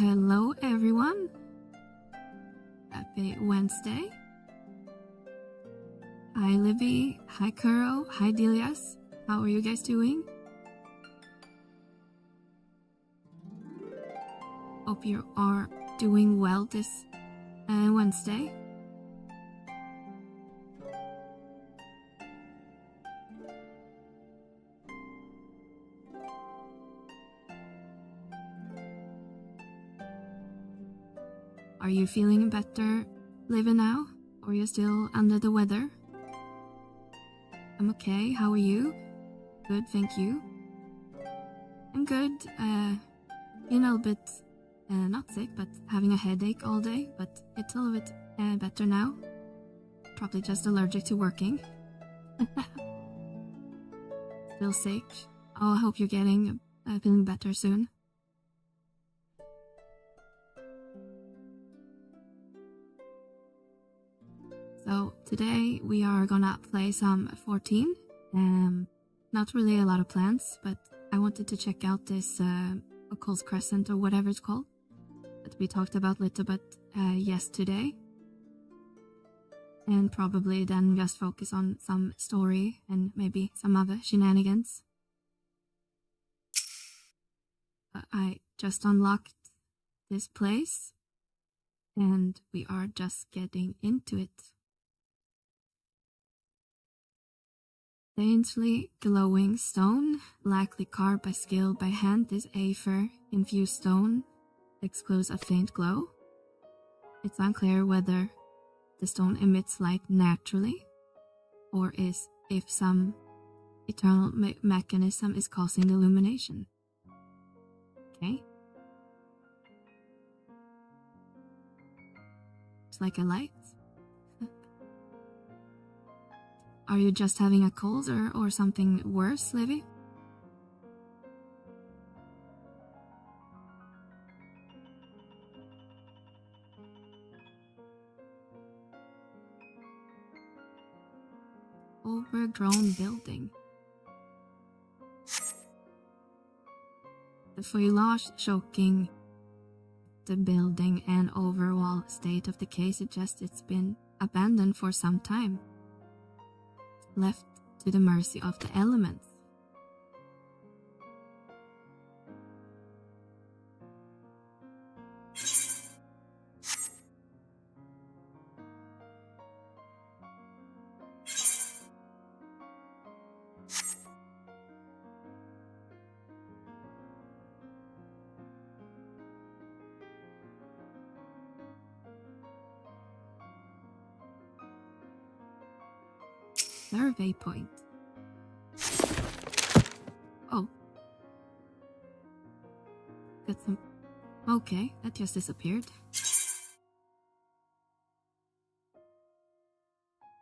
Hello everyone. Happy Wednesday. Hi Libby, hi Kuro, hi Delias. How are you guys doing? Hope you are doing well this Wednesday. Are you feeling better living now? Or are you still under the weather? I'm okay. How are you? Good, thank you. I'm good. Been a little bit, not sick, but having a headache all day, but it's a little bit better now. Probably just allergic to working. Still sick. Oh, I hope you're getting feeling better soon. So today we are gonna play some 14. Not really a lot of plans, but I wanted to check out this Occult Crescent or whatever it's called that we talked about a little bit yesterday. And probably then just focus on some story and maybe some other shenanigans. I just unlocked this place and we are just getting into it. Faintly glowing stone, likely carved by skill by hand, this aether infused stone excludes a faint glow. It's unclear whether the stone emits light naturally or if some eternal mechanism is causing the illumination. Okay. It's like a light. Are you just having a cold or something worse, Livy? Overgrown building. The foliage choking the building and overall state of the case suggests it's been abandoned for some time, left to the mercy of the elements. Survey point. Oh. Got some. Okay, that just disappeared.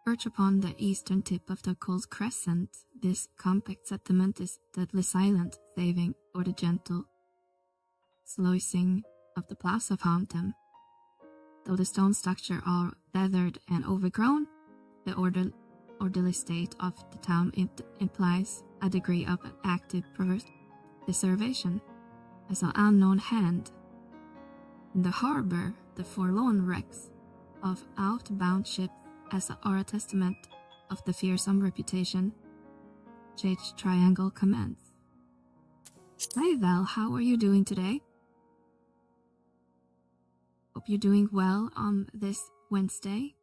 Perched upon the eastern tip of the Occult Crescent, this compact settlement is deadly silent, saving for the gentle sluicing of the Plaza Fountain. Though the stone structure are weathered and overgrown, the orderly state of the town implies a degree of active preservation, as an unknown hand. In the harbor, the forlorn wrecks of outbound ships are a testament of the fearsome reputation Shade's Triangle commands. Hi Val, how are you doing today? Hope you're doing well on this Wednesday.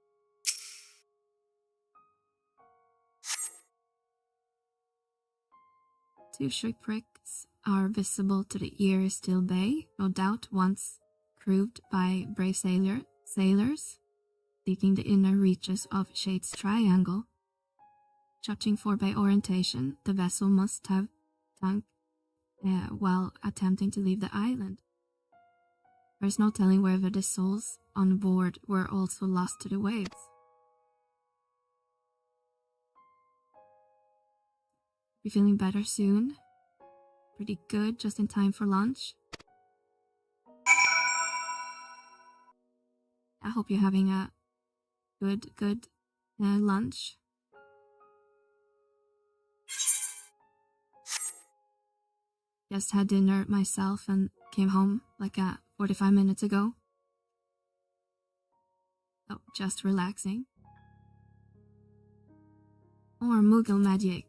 Two shipwrecks are visible to the Still Bay, no doubt once crewed by brave sailors seeking the inner reaches of Shade's Triangle. Judging for by orientation, the vessel must have sunk while attempting to leave the island. There is no telling whether the souls on board were also lost to the waves. Be feeling better soon? Pretty good, just in time for lunch. I hope you're having a good lunch. Just had dinner myself and came home like 45 minutes ago. Oh, just relaxing. Or Mughal magic.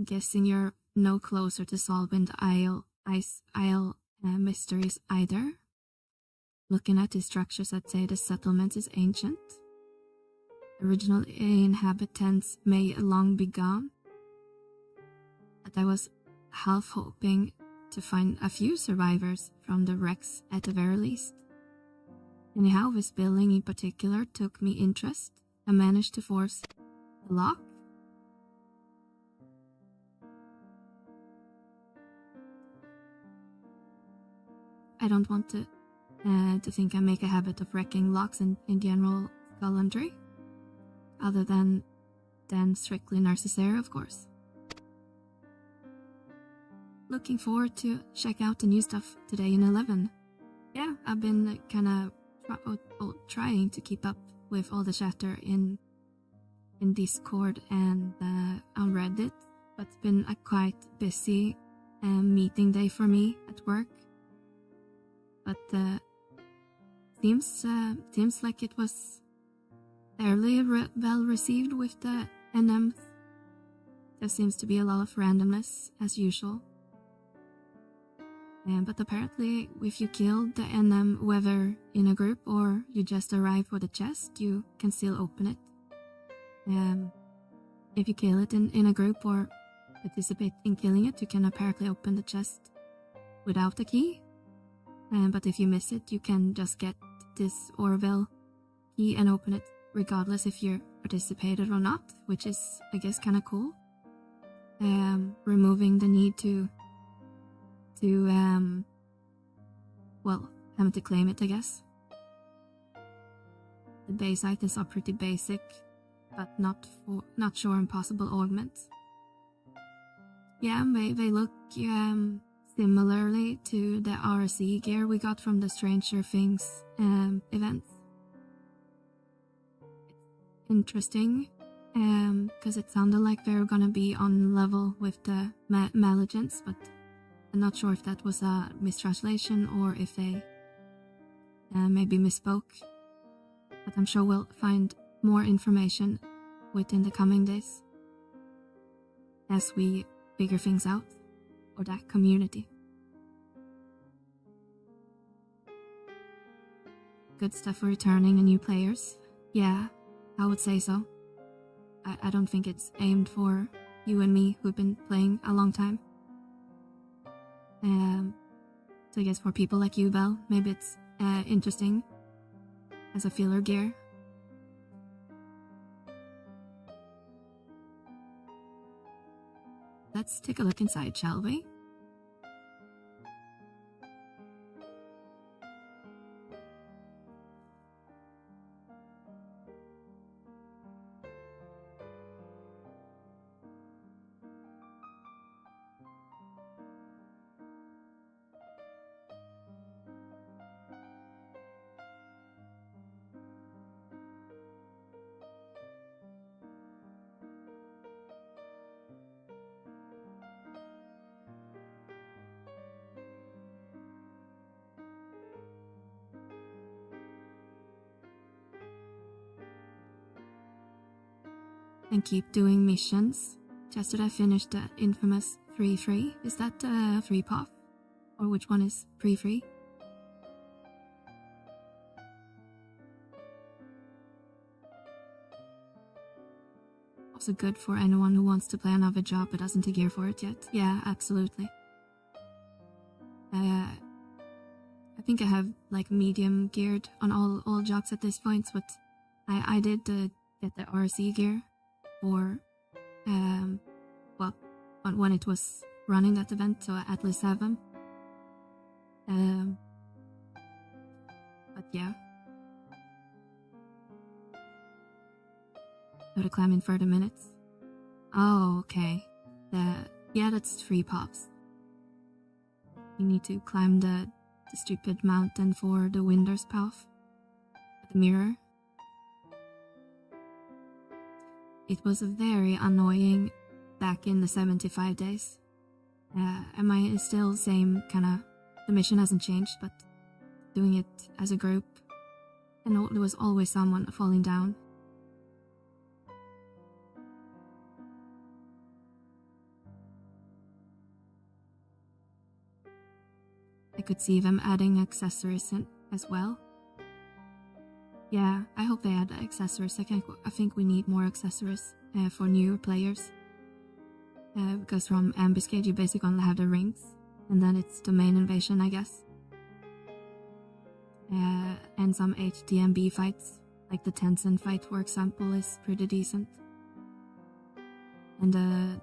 Guessing you're no closer to solving the Isle mysteries either. Looking at the structures, I'd say the settlement is ancient. Original inhabitants may long be gone. But I was half hoping to find a few survivors from the wrecks at the very least. Anyhow, this building in particular took me interest. I managed to force the lock. I don't want to think I make a habit of wrecking locks in general gallantry, other than strictly necessary, of course. Looking forward to check out the new stuff today in 11. Yeah, I've been kind of trying to keep up with all the chatter in Discord and on Reddit, but it's been a quite busy meeting day for me at work. But seems like it was fairly well received with the NMs. There seems to be a lot of randomness as usual. But apparently, if you kill the NM, whether in a group or you just arrive for the chest, you can still open it. If you kill it in a group or participate in killing it, you can apparently open the chest without a key. But if you miss it, you can just get this Orville key and open it regardless if you participated or not, which is, I guess, kind of cool. Removing the need to having to claim it, I guess. The base items are pretty basic, but not sure on possible augments. Yeah, they look similarly to the RC gear we got from the Stranger Things events. It's interesting, because it sounded like they were gonna be on level with the Maligents, but I'm not sure if that was a mistranslation or if they maybe misspoke. But I'm sure we'll find more information within the coming days as we figure things out for that community. Good stuff for returning and new players. Yeah, I would say so. I don't think it's aimed for you and me who've been playing a long time. So I guess for people like you, Belle, maybe it's interesting as a filler gear. Let's take a look inside, shall we? And keep doing missions. Just that I finished the infamous 3-3. Is that 3-pop? Or which one is pre-free? Also good for anyone who wants to play another job but doesn't have gear for it yet. Yeah, absolutely. I think I have like medium geared on all jobs at this point, but I did get the RC gear for when it was running that event, so at least 7. But yeah. Gotta climb in 30 minutes. Oh, okay. Yeah, that's 3 pops. You need to climb the stupid mountain for the Winder's path. The mirror. It was very annoying back in the 75 days. Mine is still same kinda, the mission hasn't changed, but doing it as a group, and there was always someone falling down. I could see them adding accessories in as well. Yeah, I hope they add accessories. I think we need more accessories for newer players. because from Ambuscade you basically only have the rings, and then it's domain invasion, I guess. And some HDMB fights, like the Tencent fight for example, is pretty decent. And the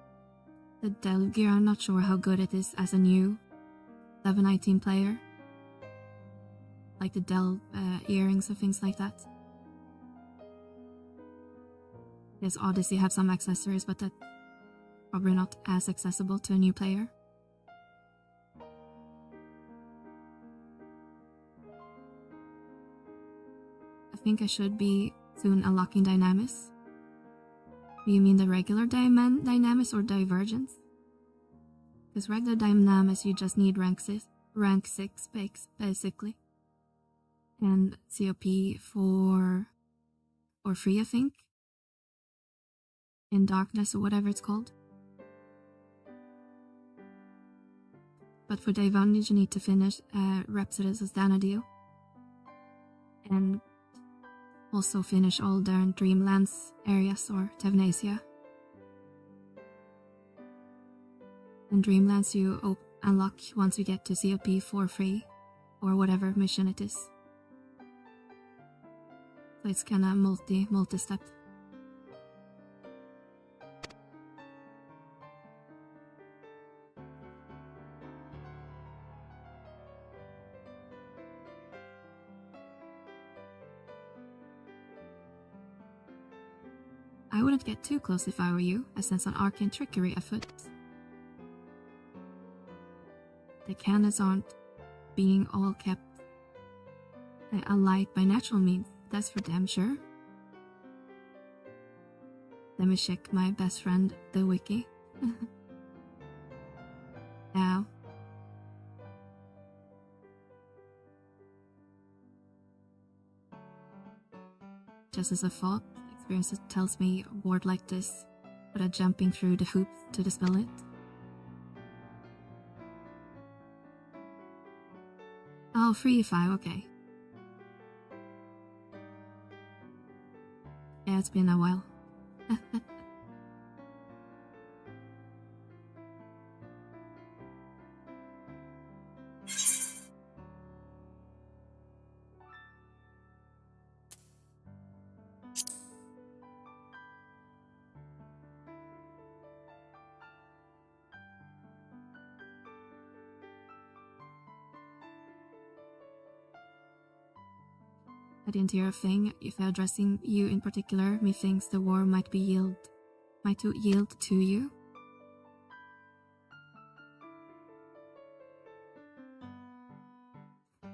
Del gear, I'm not sure how good it is as a new level 19 player. Like the Del earrings and things like that. Yes, Odyssey have some accessories, but that's probably not as accessible to a new player. I think I should be soon unlocking Dynamis. Do you mean the regular Dynamis or Divergence? Because regular Dynamis you just need rank 6 basically. And COP for or free, I think. In Darkness or whatever it's called. But for Divine you need to finish Rhapsodus as Vana'diel. And also finish all the Dreamlands areas or Tavnacia. And Dreamlands you unlock once you get to COP for free, or whatever mission it is. So it's kinda multi-step. I wouldn't get too close if I were you. I sense an arcane trickery afoot. The cannons aren't being all kept alight by natural means, that's for damn sure. Let me check my best friend, the wiki. Now. Just as a thought, experience tells me a ward like this, without jumping through the hoops to dispel it. Oh, 3-5, okay. Yeah, it's been a while. I didn't hear a thing. If addressing you in particular, methinks the war might yield to you.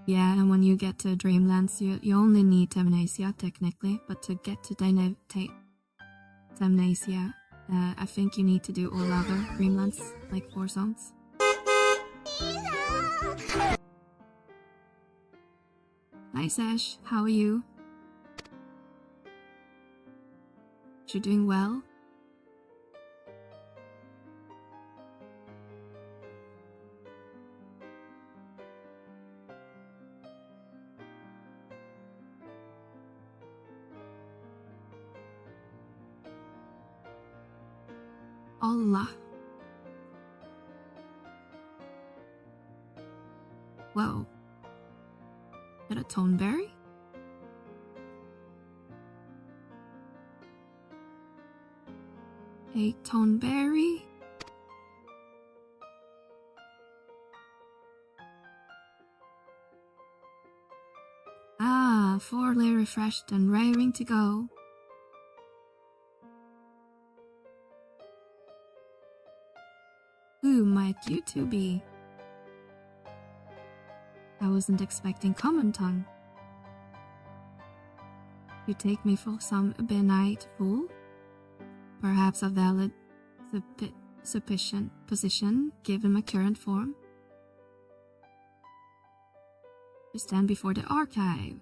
Yeah, and when you get to Dreamlands, you only need Tavnacia technically, but to get to Tavnacia, I think you need to do all other Dreamlands, like 4 zones. Hi Sash, how are you? You're doing well? Allah. Whoa. Is that a toneberry? A toneberry? Ah, fully refreshed and raring to go. Who might you two be? I wasn't expecting common tongue. You take me for some benight fool? Perhaps a valid position given my current form? To stand before the archive.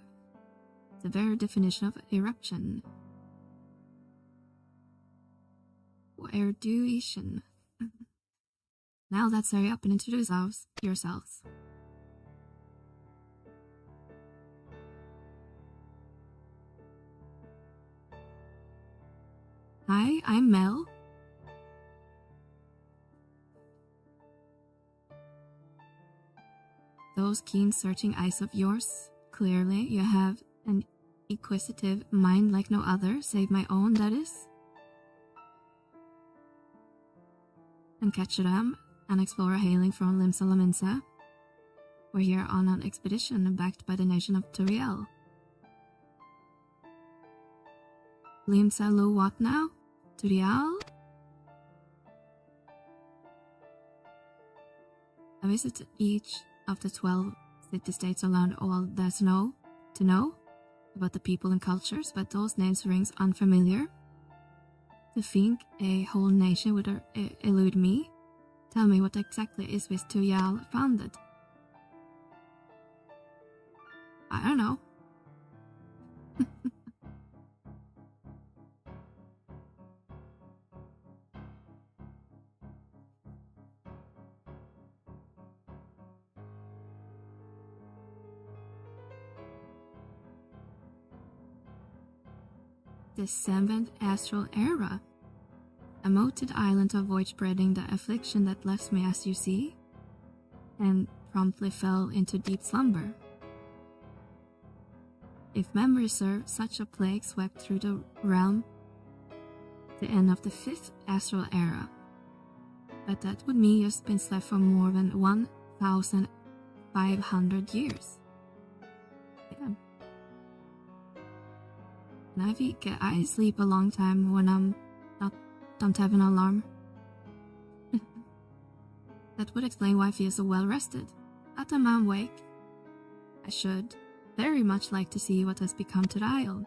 The very definition of eruption. Or erudition. Now let's hurry up and introduce yourselves. Hi, I'm Mel. those keen searching eyes of yours. Clearly you have an inquisitive mind like no other, save my own, that is. And catch them and explore hailing from Limsa. We're here on an expedition backed by the nation of Turiel. Limsa what now? Turiel? I visited each of the 12 city-states and learned all there's to know about the people and cultures, but those names rings unfamiliar. To think a whole nation would elude me. Tell me, what exactly is this Turiel founded? I don't know. The 7th astral era. A moated island to avoid spreading the affliction that left me, as you see, and promptly fell into deep slumber. If memory served, such a plague swept through the realm, the end of the 5th astral era. But that would mean just been slept for more than 1,500 years. Yeah. I sleep a long time when don't have an alarm. That would explain why I feel so well rested. At a man wake, I should very much like to see what has become to the isle.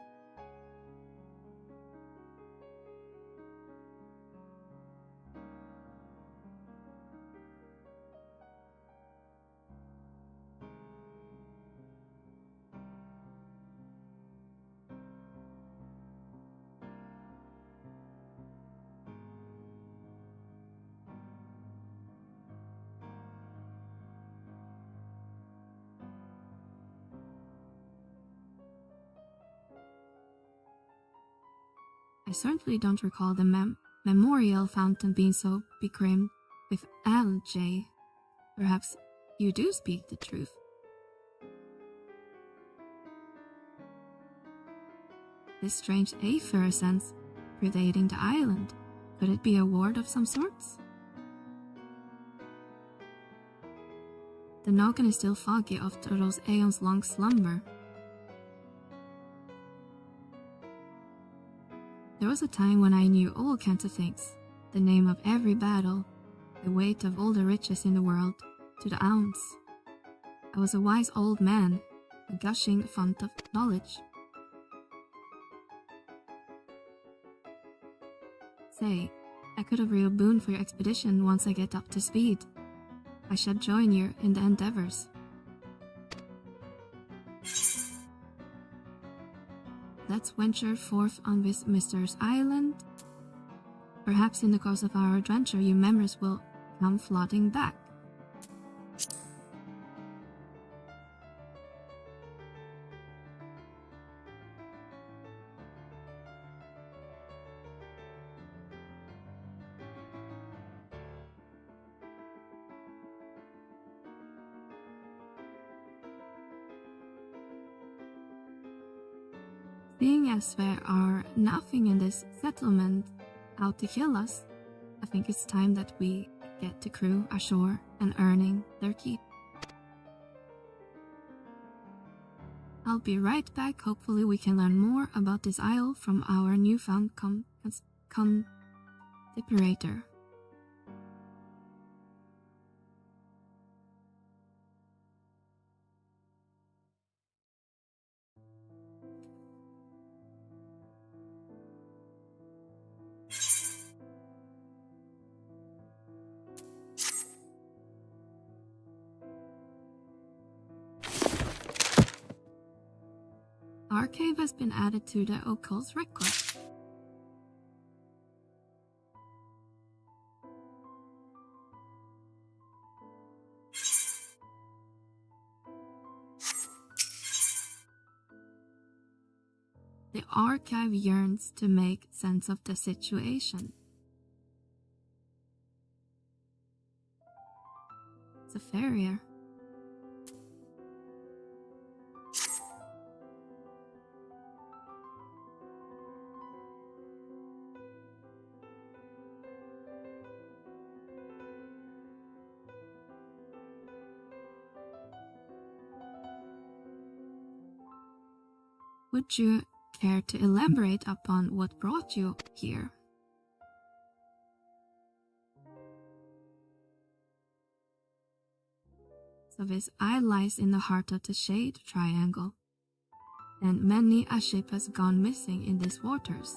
I certainly don't recall the memorial fountain being so begrimed with algae. Perhaps you do speak the truth. This strange effervescence pervading the island, could it be a ward of some sorts? The noggin is still foggy after those aeons-long slumber. There was a time when I knew all kinds of things, the name of every battle, the weight of all the riches in the world, to the ounce. I was a wise old man, a gushing font of knowledge. Say, I could have real boon for your expedition once I get up to speed. I shall join you in the endeavors. Let's venture forth on this Mister's Island. Perhaps in the course of our adventure, your memories will come flooding back. Seeing as there are nothing in this settlement out to kill us, I think it's time that we get the crew ashore and earning their keep. I'll be right back. Hopefully we can learn more about this isle from our newfound conspirator. Archive has been added to the occult record. The archive yearns to make sense of the situation. It's a farrier. Would you care to elaborate upon what brought you here? So this isle lies in the heart of the Shade Triangle, and many a ship has gone missing in these waters.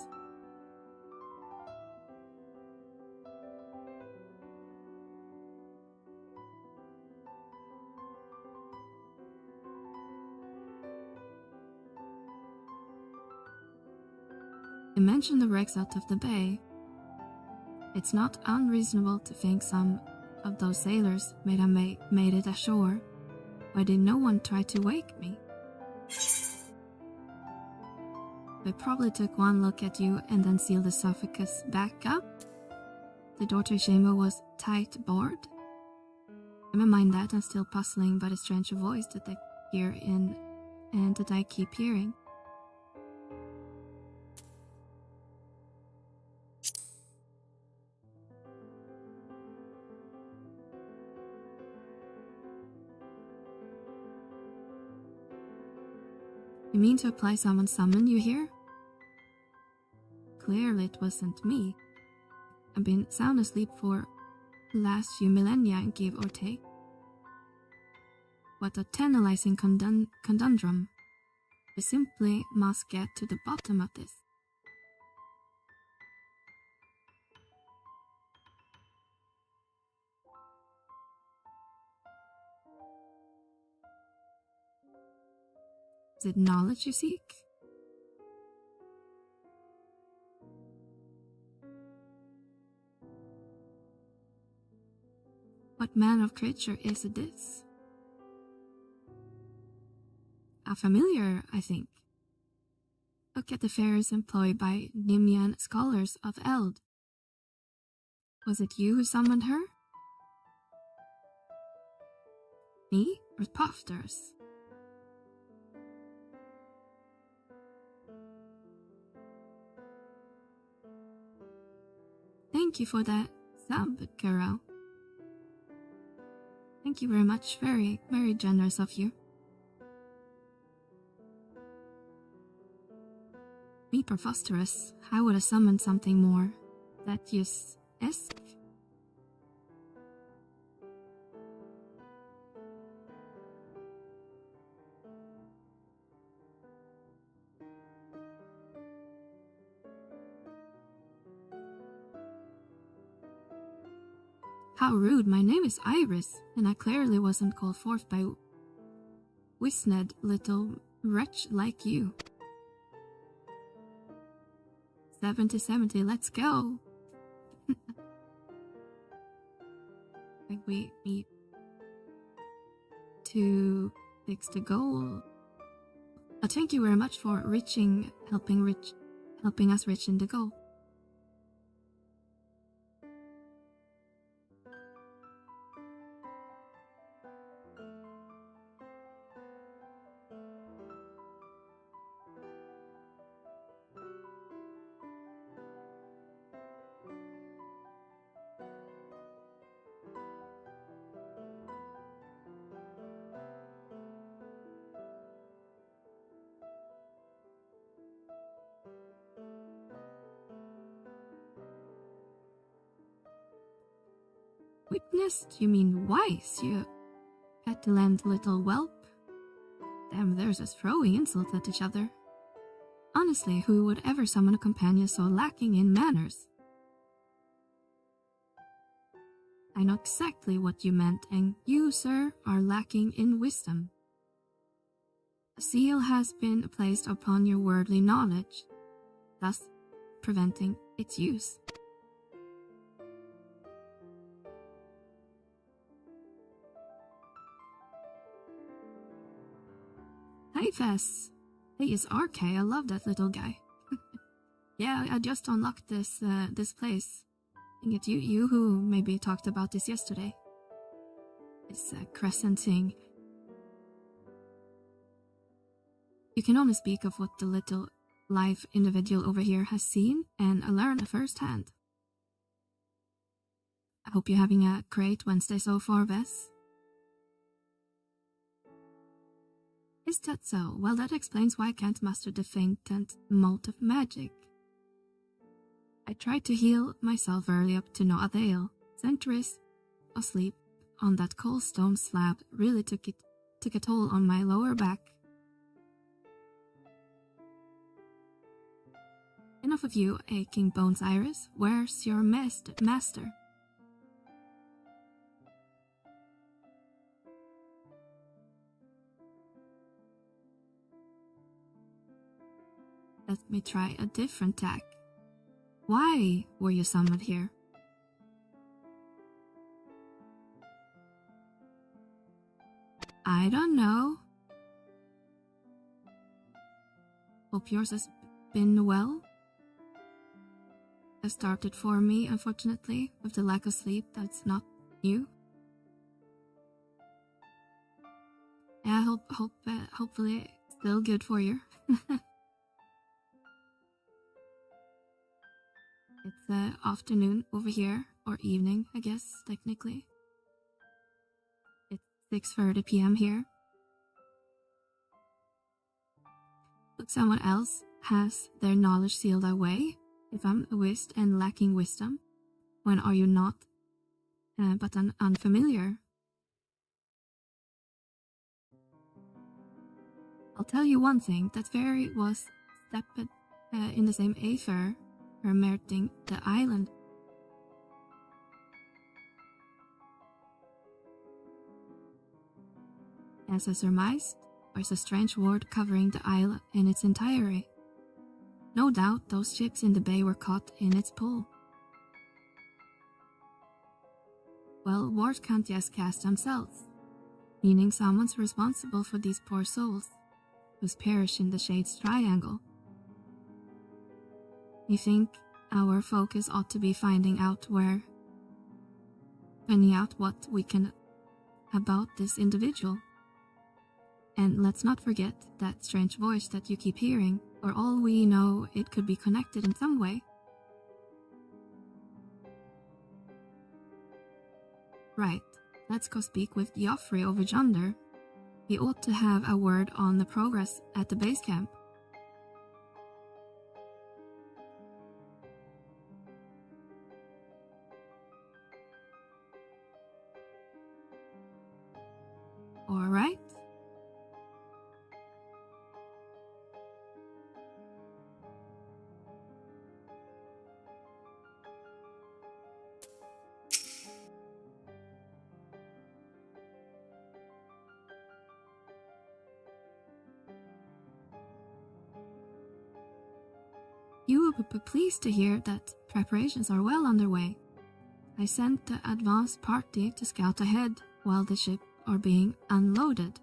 You mentioned the wrecks out of the bay. It's not unreasonable to think some of those sailors may have made it ashore. Why did no one try to wake me? They probably took one look at you and then sealed the sarcophagus back up. The door to the chamber was tight barred. Never mind that, I'm still puzzling by the strange voice that I hear in and that I keep hearing. You mean to apply someone summoned you here? Clearly it wasn't me. I've been sound asleep for the last few millennia, give or take. What a tantalizing conundrum. We simply must get to the bottom of this. Is it knowledge you seek? What manner of creature is this? A familiar, I think. Look at the fairies employed by Nemean scholars of Eld. Was it you who summoned her? Me or Pufters? Thank you for that sub, girl. Thank you very much, very, very generous of you. Me preposterous, how would I summon something more that use-esque? How rude, my name is Iris, and I clearly wasn't called forth by Wisned, little wretch like you. 70, let's go. Like we meet to fix the goal. Thank you very much for helping us reach in the goal. Witnessed? You mean wise, you petulant little whelp? Damn, they're just throwing insults at each other. Honestly, who would ever summon a companion so lacking in manners? I know exactly what you meant, and you, sir, are lacking in wisdom. A seal has been placed upon your worldly knowledge, thus preventing its use. Hey Fess! Hey, it's RK, I love that little guy. Yeah, I just unlocked this place. I think it's you who maybe talked about this yesterday. It's a crescent thing. You can only speak of what the little live individual over here has seen and learned firsthand. I hope you're having a great Wednesday so far, Vess. Is that so? Well, that explains why I can't master the faint mote of magic. I tried to heal myself early up to no avail. Centuries of sleep on that cold stone slab really took a toll on my lower back. Enough of you aching bones, Iris. Where's your master? Let me try a different tack. Why were you summoned here? I don't know. Hope yours has been well. It started for me, unfortunately, with the lack of sleep. That's not new. I hopefully it's still good for you. It's afternoon over here, or evening, I guess, technically. It's 6:30 p.m. here. Look, someone else has their knowledge sealed away. If I'm wist and lacking wisdom, when are you not but an unfamiliar? I'll tell you one thing, that fairy was stepped in the same aether, permeating the island. As I surmised, there's a strange ward covering the isle in its entirety. No doubt those ships in the bay were caught in its pull. Well, wards can't just cast themselves, meaning someone's responsible for these poor souls, who's perished in the Shade's Triangle. You think our focus ought to be finding out what we can about this individual. And let's not forget that strange voice that you keep hearing. For all we know, it could be connected in some way. Right, let's go speak with Joffrey over yonder. He ought to have a word on the progress at the base camp. All right. You will be pleased to hear that preparations are well underway. I sent the advance party to scout ahead while the ships are being unloaded.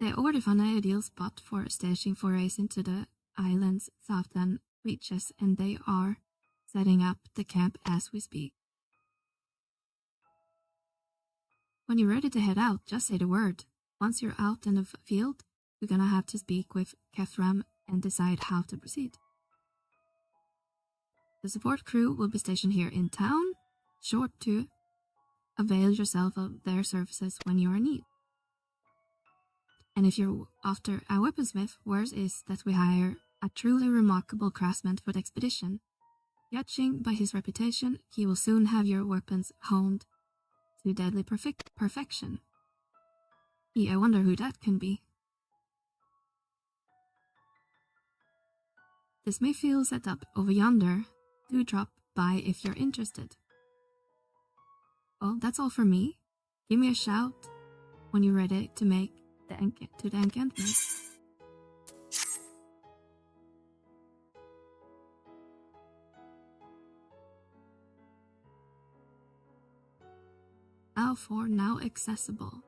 They ordered Vana'diel spot for staging forays into the island's southern reaches, and they are setting up the camp as we speak. When you're ready to head out, just say the word. Once you're out in the field, you're gonna have to speak with Kethram and decide how to proceed. The support crew will be stationed here in town, sure to avail yourself of their services when you're in need. And if you're after a weaponsmith, word is that we hire a truly remarkable craftsman for the expedition. Judging by his reputation, he will soon have your weapons honed to deadly perfection. I wonder who that can be. This may feel set up over yonder. Do drop by if you're interested. Well, that's all for me. Give me a shout when you're ready to make the encampment. For now accessible.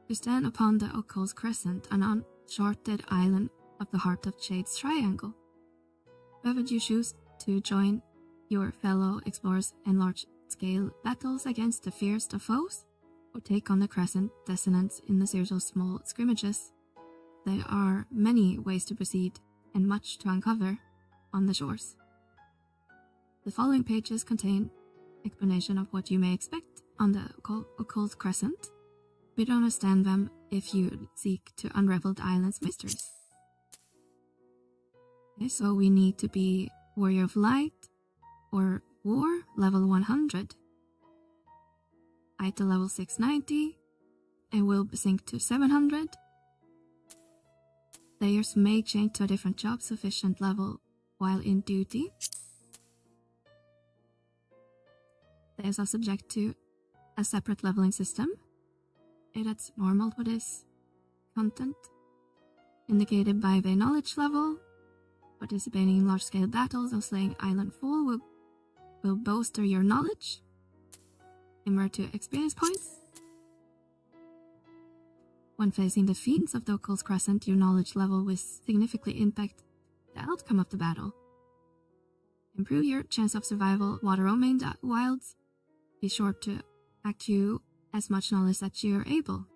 You stand upon the occult crescent, an uncharted island of the heart of Shade's Triangle. Whether you choose to join your fellow explorers in large-scale battles against the fiercest of foes, or take on the crescent dissonance in a series of small scrimmages, there are many ways to proceed, and much to uncover on the shores. The following pages contain explanation of what you may expect on the occult crescent. We don't understand them if you seek to unravel the island's mysteries. Okay, so we need to be Warrior of Light or War level 100. Item level 690 and will sink to 700. Players may change to a different job sufficient level while in duty. Players are subject to a separate leveling system. That's normal for this content. Indicated by the knowledge level. Participating in large-scale battles or slaying island full will bolster your knowledge. Convert to experience points. When facing the fiends of the occult crescent, your knowledge level will significantly impact the outcome of the battle. Improve your chance of survival while roaming the wilds. Be sure to accrue as much knowledge as you are able.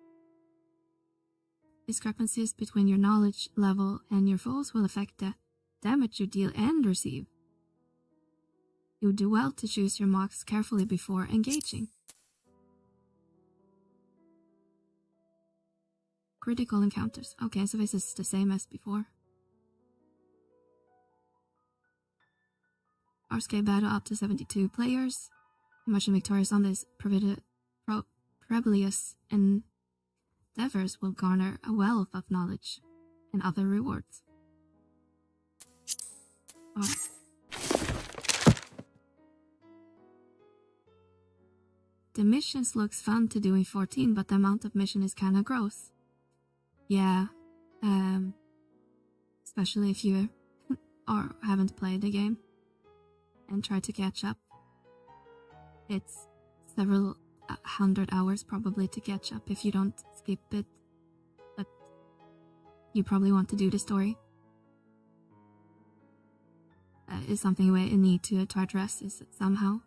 Discrepancies between your knowledge level and your foes will affect the damage you deal and receive. You do well to choose your marks carefully before engaging. Critical encounters. Okay, so this is the same as before. Large-scale battle up to 72 players. Emerging victorious on this perilous endeavors will garner a wealth of knowledge and other rewards. Alright. The missions looks fun to do in 14, but the amount of mission is kinda gross. Yeah, especially if you or haven't played the game and try to catch up. It's several 100 hours probably to catch up if you don't skip it, but you probably want to do the story. Is something we need to address is somehow.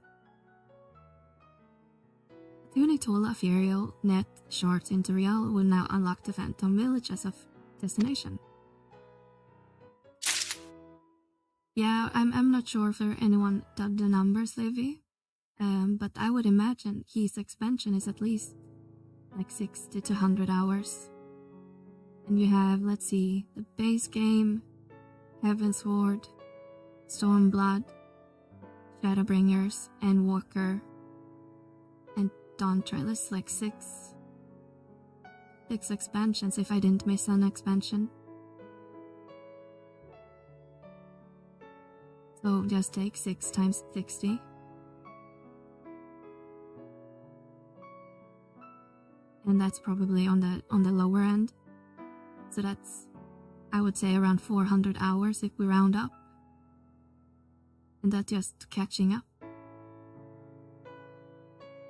Tunitola Ethereal Net Shorts into Real will now unlock the Phantom Village as a destination. Yeah, I'm not sure if anyone did the numbers, Livy, but I would imagine his expansion is at least like 60 to 100 hours. And you have, let's see, the base game, Heavensward, Stormblood, Shadowbringers, and Walker, and Dawn Trail is like six expansions if I didn't miss an expansion. So just take 6 times 60. And that's probably on the lower end. So that's, I would say, around 400 hours if we round up. And that's just catching up.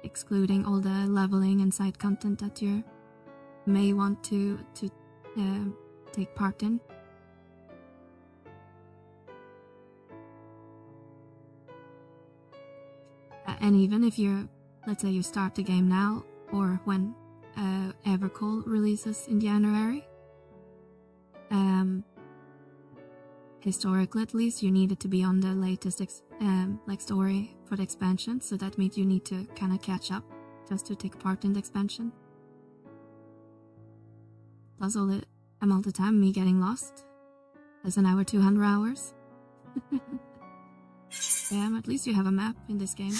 Excluding all the leveling and side content that you may want to take part in. And even if you're, let's say you start the game now, or when Evercold releases in January, historically at least, you needed to be on the latest like story for the expansion, so that means you need to kind of catch up just to take part in the expansion. Plus all the amount of time me getting lost. That's an hour, 200 hours. Damn, at least you have a map in this game.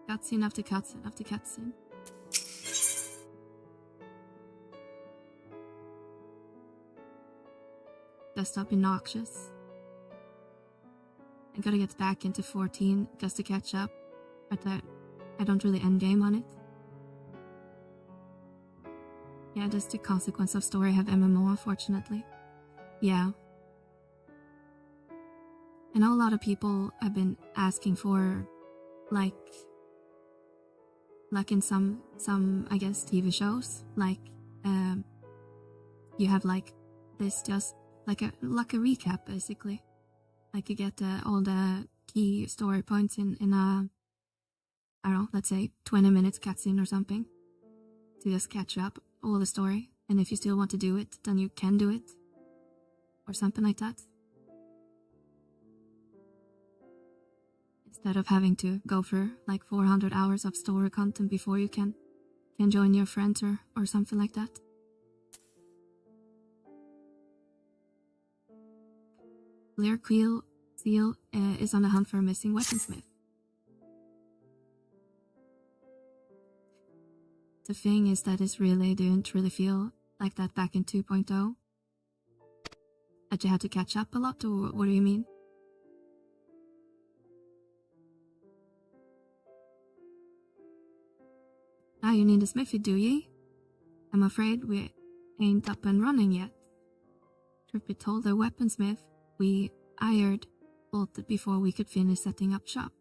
Cutscene after cutscene after cutscene. Desktop obnoxious. I gotta get back into 14 just to catch up, but I don't really endgame on it. Yeah, just the consequence of story have MMO, unfortunately. Yeah. I know a lot of people have been asking for, like in some I guess TV shows, like you have like this just like a recap basically, like you get all the key story points in let's say 20 minutes cutscene or something, to just catch up all the story. And if you still want to do it, then you can do it, or something like that. Instead of having to go through like 400 hours of story content before you can join your friends or something like that. Blair Seal is on the hunt for a missing weaponsmith. The thing is that it really didn't really feel like that back in 2.0. That you had to catch up a lot, or what do you mean? Ah, you need a smithy, do ye? I'm afraid we ain't up and running yet. Truth be told, the weaponsmith we hired bolted before we could finish setting up shop.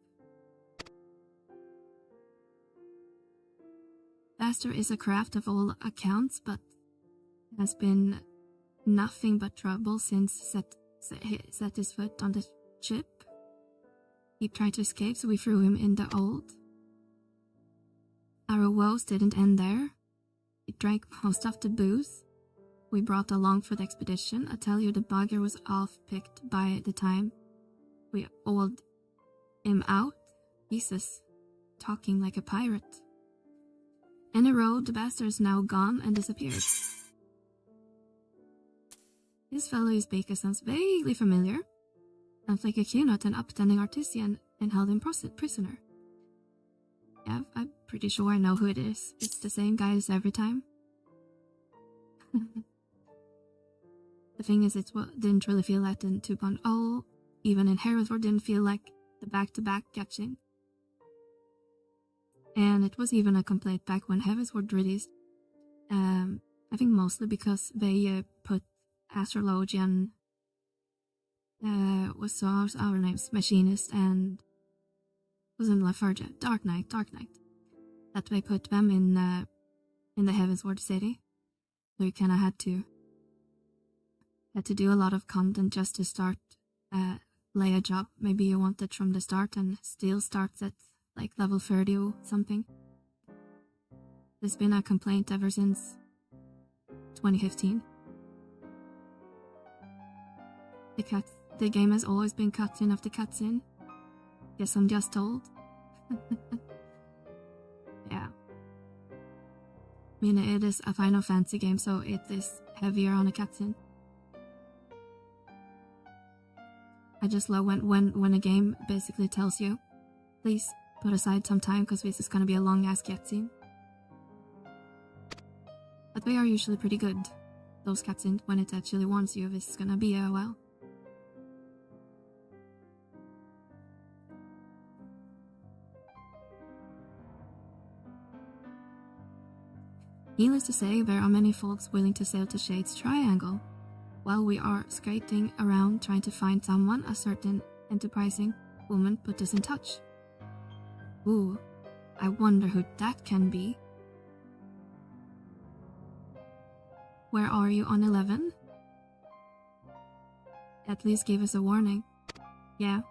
Faster is a craft of all accounts, but has been nothing but trouble since set his foot on the ship. He tried to escape, so we threw him in the hold. Our woes didn't end there. He drank most of the booze we brought along for the expedition. I tell you, the bugger was off-picked by the time we hauled him out. Jesus, talking like a pirate. In a row, the bastard is now gone and disappeared. This fellow you speak of sounds vaguely familiar. Sounds like a Cunot, an upstanding artisan, and held him prisoner. Yeah, I'm pretty sure I know who it is. It's the same guy as every time. The thing is, it didn't really feel like in 2.0. Even in Hereford didn't feel like the back-to-back catching. And it was even a complaint back when Hereford released. I think mostly because they put Astrologian, what's our names? Machinist and wasn't Lafarge, Dark Knight. That they put them in the Heavensward city. So you kinda had to do a lot of content just to start lay a job. Maybe you want it from the start and still starts at like level 30 or something. There's been a complaint ever since 2015. The game has always been cutscene after cutscene. Guess I'm just told. Yeah. I mean, it is a Final Fantasy game, so it is heavier on a cutscene. I just love when a game basically tells you, please put aside some time because this is gonna be a long ass cutscene. But they are usually pretty good, those cutscenes, when it actually warns you this is gonna be a while. Needless to say, there are many folks willing to sail to Shade's Triangle. While we are skating around trying to find someone, a certain enterprising woman put us in touch. Ooh, I wonder who that can be. Where are you on 11? At least give us a warning. Yeah.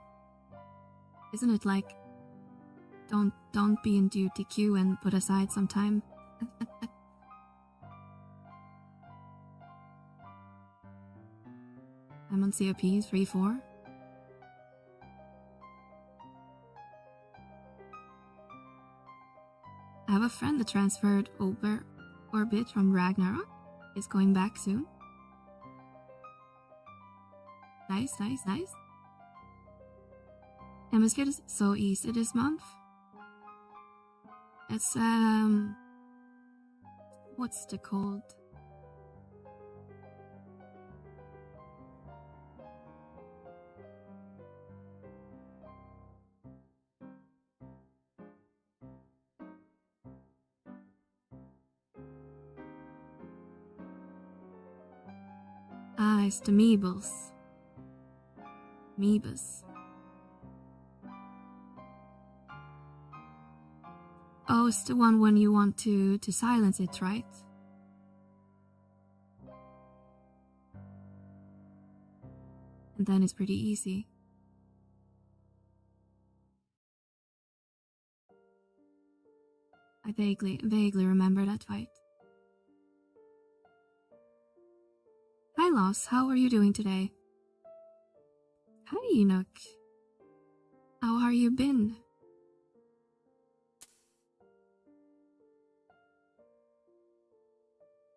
Isn't it like, don't be in duty queue and put aside some time? I'm on COP 3-4. I have a friend that transferred over orbit from Ragnarok. Is going back soon. Nice. MSQ is so easy this month. It's what's it called? Ah, it's the Meebles. Oh, it's the one when you want to silence it, right? And then it's pretty easy. I vaguely remember that fight. Hi Loss, how are you doing today? Hi Enoch. How have you been?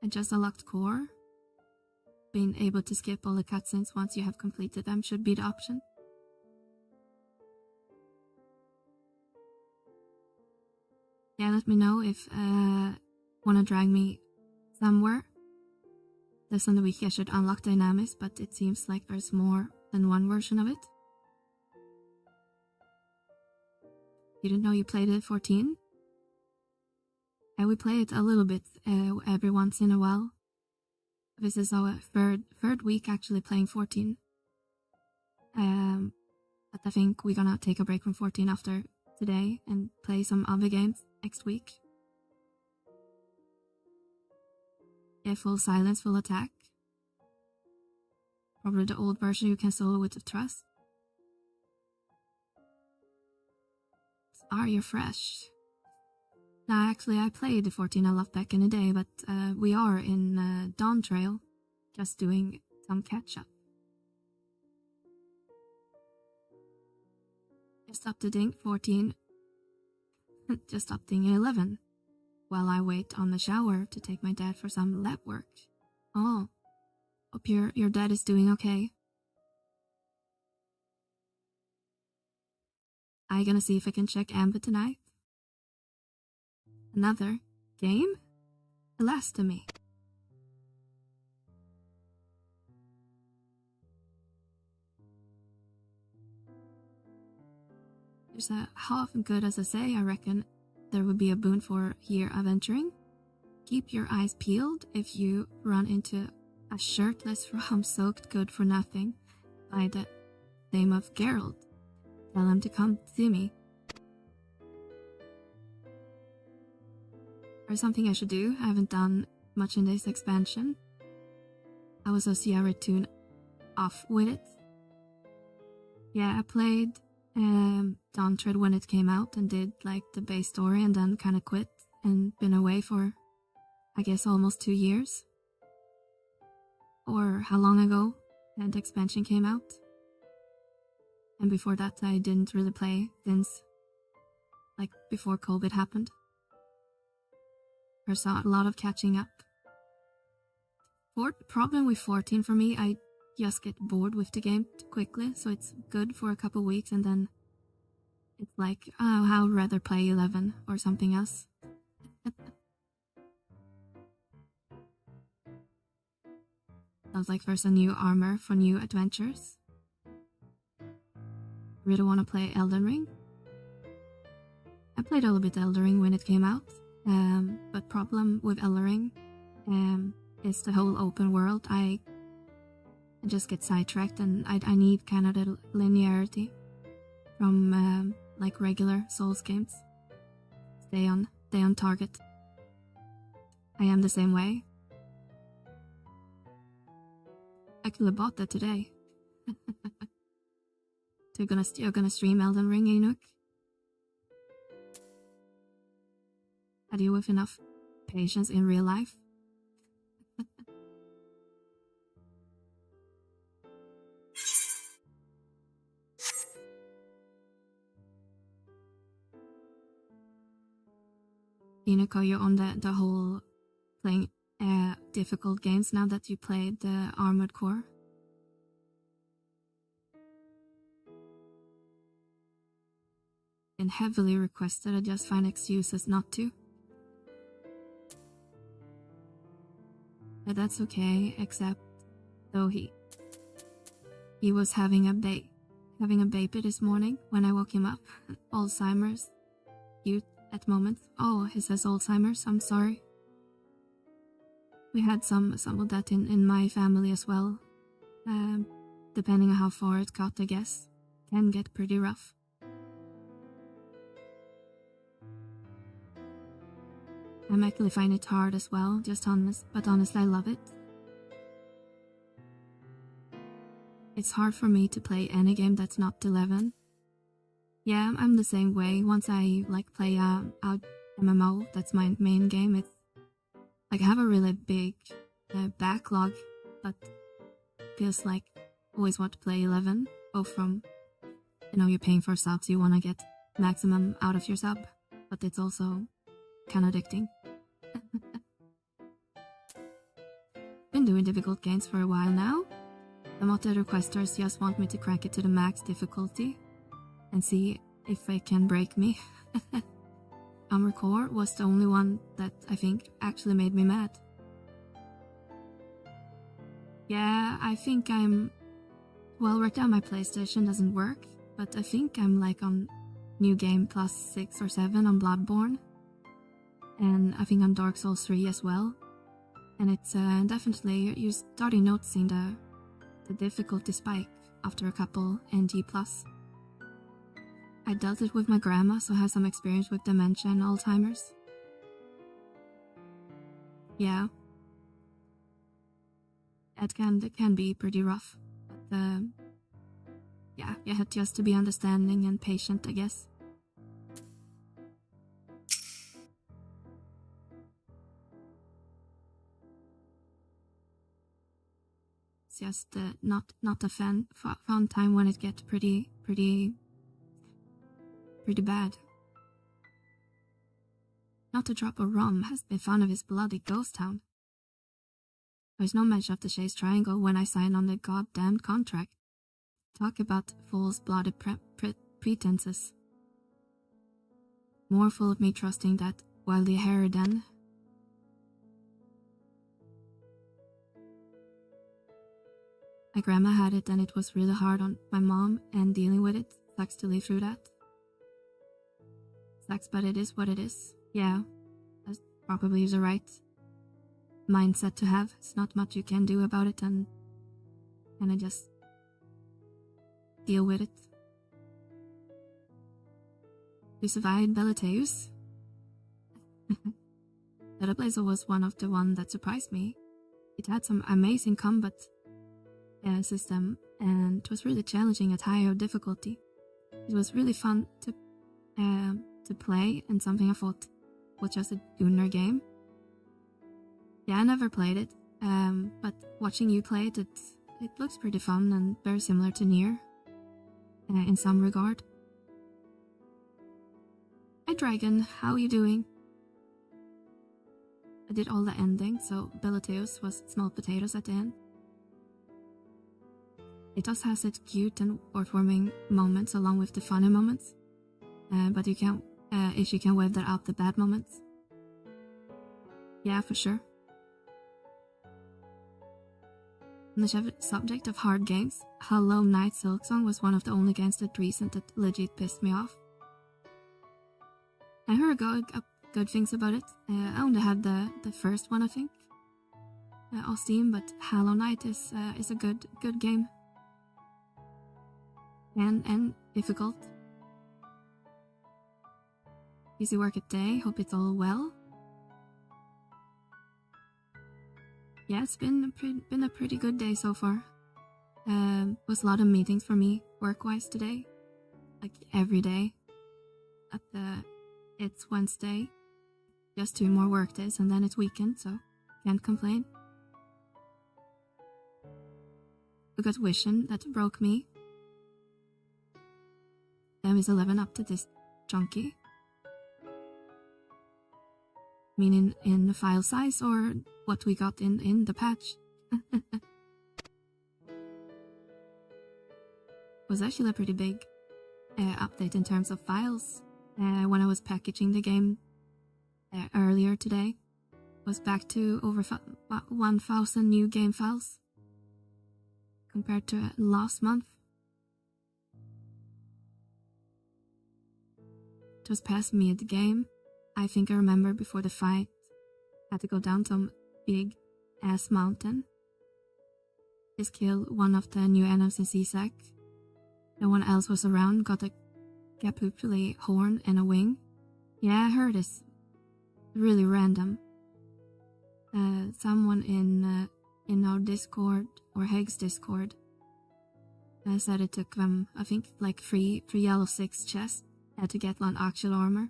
I just unlocked core. Being able to skip all the cutscenes once you have completed them should be the option. Yeah, let me know if wanna drag me somewhere. This on the week I should unlock dynamics, but it seems like there's more than one version of it. You didn't know you played it 14? We play it a little bit every once in a while. This is our third week actually playing 14. But I think we're gonna take a break from 14 after today and play some other games next week. Yeah, full silence, full attack. Probably the old version you can solo with the trust. Are you fresh? No, actually I played the 14 a lot back in the day, but we are in Dawn Trail, just doing some catch up. Just updating 14. Just updating 11. While I wait on the shower to take my dad for some lab work. Oh, hope your dad is doing okay. I gonna see if I can check Amber tonight. Another game? Blasphemy. There's a half good as I say, I reckon there would be a boon for here adventuring. Keep your eyes peeled if you run into a shirtless rum-soaked good for nothing by the name of Geralt. Tell him to come see me. There's something I should do. I haven't done much in this expansion. I was a Sierra tune off with it. Yeah, I played Dawn Tread when it came out and did like the base story and then kind of quit and been away for I guess almost 2 years. Or how long ago the expansion came out. And before that I didn't really play since like before COVID happened. There's a lot of catching up. Problem with 14 for me, I just get bored with the game quickly, so it's good for a couple weeks and then it's like, oh, I'd rather play 11 or something else. Sounds like there's a new armor for new adventures. Really want to play Elden Ring. I played a little bit Elden Ring when it came out, but problem with Elden Ring is the whole open world. I just get sidetracked and I need kind of the linearity from like regular Souls games. Stay on target. I am the same way. I could have bought that today. So you're gonna stream Elden Ring, Enoch? Had you with enough patience in real life? Enoch, are you on the whole playing difficult games now that you played the Armored Core? Been heavily requested, I just find excuses not to. But that's okay, except though he was having a baby this morning when I woke him up. Alzheimer's. Cute at moments. Oh, he says Alzheimer's, I'm sorry. We had some of that in my family as well. Depending on how far it got, I guess. Can get pretty rough. I actually find it hard as well, but honestly I love it. It's hard for me to play any game that's not 11. Yeah, I'm the same way. Once I like play a MMO, that's my main game. It's like I have a really big backlog, but feels like I always want to play 11. Both from, you're paying for subs, you want to get maximum out of your sub, but it's also kind of addicting. Been doing difficult games for a while now. The modded requesters just want me to crank it to the max difficulty and see if they can break me. Armor Core was the only one that I think actually made me mad. Yeah, I think well, right now my PlayStation doesn't work, but I think I'm like on New Game plus 6 or 7 on Bloodborne. And I think on Dark Souls 3 as well. And it's definitely, you're starting noticing the difficulty spike after a couple NG+. I dealt it with my grandma, so I have some experience with dementia and Alzheimer's. Yeah. It can be pretty rough. But yeah, you have just to be understanding and patient, I guess. It's just not a fun time when it gets pretty bad. Not a drop of rum has been found of his bloody ghost town. There's no mention of the Chase Triangle when I signed on the goddamn contract. Talk about false bloody pretenses. More full of me trusting that while the Harridan. My grandma had it and it was really hard on my mom, and dealing with it sucks to live through that. Sucks, but it is what it is. Yeah, that's probably the right mindset to have. It's not much you can do about it, and I just deal with it. We survived Belateus. That Blazer was one of the ones that surprised me. It had some amazing combat system, and it was really challenging at higher difficulty. It was really fun to play, and something I thought was just a Gunnar game. Yeah, I never played it, but watching you play it, it looks pretty fun and very similar to Nier in some regard. Hi Dragon, how are you doing? I did all the ending, so Belateus was small potatoes at the end. It does has its cute and heartwarming moments along with the funny moments, but you can, if you can wave that out the bad moments. Yeah, for sure. On the subject of hard games, Hollow Knight Silksong was one of the only games that recent that legit pissed me off. I heard good things about it. I only had the first one, I think, on Steam, but Hollow Knight is a good game. And difficult. Busy work at day, hope it's all well. Yeah, it's been a pretty good day so far. Was a lot of meetings for me work-wise today, like every day. It's Wednesday, just 2 more work days, and then it's weekend, so can't complain. I got Vision that broke me. Then is 11 up to this junkie. Meaning in the file size or what we got in the patch. Was actually a pretty big update in terms of files. When I was packaging the game earlier today, was back to over 1,000 new game files compared to last month. It was past mid-game. I think I remember before the fight, had to go down some big ass mountain. Just killed one of the new enemies in CSAC. No one else was around, got a Capupuli horn and a wing. Yeah, I heard it's really random. Someone in our Discord, or Heg's Discord, said it took them, I think, like 3 yellow 6 chests. Had to get one actual armor.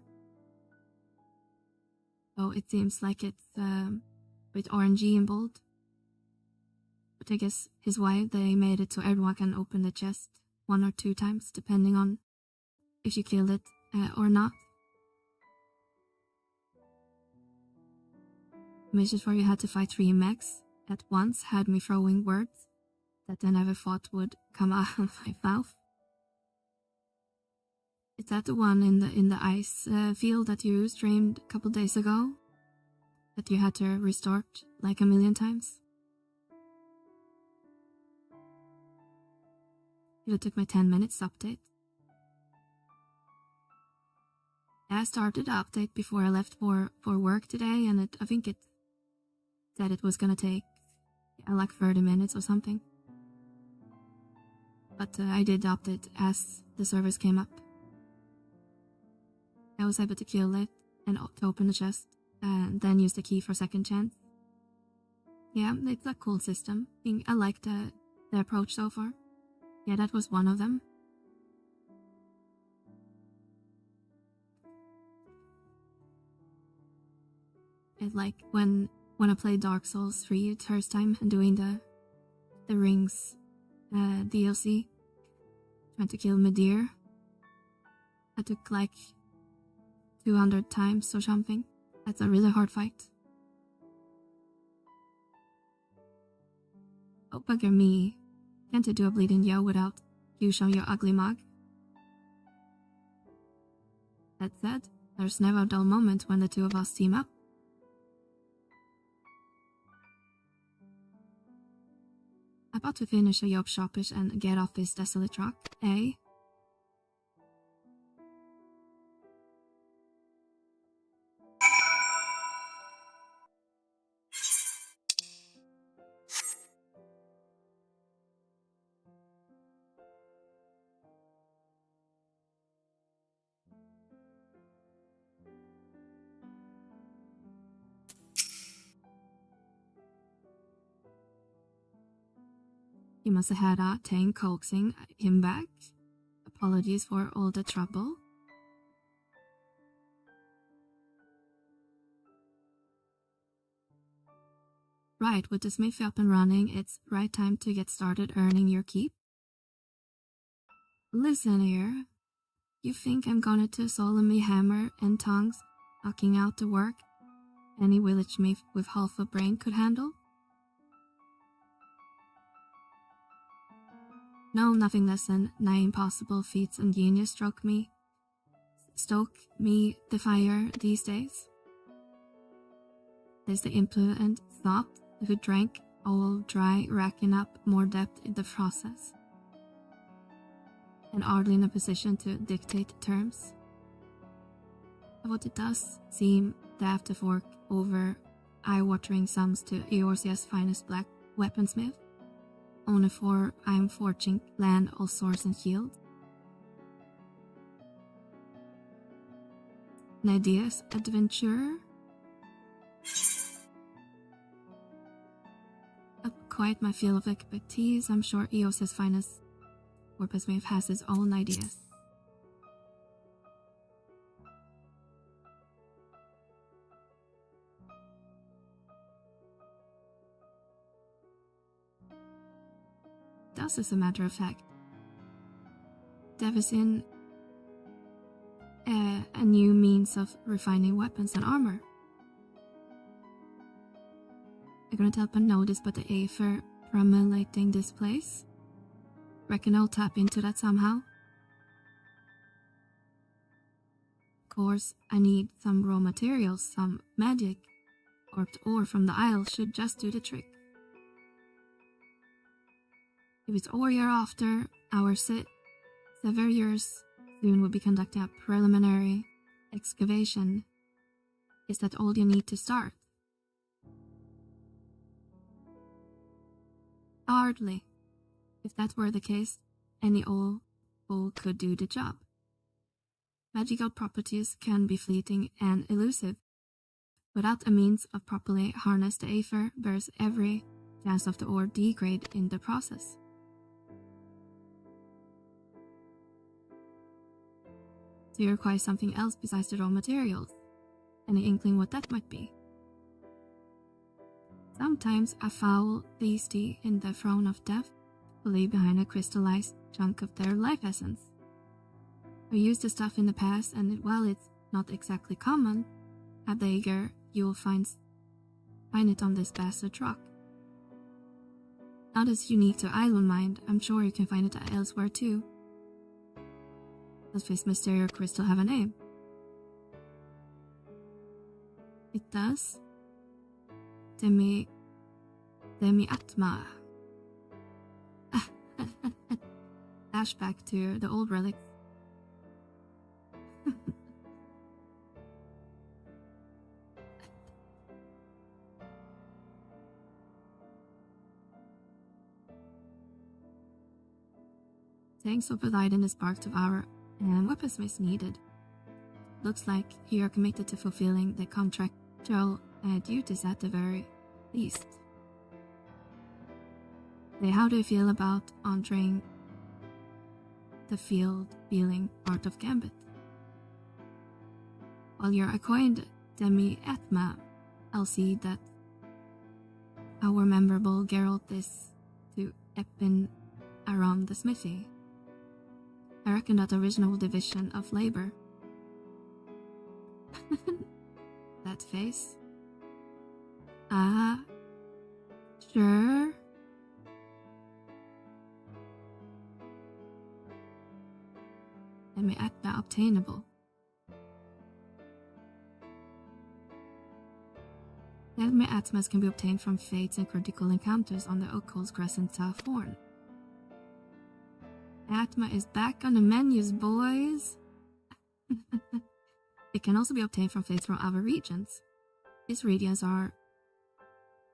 so it seems like it's with RNG in bold. But I guess his wife, they made it so everyone can open the chest 1 or 2 times, depending on if you killed it or not. Missions where you had to fight 3 mechs at once had me throwing words that I never thought would come out of my mouth. Is that the one in the ice field that you streamed a couple days ago? That you had to restart like a million times? It took my 10 minutes update. I started the update before I left for work today, and I think it said it was gonna take like 30 minutes or something. But I did the update as the servers came up. I was able to kill it and to open the chest, and then use the key for second chance. Yeah, it's a cool system. I like the approach so far. Yeah, that was one of them. It's like when I played Dark Souls 3 the first time and doing the Rings DLC, trying to kill Meliora. I took like 200 times or something. That's a really hard fight. Oh, bugger me. Can't you do a bleeding yo without you showing your ugly mug? That said, there's never a dull moment when the two of us team up. About to finish a job shoppish and get off this desolate rock, eh? He must have had a tank coaxing him back. Apologies for all the trouble. Right, with the smith up and running, it's right time to get started earning your keep. Listen here. You think I'm gonna to solemnly hammer and tongues knocking out the work any village smith with half a brain could handle? No, nothing less than 9 impossible feats and genius stoke me the fire these days. There's the impudent thought who drank all dry, racking up more depth in the process, and hardly in a position to dictate terms. But what it does seem to have to fork over eye-watering sums to Eorzea's finest black weaponsmith, only for I'm forging land all swords and shields. Vana'diel's adventurer? Quite my field of expertise, I'm sure Eorzea's finest weaponsmith has his own ideas. Thus, as a matter of fact, there is in a new means of refining weapons and armor. I couldn't help but notice but the Aether promulgating this place. Reckon I'll tap into that somehow. Of course, I need some raw materials, some magic, or ore from the Isle should just do the trick. If it's ore you're after, our Severers soon will be conducting a preliminary excavation. Is that all you need to start? Hardly. If that were the case, any old fool could do the job. Magical properties can be fleeting and elusive. Without a means of properly harness the Aether, bears every chance of the ore degrade in the process. So you require something else besides the raw materials. Any inkling what that might be? Sometimes a foul beastie in the throne of death will leave behind a crystallized chunk of their life essence. I used the stuff in the past, and while it's not exactly common, at Dager you will find it on this bastard rock. Not as unique to Island Mind, I'm sure you can find it elsewhere too. Does this mysterious crystal have a name? It does. Demi-Atma. Flashback to the old relics. Thanks for providing the spark to our weaponsmiths needed. Looks like you are committed to fulfilling the contractual duties at the very least. How do you feel about entering the field-dealing part of Gambit? While you're acquainted Demi-Atma, I'll see that our memorable Geralt is to Eppin around the smithy. I reckon that original division of labor. That face. Sure. Demi-Atma obtainable. Demi-Atmas can be obtained from fates and critical encounters on the Occult Crescent South Horn. Atma is back on the menus, boys! It can also be obtained from fates from other regions. These regions are,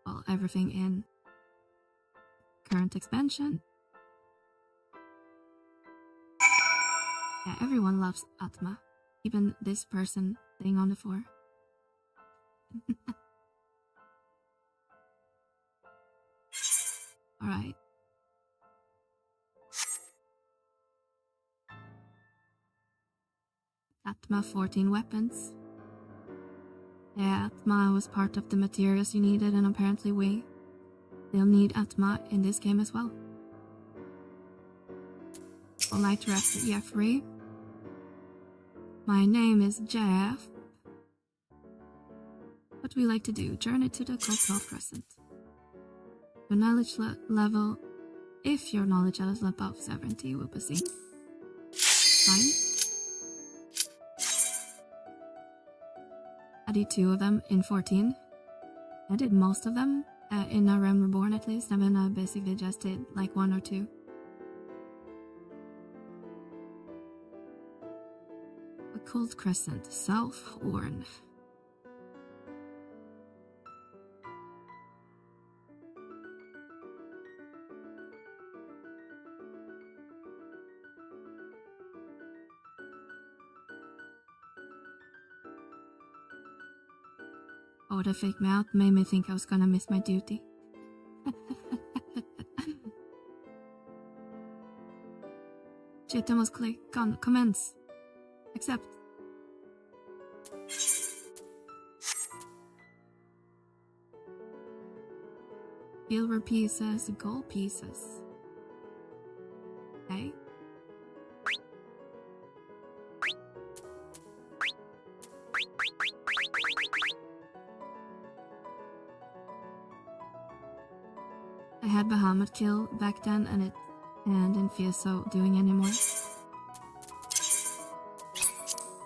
well, everything in current expansion. Yeah, everyone loves Atma, even this person laying on the floor. Alright. Atma 14 weapons. Yeah, Atma was part of the materials you needed, and apparently they'll need Atma in this game as well. All right, Jeffrey. My name is Jeff. What do we like to do? Journey to the Occult Crescent. Your knowledge level, if your knowledge level is above 70, will be seen. Fine. I did 2 of them in 14. I did most of them in A Realm Reborn at least, and then I basically just did like 1 or 2. Occult Crescent, South Horn. Oh, the fake mouth made me think I was gonna miss my duty. Shit, almost click on commence. Accept. Silver pieces, gold pieces. Okay. I had Bahamut kill back then, and didn't feel so doing anymore.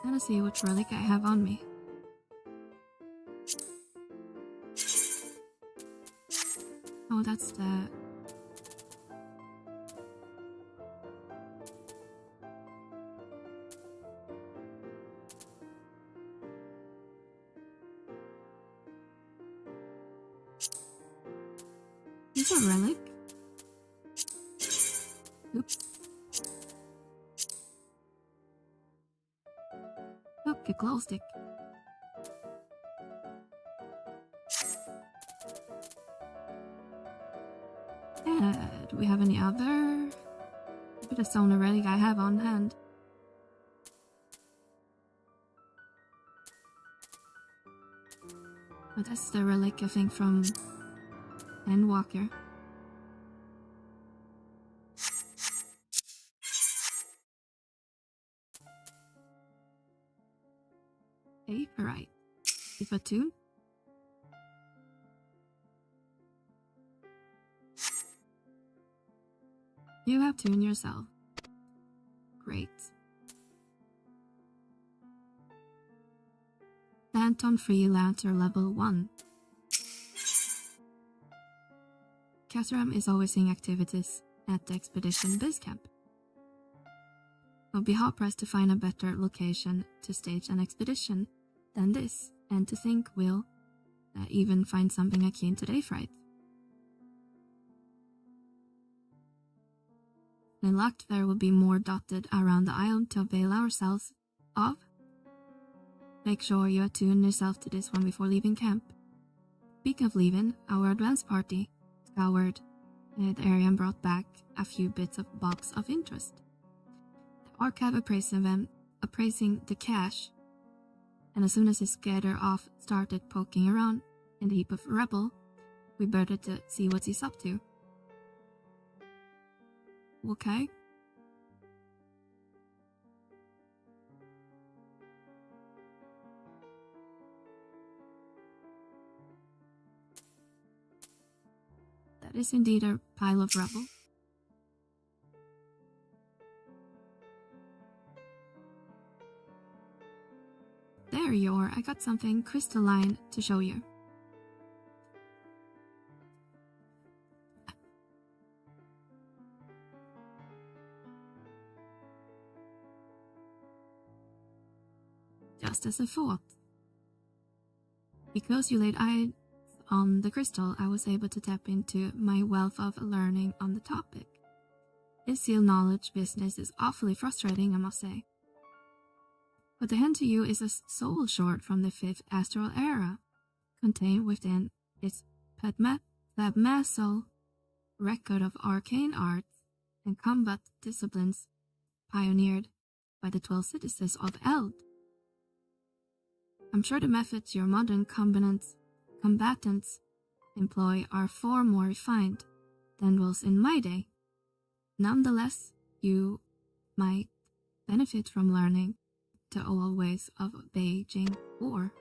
Let's see what relic I have on me. Oh, that's the... Is a relic? Oops. Look, a glow stick. Do we have any other? Maybe that's the only relic I have on hand. Oh, that's the relic, I think, from Endwalker. Vaporite. If a tune? You have tuned yourself. Great. Phantom Freelancer level 1. Caterham is overseeing activities at the expedition base camp. I'll be hard pressed to find a better location to stage an expedition than this, and to think we'll even find something akin to Dayfright. When luck, there will be more dotted around the island to avail ourselves of. Make sure you attune yourself to this one before leaving camp. Speaking of leaving, our advance party scoured the area and brought back a few bits of box of interest. The archive appraising the cache, and as soon as his scatter off started poking around in the heap of rubble, we better to see what he's up to. Okay. That is indeed a pile of rubble. There you are, I got something crystalline to show you. Just as a thought. Because you laid eyes on the crystal, I was able to tap into my wealth of learning on the topic. This seal knowledge business is awfully frustrating, I must say. What I hand to you is a soul short from the 5th astral era, contained within its Padmaso record of arcane arts and combat disciplines pioneered by the 12 citizens of Eld. I'm sure the methods your modern combatants employ are far more refined than those in my day. Nonetheless, you might benefit from learning the old ways of waging war.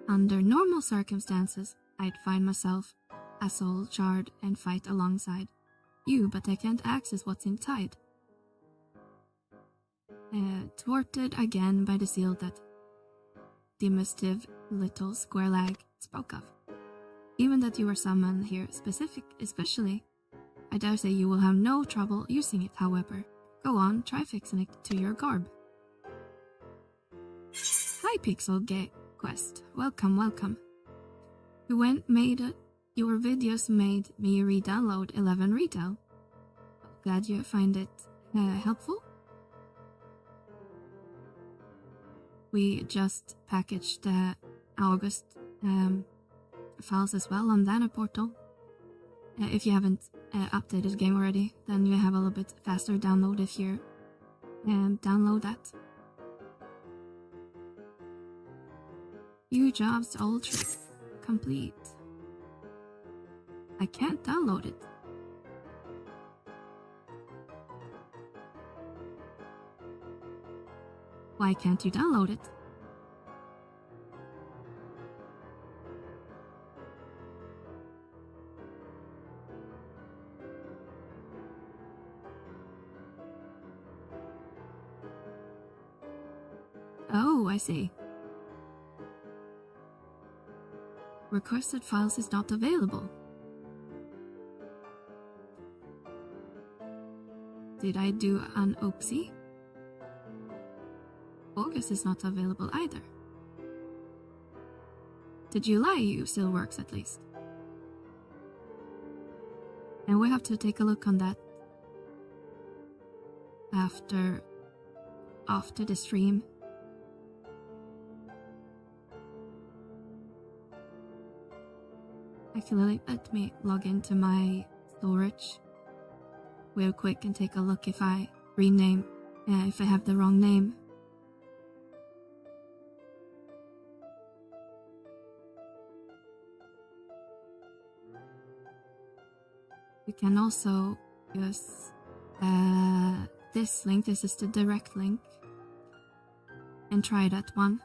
Under normal circumstances, I'd find myself a soul shard and fight alongside you, but I can't access what's inside. Thwarted again by the seal that demonstrative little square leg spoke of. Even that you were summoned here especially, I dare say you will have no trouble using it, however. Go on, try fixing it to your garb. Hi Pixel Quest, welcome. Your videos made me re-download 11 Retail. Glad you find it helpful. We just packaged the August files as well on Vana portal. If you haven't updated the game already, then you have a little bit faster download if you download that. New jobs, all tricks complete. I can't download it. Why can't you download it? Oh, I see. Requested files is not available. Did I do an oopsie? August is not available either. Did July still works at least? And we have to take a look on that after the stream. Actually, let me log into my storage real quick and take a look if I rename, if I have the wrong name. You can also use this link. This is the direct link, and try that one.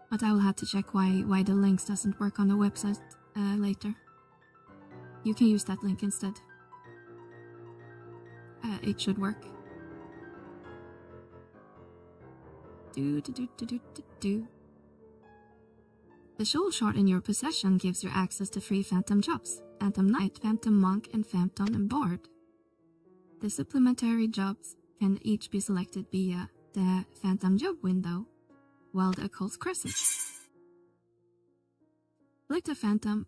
But I will have to check why the links doesn't work on the website later. You can use that link instead. It should work. The soul shard in your possession gives you access to 3 phantom jobs: Phantom Knight, Phantom Monk, and Phantom Bard. The supplementary jobs can each be selected via the Phantom Job window, while the Occult's Crescent. Select a Phantom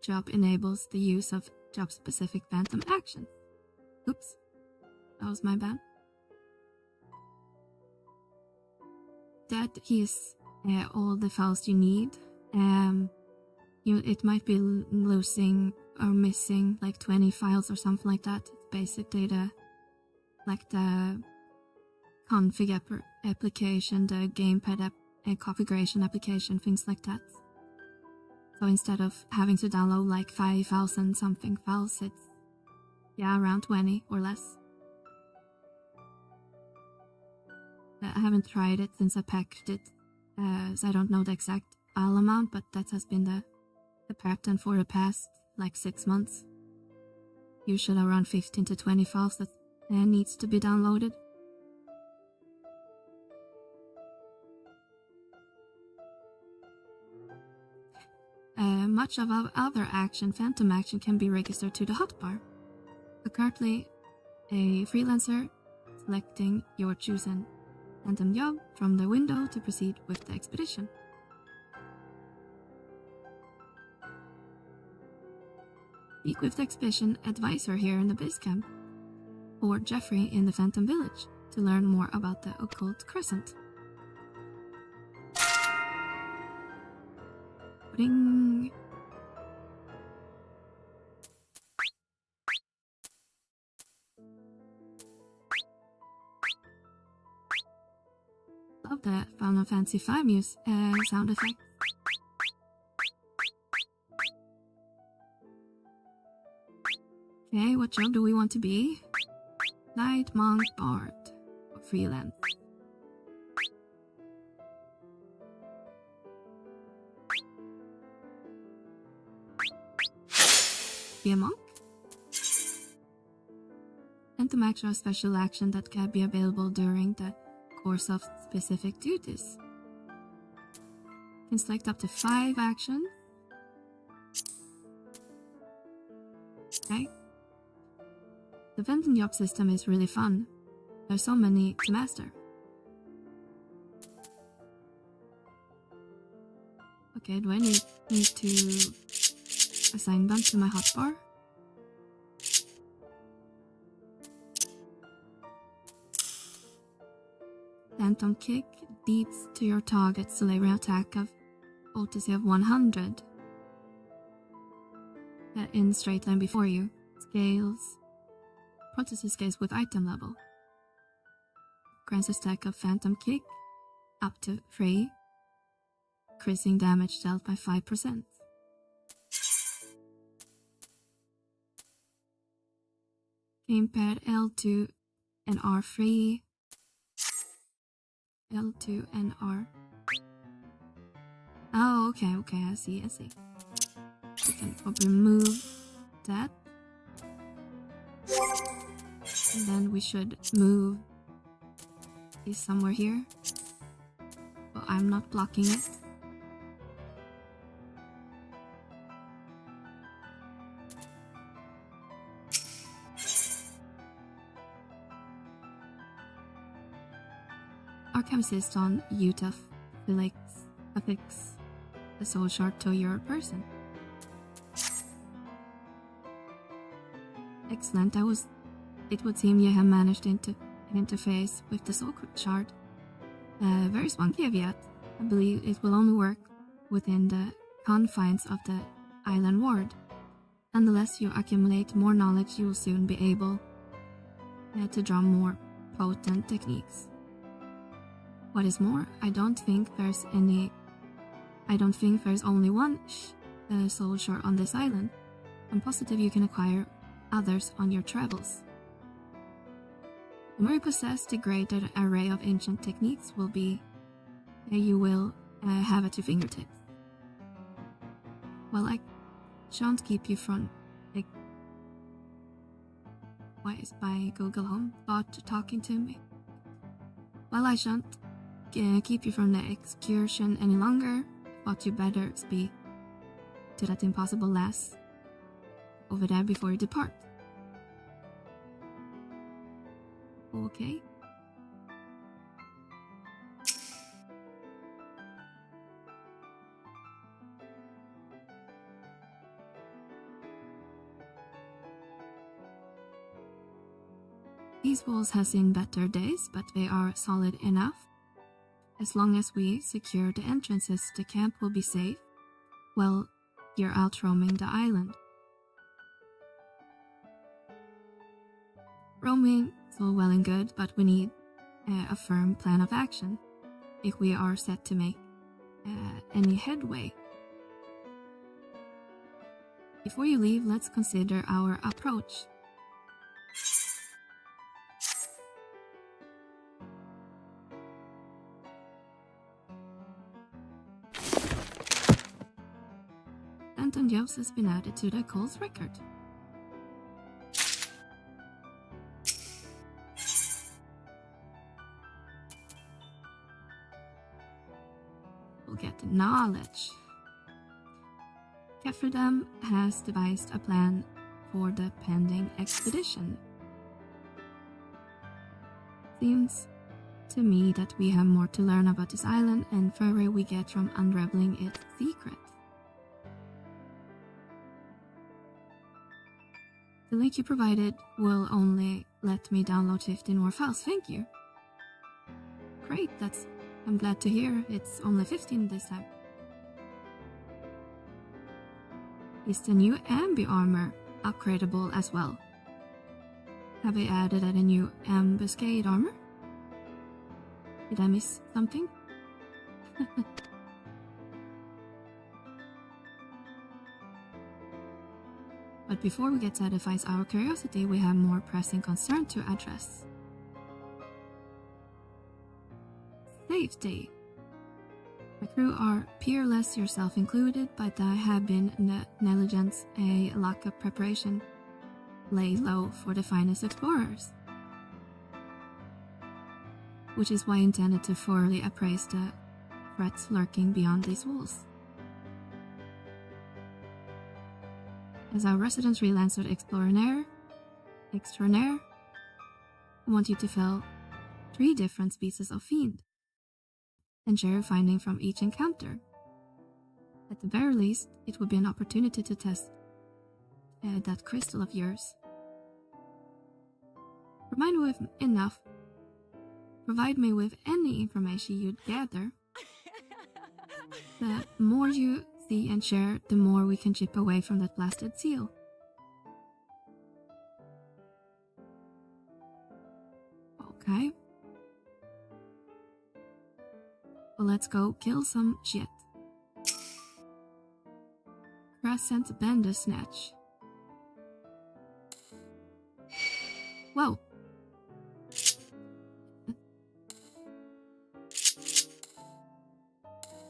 job enables the use of job-specific Phantom actions. Oops, that was my bad. That is all the files you need. It might be losing or missing like 20 files or something like that. It's basically the config application, the gamepad configuration application, things like that. So instead of having to download like 5,000 something files, it's around 20 or less. I haven't tried it since I packaged it, so I don't know the exact file amount, but that has been the pattern for the past like 6 months. Usually around 15 to 20 files that needs to be downloaded. Much of our other action, Phantom action, can be registered to the hotbar. So currently, a freelancer selecting your chosen Phantom job from the window to proceed with the expedition. Speak with the expedition advisor here in the base camp, or Jeffrey in the Phantom Village, to learn more about the Occult Crescent. Ring. Love the Final Fantasy V sound effect. Okay, what job do we want to be? Knight, Monk, Bard, or Freelance? Be a monk? Phantom action or special action that can be available during the course of specific duties. You can select up to 5 actions. Okay. The Phantom job system is really fun. There's so many to master. Okay, do I need to assign them to my hotbar? Phantom kick deeds to your target's slavery attack of OTC of 100. In straight line before you. Scales. Processes scales with item level. Grants a stack of Phantom kick up to 3. Increasing damage dealt by 5%. Gamepad L2 and R3. L2 and R. Oh, okay, I see. We can probably move that. And then we should move this somewhere here. But I'm not blocking it. Archive assist on UTF affix the soul shard to your person. Excellent. It would seem you have managed to interface with the soul shard. Very small caveat. I believe it will only work within the confines of the island ward. Unless you accumulate more knowledge, you will soon be able to draw more potent techniques. What is more, I don't think there's any I don't think there's only one soul shard on this island. I'm positive you can acquire others on your travels. The more you possess, the greater the array of ancient techniques will be you will have at your fingertips. Well, I shan't keep you from why is my Google Home bot talking to me? Well, I shan't keep you from the excursion any longer, but you better speak to that impossible lass over there before you depart. Okay. These walls have seen better days, but they are solid enough. As long as we secure the entrances, the camp will be safe. Well, you're out roaming the island. Roaming is all well and good, but we need a firm plan of action if we are set to make any headway. Before you leave, let's consider our approach. Denton Jobs has been added to the Cole's record. We'll get the knowledge. Kefferdam has devised a plan for the pending expedition. Seems to me that we have more to learn about this island and further we get from unraveling its secret. The link you provided will only let me download 15 more files, thank you. Great, I'm glad to hear it's only 15 this time. Is the new ambi armor upgradable as well? Have they added a new ambuscade armor? Did I miss something? But before we get satisfied our curiosity, we have more pressing concern to address. Safety. My crew are peerless, yourself included, but I have been negligent, a lack of preparation. Lay low for the finest explorers. Which is why I intended to thoroughly appraise the threats lurking beyond these walls. As our resident freelancer extraordinaire, I want you to fell 3 different species of fiend and share a finding from each encounter. At the very least, it would be an opportunity to test that crystal of yours. Provide me with any information you'd gather. The more you see and share, the more we can chip away from that blasted seal. Okay. Well, let's go kill some shit. Crescent Bandersnatch. Whoa.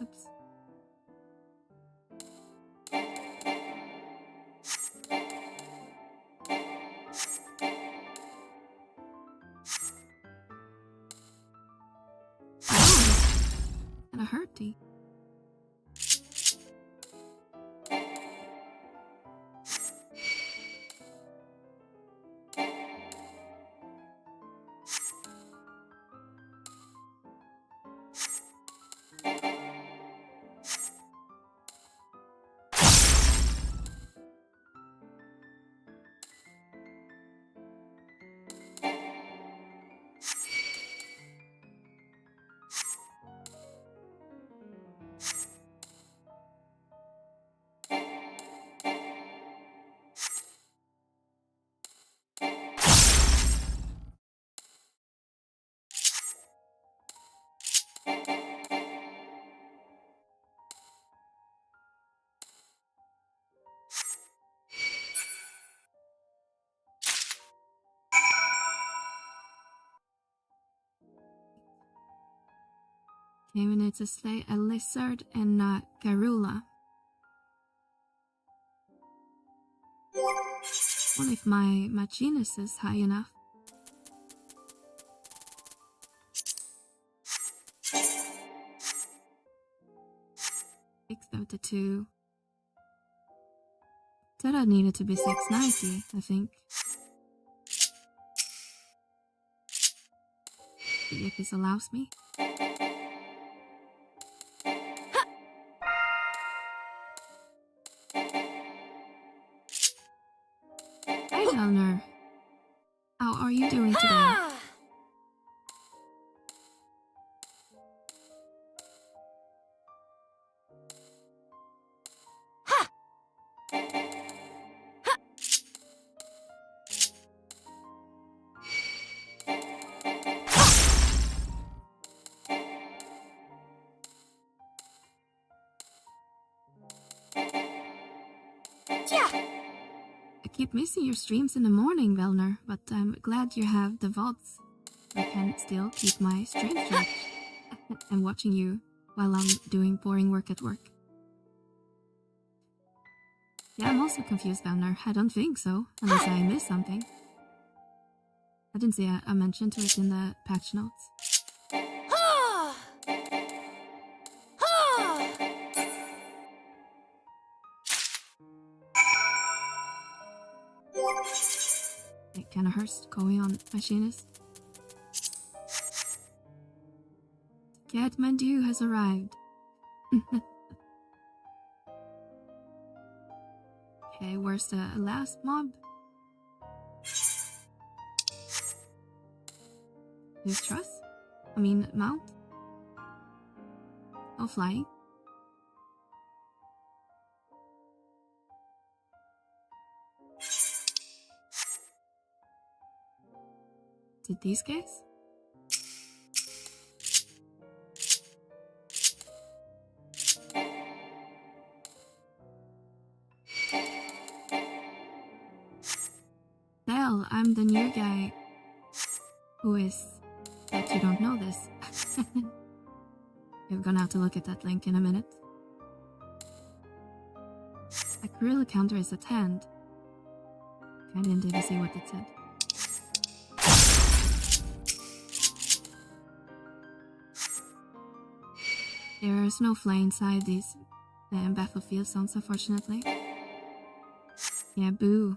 Oops. And a hurty. Okay, we need to slay a lizard and a garula. Only if my genus is high enough. 672. Said I needed to be 690, I think. See if this allows me. Hey, Eleanor. How are you doing today? I keep missing your streams in the morning, Velner, but I'm glad you have the VODs. I can still keep my stream straight. I'm watching you while I'm doing boring work at work. Yeah, I'm also confused, Velner. I don't think so, unless I missed something. I didn't see a mention to it in the patch notes. It kinda hurts going on machinist. Kathmandu has arrived. Okay, where's the last mob? Who's trust? Mount? Oh, flying. Did these guys? Well, I'm the new guy who is that you don't know this. We're gonna have to look at that link in a minute. A gorilla counter is at hand. I didn't even see what it said. There is no fly inside these battlefield zones, unfortunately. Yeah, boo.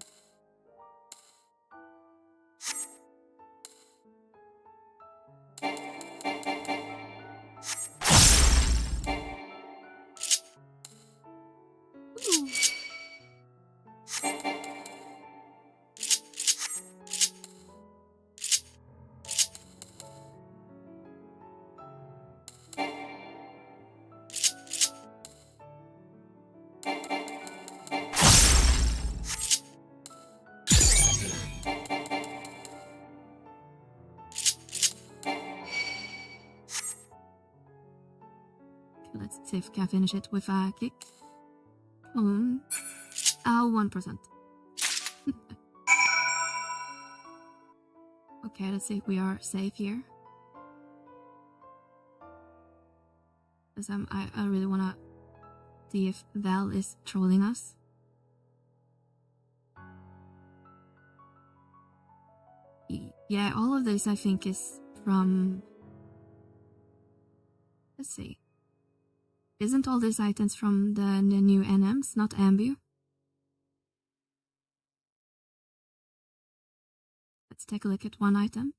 Ooh. Let's see if we can finish it with a kick. 1%. Okay, let's see if we are safe here. Because I really wanna see if Val is trolling us. Yeah, all of this I think is from... Let's see. Isn't all these items from the new NMs, not Ambu? Let's take a look at one item.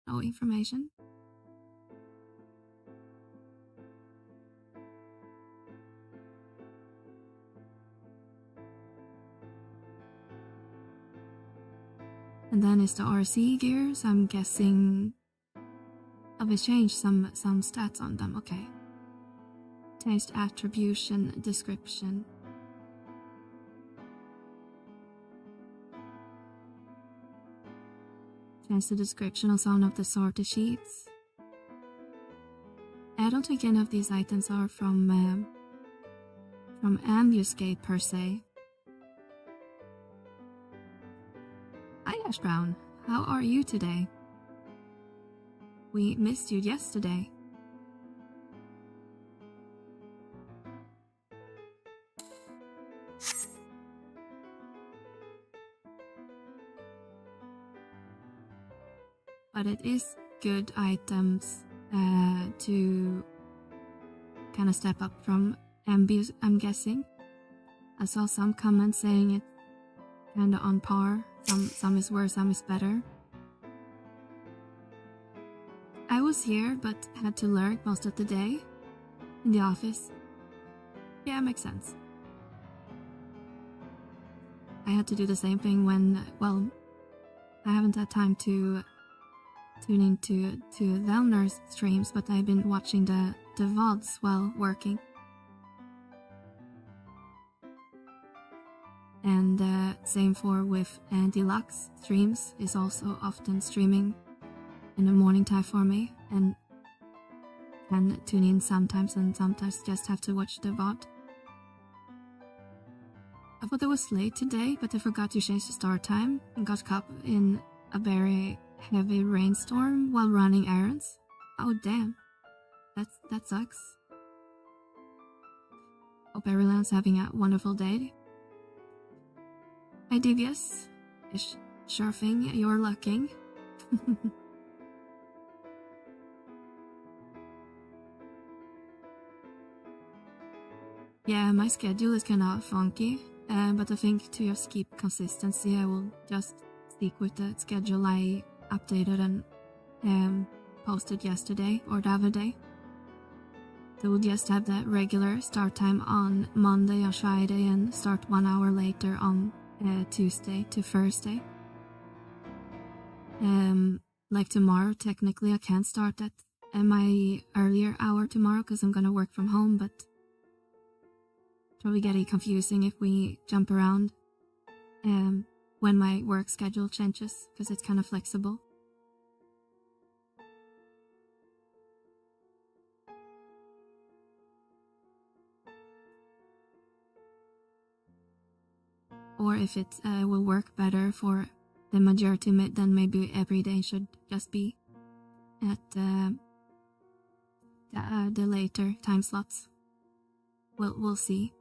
No information. And then is the RC gear, so I'm guessing... Oh, we changed some stats on them, okay. Changed attribution, description. Changed the description of some of the sorted sheets. I don't think any of these items are from Ambuscade per se. Hi Ash Brown, how are you today? We missed you yesterday. but it is good items to kind of step up from Ambius, I'm guessing. I saw some comments saying it kind of on par. Some is worse, some is better. I was here but had to lurk most of the day in the office. Yeah, makes sense. I had to do the same thing when, well, I haven't had time to tune into Velner's streams, but I've been watching the VODs while working. And same for with Deluxe streams, is also often streaming in the morning time for me, and can tune in sometimes and sometimes just have to watch the VOD. I thought it was late today, but I forgot to change the start time and got caught in a very heavy rainstorm while running errands. Oh damn, that sucks. Hope everyone's having a wonderful day. Hi Devious, is sure thing you're lucking. Yeah, my schedule is kinda funky, but I think to just keep consistency I will just stick with the schedule I updated and posted yesterday or the other day. They will just have the regular start time on Monday or Friday and start 1 hour later on Tuesday to Thursday. Like tomorrow, technically I can't start at my earlier hour tomorrow because I'm gonna work from home, but probably getting confusing if we jump around when my work schedule changes, because it's kind of flexible. Or if it will work better for the majority, then maybe every day should just be at the later time slots. We'll see.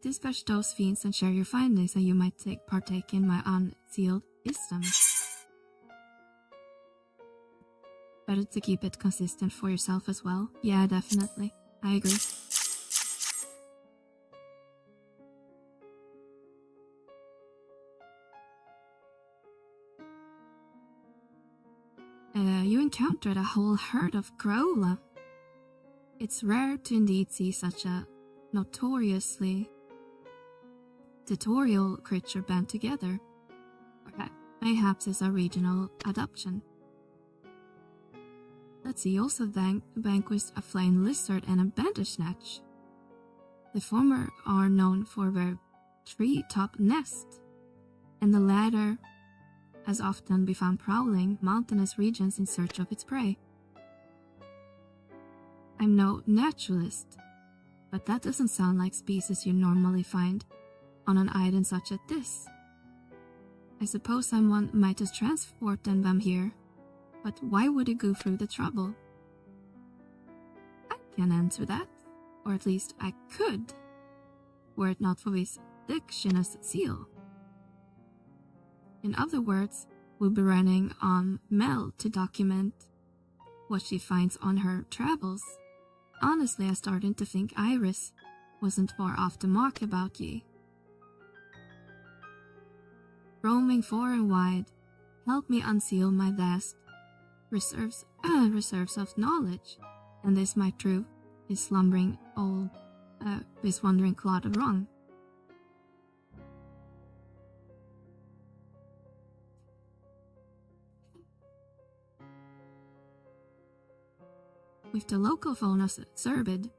Dispatch those fiends and share your findings, and you might partake in my unsealed wisdom. Better to keep it consistent for yourself as well. Yeah, definitely. I agree. You encountered a whole herd of Grola. It's rare to indeed see such a notoriously tutorial creature band together. Or perhaps it's a regional adoption. Let's see, you also vanquished a flying lizard and a bandersnatch. The former are known for their tree-top nest, and the latter has often been found prowling mountainous regions in search of its prey. I'm no naturalist, but that doesn't sound like species you normally find on an island such as this. I suppose someone might have transported them here, but why would it go through the trouble? I can answer that, or at least I could, were it not for this dictionary seal. In other words, we'll be running on Mel to document what she finds on her travels. Honestly, I started to think Iris wasn't far off the mark about ye. Roaming far and wide, help me unseal my vast reserves of knowledge, and this might prove his slumbering old, this wandering clod of wrong. With the local fauna surveyed,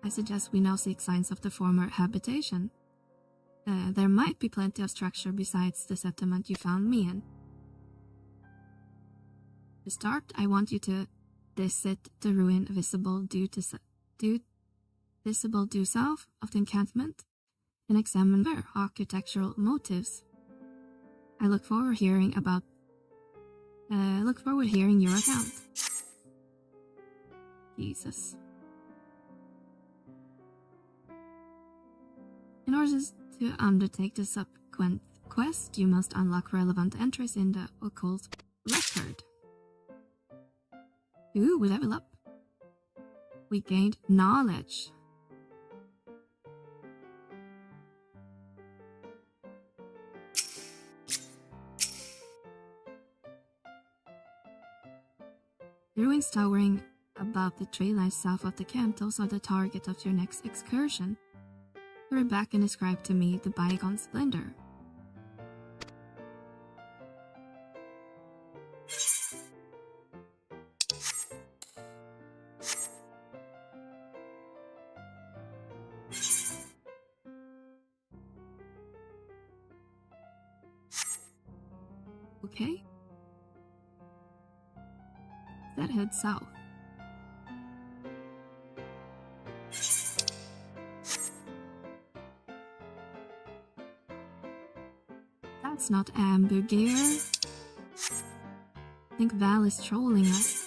I suggest we now seek signs of the former habitation. There might be plenty of structure besides the settlement you found me in. To start, I want you to visit the ruin visible due south of the encampment and examine their architectural motives. I look forward hearing your account. Jesus. In order To undertake the subsequent quest, you must unlock relevant entries in the occult record. Ooh, we level up. We gained knowledge. The ruins towering above the tree line south of the camp, those are the target of your next excursion. Hurry back and describe to me the bygone splendor. Okay. That head south. That's not hamburger. I think Val is trolling us.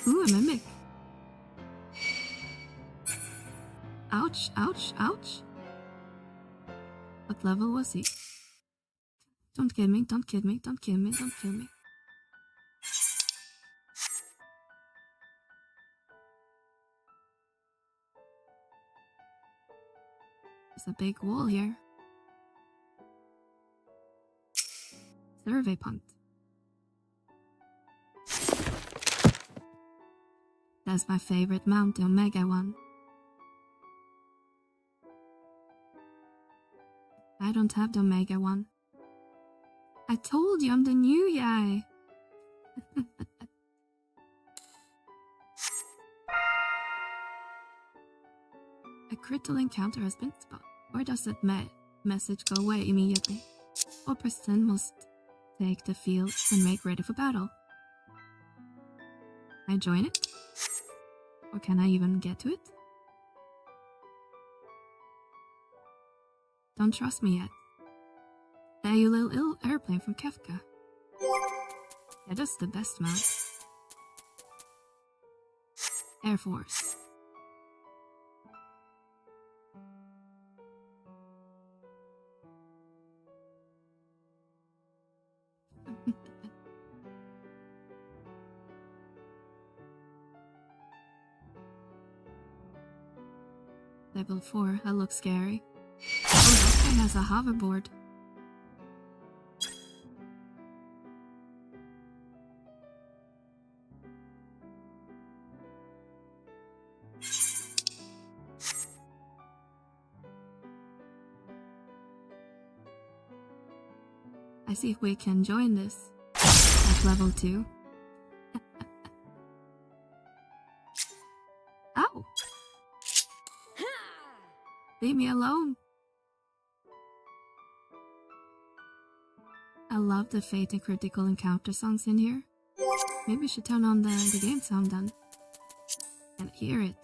Ooh, a mimic. Ouch, ouch, ouch. What level was he? Don't kill me, don't kill me, don't kill me, don't kill me. There's a big wall here. Survey point. That's my favorite mount, the Omega one. I don't have the Omega one. I told you I'm the new guy. A critical encounter has been spotted. Or does that message go away immediately? All person must take the field and make ready for battle. Can I join it? Or can I even get to it? Don't trust me yet. There, you little airplane from Kafka. Yeah, that's the best mount. Air Force. Level 4, that looks scary. Oh, this guy has a hoverboard. I see if we can join this at level 2. Ow! Leave me alone. I love the Fate and Critical Encounter songs in here. Maybe I should turn on the game sound then. And hear it.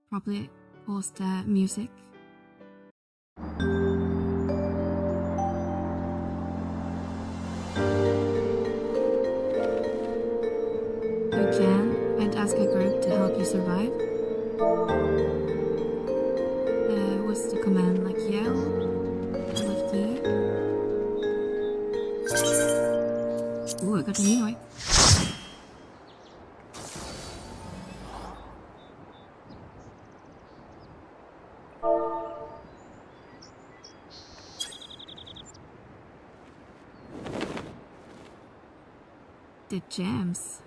Probably pause the music. You can. I'd ask a group to help you survive. What's the command? Like yell? LFD? Ooh, I got a new one. The gems.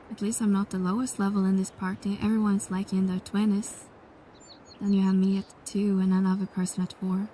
At least I'm not the lowest level in this party. Everyone's like in their 20s. Then you have me at 2 and another person at 4.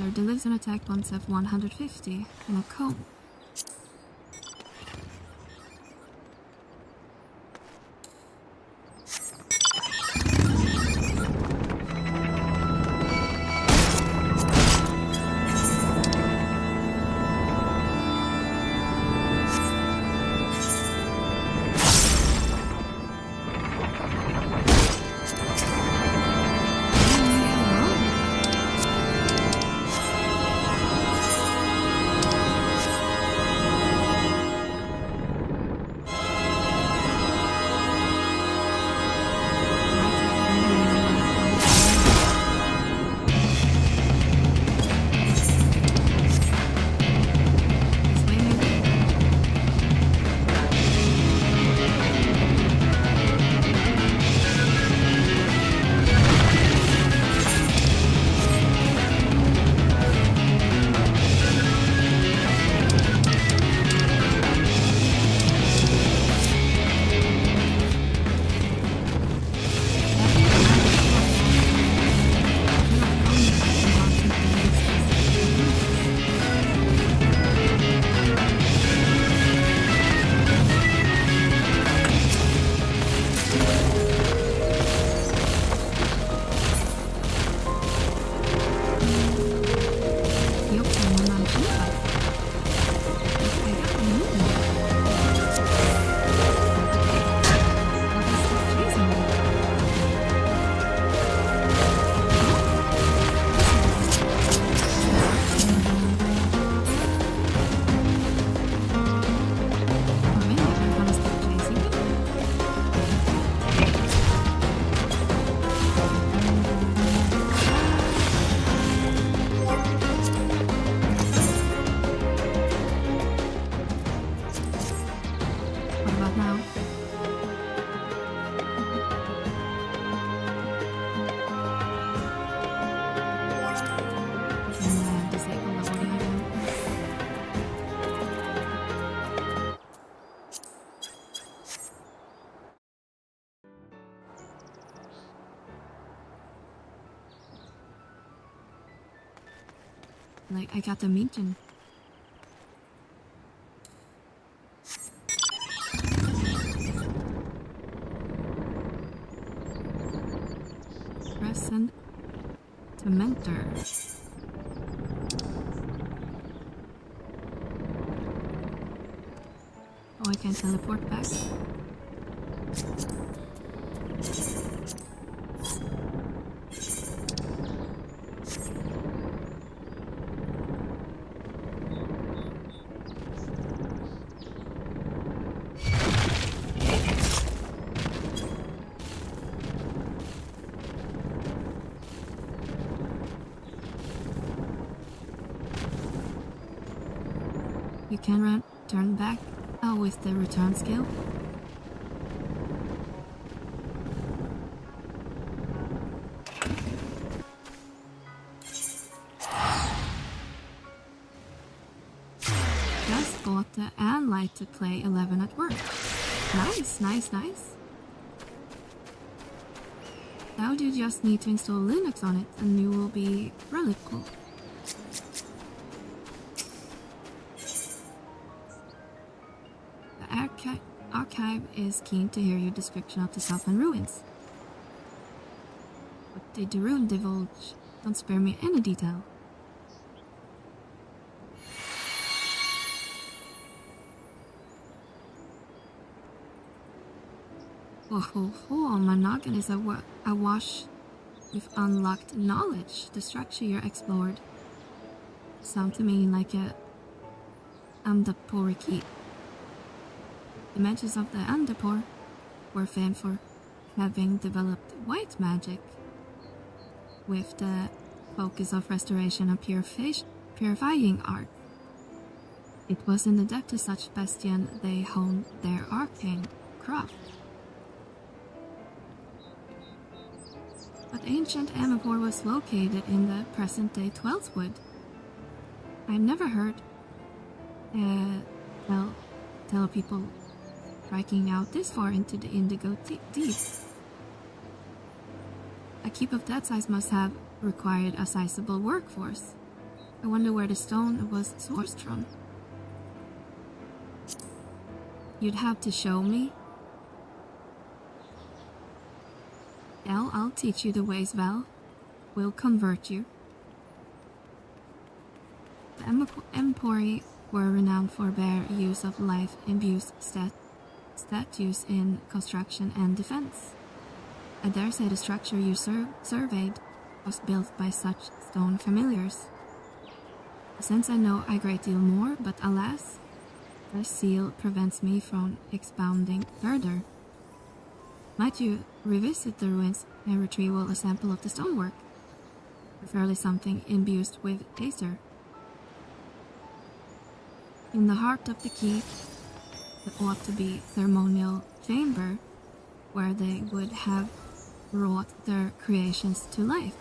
monster delivers an attack bonus of 150 and a cone. Like, I got the mention. Present to mentor. Oh, I can teleport back. You can turn back with the return skill. Just bought the and like to play 11 at work. Nice, nice, nice. Now you just need to install Linux on it and you will be really cool. Archive is keen to hear your description of the Southland ruins. What did the rune divulge? Don't spare me any detail. My noggin is awash with unlocked knowledge. The structure you explored sound to me like a Amdaporiki. The mages of the Andapur were famed for having developed white magic with the focus of restoration and purifying art. It was in the depth of such bastion they honed their arcane craft. But ancient Amapur was located in the present-day 12th Wood. I've never heard tell people striking out this far into the indigo deep. A keep of that size must have required a sizable workforce. I wonder where the stone was sourced from. You'd have to show me. I'll teach you the ways, Val. We'll convert you. The Empori were renowned for their use of life-imbued statues in construction and defense. I dare say the structure you surveyed was built by such stone familiars. Since I know a great deal more, but alas, the seal prevents me from expounding further. Might you revisit the ruins and retrieve a sample of the stonework? Preferably something imbued with aether. In the heart of the keep, there ought to be a ceremonial chamber where they would have brought their creations to life.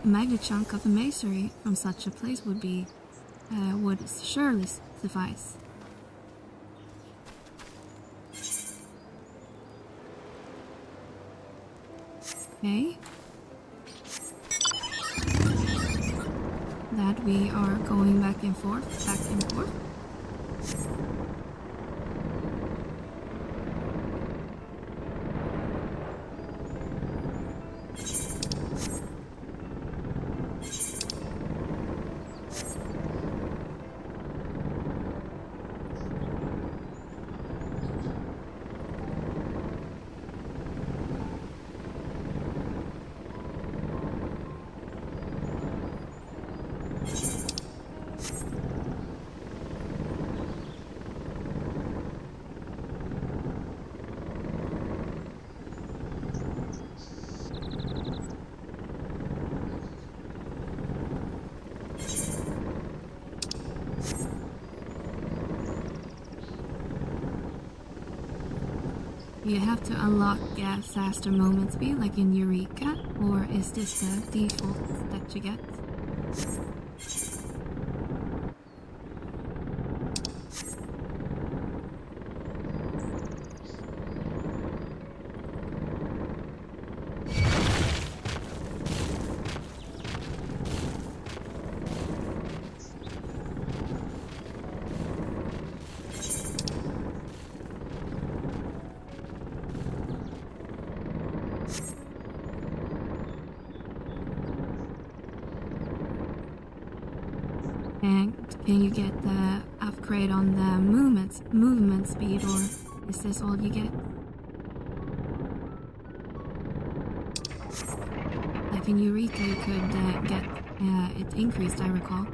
A magnet chunk of masonry from such a place would surely suffice. Okay. That we are going back and forth. You have to unlock faster movement speed like in Eureka, or is this the default that you get? And can you get the upgrade on the movement speed, or is this all you get? Like in Eureka, you could get it increased, I recall.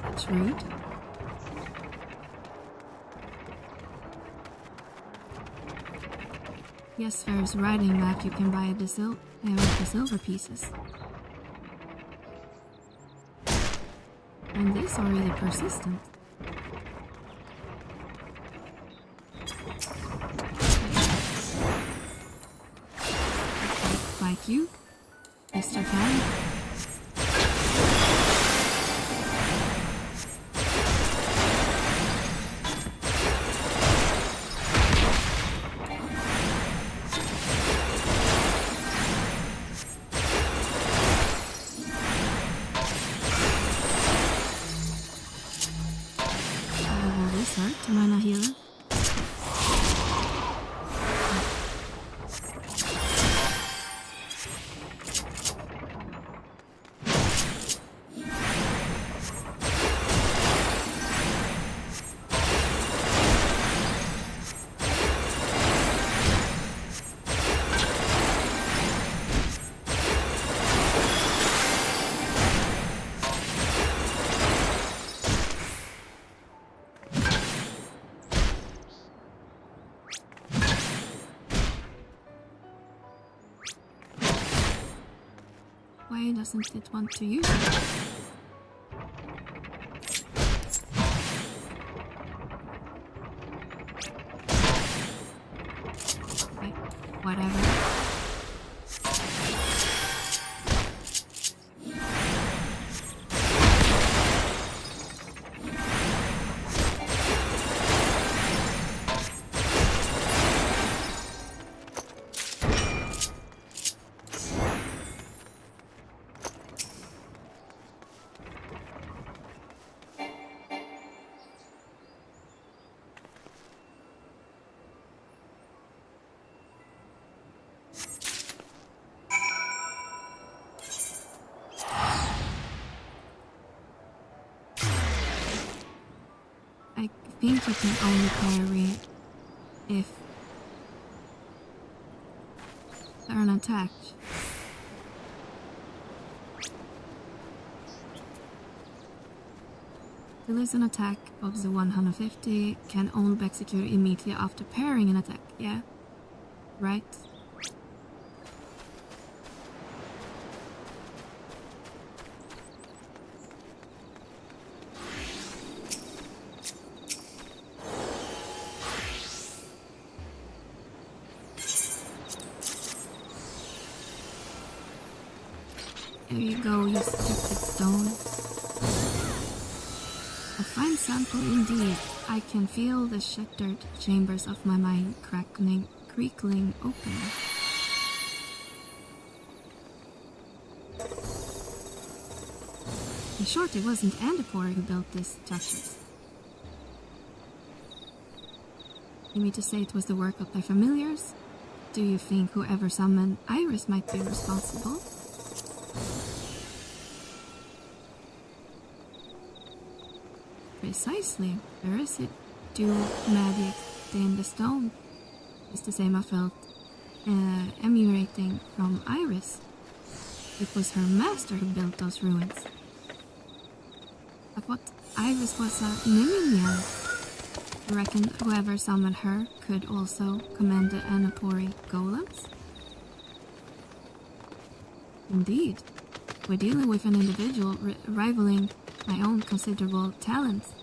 That's rude. Yes, there's writing that you can buy with the silver pieces. And these are really persistent. Like you, Mr. Fan. Am I not healer? Why doesn't it want to use it? Okay, whatever. think you can only parry if they're an attack. Release an attack of the 150 can only be executed immediately after parrying an attack. Yeah, right. There you go, you stupid stone. A fine sample indeed. I can feel the shattered chambers of my mind creakling open. In short, it wasn't Andapor who built these structures. You mean to say it was the work of their familiars? Do you think whoever summoned Iris might be responsible? Precisely. Where is it? Do magic in the stone? It's the same I felt emulating from Iris. It was her master who built those ruins. I thought Iris was a minion. I reckon whoever summoned her could also command the Anapori golems? Indeed. We're dealing with an individual rivaling my own considerable talents.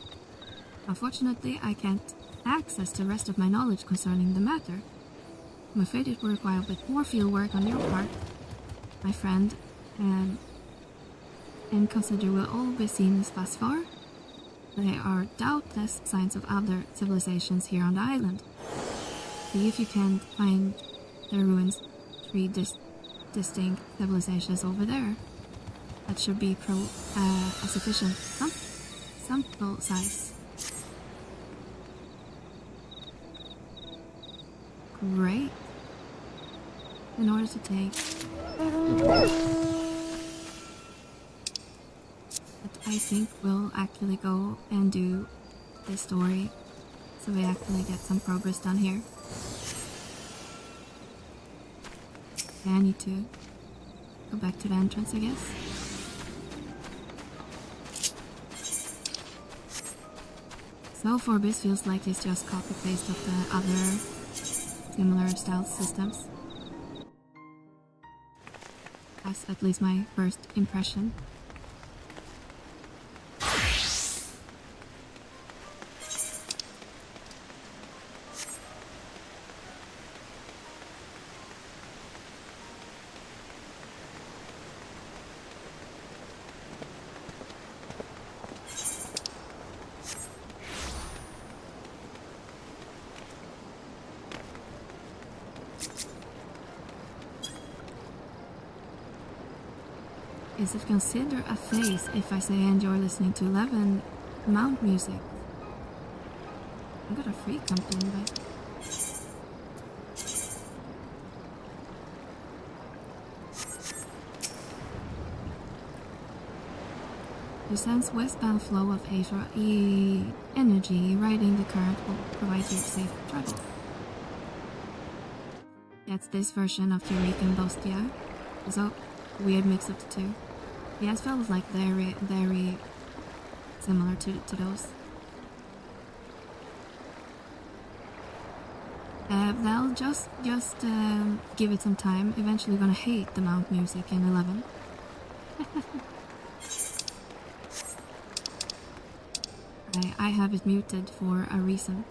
Unfortunately, I can't access the rest of my knowledge concerning the matter. I'm afraid it will require a bit more field work on your part, my friend, and consider we'll all be seen as thus far. There are doubtless signs of other civilizations here on the island. See if you can find the ruins, 3 distinct civilizations over there. That should be a sufficient sample size. Great. In order to take that, I think we'll actually go and do this story so we actually get some progress done here. Okay, I need to go back to the entrance, I guess. So far, this feels like it's just copy-paste of the other similar style systems. That's at least my first impression. Is it considered a phase if I say I enjoy listening to 11 mount music? I got a free company, but... You sense westbound flow of energy riding the current will provide you safe travel. That's this version of Eureka and Bostia. So, weird mix of the two. Yeah, it felt like very similar to those. They'll just give it some time. Eventually gonna hate the mount music in 11. I have it muted for a reason.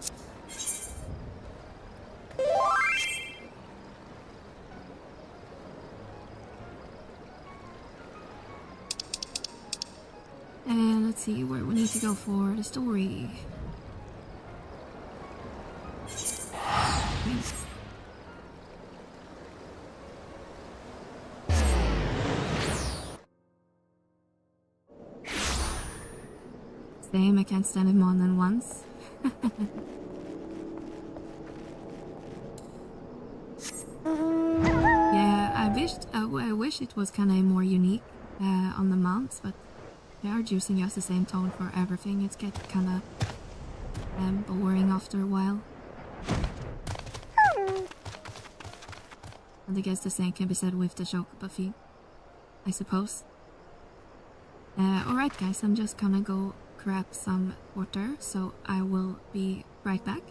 And let's see where we need to go for the story. Nice. Same, I can't stand it more than once. Yeah, I wish it was kind of more unique on the mounts, but they are using just the same tone for everything. It's getting kind of boring after a while. And I guess the same can be said with the chocobo feed, I suppose. Alright guys, I'm just gonna go grab some water, so I will be right back.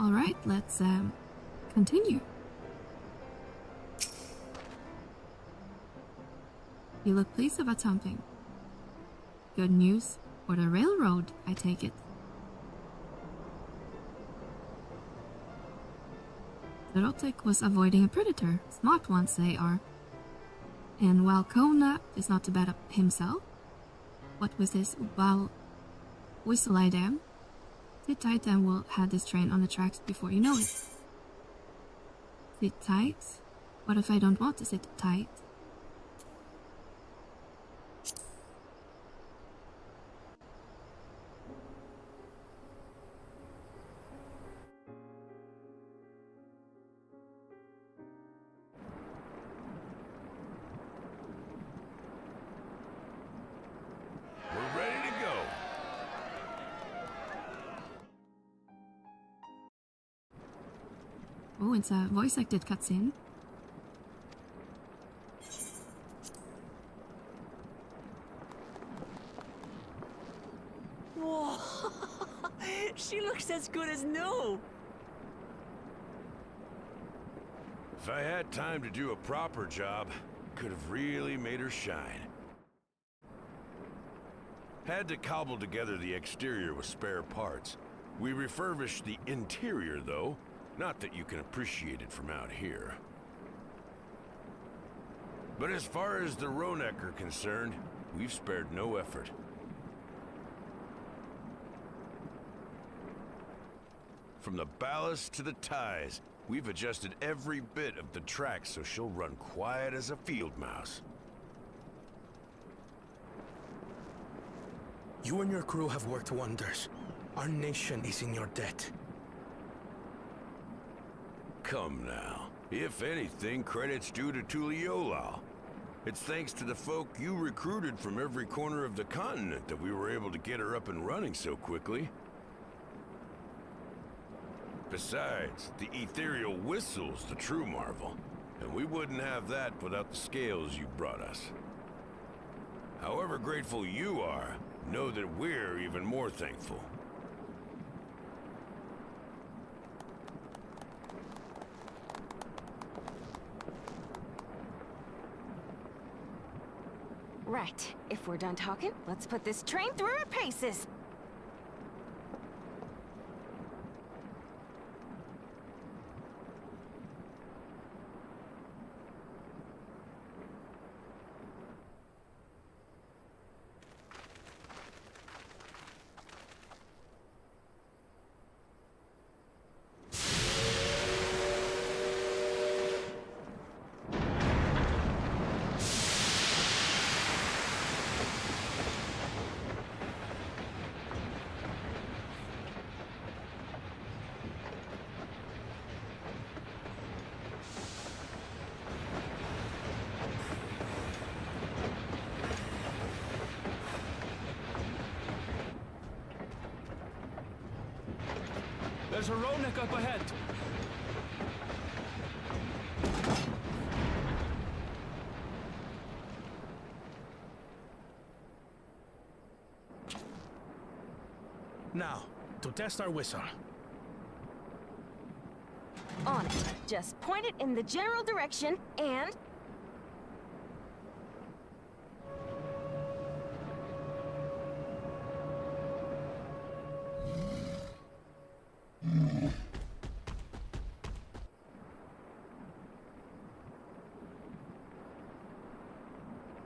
Alright, let's continue. You look pleased about something. Good news for the railroad, I take it. The Rotek was avoiding a predator. Smart ones they are. And while Kona is not too bad himself, what was this whistle I damn? Sit tight and we'll have this train on the tracks before you know it. Sit tight? What if I don't want to sit tight? it's a voice-acted cutscene. Whoa! She looks as good as new! If I had time to do a proper job, could have really made her shine. Had to cobble together the exterior with spare parts. We refurbished the interior, though. Not that you can appreciate it from out here. But as far as the Ronek are concerned, we've spared no effort. From the ballast to the ties, we've adjusted every bit of the track so she'll run quiet as a field mouse. You and your crew have worked wonders. Our nation is in your debt. Come now. If anything, credit's due to Tuliolal. It's thanks to the folk you recruited from every corner of the continent that we were able to get her up and running so quickly. Besides, the ethereal whistle's the true marvel, and we wouldn't have that without the scales you brought us. However grateful you are, know that we're even more thankful. Right. If we're done talking, let's put this train through our paces. There's a Ronek up ahead. Now, to test our whistle. On it. Just point it in the general direction and...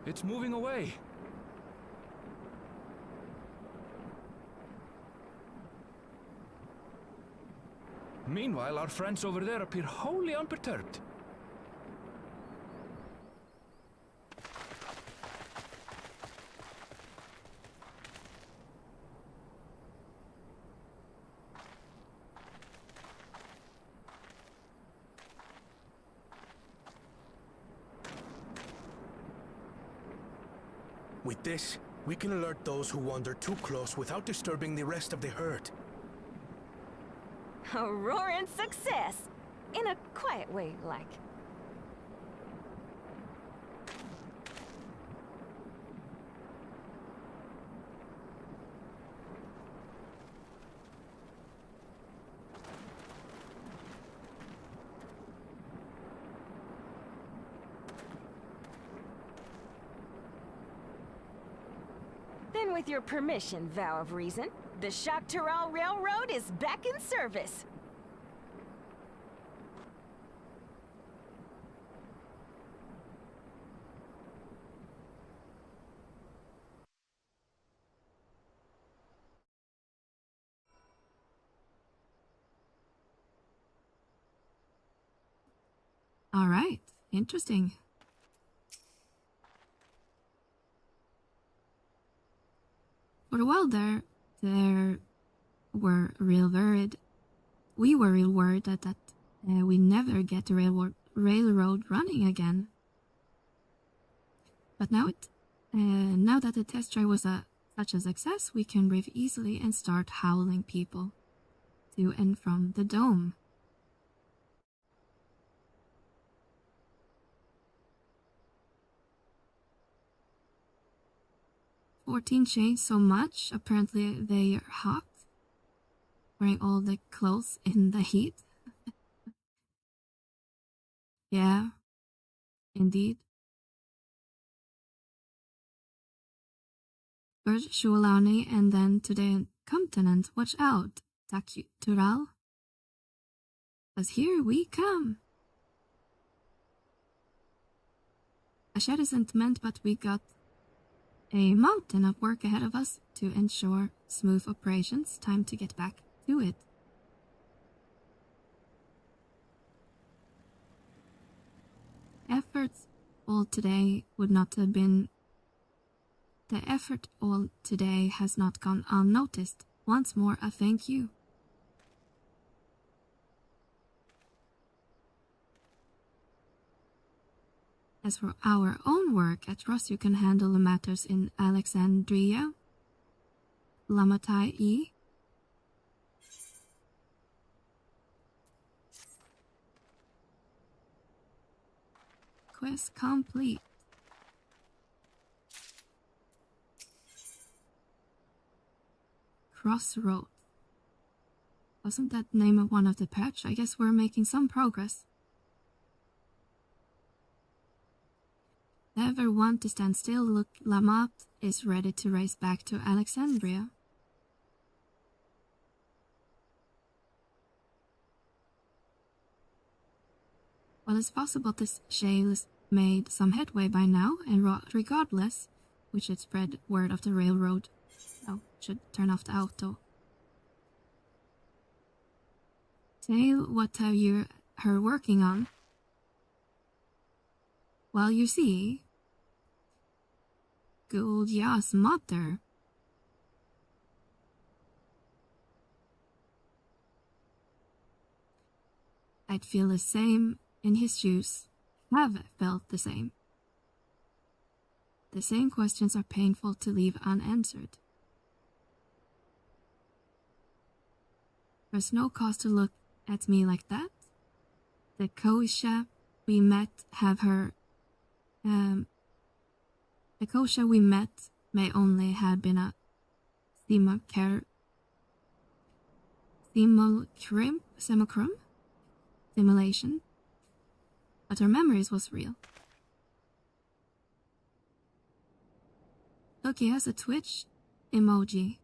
It's moving away. Meanwhile, our friends over there appear wholly unperturbed. With this, we can alert those who wander too close without disturbing the rest of the herd. A roaring success! In a quiet way, like. Then with your permission, Vow of Reason, the Shaktaral Railroad is back in service. All right, interesting. For a while there were real worried. We were real worried that we never get the railroad running again. But now now that the test drive was such a success, we can breathe easily and start howling people to and from the dome. 14 changed so much. Apparently they are hot. Wearing all the clothes in the heat. Yeah, indeed. First Shualani and then to the continent. Watch out, Tural. 'Cause here we come. A shed isn't meant, but we got a mountain of work ahead of us to ensure smooth operations. Time to get back to it. Efforts all today would not have been. The effort all today has not gone unnoticed. Once more, a thank you. As for our own work, I trust you can handle the matters in Alexandria. Lamatai. Quest complete. Crossroad. Wasn't that the name of one of the patch? I guess we're making some progress. Never want to stand still. Look, Lamat is ready to race back to Alexandria. Well, it's possible this Shale's made some headway by now, and regardless, we should spread word of the railroad. Oh, should turn off the auto. Tale, what have you her working on? Well, you see, Gulya's mother. I'd feel the same in his shoes. Have felt the same. The same questions are painful to leave unanswered. There's no cause to look at me like that. The Kosha we met have her. The Kosha we met may only have been a simulacrum simulation, but her memories was real. Look, he has a Twitch emoji.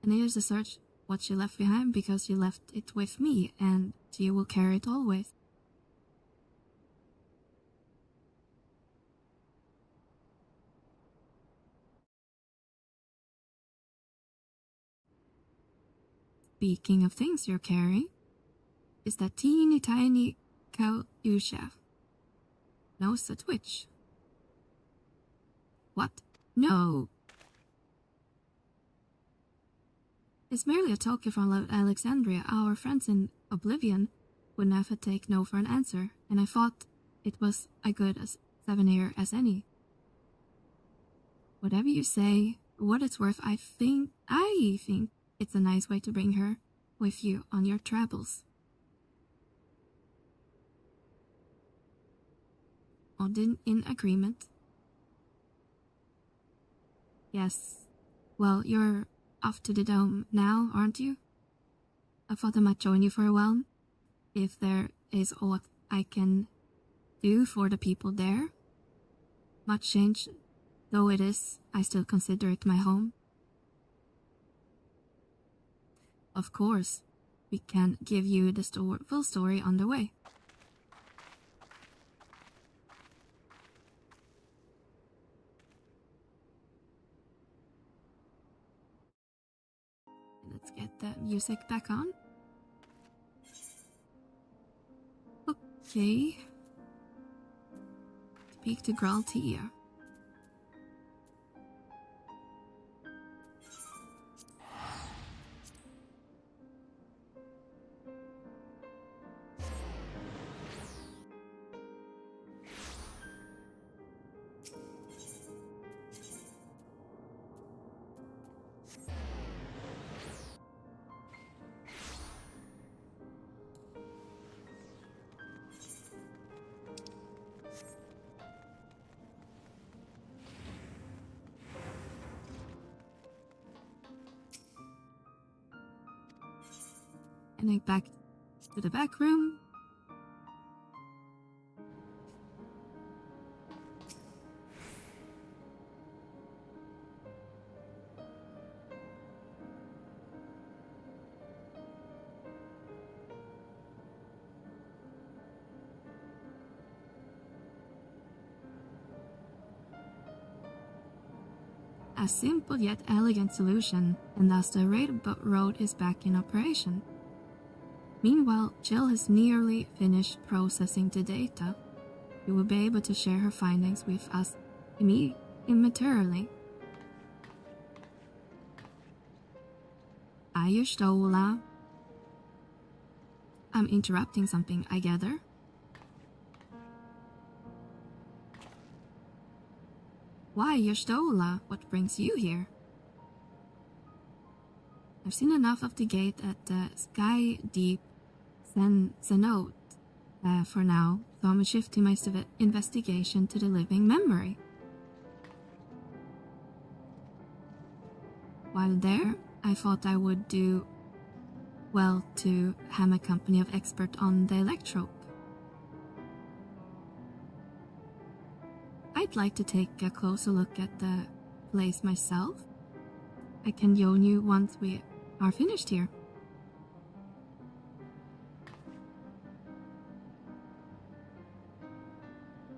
And here's the search what you left behind, because you left it with me and you will carry it always. Speaking of things you're carrying, is that teeny tiny cow Yusha. Knows the Twitch. What? No. It's merely a token from Alexandria. Our friends in Oblivion would never take no for an answer, and I thought it was as good as souvenir as any. Whatever you say, what it's worth, I think it's a nice way to bring her with you on your travels. Odin in agreement. Yes. Well, you're off to the dome now, aren't you? I thought I might join you for a while. If there is aught I can do for the people there. Much change though it is, I still consider it my home. Of course, we can give you the full story on the way. Let's get the music back on. Okay. Speak to Graltia. Heading back to the back room. A simple yet elegant solution, and thus the railroad road is back in operation. Meanwhile, Jill has nearly finished processing the data. She will be able to share her findings with us immaterially. Are you Stola? I'm interrupting something, I gather. Why, you're Stola? What brings you here? I've seen enough of the gate at the Sky Deep Cenote for now, so I'm shifting my investigation to the living memory. While there, I thought I would do well to have a company of experts on the electrope. I'd like to take a closer look at the place myself. I can join you once we are finished here.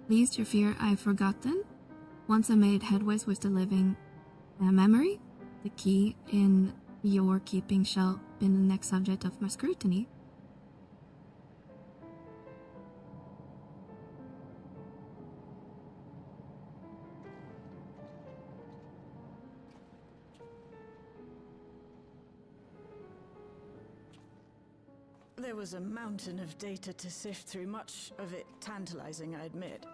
Least you fear I've forgotten. Once I made headways with the living memory, the key in your keeping shall be the next subject of my scrutiny. There was a mountain of data to sift through, much of it tantalizing, I admit.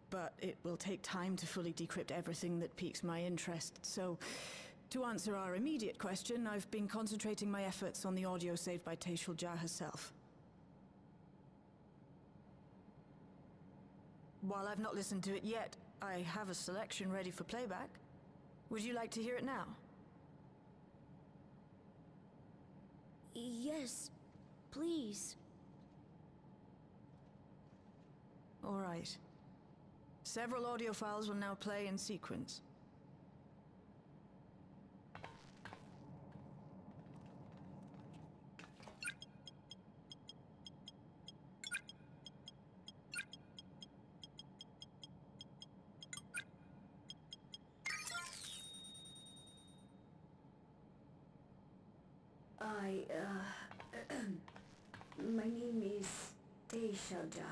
But it will take time to fully decrypt everything that piques my interest, so to answer our immediate question, I've been concentrating my efforts on the audio saved by Taishulja herself. While I've not listened to it yet, I have a selection ready for playback. Would you like to hear it now? Yes, please. All right. Several audio files will now play in sequence. My name is Taishulja,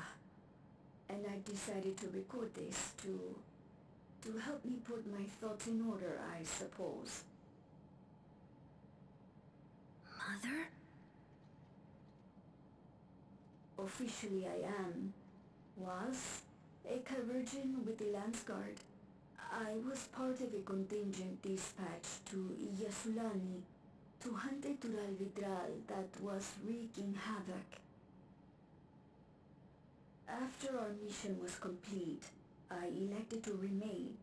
and I decided to record this to help me put my thoughts in order, I suppose. Mother? Officially I was a virgin with the Lance Guard. I was part of a contingent dispatched to Yasulani to hunt a Tural that was wreaking havoc. After our mission was complete, I elected to remain.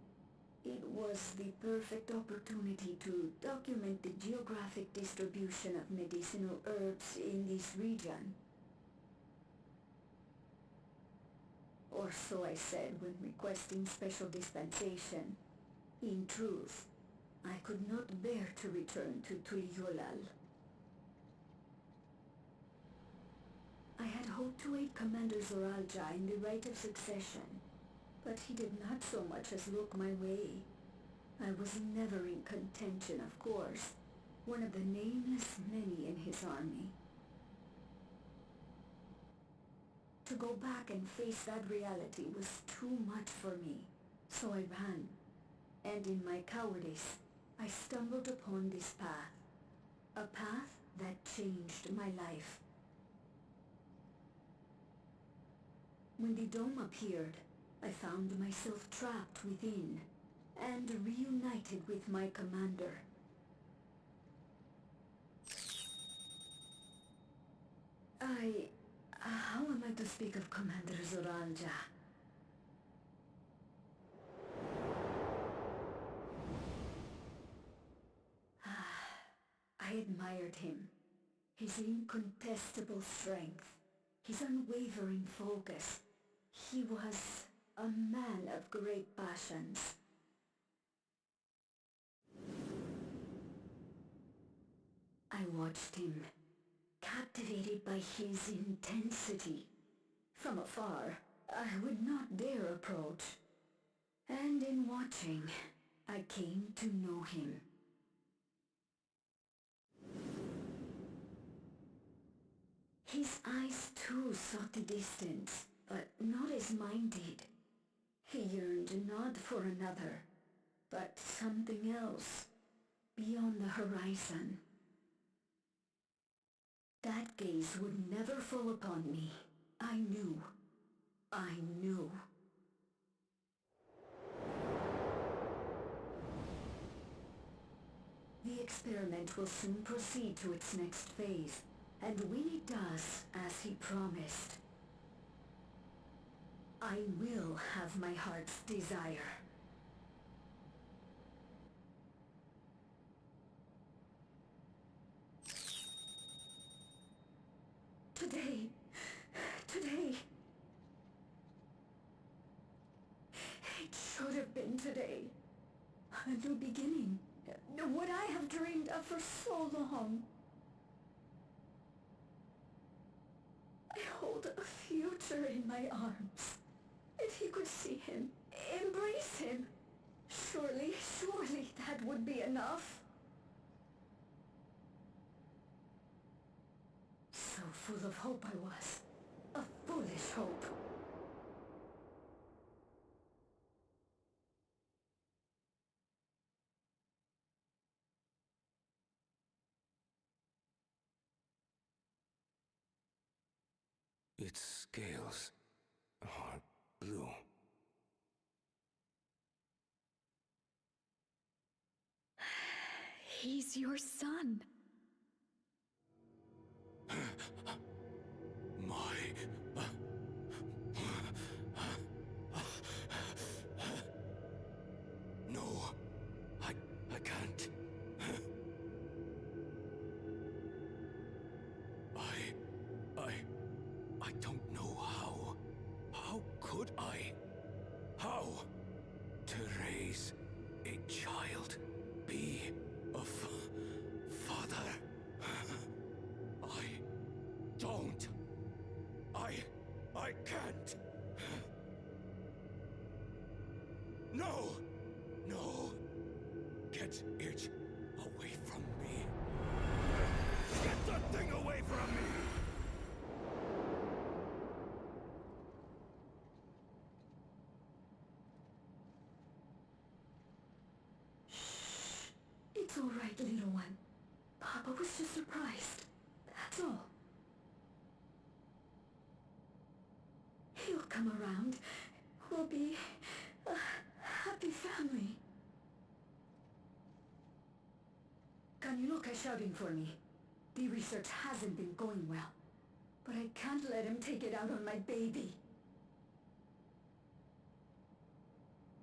It was the perfect opportunity to document the geographic distribution of medicinal herbs in this region. Or so I said when requesting special dispensation. In truth, I could not bear to return to Tuliolal. I had hoped to aid Commander Zoralja in the right of succession, but he did not so much as look my way. I was never in contention, of course, one of the nameless many in his army. To go back and face that reality was too much for me, so I ran, and in my cowardice, I stumbled upon this path, a path that changed my life. When the dome appeared, I found myself trapped within, and reunited with my commander. How am I to speak of Commander Zoralja? I admired him. His incontestable strength, his unwavering focus. He was a man of great passions. I watched him, captivated by his intensity. From afar, I would not dare approach. And in watching, I came to know him. His eyes too sought the distance, but not as mine did. He yearned not for another, but something else, beyond the horizon. That gaze would never fall upon me. I knew. The experiment will soon proceed to its next phase, and when it does, as he promised, I will have my heart's desire. Today. It should have been today. A new beginning. What I have dreamed of for so long. I hold a future in my arms. If he could see him, embrace him, surely that would be enough. So full of hope I was. A foolish hope. Its scales are blue. He's your son. No, I can't. I don't know how. How could I? How? To raise a child, be a father. I don't. I can't. No! Get it away from me. Get that thing away from me! It's all right, little one. Papa was just surprised. That's all. He'll come around. We'll be a happy family. Kaniloka's shouting for me. The research hasn't been going well. But I can't let him take it out on my baby.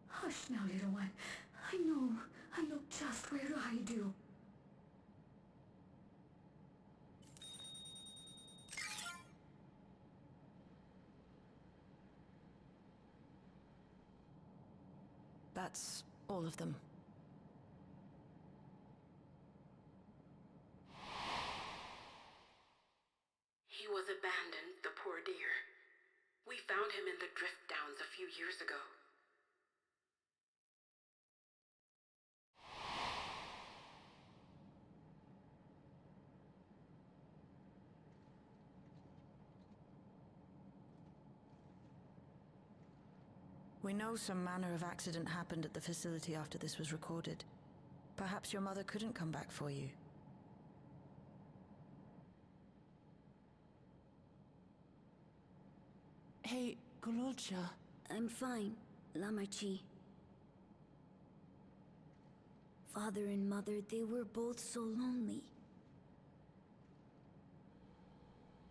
Hush now, little one. I know just where to hide you. That's all of them. He was abandoned, the poor dear. We found him in the drift downs a few years ago. We know some manner of accident happened at the facility after this was recorded. Perhaps your mother couldn't come back for you. Hey, Gololcha. I'm fine, Lamachi. Father and mother, they were both so lonely.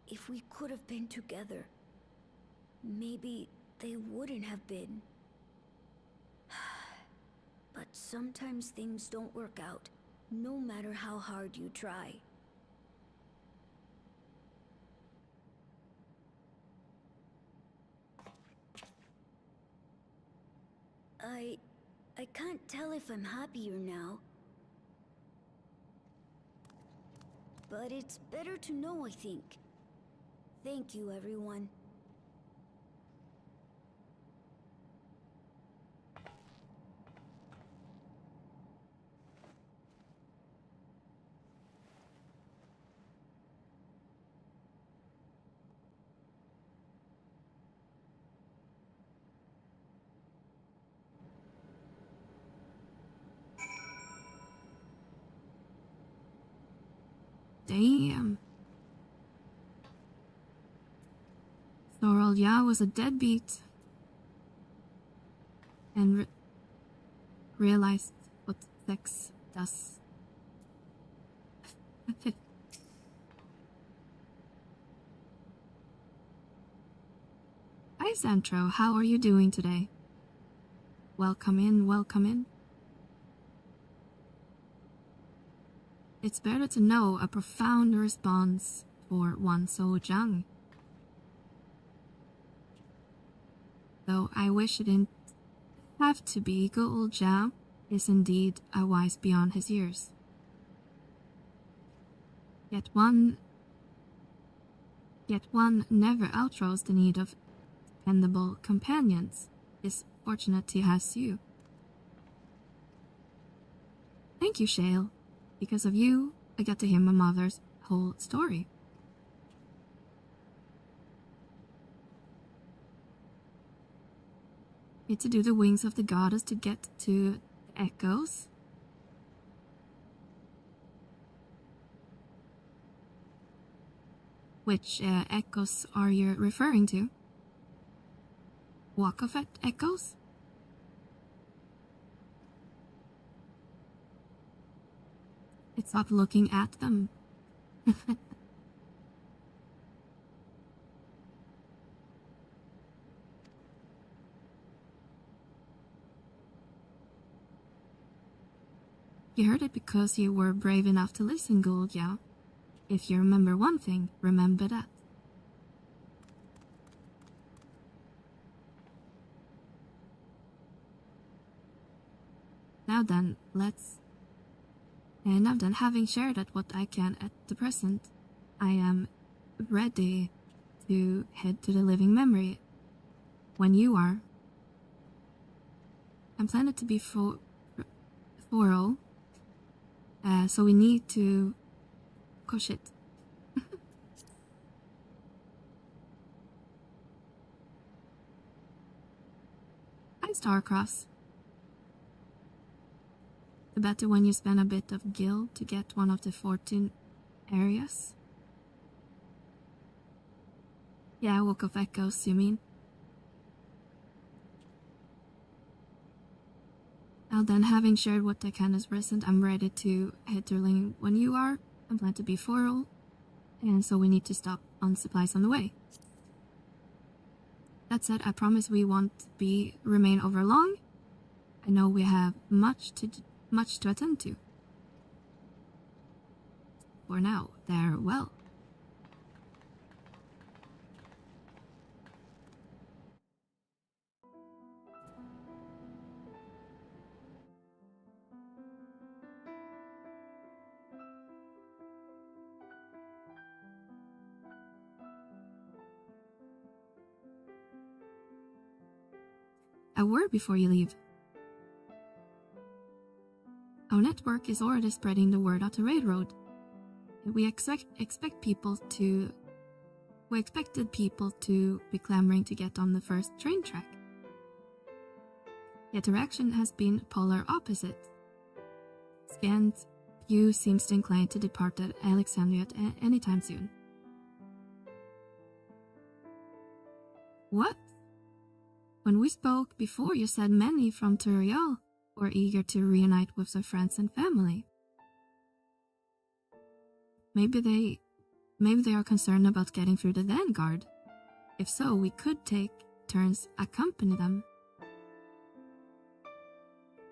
If we could have been together, maybe they wouldn't have been. But sometimes things don't work out, no matter how hard you try. I can't tell if I'm happier now. But it's better to know, I think. Thank you, everyone. Damn. Thorald Ya was a deadbeat and realized what sex does. Hi Santro, how are you doing today? Welcome in, welcome in. It's better to know a profound response for one so young. Though I wish it didn't have to be, good old Zhao is indeed a wise beyond his years. Yet one never outgrows the need of dependable companions. Is fortunate he has you. Thank you, Shale. Because of you, I got to hear my mother's whole story. Need to do the wings of the goddess to get to the echoes. Which echoes are you referring to? Walk of echoes? It's not looking at them. You heard it because you were brave enough to listen, Gould, yeah? If you remember one thing, remember that. Now then, having shared at what I can at the present, I am ready to head to the living memory. When you are. I'm planning to be 4-0. So we need to... Oh shit. Hi Starcross. The better when you spend a bit of guild to get one of the 14 areas. Yeah, Walk of Echoes, you mean? Now then, having shared what I can as present, I'm ready to head to Ling when you are. I'm planning to be 4-0, and so we need to stop on supplies on the way. That said, I promise we won't remain over long. I know we have much to attend to. For now, they're well. A word before you leave. Our network is already spreading the word out the railroad. We expected people to be clamoring to get on the first train track. Yet the reaction has been polar opposite. Scant few seems inclined to depart at Alexandria anytime soon. What? When we spoke before, you said many from Turiel were eager to reunite with their friends and family. Maybe they are concerned about getting through the vanguard. If so, we could take turns accompany them.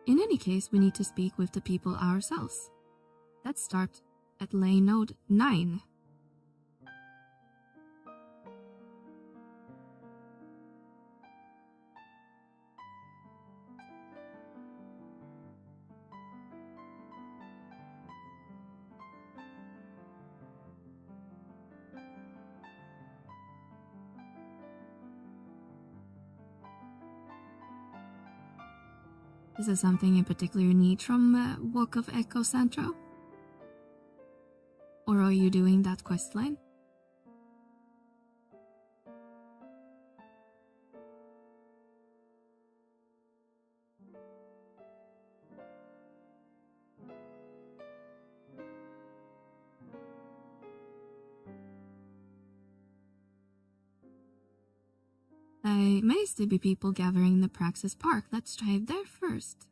In any case, we need to speak with the people ourselves. Let's start at lane node 9. Is there something in particular you need from Walk of Echo Centro? Or are you doing that quest line? There may still be people gathering in the Praxis Park. Let's try there first.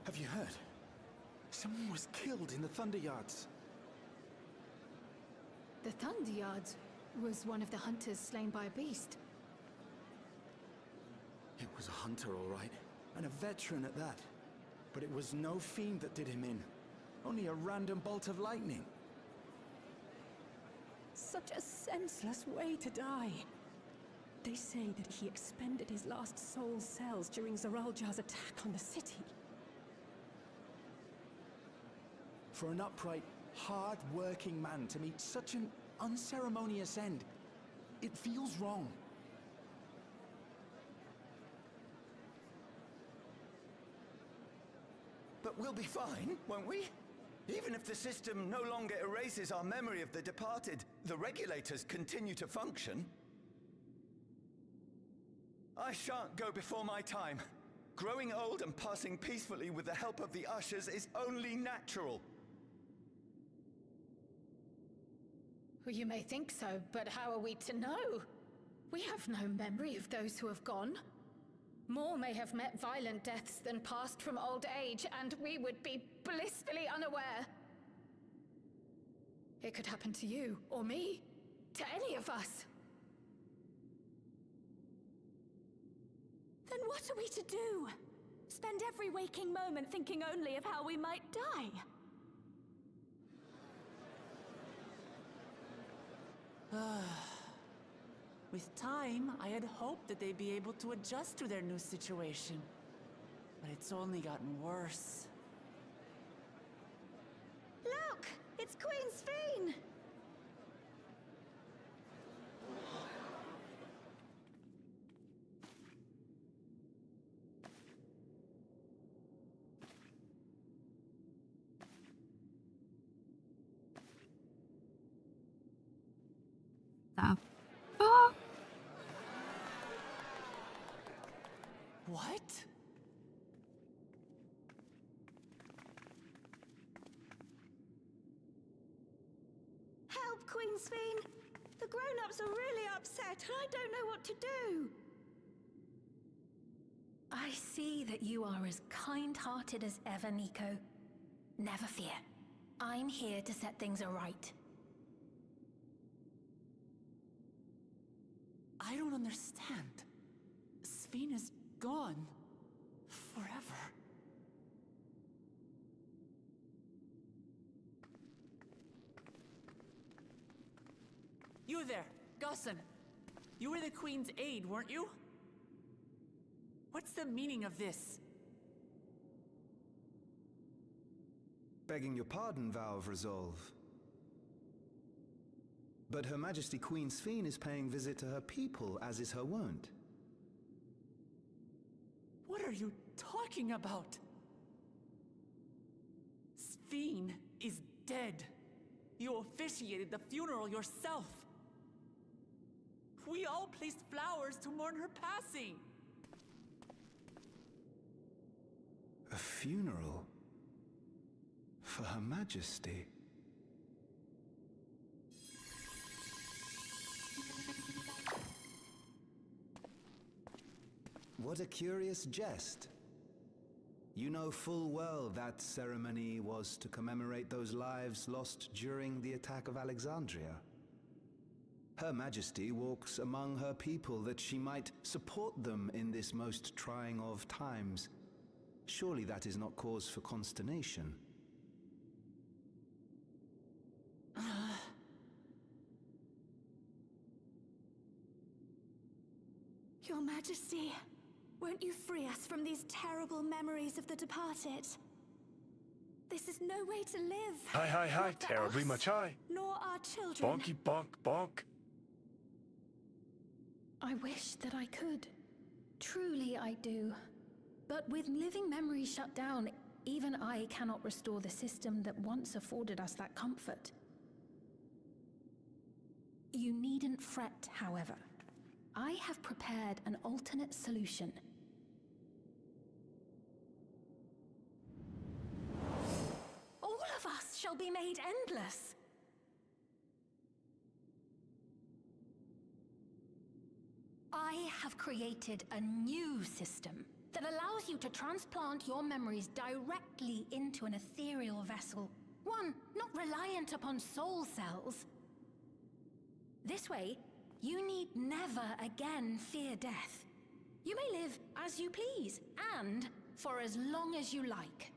Have you heard? Someone was killed in the Thunder Yards. The Thunder Yards was one of the hunters slain by a beast. It was a hunter, all right, and a veteran at that. But it was no fiend that did him in. Only a random bolt of lightning. Such a senseless way to die. They say that he expended his last soul cells during Zeraljar's attack on the city. For an upright, hard-working man to meet such an unceremonious end, it feels wrong. But we'll be fine, won't we? Even if the system no longer erases our memory of the departed, the regulators continue to function. I shan't go before my time. Growing old and passing peacefully with the help of the ushers is only natural. Well, you may think so, but how are we to know? We have no memory of those who have gone. More may have met violent deaths than passed from old age, and we would be blissfully unaware. It could happen to you, or me, to any of us. Then what are we to do? Spend every waking moment thinking only of how we might die? With time, I had hoped that they'd be able to adjust to their new situation. But it's only gotten worse. Look! It's Queen Sphene! Stop. What? Help, Queen Sphene! The grown-ups are really upset, and I don't know what to do! I see that you are as kind-hearted as ever, Nico. Never fear. I'm here to set things aright. I don't understand. Sphene is gone. Forever. You there, Gusson. You were the Queen's aide, weren't you? What's the meaning of this? Begging your pardon, Vow of Resolve. But Her Majesty Queen Sphene is paying visit to her people, as is her wont. What are you talking about? Sphene is dead. You officiated the funeral yourself. We all placed flowers to mourn her passing. A funeral? For Her Majesty? What a curious jest. You know full well that ceremony was to commemorate those lives lost during the attack of Alexandria. Her Majesty walks among her people that she might support them in this most trying of times. Surely that is not cause for consternation. Your Majesty, won't you free us from these terrible memories of the departed? This is no way to live. Hi, Not for terribly us, much hi. Nor our children. Bonky bonk bonk. I wish that I could. Truly I do. But with living memory shut down, even I cannot restore the system that once afforded us that comfort. You needn't fret, however. I have prepared an alternate solution. All of us shall be made endless. I have created a new system that allows you to transplant your memories directly into an ethereal vessel. One not reliant upon soul cells. This way, you need never again fear death. You may live as you please, and for as long as you like.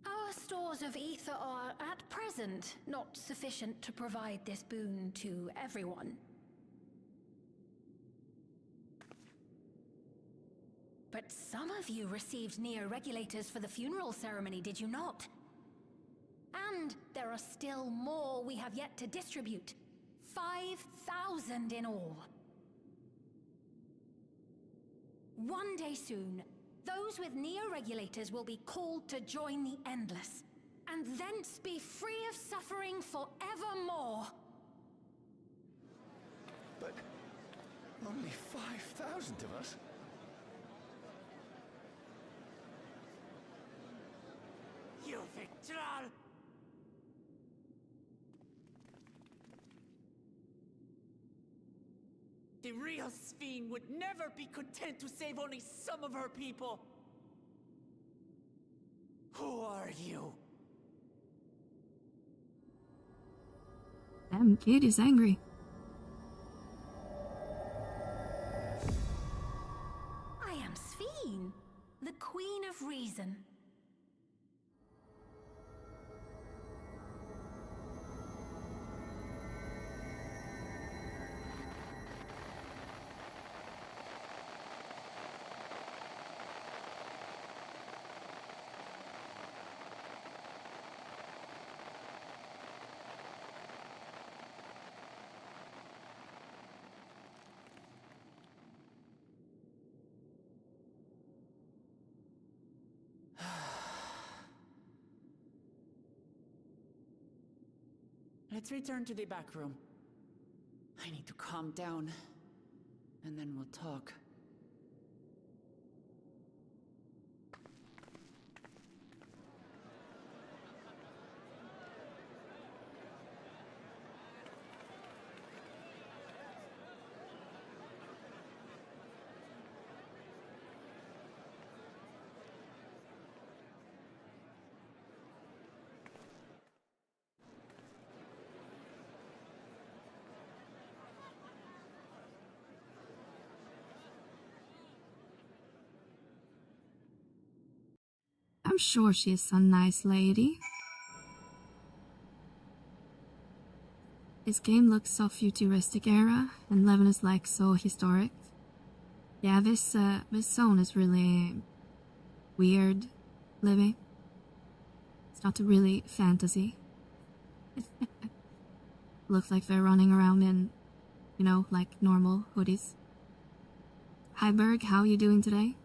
Our stores of ether are, at present, not sufficient to provide this boon to everyone. But some of you received neo-regulators for the funeral ceremony, did you not? And there are still more we have yet to distribute. 5,000 in all. One day soon, those with neo-regulators will be called to join the Endless, and thence be free of suffering forevermore. But only 5,000 of us? You Victral! The real Sphene would never be content to save only some of her people. Who are you? Damn kid is angry. I am Sphene, the Queen of Reason. Let's return to the back room. I need to calm down, and then we'll talk. I'm sure she's a nice lady. This game looks so futuristic era, and Levin is like so historic. Yeah, this zone is really weird living. It's not really fantasy. Looks like they're running around in, you know, like normal hoodies. Hi Berg, how are you doing today?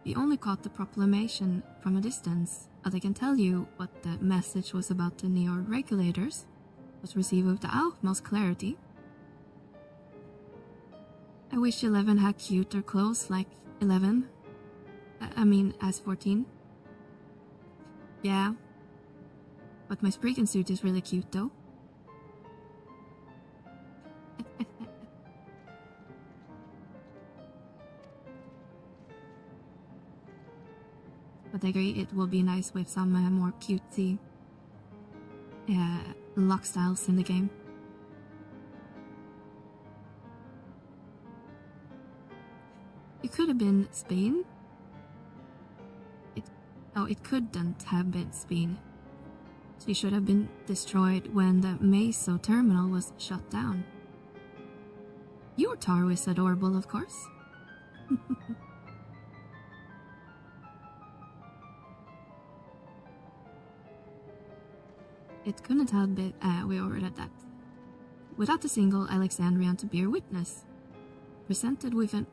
We only caught the proclamation from a distance, but I can tell you what the message was about the Neo regulators was received with the utmost clarity. I wish 11 had cuter clothes like 11. As 14. Yeah. But my Spriggan suit is really cute though. But I agree it will be nice with some more cutesy lock styles in the game. It could have been Spain. It couldn't have been Spain. She should have been destroyed when the Meso terminal was shut down. Your Taro is adorable, of course. It couldn't have been, we already had that. Without a single Alexandrian to bear witness. Presented with an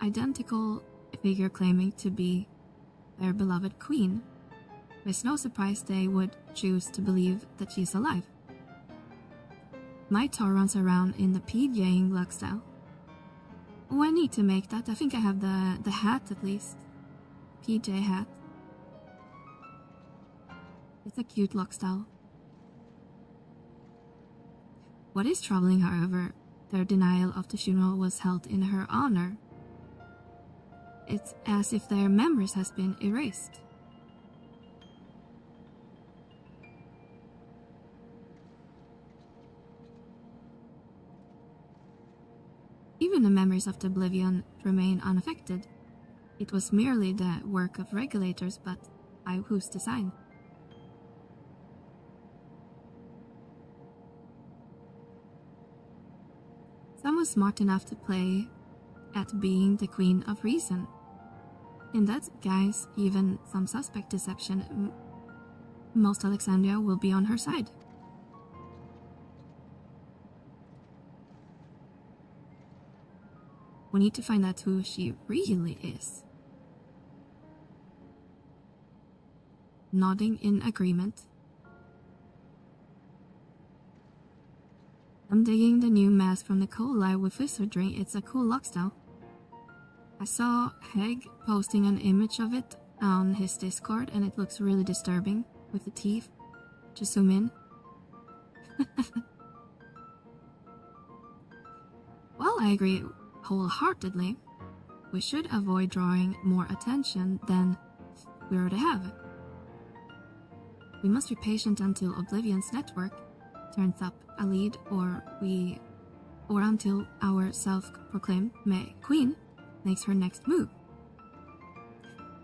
identical figure claiming to be their beloved queen. It's no surprise they would choose to believe that she's alive. My Tar runs around in the PJing look style. Oh, I need to make that. I think I have the hat at least. PJ hat. It's a cute look style. What is troubling, however, their denial of the funeral was held in her honor. It's as if their memories has been erased. Even the memories of the Oblivion remain unaffected. It was merely the work of regulators, but by whose design? Someone smart enough to play at being the Queen of Reason. In that guise, even some suspect deception, most Alexandria will be on her side. We need to find out who she really is. Nodding in agreement. I'm digging the new mask from the Cola with wizardry. It's a cool look style. I saw Heg posting an image of it on his Discord and it looks really disturbing with the teeth. Just zoom in. Well, I agree wholeheartedly. We should avoid drawing more attention than we already have. We must be patient until Oblivion's network turns up a lead or until our self-proclaimed queen makes her next move.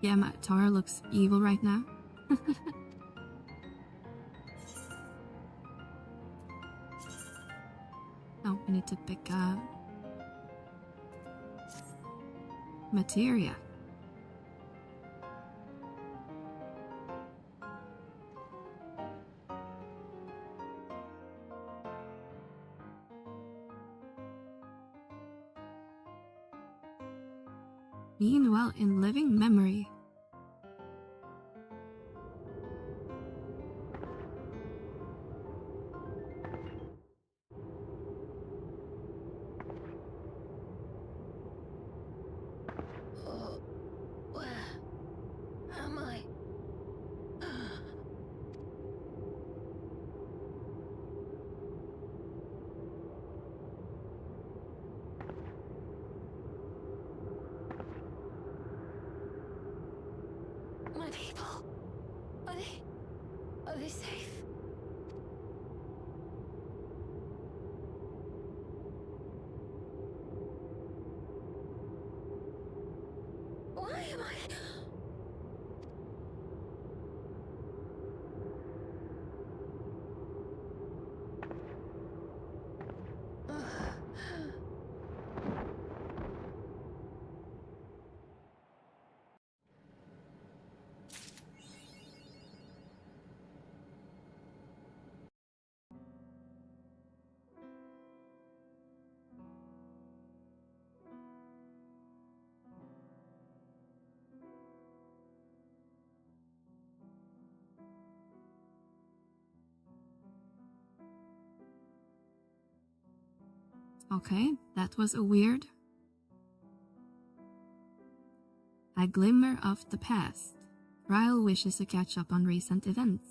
Yeah, my Tara looks evil right now. Oh, we need to pick materia. Meanwhile, in living memory. Where am I? My people, are they safe? Why am I? Okay, that was a weird. A glimmer of the past. Ryle wishes to catch up on recent events.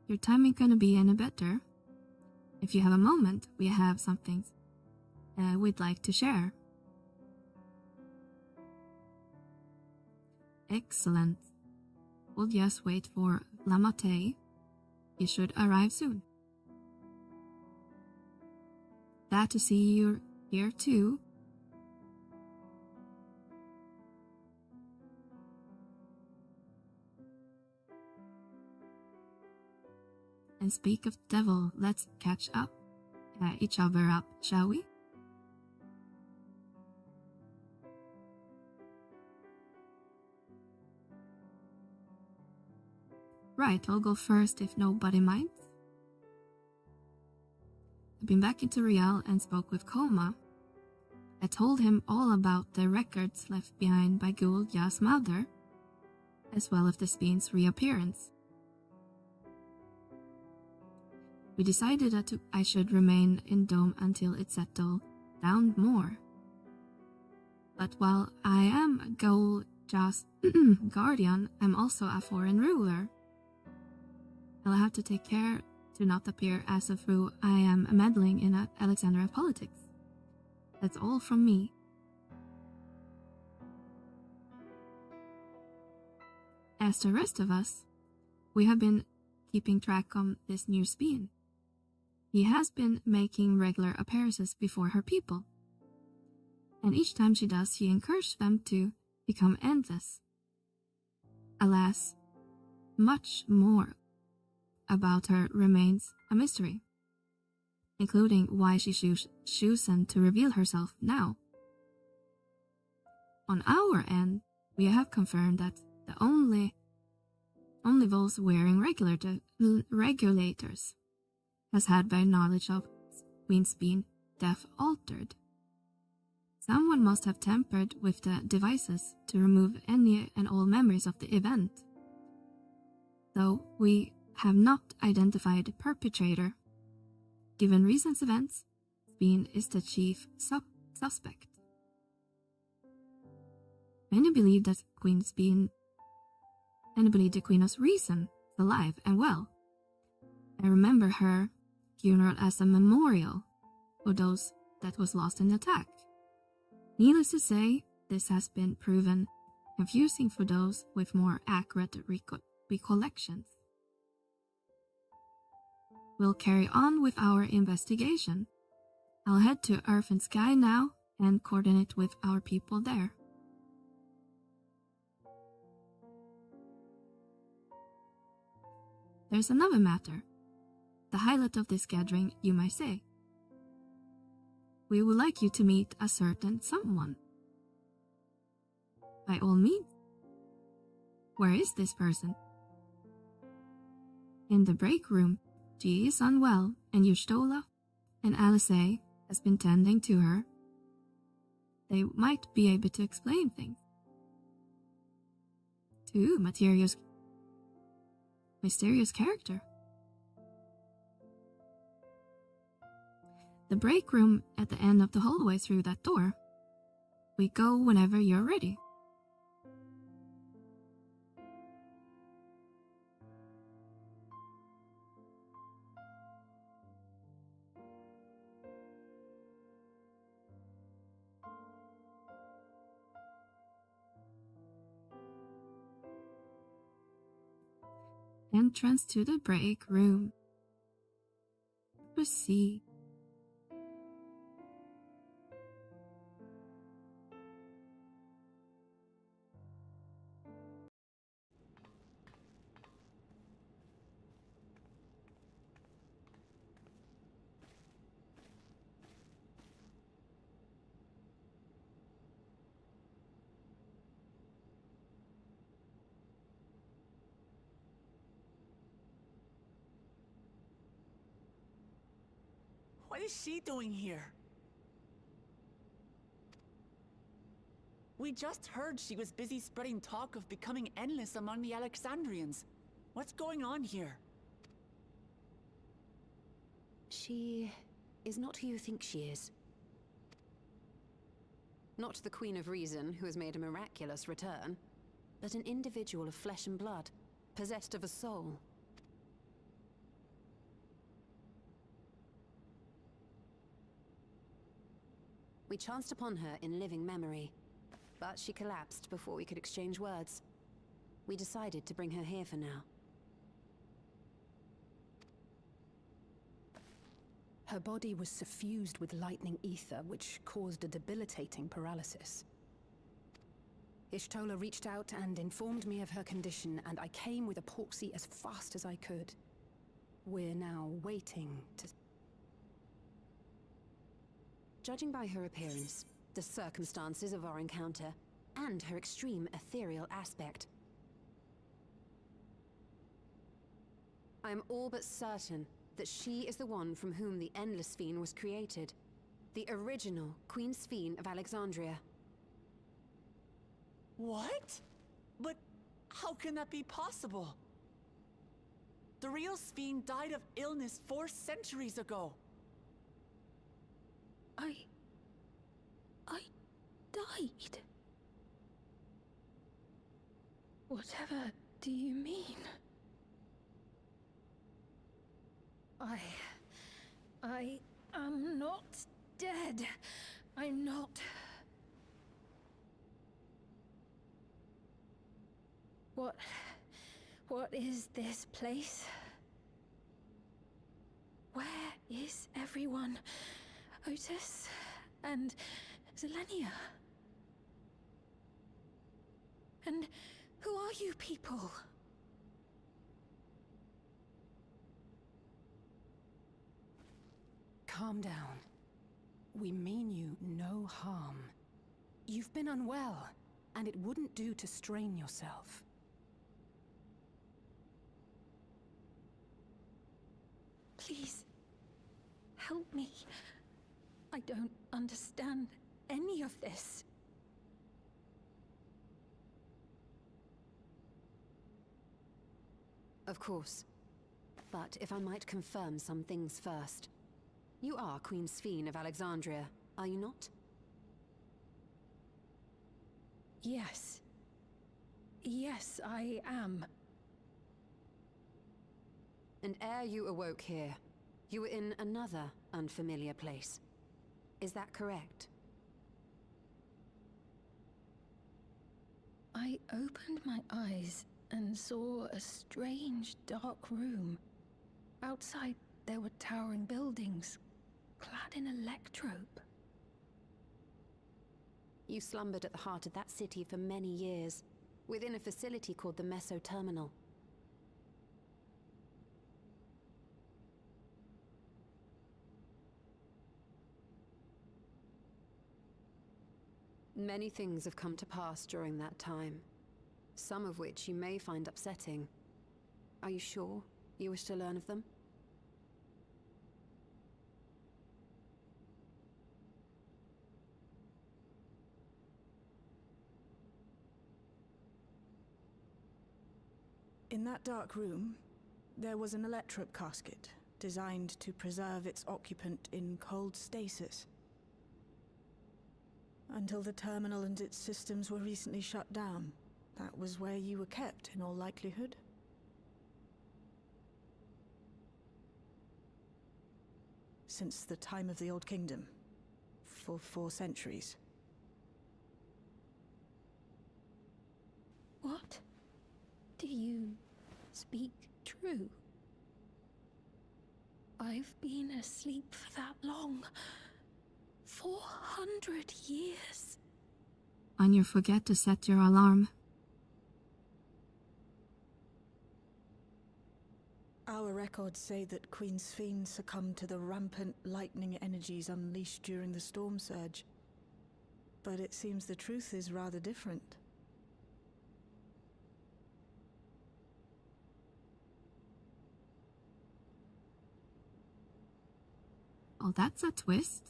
Your time ain't gonna be any better. If you have a moment, we have something we'd like to share. Excellent. We'll just wait for Lamate. He should arrive soon. Glad to see you're here too. And speak of devil, let's catch each other up, shall we? Right, I'll go first if nobody minds. I've been back into Rial and spoke with Koma. I told him all about the records left behind by Gul Ya's mother, as well as the Spin's reappearance. We decided that I should remain in Dome until it settled down more. But while I am Gul Ya's guardian, I'm also a foreign ruler. I'll have to take care to not appear as if I am meddling in Alexandria politics. That's all from me. As the rest of us, we have been keeping track of this new Spin. He has been making regular appearances before her people. And each time she does, she encourages them to become endless. Alas, much more about her remains a mystery, including why she chosen to reveal herself now. On our end, we have confirmed that the only those wearing regulators has had by knowledge of Queen's being death altered. Someone must have tampered with the devices to remove any and all memories of the event. Though we have not identified the perpetrator. Given recent events, Spin is the chief suspect. Many believe that Queen Spin and believe the Queen of Reason is alive and well. I remember her funeral as a memorial for those that was lost in the attack. Needless to say, this has been proven confusing for those with more accurate recollections. We'll carry on with our investigation. I'll head to Earth and Sky now and coordinate with our people there. There's another matter. The highlight of this gathering, you might say. We would like you to meet a certain someone. By all means. Where is this person? In the break room. She is unwell, and Yustola and Alice has been tending to her. They might be able to explain things. To mysterious character. The break room at the end of the hallway through that door. We go whenever you're ready. Entrance to the break room. Proceed. What is she doing here? We just heard she was busy spreading talk of becoming endless among the Alexandrians. What's going on here? She is not who you think she is. Not the Queen of Reason, who has made a miraculous return, but an individual of flesh and blood, possessed of a soul. We chanced upon her in living memory, but she collapsed before we could exchange words. We decided to bring her here for now. Her body was suffused with lightning ether, which caused a debilitating paralysis. Ishtola reached out and informed me of her condition, and I came with a proxy as fast as I could. We're now waiting to... Judging by her appearance, the circumstances of our encounter, and her extreme ethereal aspect, I am all but certain that she is the one from whom the Endless Sphene was created. The original Queen Sphene of Alexandria. What? But how can that be possible? The real Sphene died of illness 4 centuries ago. I died. Whatever do you mean? I am not dead. I'm not. What is this place? Where is everyone? Otis and Zelenia? And who are you people? Calm down. We mean you no harm. You've been unwell, and it wouldn't do to strain yourself. Please, help me. I don't understand any of this. Of course. But if I might confirm some things first. You are Queen Sphene of Alexandria, are you not? Yes. Yes, I am. And ere you awoke here, you were in another unfamiliar place. Is that correct? I opened my eyes and saw a strange, dark room. Outside, there were towering buildings, clad in electrope. You slumbered at the heart of that city for many years, within a facility called the Meso Terminal. Many things have come to pass during that time, some of which you may find upsetting. Are you sure you wish to learn of them? In that dark room, there was an electrope casket, designed to preserve its occupant in cold stasis. Until the terminal and its systems were recently shut down. That was where you were kept, in all likelihood. Since the time of the Old Kingdom. For 4 centuries. What? Do you speak true? I've been asleep for that long. 400 years. And you forget to set your alarm. Our records say that Queen Sphene succumbed to the rampant lightning energies unleashed during the storm surge. But it seems the truth is rather different. Oh, that's a twist.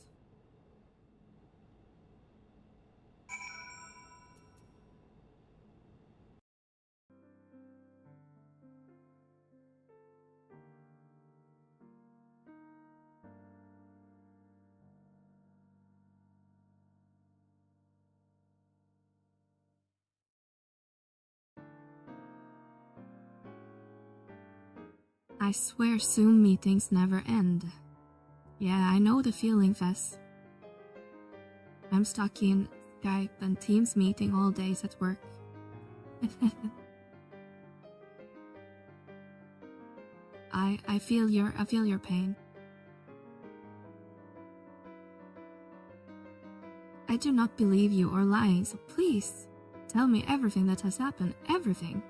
I swear Zoom meetings never end. Yeah, I know the feeling, Fess. I'm stuck in Skype and Teams meeting all days at work. I feel your pain. I do not believe you or lying, so please tell me everything that has happened, everything.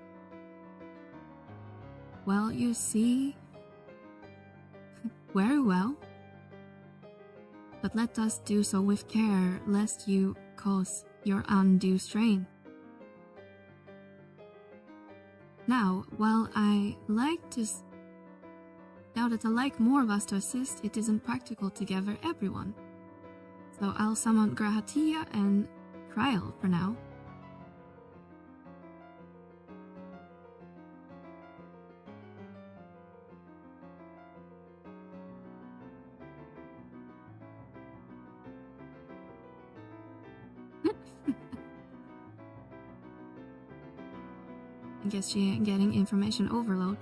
Well, you see, very well. But let us do so with care, lest you cause your undue strain. Now, while I like to now that I like more of us to assist, it isn't practical to gather everyone. So I'll summon Grahatia and Kryl for now. I guess she ain't getting information overload.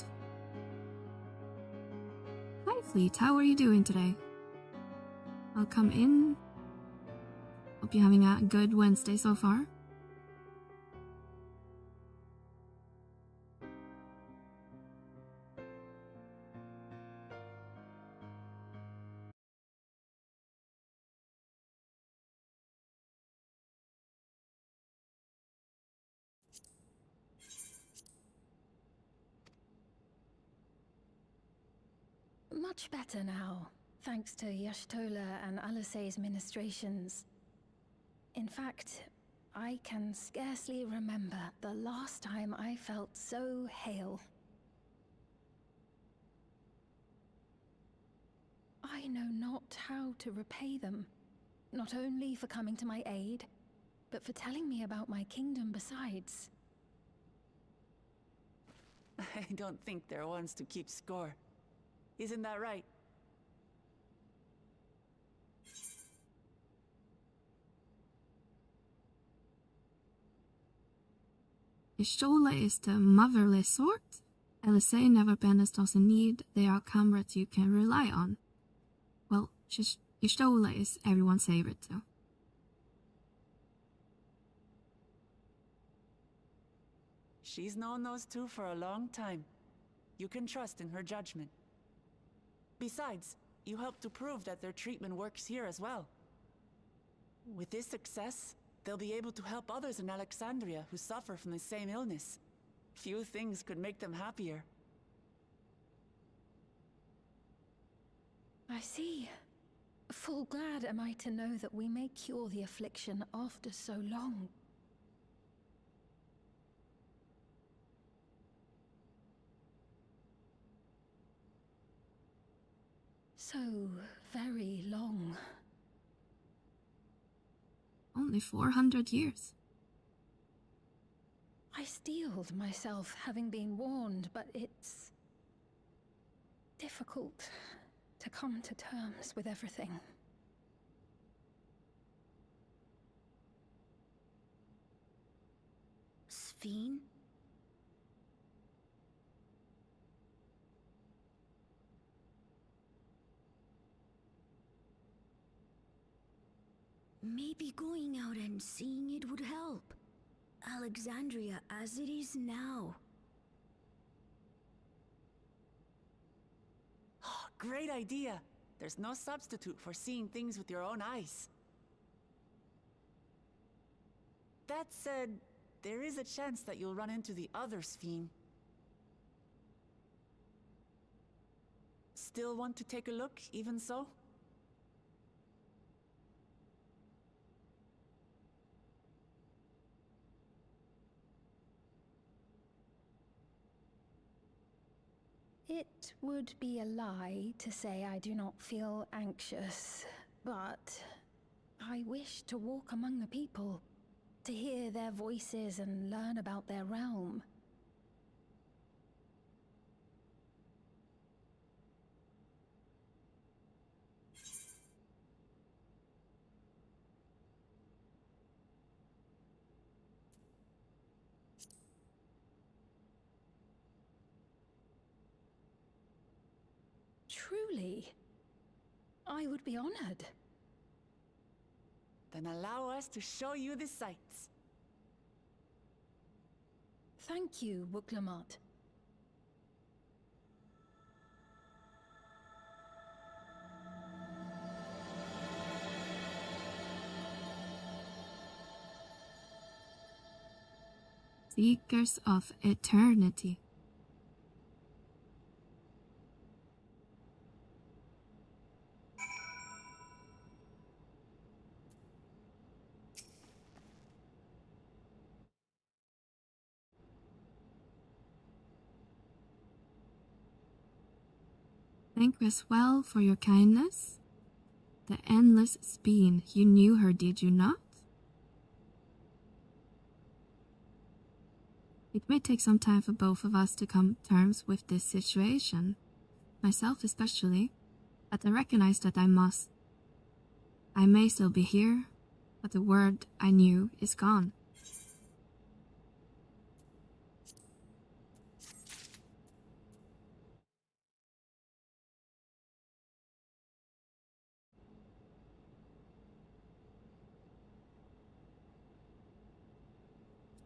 Hi Fleet, how are you doing today? I'll come in. Hope you're having a good Wednesday so far. Much better now, thanks to Y'shtola and Alisay's ministrations. In fact, I can scarcely remember the last time I felt so hale. I know not how to repay them, not only for coming to my aid, but for telling me about my kingdom besides. I don't think they're ones to keep score. Isn't that right? Y'shtola is the motherless sort. Alisay never bends those in need. They are comrades you can rely on. Well, Y'shtola is everyone's favorite too. She's known those two for a long time. You can trust in her judgment. Besides, you helped to prove that their treatment works here as well. With this success, they'll be able to help others in Alexandria who suffer from the same illness. Few things could make them happier. I see. Full glad am I to know that we may cure the affliction after so long. So very long. Only 400 years. I steeled myself, having been warned, but it's difficult to come to terms with everything. Sphene? Maybe going out and seeing it would help. Alexandria as it is now. Great idea! There's no substitute for seeing things with your own eyes. That said, there is a chance that you'll run into the other Sphene. Still want to take a look, even so? It would be a lie to say I do not feel anxious, but I wish to walk among the people, to hear their voices and learn about their realm. Truly, I would be honored. Then allow us to show you the sights. Thank you, Wuklamot. Seekers of Eternity. Thank us well for your kindness. The endless speen, you knew her, did you not? It may take some time for both of us to come to terms with this situation, myself especially, but I recognize that I must. I may still be here, but the word I knew is gone.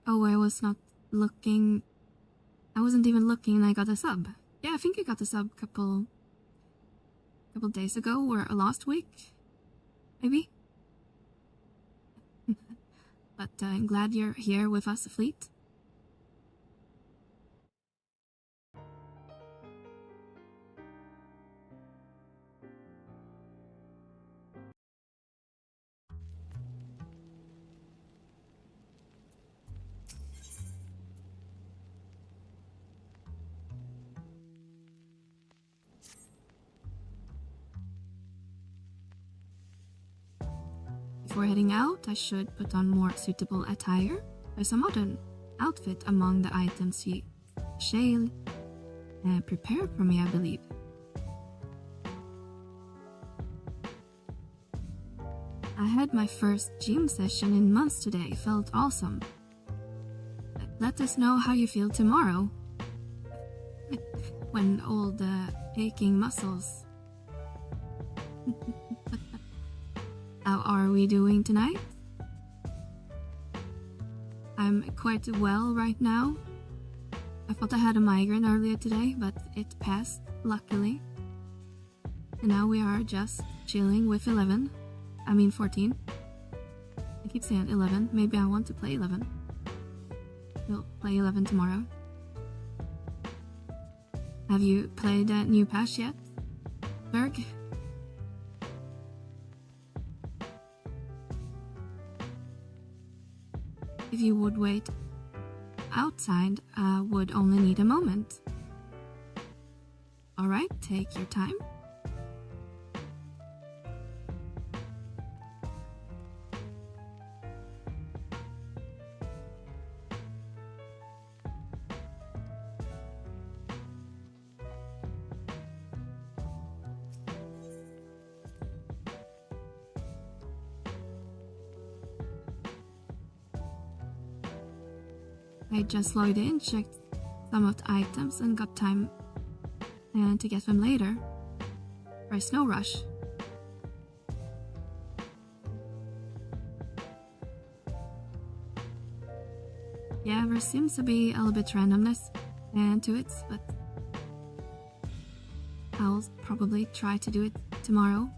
Oh, I was not looking. I wasn't even looking and I got a sub. Yeah, I think I got a sub couple days ago or last week. Maybe? But I'm glad you're here with us, Fleet. Before heading out, I should put on more suitable attire. There's a modern outfit among the items she shall prepare for me, I believe. I had my first gym session in months today, felt awesome. Let us know how you feel tomorrow. When all the aching muscles. How are we doing tonight? I'm quite well right now. I thought I had a migraine earlier today, but it passed, luckily. And now we are just chilling with 14. I keep saying 11, maybe I want to play 11. We'll play 11 tomorrow. Have you played that new patch yet, Berg? If you would wait outside, I would only need a moment. Alright, take your time. I just logged in, checked some of the items and got time to get them later. There's no rush. Yeah, there seems to be a little bit randomness to it, but I'll probably try to do it tomorrow.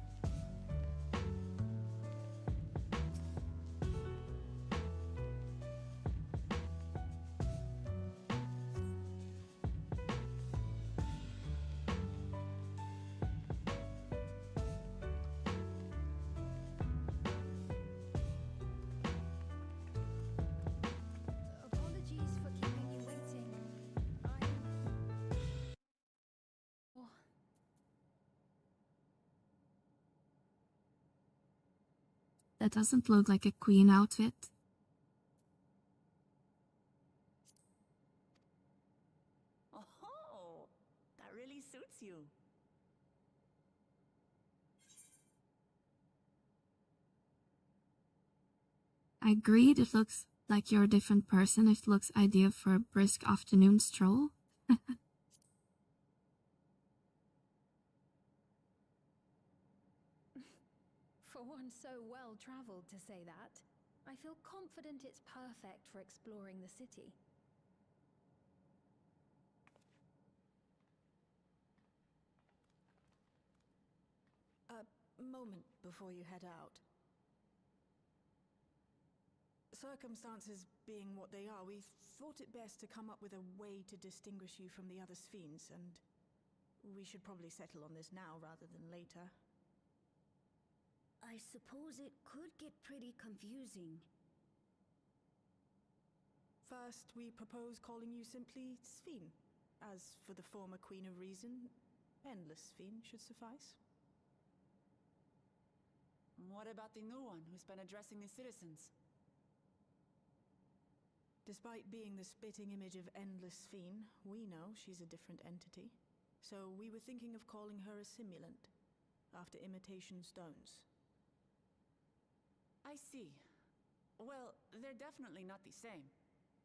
That doesn't look like a queen outfit. Oh, that really suits you. I agreed, it looks like you're a different person. It looks ideal for a brisk afternoon stroll. For one so well-traveled to say that, I feel confident it's perfect for exploring the city. A moment before you head out. Circumstances being what they are, we thought it best to come up with a way to distinguish you from the other Sphenes, and we should probably settle on this now rather than later. I suppose it could get pretty confusing. First, we propose calling you simply Sphene. As for the former Queen of Reason, Endless Sphene should suffice. What about the new one who's been addressing the citizens? Despite being the spitting image of Endless Sphene, we know she's a different entity. So we were thinking of calling her a simulant, after imitation stones. I see. Well, they're definitely not the same.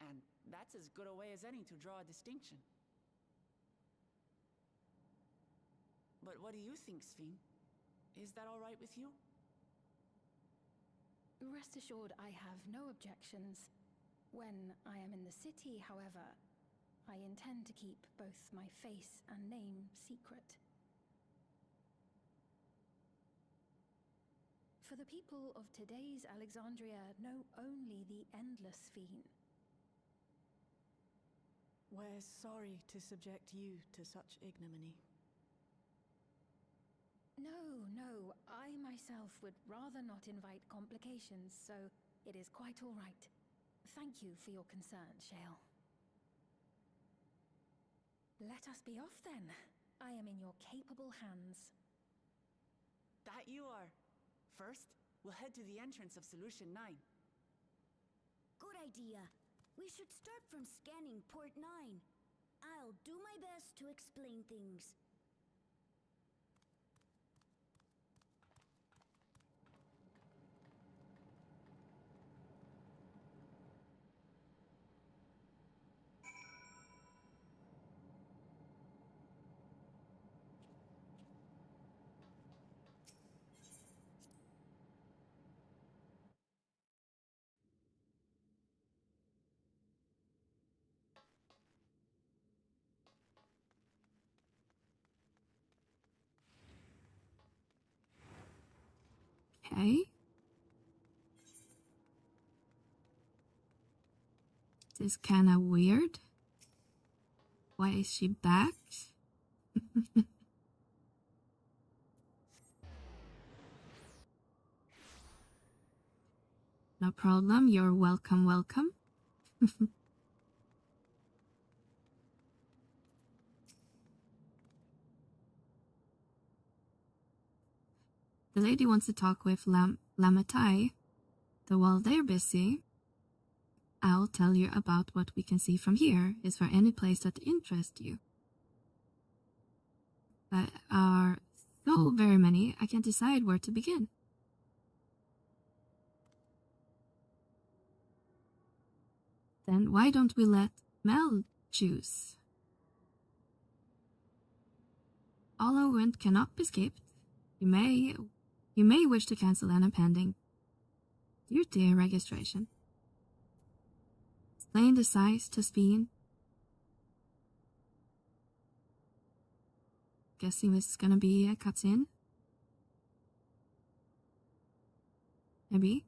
And that's as good a way as any to draw a distinction. But what do you think, Sphene? Is that all right with you? Rest assured, I have no objections. When I am in the city, however, I intend to keep both my face and name secret. For the people of today's Alexandria know only the Endless Sphene. We're sorry to subject you to such ignominy. No, I myself would rather not invite complications, so it is quite all right. Thank you for your concern, Shale. Let us be off then. I am in your capable hands. That you are. First, we'll head to the entrance of Solution 9. Good idea. We should start from scanning Port 9. I'll do my best to explain things. Okay. This is kinda weird. Why is she back? No problem, you're welcome. The lady wants to talk with Lamatai, though while they're busy, I'll tell you about what we can see from here. Is there any place that interests you? There are so very many, I can't decide where to begin. Then why don't we let Mel choose? Although wind cannot be skipped, you may wish to cancel any pending duty registration. Explain the size to Sphene. Guessing this is gonna be a cutscene. Maybe.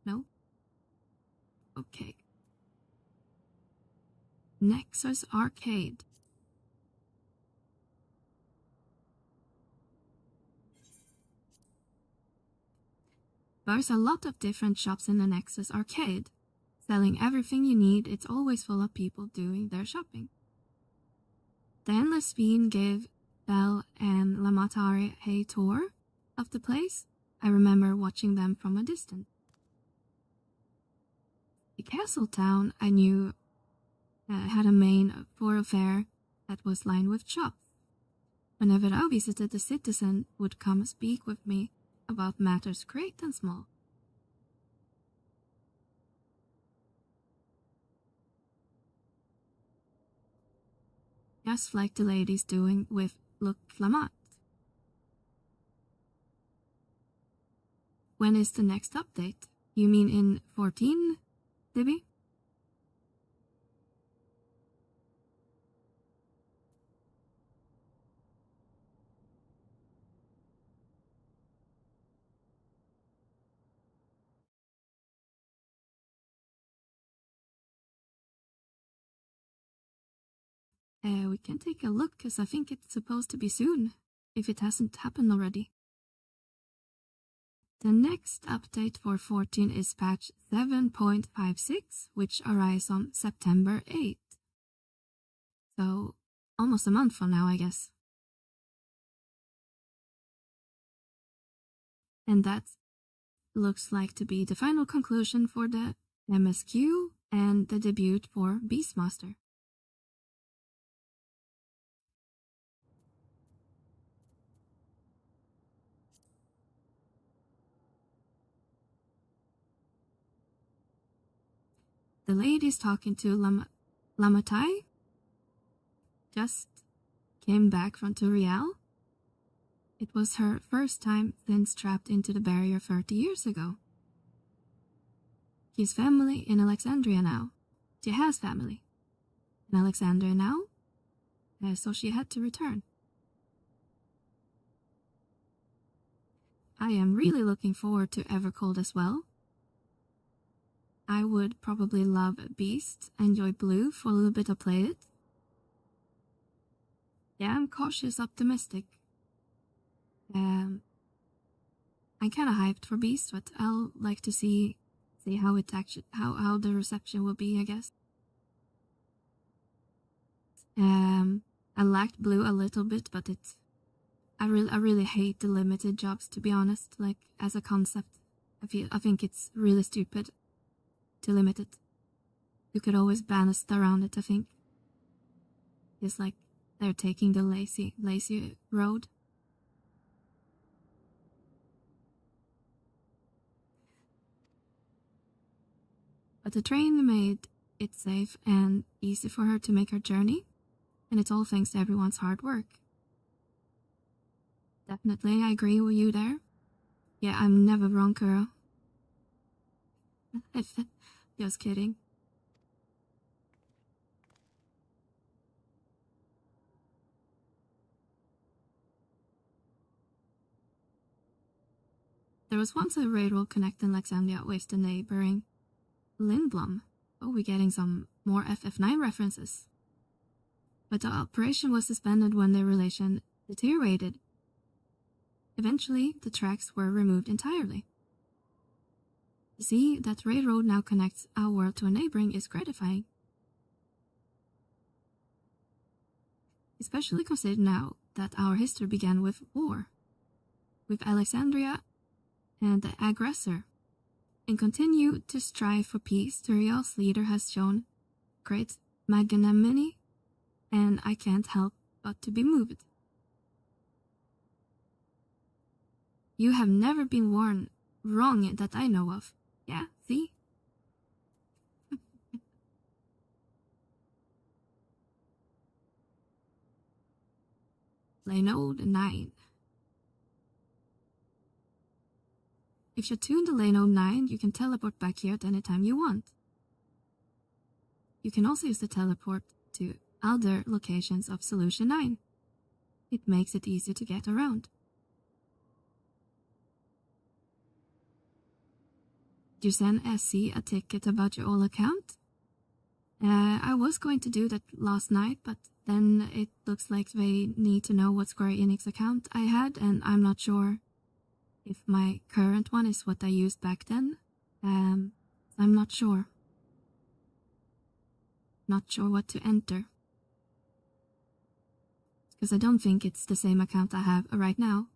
No? Okay. Nexus Arcade. There's a lot of different shops in the Nexus Arcade. Selling everything you need, it's always full of people doing their shopping. The Endless Fiend gave Belle and Lamatari a tour of the place. I remember watching them from a distance. The castle town I knew had a main thoroughfare that was lined with shops. Whenever I visited, the citizen would come speak with me about matters great and small. Just like the lady's doing with Luc Lamat. When is the next update? You mean in 14, Libby? We can take a look, because I think it's supposed to be soon, if it hasn't happened already. The next update for 14 is patch 7.56, which arrives on September 8th. So, almost a month from now, I guess. And that looks like to be the final conclusion for the MSQ and the debut for Beastmaster. The lady's talking to Lamatai. Just came back from Turiel. It was her first time since trapped into the barrier 30 years ago. She has family in Alexandria now. She has family in Alexandria now, so she had to return. I am really looking forward to Evercold as well. I would probably love Beast, enjoy Blue for a little bit of play it. Yeah, I'm cautious optimistic. I'm kind of hyped for Beast, but I'll like to see how it actually how the reception will be, I guess. I liked Blue a little bit, but I really hate the limited jobs, to be honest. Like, as a concept, I think it's really stupid to limit it. You could always balance around it, I think. It's like they're taking the lazy road. But the train made it safe and easy for her to make her journey, and it's all thanks to everyone's hard work. Definitely, I agree with you there. Yeah, I'm never wrong, Kuro. Just kidding. There was once a railroad connecting Alexandria with the neighboring Lindblom. Oh, we're getting some more FF9 references. But the operation was suspended when their relation deteriorated. Eventually, the tracks were removed entirely. To see that railroad now connects our world to a neighboring is gratifying. Especially considered now that our history began with war, with Alexandria and the aggressor, and continue to strive for peace. Turiel's leader has shown great magnanimity, and I can't help but to be moved. You have never been warned wrong that I know of. Yeah, see? Laynode 9. If you tune the Laynode 9, you can teleport back here at any time you want. You can also use the teleport to other locations of Solution 9. It makes it easier to get around. You send SC a ticket about your old account? I was going to do that last night, but then it looks like they need to know what Square Enix account I had, and I'm not sure if my current one is what I used back then. I'm not sure. Not sure what to enter. because I don't think it's the same account I have right now.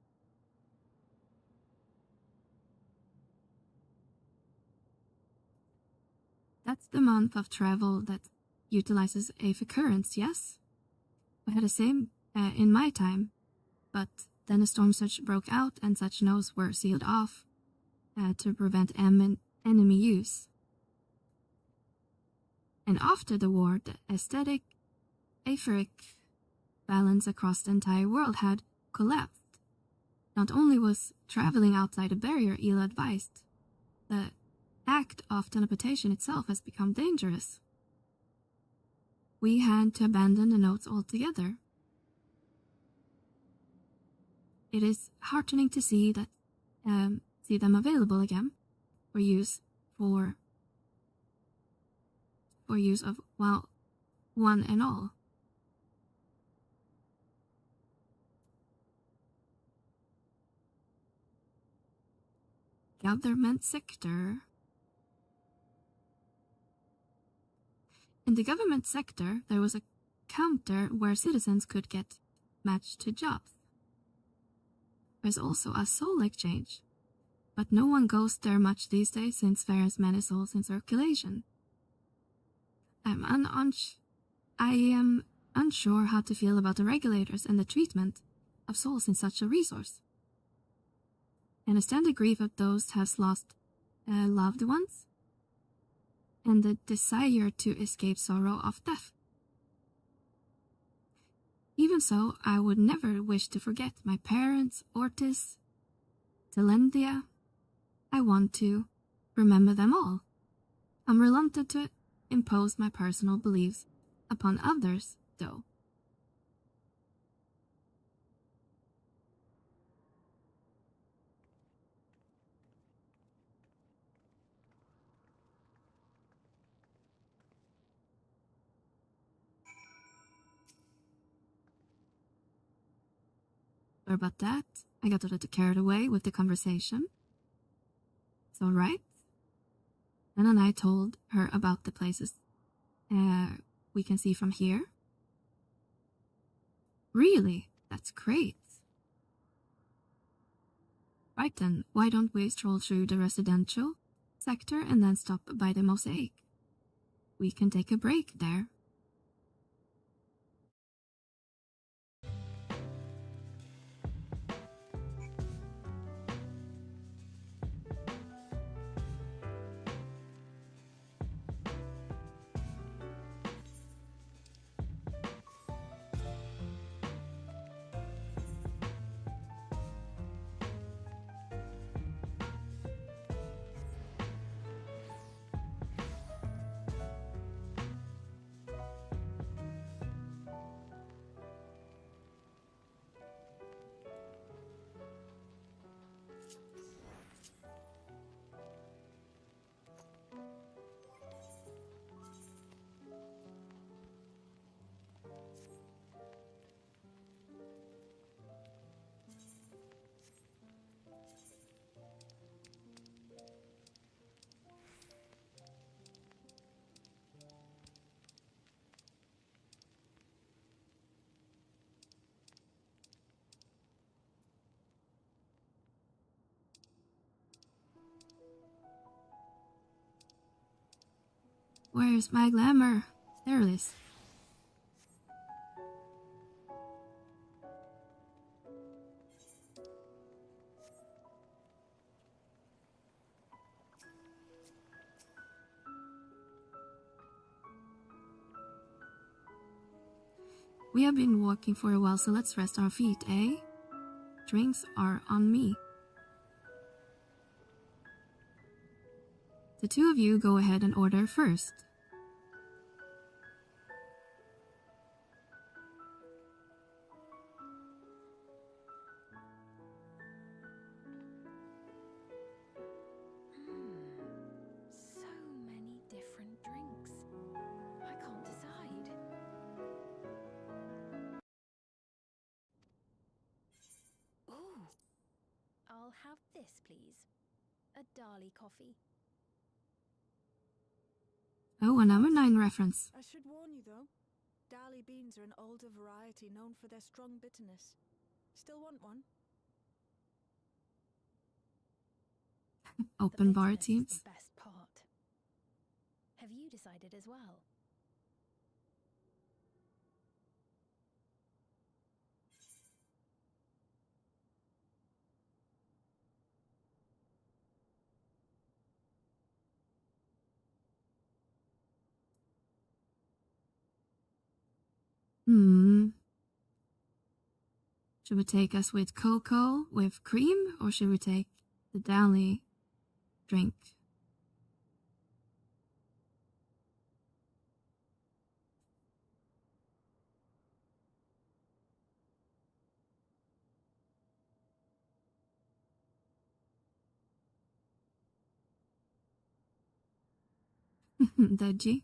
That's the month of travel that utilizes AFE currents, yes? We had the same in my time, but then a storm surge broke out and such nodes were sealed off to prevent enemy use. And after the war, the aesthetic aetheric balance across the entire world had collapsed. Not only was traveling outside the barrier ill-advised, the act of teleportation itself has become dangerous. We had to abandon the nodes altogether. It is heartening to see that see them available again for use of, well, one and all. Government sector. In the government sector, there was a counter where citizens could get matched to jobs. There's also a soul exchange, but no one goes there much these days since there is many souls in circulation. I am unsure how to feel about the regulators and the treatment of souls in such a resource. I understand the grief of those who have lost loved ones, and the desire to escape sorrow of death. Even so, I would never wish to forget my parents, Ortis, Telendia. I want to remember them all. I'm reluctant to impose my personal beliefs upon others, though. Sorry about that. I got a little carried away with the conversation. It's alright. And then I told her about the places we can see from here. Really? That's great. Right then, why don't we stroll through the residential sector and then stop by the mosaic? We can take a break there. Where's my glamour? There it is. We have been walking for a while, so let's rest our feet, eh? Drinks are on me. The two of you go ahead and order first. So many different drinks. I can't decide. Ooh. I'll have this, please. A Dali coffee. Oh, a number 9 reference. I should warn you though, Dali beans are an older variety known for their strong bitterness. Still want one? Open bar Bitterness is teams. the best part. Have you decided as well? Should we take us with cocoa with cream, or should we take the Dali drink? Veggie.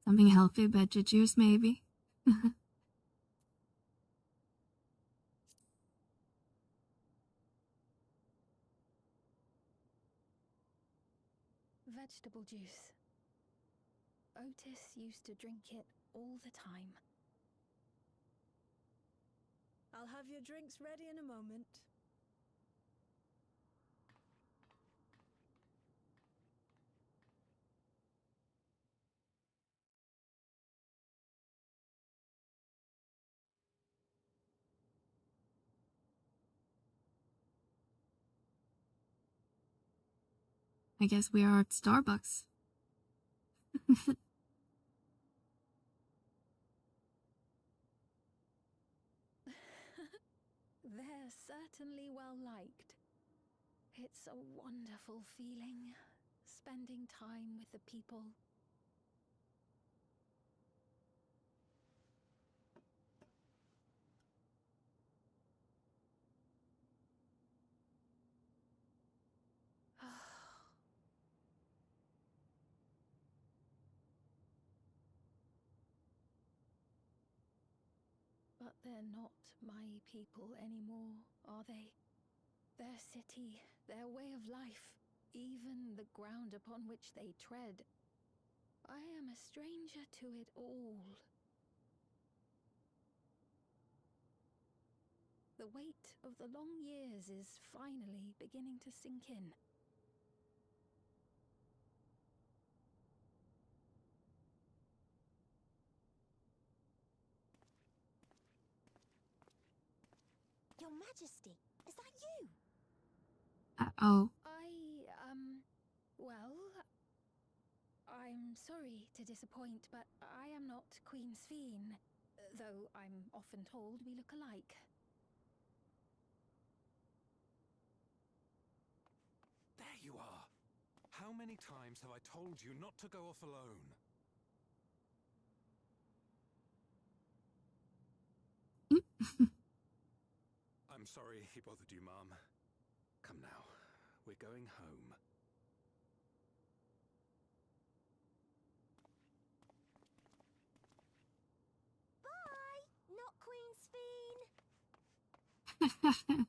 Something healthy, veggie juice maybe. Vegetable juice. Otis used to drink it all the time. I'll have your drinks ready in a moment. I guess we are at Starbucks. They're certainly well liked. It's a wonderful feeling, spending time with the people. But they're not my people anymore, are they? Their city, their way of life, even the ground upon which they tread. I am a stranger to it all. The weight of the long years is finally beginning to sink in. Your Majesty, is that you? Uh-oh. Well, I'm sorry to disappoint, but I am not Queen Sphene, though I'm often told we look alike. There you are. How many times have I told you not to go off alone? I'm sorry he bothered you, Mom. Come now, we're going home. Bye, not Queen Sphene.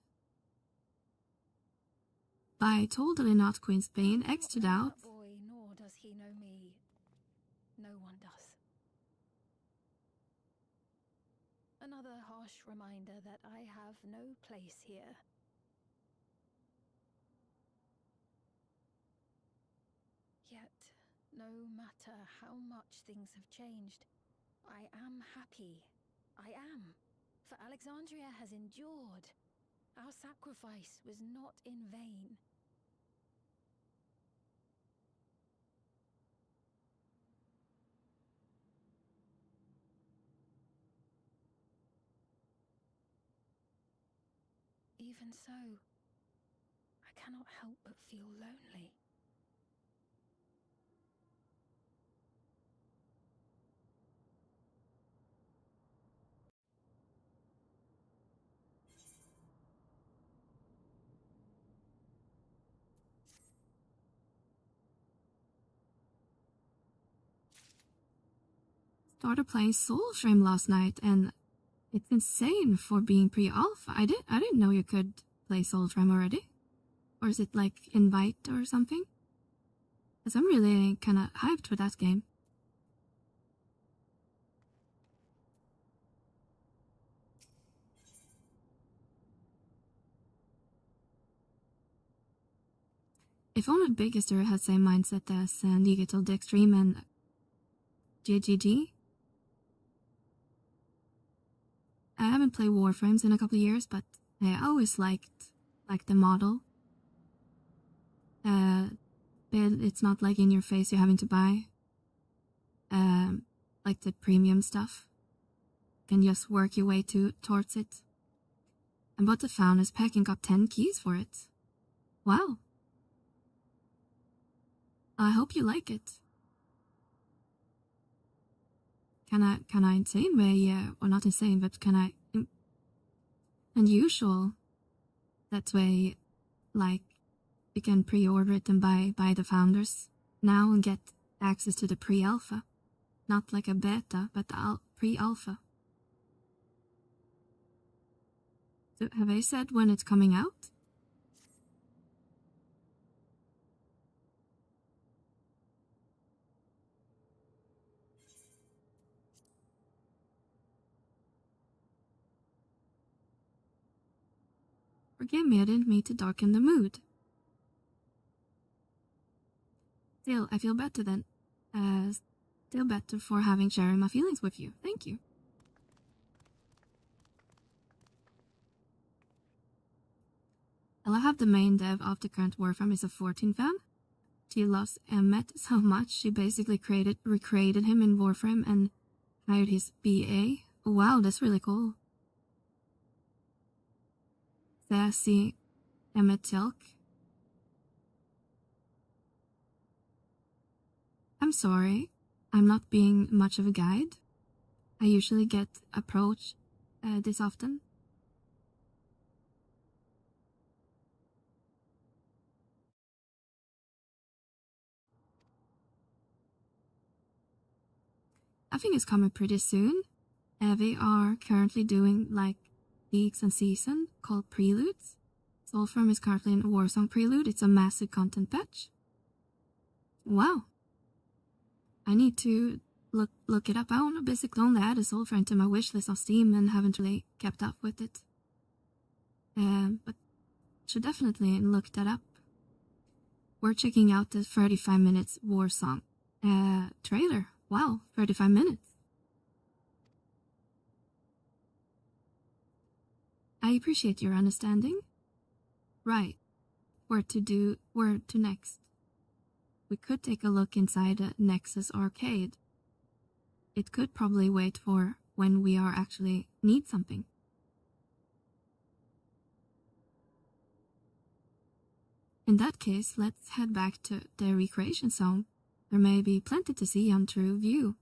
Bye, totally not Queen Spain. Extra out. That boy, nor does he know me. No one does. Another harsh reminder that I have no place here. Yet, no matter how much things have changed, I am happy. I am. For Alexandria has endured. Our sacrifice was not in vain. Even so, I cannot help but feel lonely. Started playing Soul Stream last night, and It's insane for being pre-alpha. I didn't know you could play Soulframe already. Or is it like invite or something? Because I'm really kind of hyped for that game. If only Big Sister has same mindset as Digital the Extreme and GGG. I haven't played Warframes in a couple of years, but I always liked the model. But it's not like in your face you're having to buy like the premium stuff. You can just work your way towards it. And bought the Founders Pack and got 10 keys for it. Wow. I hope you like it. Can I insane way, yeah, or not insane, but can I unusual that way, like you can pre-order it and buy the Founders now and get access to the pre-alpha, not like a beta, but the pre-alpha. So have they said when it's coming out? Forgive me, I didn't mean to darken the mood. Still, I feel better then. Still better for having sharing my feelings with you. Thank you. I have the main dev of the current Warframe is a 14 fan. She loves Emmet so much she basically recreated him in Warframe and hired his BA. Oh, wow, that's really cool. Sassy Emmet Telk. I'm sorry, I'm not being much of a guide. I usually get approached this often. I think it's coming pretty soon. They are currently doing like weeks and season called Preludes. Soulframe is currently in Warsong Prelude. It's a massive content patch. Wow. I need to look it up. I basically only added Soulframe to my wishlist on Steam and haven't really kept up with it. But should definitely look that up. We're checking out the 35 minutes Warsong trailer. Wow, 35 minutes. I appreciate your understanding. Right. Where to next? We could take a look inside a Nexus arcade. It could probably wait for when we are actually need something. In that case, let's head back to the recreation zone. There may be plenty to see on True View.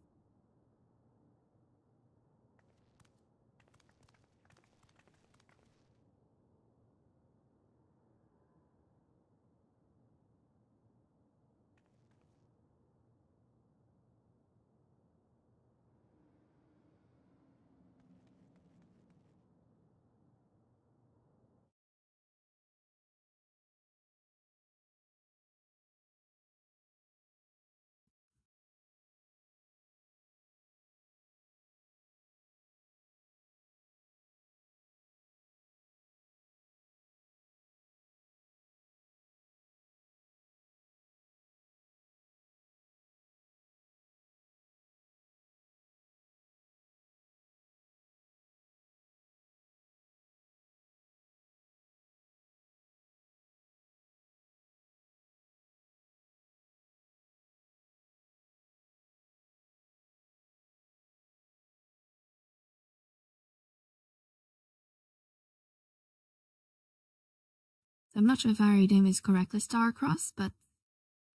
I'm not sure if I read him is correctly Starcross, but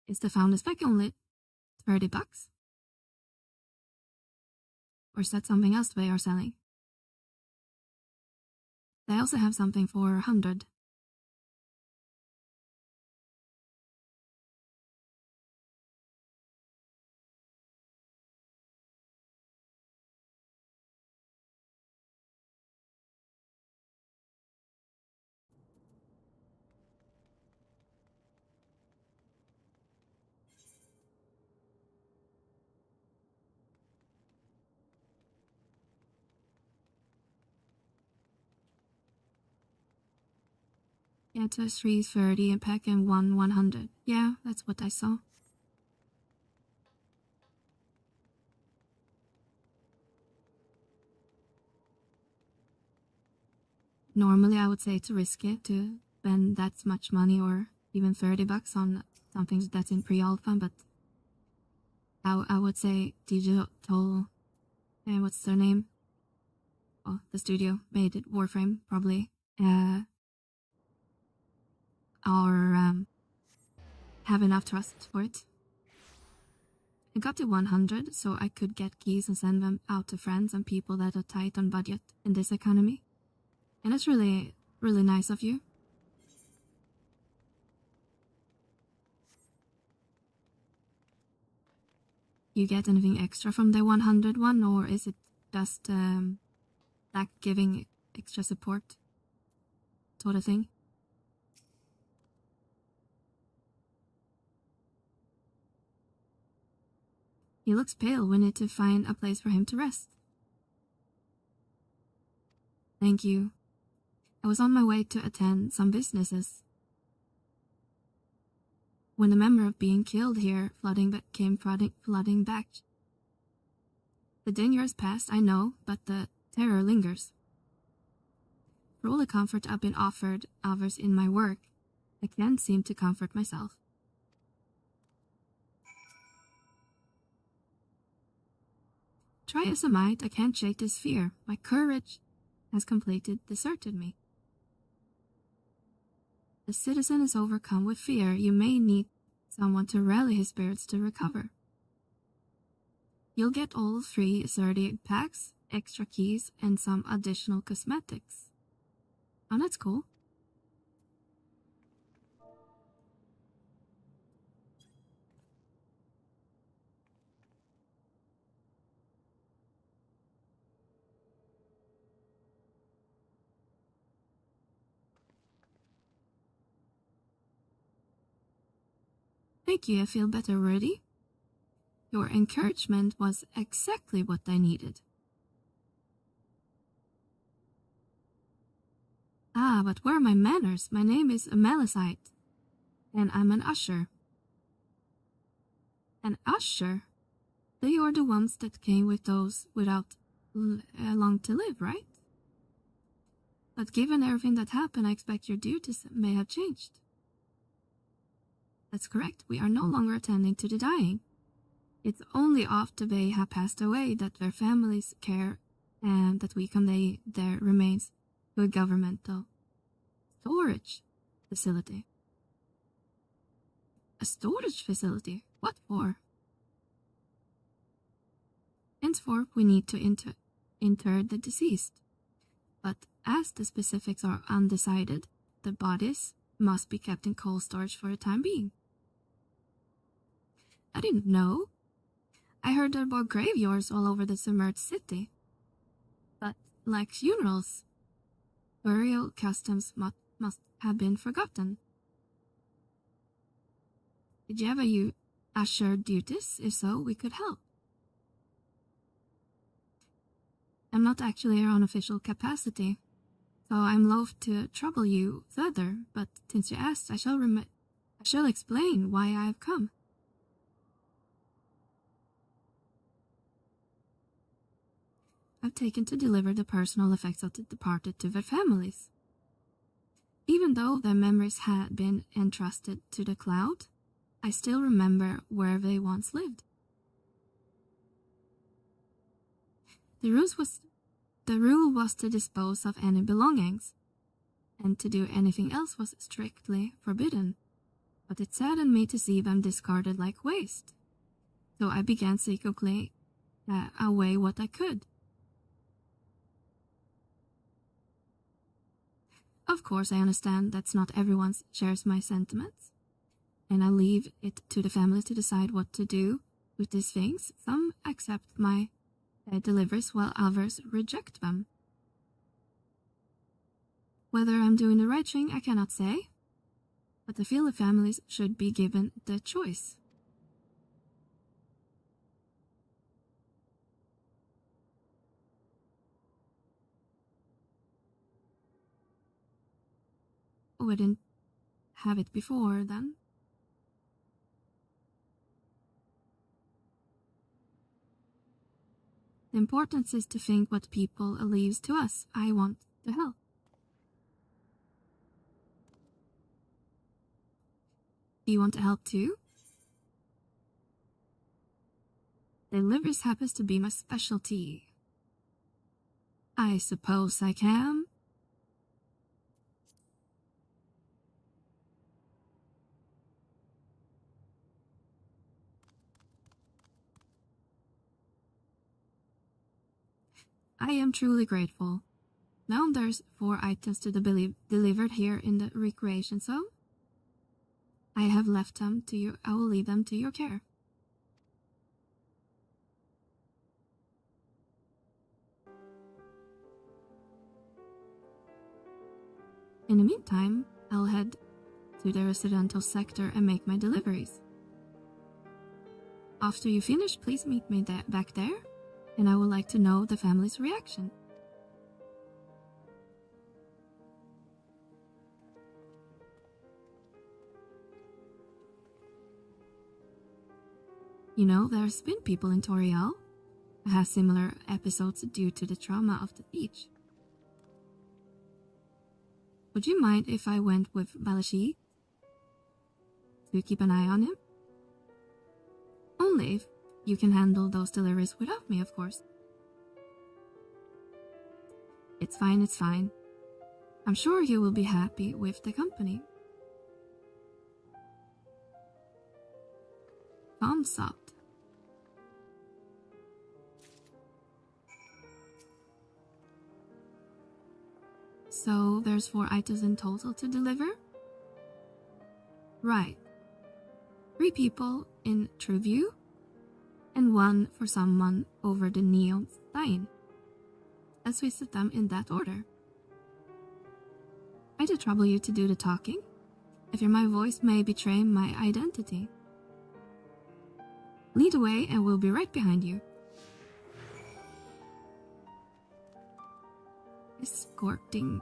is the Founders Pack only $30? Or is that something else they are selling? They also have something for 100. Get a 330 and pack in 100. Yeah, that's what I saw. Normally I would say to risk it, to spend that much money or even $30 on something that's in pre-alpha, but I would say digital, what's their name? Oh, the studio made it, Warframe, probably, or have enough trust for it. I got to 100 so I could get keys and send them out to friends and people that are tight on budget in this economy. And it's really, really nice of you. You get anything extra from the 100 one, or is it just like giving extra support sort of thing? He looks pale. We need to find a place for him to rest. Thank you. I was on my way to attend some businesses when the memory of being killed here came flooding back. The danger has passed, I know, but the terror lingers. For all the comfort I've been offered others in my work, I can't seem to comfort myself. Try as I might, I can't shake this fear. My courage has completely deserted me. The citizen is overcome with fear. You may need someone to rally his spirits to recover. You'll get all 330 packs, extra keys, and some additional cosmetics. Oh, that's cool. Thank you, I feel better already. Your encouragement was exactly what I needed. Ah, but where are my manners? My name is Melisite, and I'm an usher. An usher? They are the ones that came with those without long to live, right? But given everything that happened, I expect your duties may have changed. That's correct. We are no longer attending to the dying. It's only after they have passed away that their families care and that we convey their remains to a governmental storage facility. A storage facility? What for? Henceforth, we need to inter the deceased. But as the specifics are undecided, the bodies must be kept in cold storage for the time being. I didn't know. I heard there were graveyards all over the submerged city. But, like funerals, burial customs must have been forgotten. Did you ever usher duties? If so, we could help. I'm not actually here on official capacity, so I'm loath to trouble you further, but since you asked, I shall explain why I have come. I've taken to deliver the personal effects of the departed to their families. Even though their memories had been entrusted to the cloud, I still remember where they once lived. The rule was to dispose of any belongings, and to do anything else was strictly forbidden, but it saddened me to see them discarded like waste, so I began secretly away what I could. Of course, I understand that not everyone shares my sentiments, and I leave it to the families to decide what to do with these things. Some accept my deliveries while others reject them. Whether I'm doing the right thing, I cannot say, but I feel the families should be given the choice. wouldn't have it before then. The importance is to think what people leaves to us. I want to help. Do you want to help too? Deliveries happens to be my specialty. I suppose I can. I am truly grateful. Now there's 4 items to be delivered here in the recreation zone. I have left them to you. I will leave them to your care. In the meantime, I'll head to the residential sector and make my deliveries. After you finish, please meet me back there, and I would like to know the family's reaction. You know, there's been people in Toriel who have similar episodes due to the trauma of the beach. Would you mind if I went with Balashi to keep an eye on him? Only if you can handle those deliveries without me, of course. It's fine, it's fine. I'm sure you will be happy with the company. Thumbs up. So there's 4 items in total to deliver? Right. 3 people in Trueview, and 1 for someone over the Neon Stein. Let's visit them in that order. I do trouble you to do the talking. If my voice may betray my identity. Lead the way and we'll be right behind you. Escorting.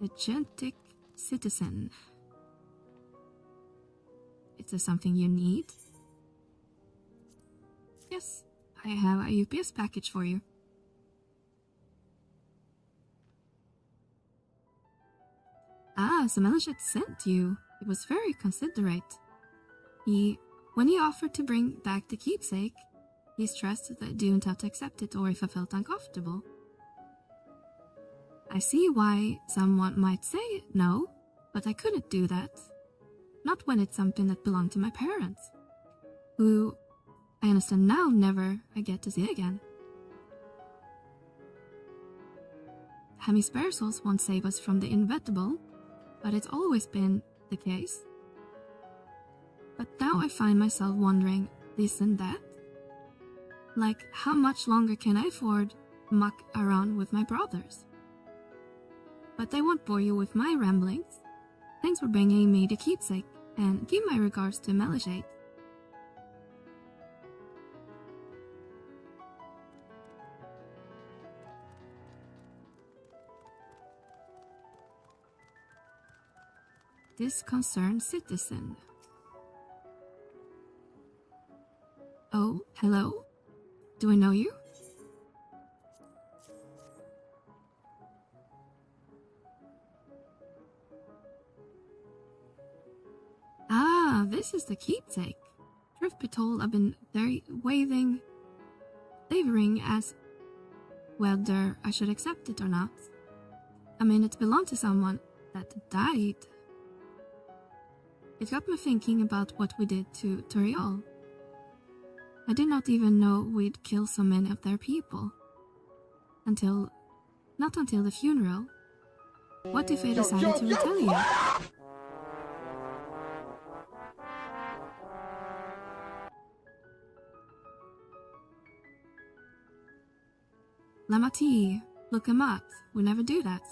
Agentic citizen. Is there something you need? Yes, I have a UPS package for you. Ah, so Melishet sent you. It was very considerate. When he offered to bring back the keepsake, he stressed that I didn't have to accept it or if I felt uncomfortable. I see why someone might say no, but I couldn't do that. Not when it's something that belonged to my parents, who I understand now never I get to see again. Hammy spare souls won't save us from the inevitable, but it's always been the case. But now I find myself wondering this and that. Like, how much longer can I afford muck around with my brothers? But I won't bore you with my ramblings. Thanks for bringing me the keepsake, and give my regards to Melishet. Disconcerted citizen. Oh, hello? Do I know you? Ah, this is the keepsake. Truth be told, I've been wavering as whether I should accept it or not. I mean, it belonged to someone that died. It got me thinking about what we did to Toriel. I did not even know we'd kill so many of their people. Not until the funeral. What if I decided to retaliate? Lamati, look him up. We never do that.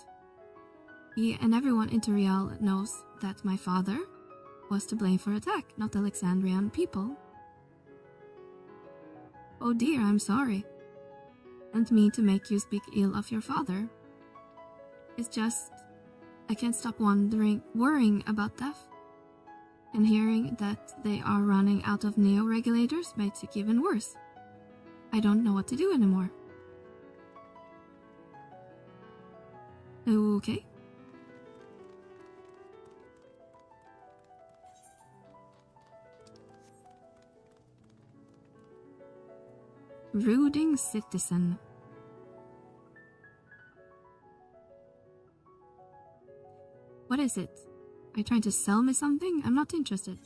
He and everyone in Toriel knows that my father was to blame for attack, not Alexandrian people. Oh dear, I'm sorry. And mean to make you speak ill of your father. It's just, I can't stop worrying about death. And hearing that they are running out of neo-regulators makes it even worse. I don't know what to do anymore. Okay. Rooting citizen. What is it? Are you trying to sell me something? I'm not interested.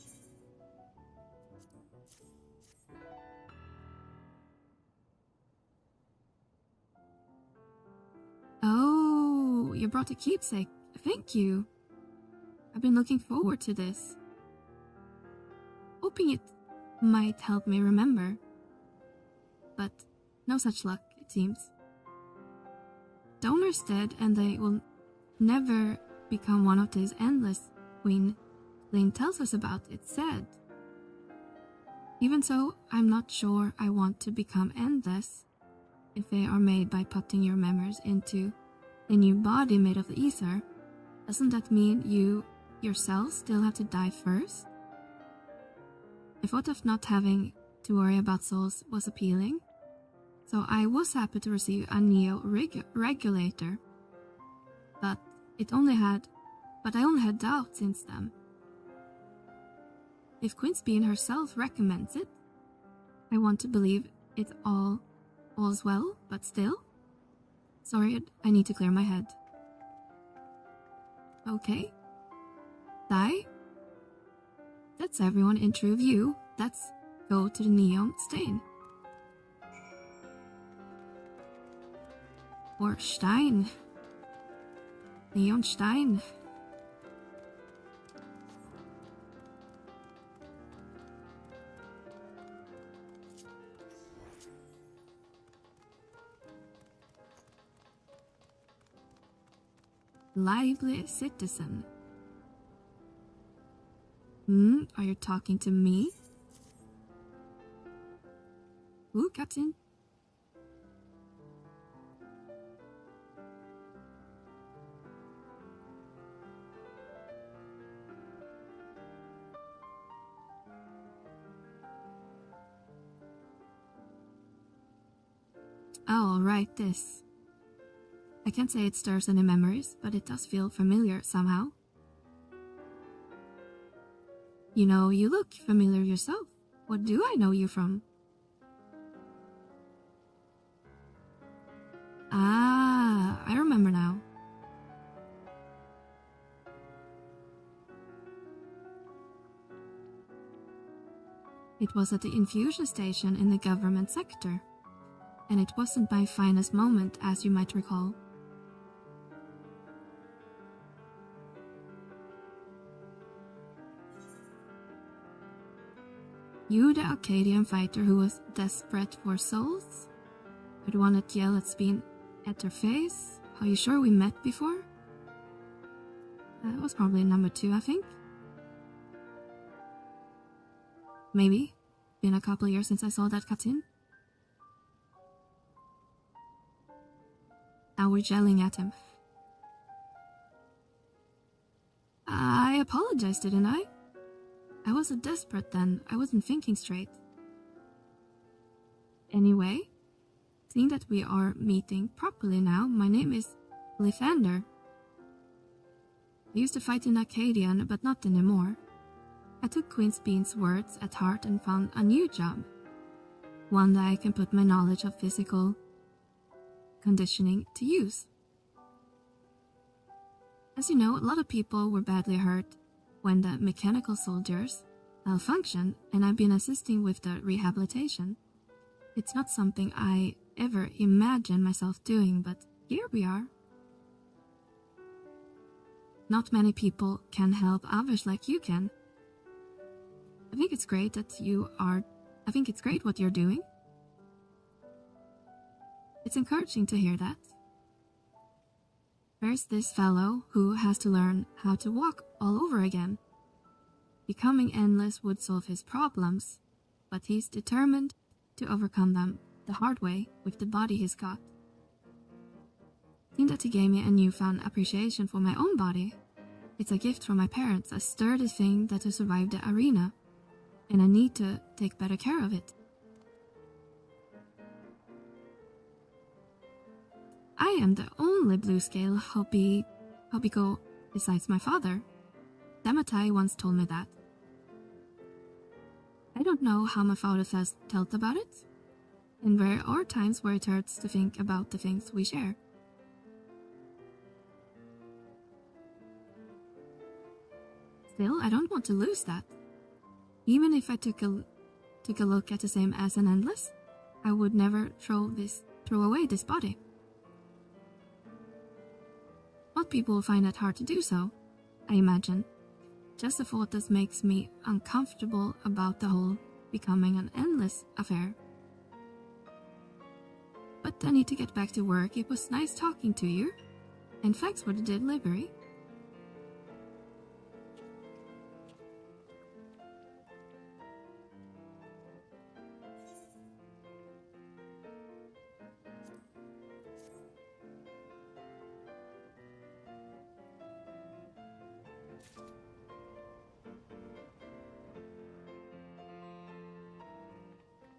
Oh, you brought a keepsake. Thank you. I've been looking forward to this. Hoping it might help me remember. But no such luck, it seems. Donor's dead and they will never become one of these endless Queen Lane tells us about, it's said. Even so, I'm not sure I want to become endless if they are made by putting your memories into a new body made of the ether. Doesn't that mean you yourself still have to die first? I thought of not having to worry about souls was appealing, so I was happy to receive a neo-regulator, but I only had doubt since then. If Queensbean herself recommends it, I want to believe it's all's well, but still. Sorry, I need to clear my head. Okay. Die? That's everyone in true view. Let's go to the neon stain. Or Stein. Neon Stein. Lively citizen. Are you talking to me? Ooh, Captain. Oh, I'll write this. I can't say it stirs any memories, but it does feel familiar somehow. You know, you look familiar yourself. What do I know you from? Ah, I remember now. It was at the infusion station in the government sector, and it wasn't my finest moment, as you might recall. You, the Arcadian fighter who was desperate for souls? The one that yelled at Spin at her face? Are you sure we met before? That was probably number 2, I think. Maybe. Been a couple of years since I saw that cutscene. Now we're yelling at him. I apologized, didn't I? I was so desperate then, I wasn't thinking straight. Anyway, seeing that we are meeting properly now, my name is Lythander. I used to fight in Acadian, but not anymore. I took Queensbean's words at heart and found a new job. One that I can put my knowledge of physical conditioning to use. As you know, a lot of people were badly hurt when the mechanical soldiers malfunctioned, and I've been assisting with the rehabilitation. It's not something I ever imagined myself doing, but here we are. Not many people can help others like you can. I think it's great what you're doing. It's encouraging to hear that. There's this fellow who has to learn how to walk all over again. Becoming endless would solve his problems, but he's determined to overcome them the hard way with the body he's got. I think that he gave me a newfound appreciation for my own body. It's a gift from my parents, a sturdy thing that has survived the arena, and I need to take better care of it. I am the only blue scale hobby-go besides my father. Damatai once told me that. I don't know how my father felt about it, and there are times where it hurts to think about the things we share. Still, I don't want to lose that. Even if I took a look at the same as an endless, I would never throw away this body. Most people will find it hard to do so, I imagine. Just the thought that makes me uncomfortable about the whole becoming an endless affair. But I need to get back to work. It was nice talking to you, and thanks for the delivery.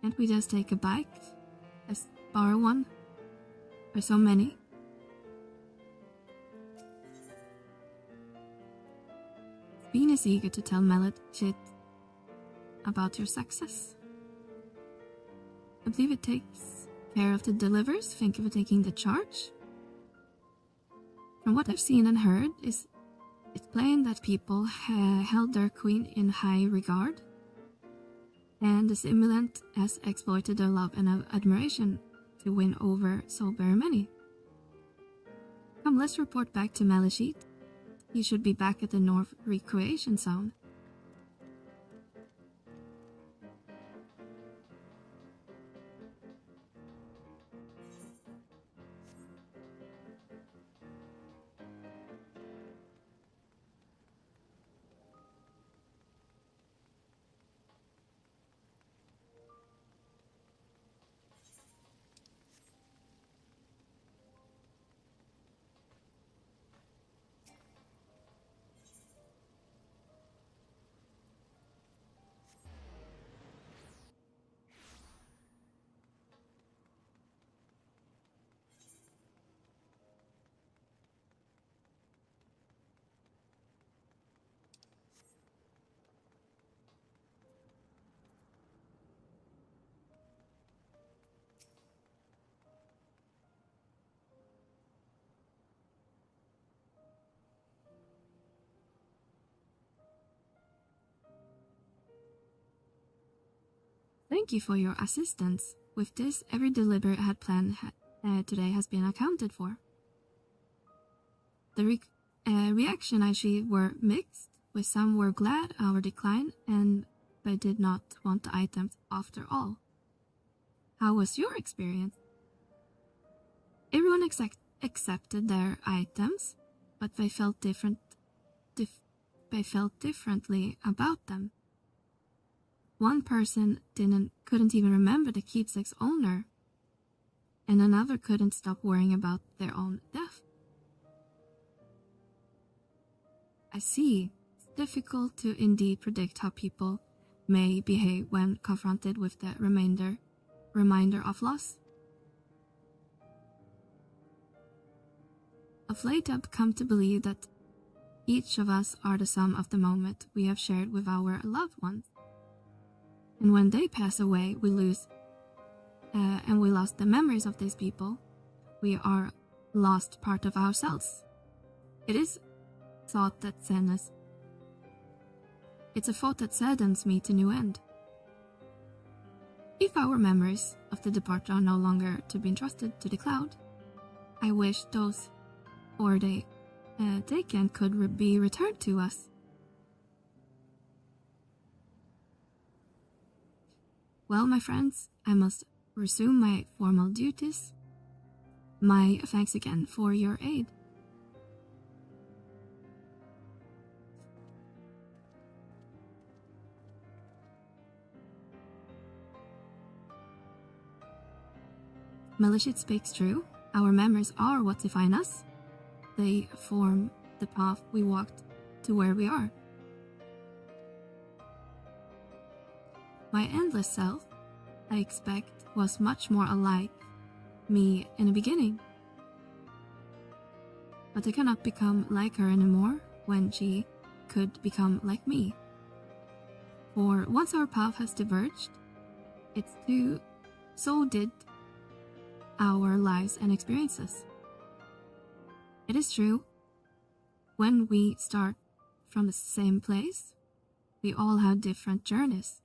Can't we just take a bike? Just borrow one? There's so many. Bean is eager to tell Meliora about your success. I believe it takes care of the delivers. Think of it taking the charge. From what I've seen and heard, it's plain that people held their queen in high regard, and the simulant has exploited their love and admiration to win over so very many. Come, let's report back to Meliora. He should be back at the North Recreation Zone. Thank you for your assistance. With this, every delivery I had planned today has been accounted for. The reaction I achieved were mixed, with some were glad our decline and but did not want the items after all. How was your experience? Everyone accepted their items, but they felt differently about them. One person couldn't even remember the keepsake's owner, and another couldn't stop worrying about their own death. I see. It's difficult to indeed predict how people may behave when confronted with the reminder of loss. Of late, I've come to believe that each of us are the sum of the moment we have shared with our loved ones. And when they pass away, we lost the memories of these people. We are lost part of ourselves. It is thought that saddens. It's a thought that saddens me to no end. If our memories of the departed are no longer to be entrusted to the cloud, I wish those or they taken could be returned to us. Well, my friends, I must resume my formal duties. My thanks again for your aid. Melishit speaks true. Our memories are what define us. They form the path we walked to where we are. My endless self, I expect, was much more alike me in the beginning. But I cannot become like her anymore when she could become like me. For once our path has diverged, so did our lives and experiences. It is true, when we start from the same place, we all have different journeys.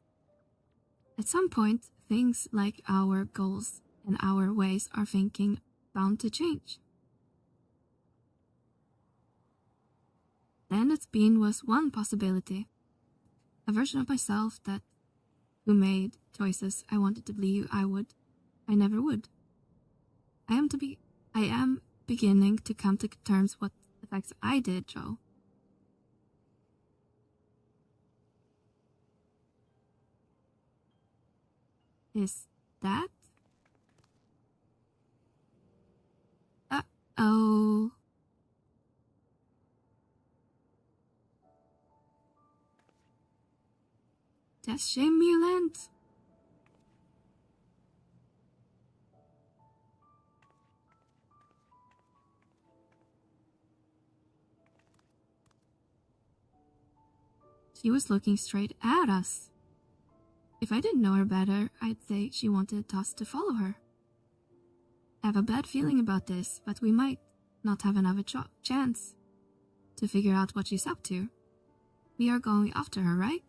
At some point, things like our goals and our ways of thinking bound to change. Then its being was one possibility, a version of myself who made choices I wanted to believe I never would. I am beginning to come to terms what effects I did, Joe. Is that? Uh-oh. Stimulant. She was looking straight at us. If I didn't know her better, I'd say she wanted us to follow her. I have a bad feeling about this, but we might not have another chance to figure out what she's up to. We are going after her, right?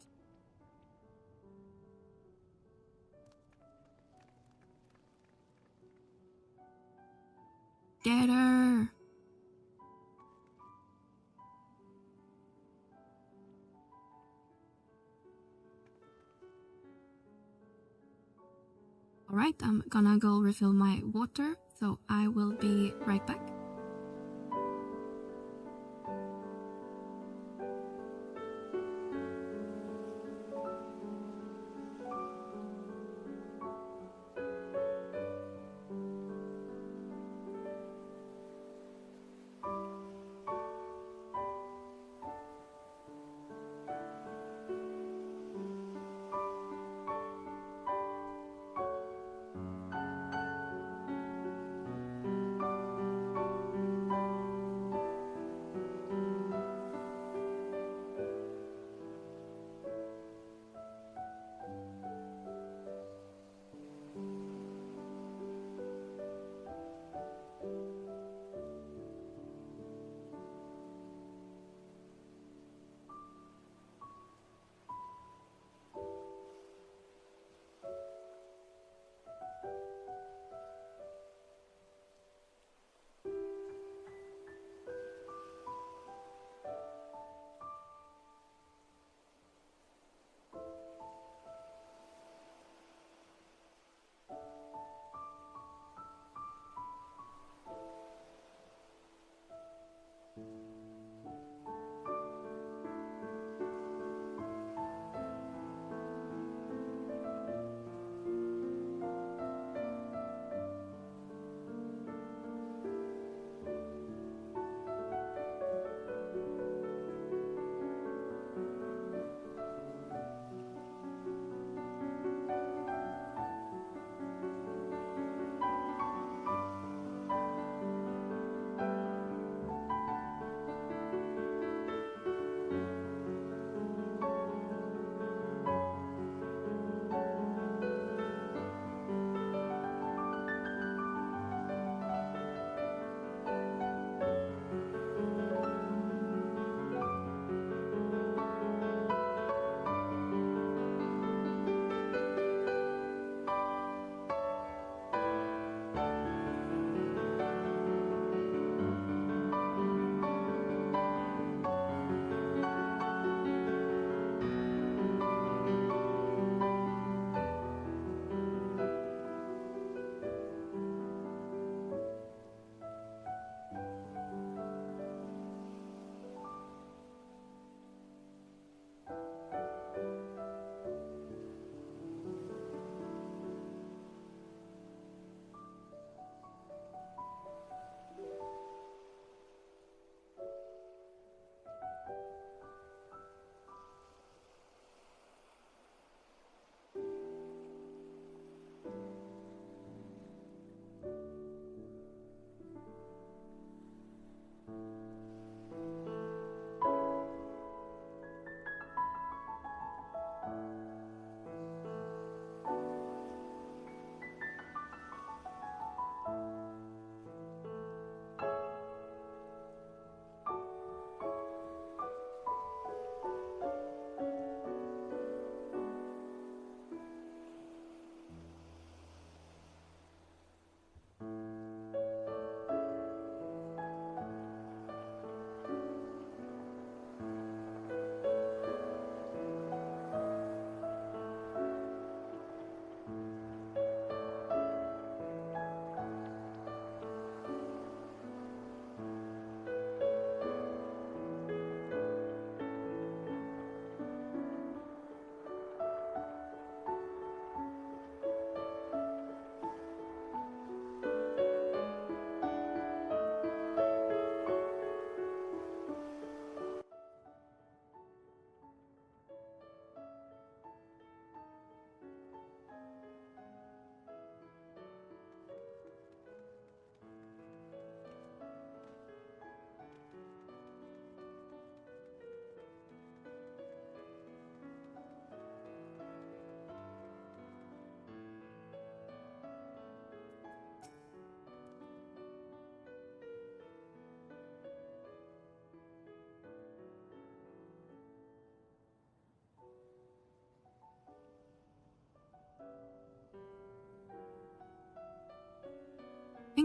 Get her! Alright, I'm gonna go refill my water, so I will be right back.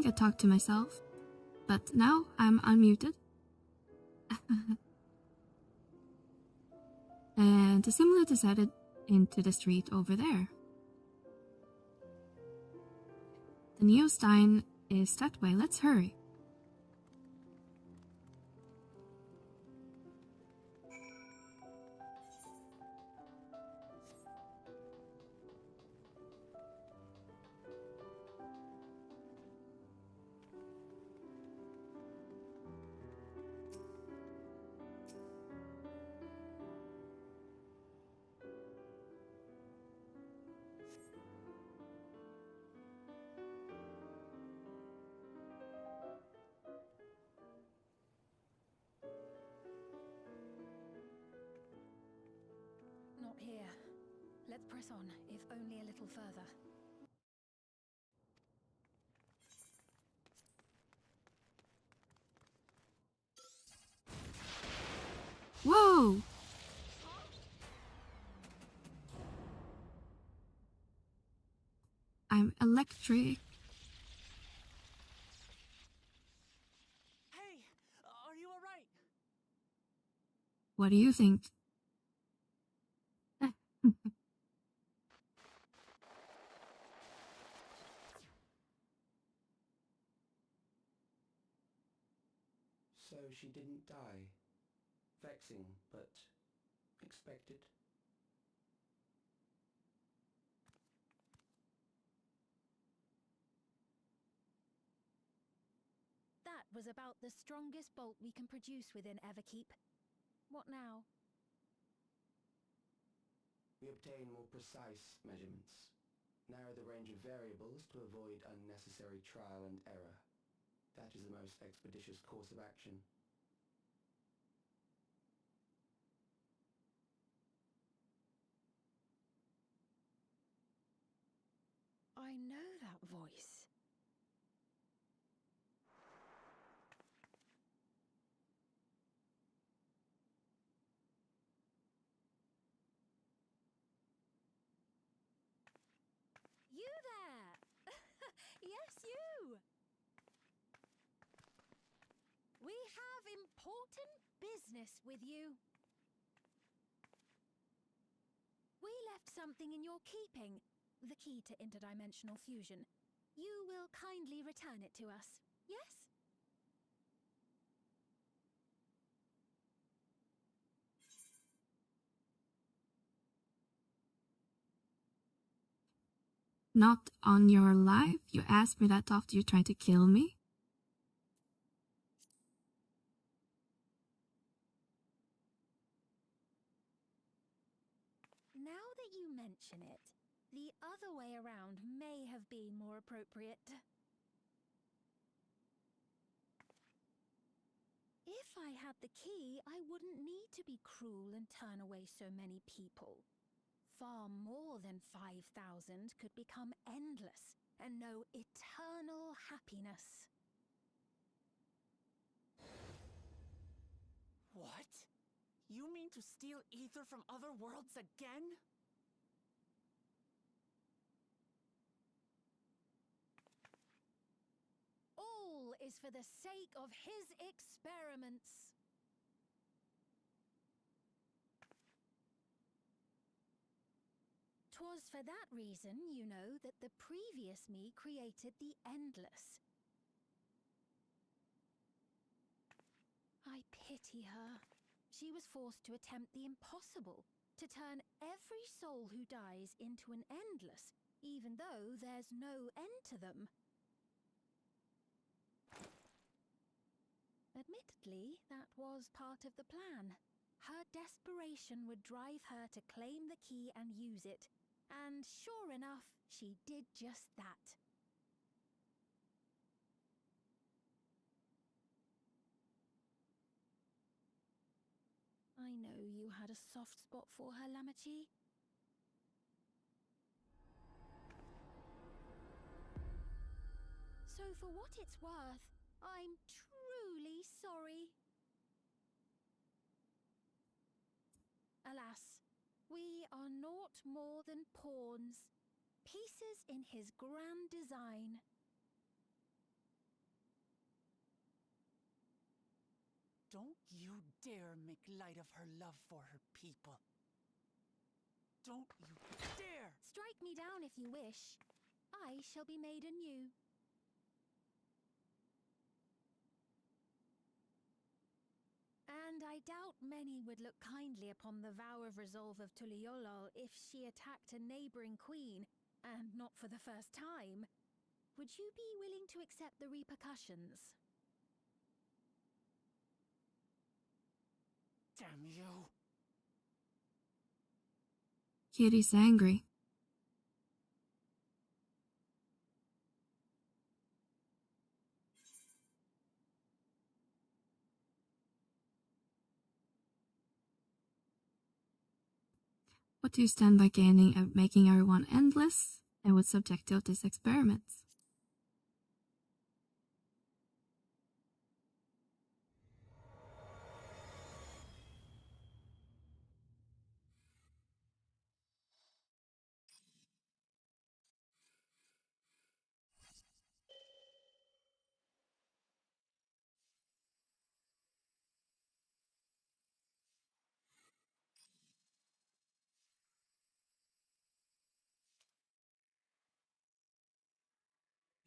think I talked to myself, but now I'm unmuted. And the simulator decided into the street over there. The Neostein is that way, let's hurry. Not here. Let's press on, if only a little further. Whoa! I'm electric. Hey, are you alright? What do you think? So she didn't die. Vexing, but expected. That was about the strongest bolt we can produce within Everkeep. What now? We obtain more precise measurements. Narrow the range of variables to avoid unnecessary trial and error. That is the most expeditious course of action. I know that voice. You there! Yes, you! We have important business with you. We left something in your keeping, the key to interdimensional fusion. You will kindly return it to us, yes? Not on your life? You asked me that after you tried to kill me? Now that you mention it, the other way around may have been more appropriate. If I had the key, I wouldn't need to be cruel and turn away so many people. Far more than 5,000 could become endless and know eternal happiness. What? You mean to steal ether from other worlds again? All is for the sake of his experiments. Twas for that reason, you know, that the previous me created the Endless. I pity her. She was forced to attempt the impossible, to turn every soul who dies into an Endless, even though there's no end to them. Admittedly, that was part of the plan. Her desperation would drive her to claim the key and use it. And sure enough, she did just that. I know you had a soft spot for her, Lamachi. So for what it's worth, I'm truly sorry. Alas, we are naught more than pawns, pieces in his grand design. Don't you dare make light of her love for her people. Don't you dare! Strike me down if you wish. I shall be made anew. And I doubt many would look kindly upon the vow of resolve of Tuliolol if she attacked a neighboring queen, and not for the first time. Would you be willing to accept the repercussions? Damn you! Kitty's angry. What do you stand by gaining and making everyone endless? And what's the objective of this experiment?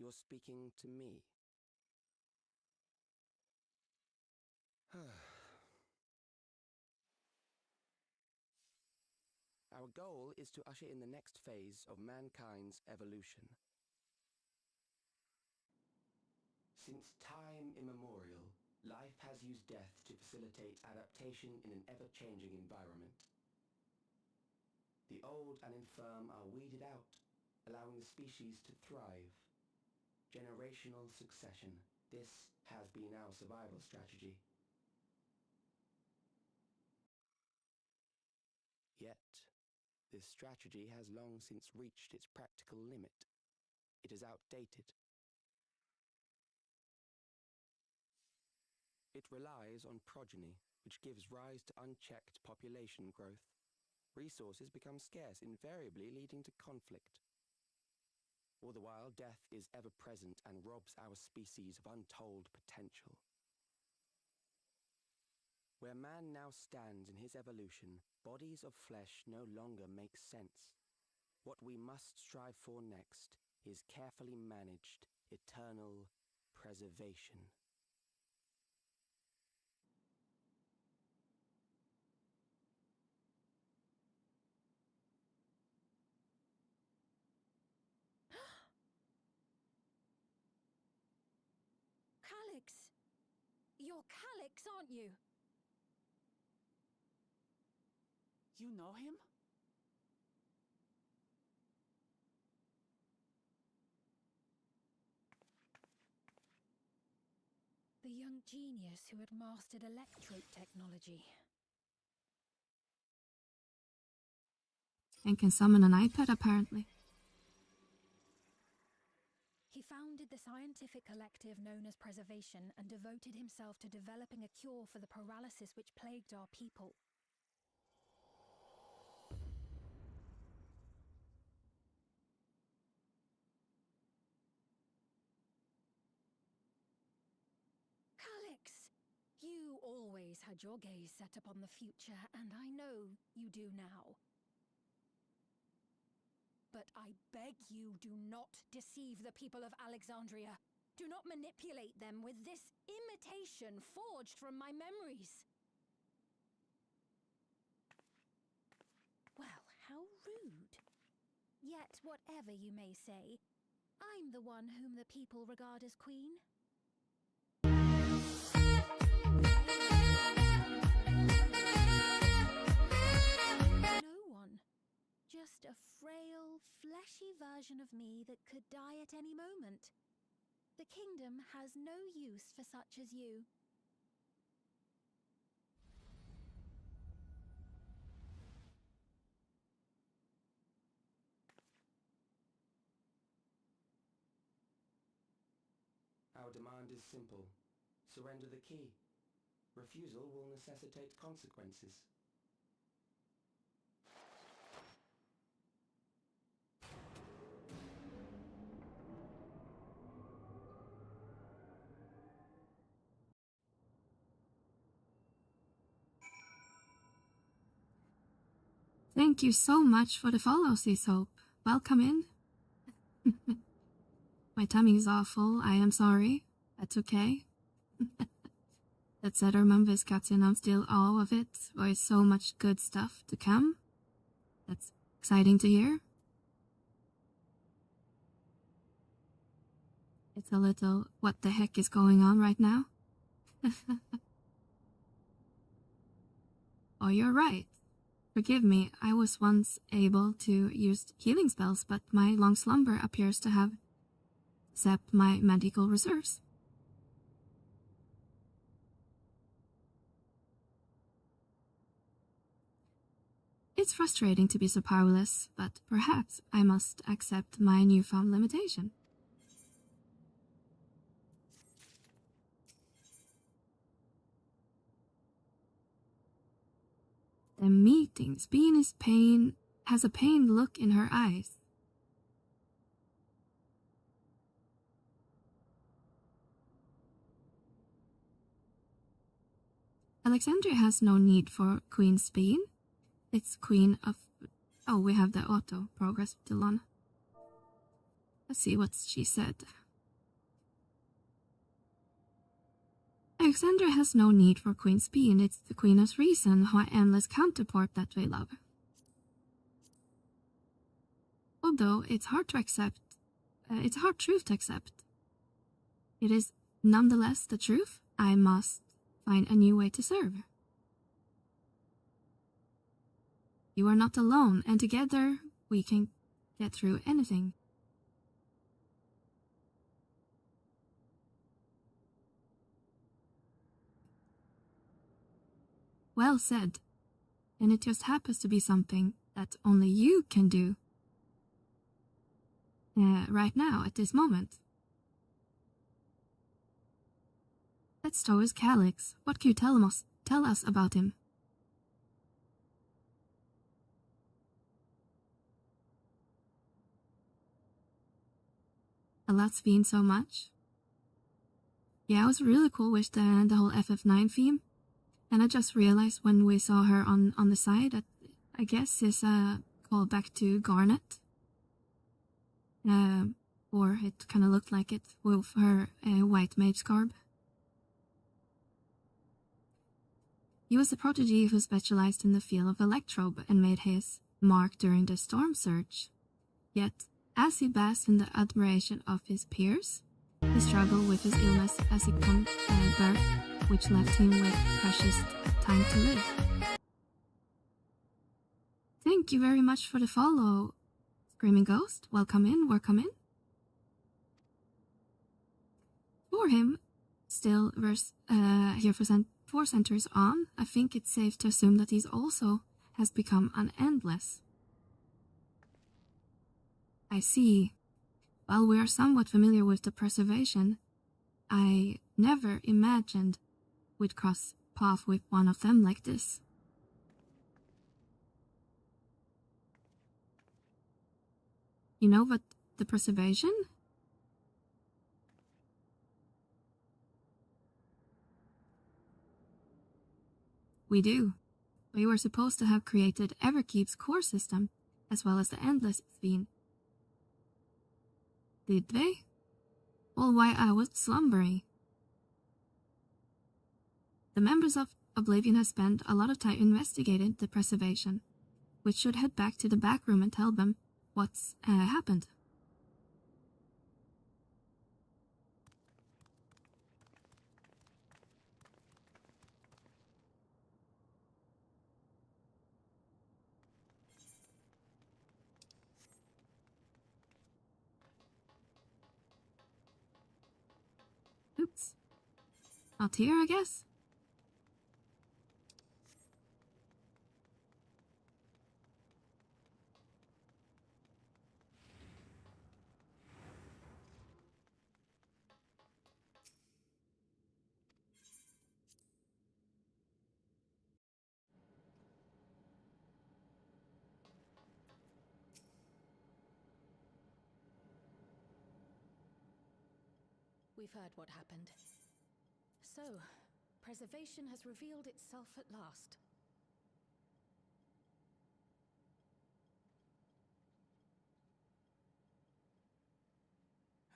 You're speaking to me. Our goal is to usher in the next phase of mankind's evolution. Since time immemorial, life has used death to facilitate adaptation in an ever-changing environment. The old and infirm are weeded out, allowing the species to thrive. Generational succession. This has been our survival strategy. Yet, this strategy has long since reached its practical limit. It is outdated. It relies on progeny, which gives rise to unchecked population growth. Resources become scarce, invariably leading to conflict. All the while, death is ever present and robs our species of untold potential. Where man now stands in his evolution, bodies of flesh no longer make sense. What we must strive for next is carefully managed, eternal preservation. Calyx! You're Calyx, aren't you? You know him? The young genius who had mastered electrope technology. And can summon an iPad, apparently. He founded the scientific collective known as Preservation and devoted himself to developing a cure for the paralysis which plagued our people. Calyx! You always had your gaze set upon the future, and I know you do now. But I beg you, do not deceive the people of Alexandria. Do not manipulate them with this imitation forged from my memories. Well, how rude. Yet, whatever you may say, I'm the one whom the people regard as queen. No one. Just a frail, fleshy version of me that could die at any moment. The kingdom has no use for such as you. Our demand is simple. Surrender the key. Refusal will necessitate consequences. Thank you so much for the follow, Hope. Welcome in. My tummy is awful. I am sorry. That's okay. That said, our Memphis cuts in. I'm still all of it. There's so much good stuff to come. That's exciting to hear. It's a little, what the heck is going on right now? Oh, you're right. Forgive me, I was once able to use healing spells, but my long slumber appears to have sapped my medical reserves. It's frustrating to be so powerless, but perhaps I must accept my newfound limitation. The meetings. Being is pain has a pained look in her eyes. Alexandria has no need for Queen's Bean. It's Queen of... Oh, we have the auto progress still on. Let's see what she said. Alexandria has no need for Queen's Bean. It's the Queen of Reason, her endless counterpart that we love. Although it's hard to accept, it's a hard truth to accept. It is nonetheless the truth. I must find a new way to serve. You are not alone, and together we can get through anything. Well said. And it just happens to be something that only you can do. Right now, at this moment. Let's towards Calyx. What can you tell us about him? A lot's been so much. Yeah, it was really cool with the whole FF9 theme. And I just realized when we saw her on the side that I guess is a callback to Garnet. Or it kind of looked like it with her white mage garb. He was a protege who specialized in the field of electrobe and made his mark during the storm surge. Yet, as he basked in the admiration of his peers, he struggled with his illness as he came birth, which left him with precious time to live. Thank you very much for the follow, Screaming Ghost. Welcome in, welcome in. For him, still here for 4 centuries on, I think it's safe to assume that he also has become an endless. I see. While we are somewhat familiar with the preservation, I never imagined we'd cross path with one of them like this. You know what the preservation? We do. We were supposed to have created Everkeep's core system, as well as the Endless Sphere. Did they? Well, while I was slumbering. The members of Oblivion have spent a lot of time investigating the preservation, which should head back to the back room and tell them what's happened. Oops. Not here, I guess. We've heard what happened. So, preservation has revealed itself at last.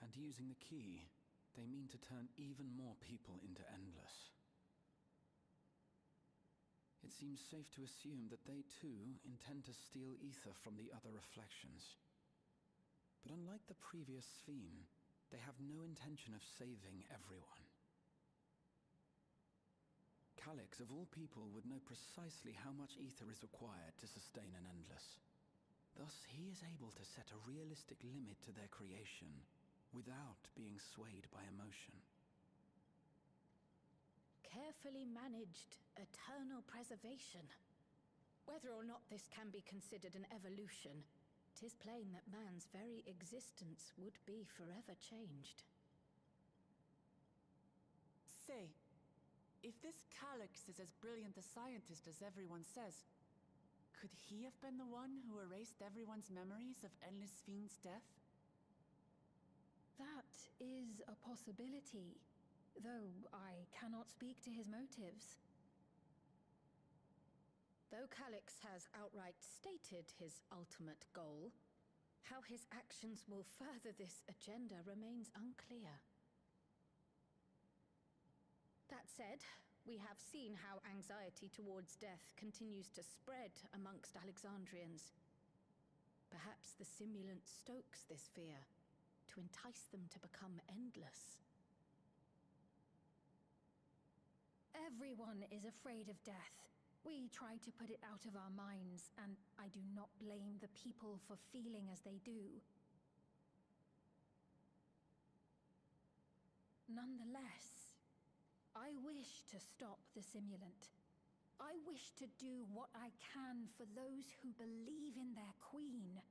And using the key, they mean to turn even more people into Endless. It seems safe to assume that they too intend to steal ether from the other reflections. But unlike the previous Sphene, they have no intention of saving everyone. Calyx, of all people, would know precisely how much ether is required to sustain an Endless. Thus, he is able to set a realistic limit to their creation, without being swayed by emotion. Carefully managed, eternal preservation. Whether or not this can be considered an evolution, 'tis plain that man's very existence would be forever changed. Say, if this Calyx is as brilliant a scientist as everyone says, could he have been the one who erased everyone's memories of Endless Sphene's death? That is a possibility, though I cannot speak to his motives. Though Calyx has outright stated his ultimate goal, how his actions will further this agenda remains unclear. That said, we have seen how anxiety towards death continues to spread amongst Alexandrians. Perhaps the simulant stokes this fear to entice them to become endless. Everyone is afraid of death. We try to put it out of our minds, and I do not blame the people for feeling as they do. Nonetheless, I wish to stop the simulant. I wish to do what I can for those who believe in their queen.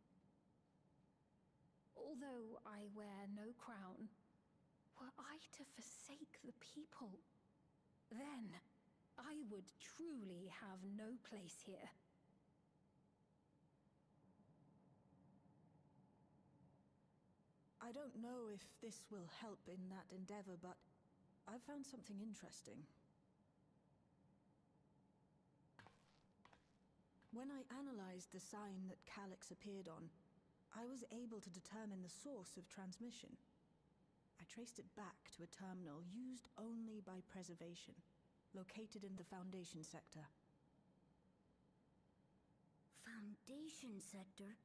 Although I wear no crown, were I to forsake the people, then I would truly have no place here. I don't know if this will help in that endeavor, but I've found something interesting. When I analyzed the sign that Calyx appeared on, I was able to determine the source of transmission. I traced it back to a terminal used only by preservation, located in the Foundation sector. Foundation sector?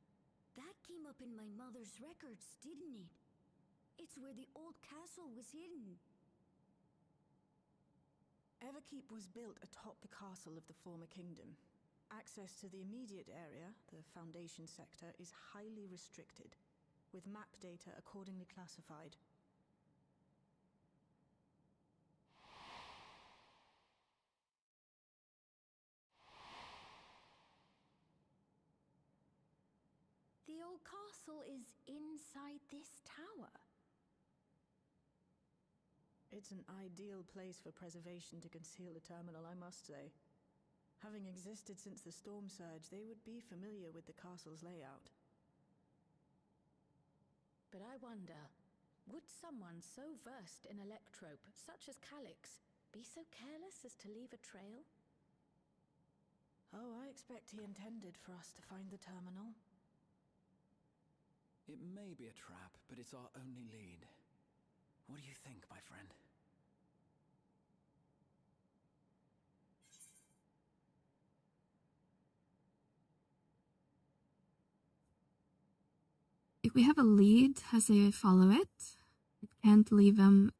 That came up in my mother's records, didn't it? It's where the old castle was hidden. Everkeep was built atop the castle of the former kingdom. Access to the immediate area, the Foundation sector, is highly restricted, with map data accordingly classified. The old castle is inside this tower. It's an ideal place for preservation to conceal a terminal, I must say. Having existed since the storm surge, they would be familiar with the castle's layout. But I wonder, would someone so versed in electrope, such as Calyx, be so careless as to leave a trail? Oh, I expect he intended for us to find the terminal. It may be a trap, but it's our only lead. What do you think, my friend? If we have a lead as they follow it, we can't leave them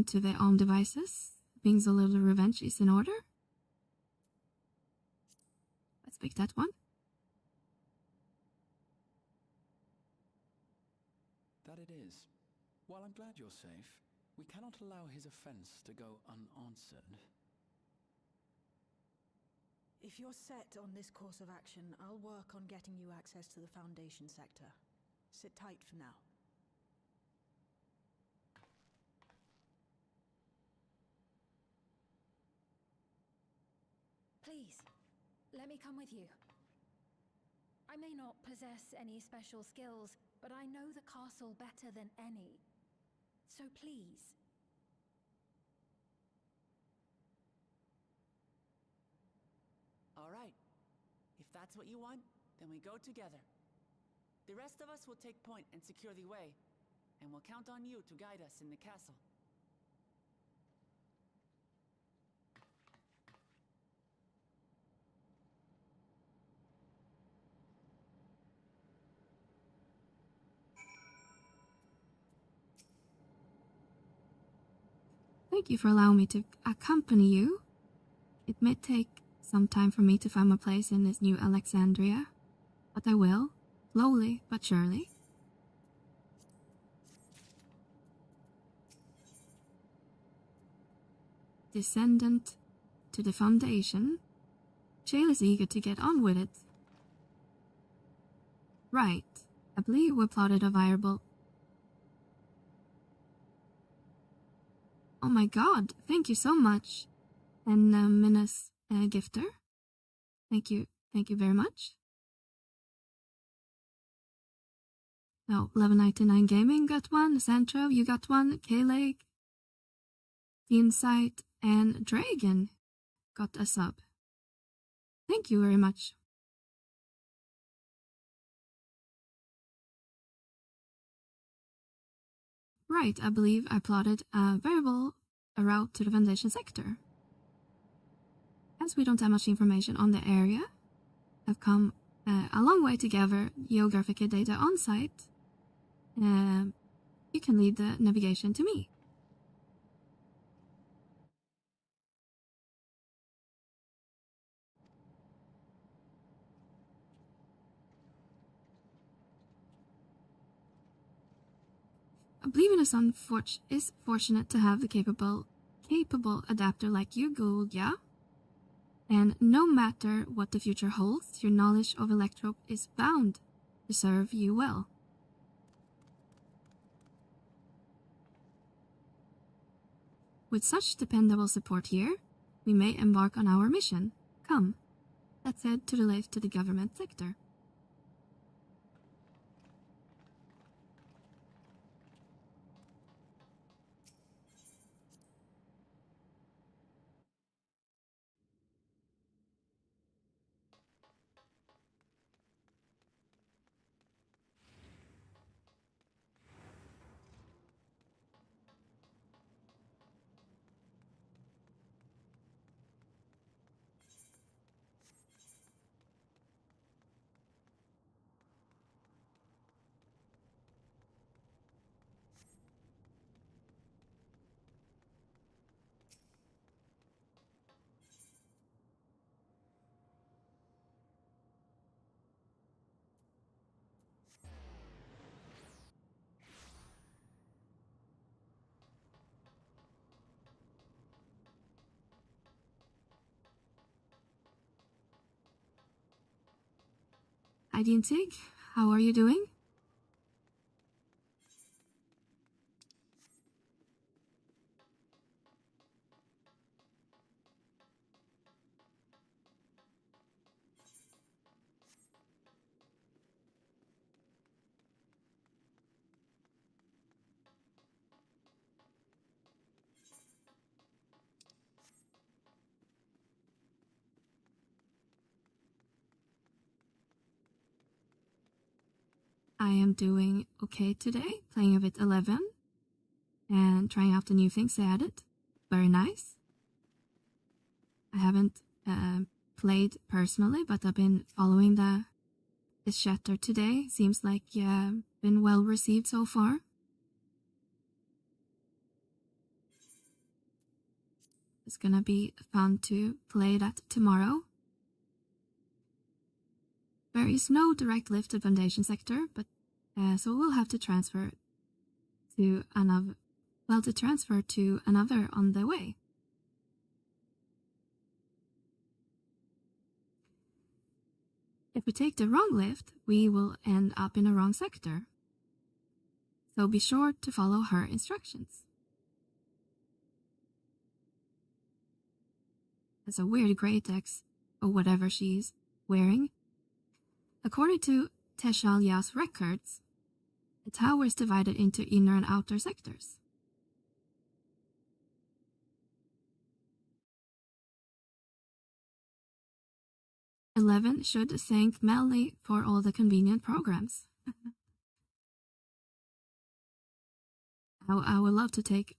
to their own devices. Being a little revenge is in order. Let's pick that one. That it is. While I'm glad you're safe, we cannot allow his offense to go unanswered. If you're set on this course of action, I'll work on getting you access to the Foundation sector. Sit tight for now. Please, let me come with you. I may not possess any special skills, but I know the castle better than any. So please. All right. If that's what you want, then we go together. The rest of us will take point and secure the way, and we'll count on you to guide us in the castle. Thank you for allowing me to accompany you. It may take some time for me to find my place in this new Alexandria, but I will, slowly but surely. Descendant to the Foundation. Shale is eager to get on with it. Right, I believe we plotted a viable... Oh my god, thank you so much. And Minas Gifter. Thank you very much. Oh, 1199 Gaming got one, Centro, you got one, K-Lake, Insight, and Dragon got a sub. Thank you very much. Right, I believe I plotted a variable route to the Foundation sector. As we don't have much information on the area, I've come a long way to gather geographic data on site. You can lead the navigation to me. I believe it is fortunate to have the capable adapter like you, Gulya. And no matter what the future holds, your knowledge of Electrope is bound to serve you well. With such dependable support here, we may embark on our mission. Come, let's head to the left to the government sector. Hi Dintig, how are you doing? I am doing okay today, playing a bit 11 and trying out the new things they added. Very nice. I haven't played personally, but I've been following this chatter today. Seems like been well received so far. It's gonna be fun to play that tomorrow. There is no direct lift to Foundation sector, but so we'll have to transfer to another. Well, to transfer to another on the way. If we take the wrong lift, we will end up in the wrong sector. So be sure to follow her instructions. That's a weird grey text, or whatever she's wearing. According to Teshalya's records, the tower is divided into inner and outer sectors. "11 should thank Melly for all the convenient programs." I would love to take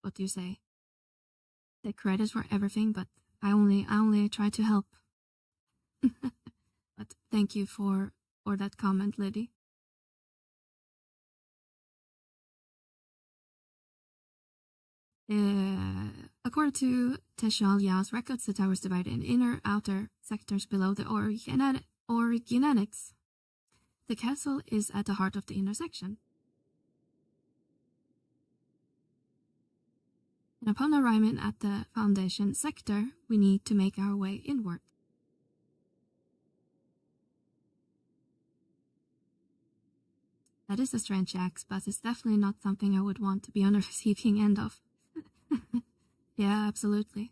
what do you say? Take credit for everything, but I only try to help. But thank you for that comment, Liddy. According to Teshalya's records, the tower is divided in inner outer sectors below the organetics. The castle is at the heart of the intersection. And upon arriving at the foundation sector, we need to make our way inward. That is a strange axe, but it's definitely not something I would want to be on the receiving end of. Yeah, absolutely.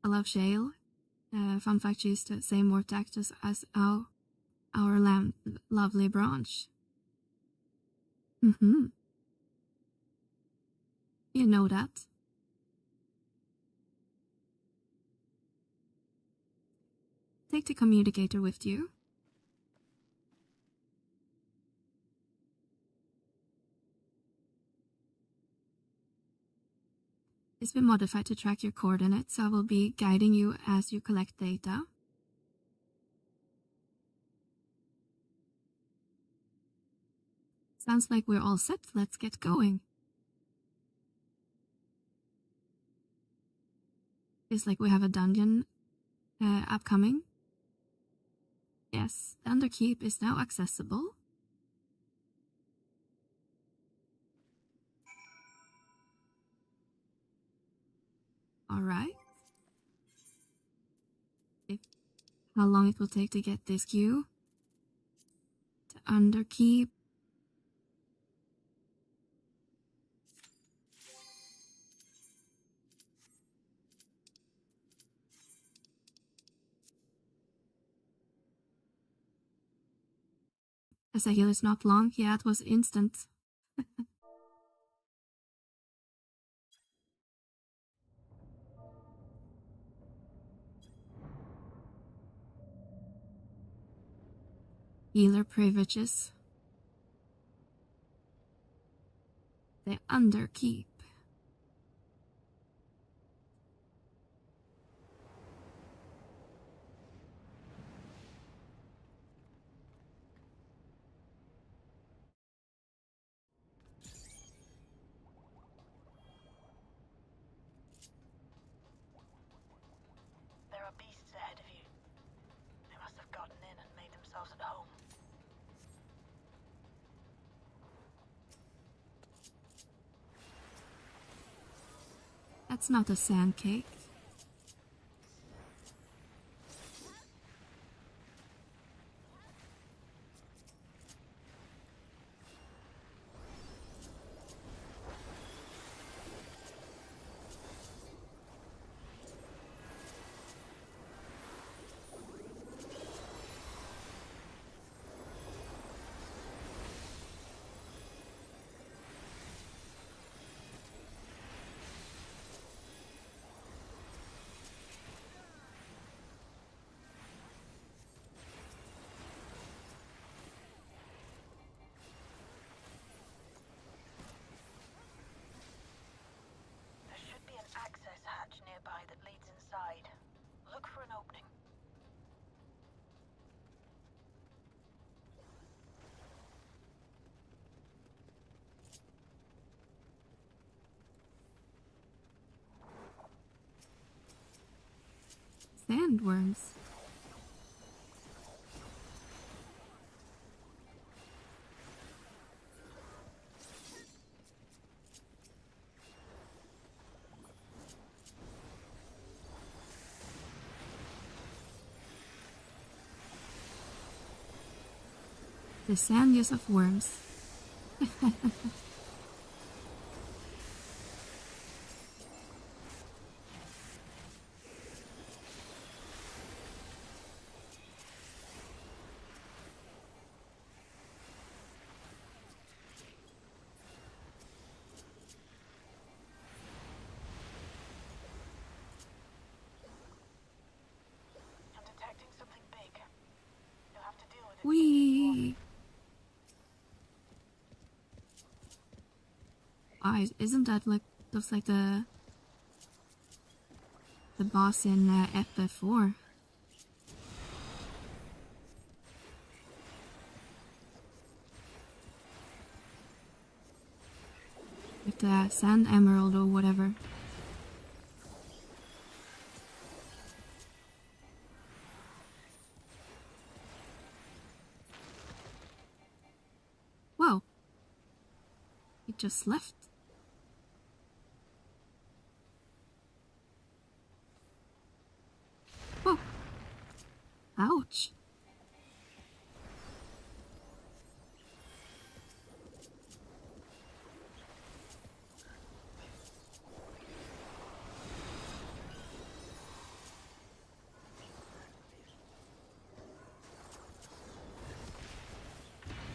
I love Shale. Fun fact, she used the same warped actors as our lovely branch. You know that. Take the communicator with you. It's been modified to track your coordinates, so I will be guiding you as you collect data. Sounds like we're all set. Let's get going. It's like we have a dungeon upcoming. Yes, the Underkeep is now accessible. Alright. How long it will take to get this queue. The Underkeep. As a heal is not long. Yeah, it was instant. Healer privileges. The Underkeep. There are beasts ahead of you. They must have gotten in and made themselves at home. That's not a sand cake. Access hatch nearby that leads inside. Look for an opening. Sandworms. The sandiest of worms. I'm detecting something big. eyes. Isn't that like looks like the boss in FF4? With the sand emerald or whatever. Whoa. It just left. Whoa. Ouch.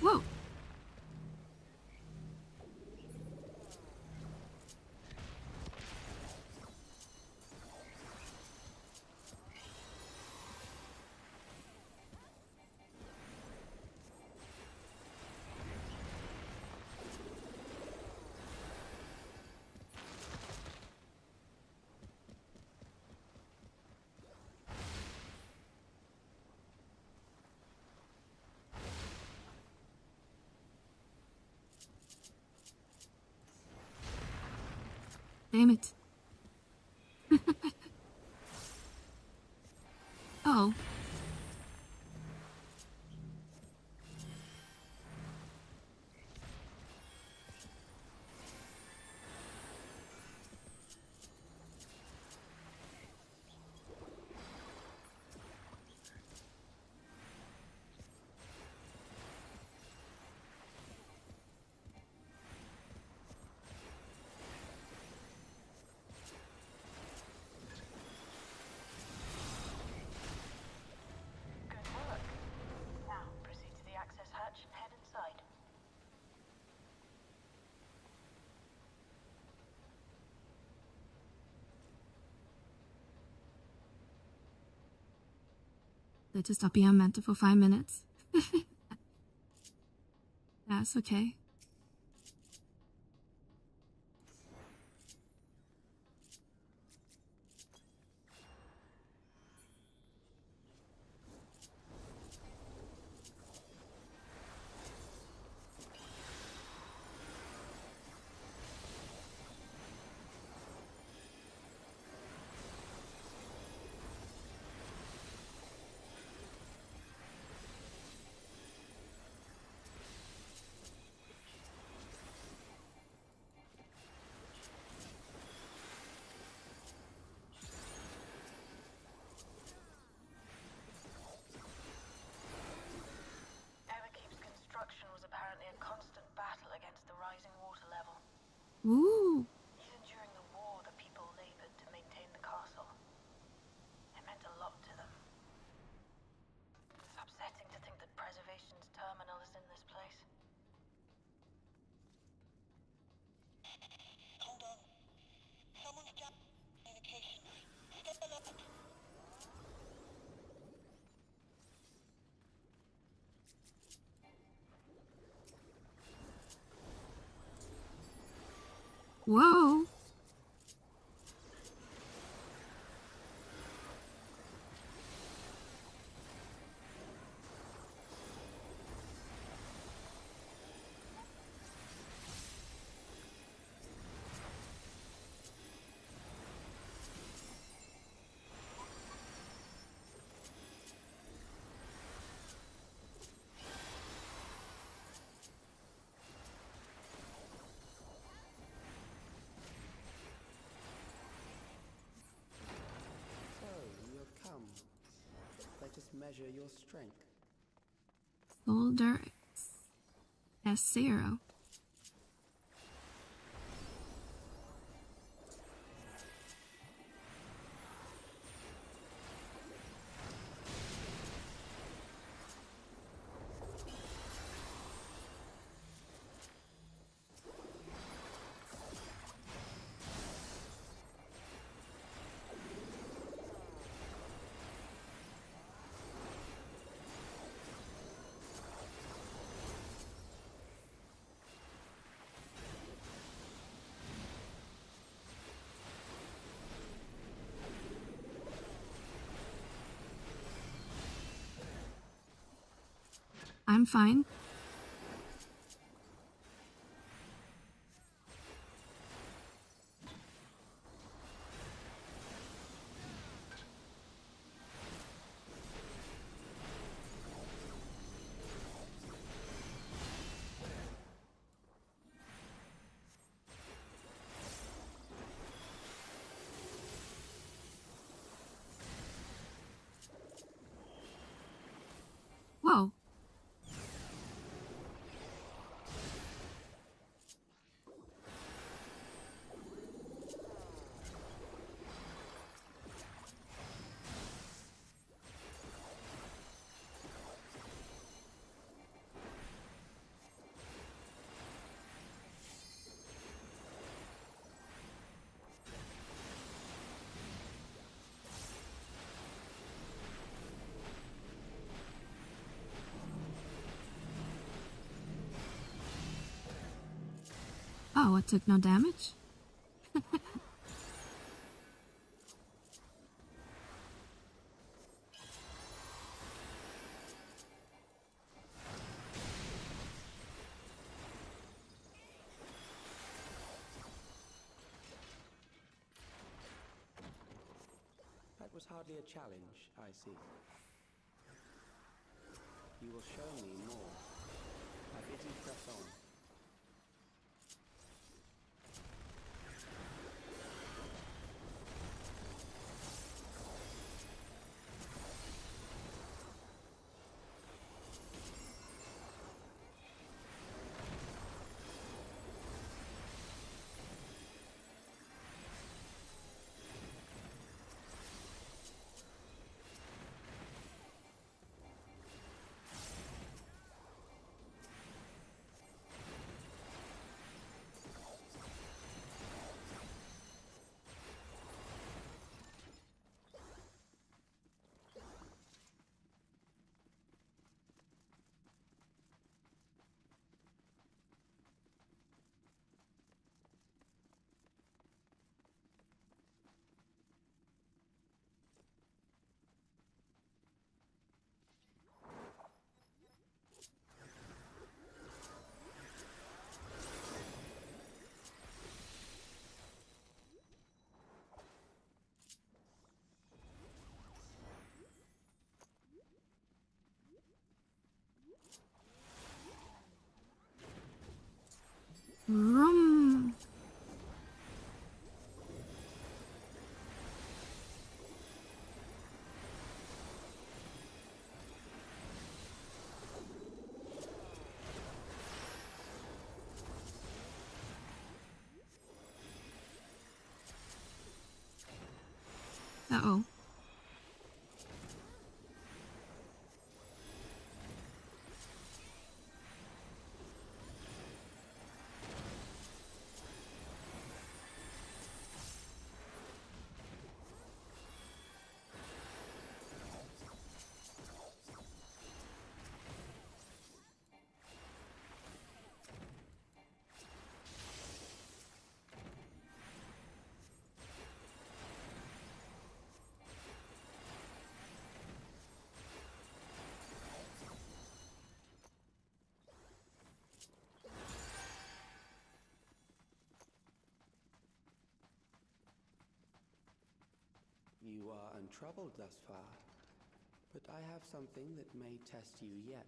Whoa. Damn it. Oh. Let us stop being mental for 5 minutes. That's okay. Ooh. Even during the war, the people labored to maintain the castle. It meant a lot to them. It's upsetting to think that preservation's terminal is in this place. Hold on. Someone's down communication. Step alert. Whoa. Let us measure your strength. Folder S0. I'm fine. Whoa. Oh, I took no damage? That was hardly a challenge, I see. You will show me more. I bid you press on. Vroom. Uh-oh. You are untroubled thus far, but I have something that may test you yet.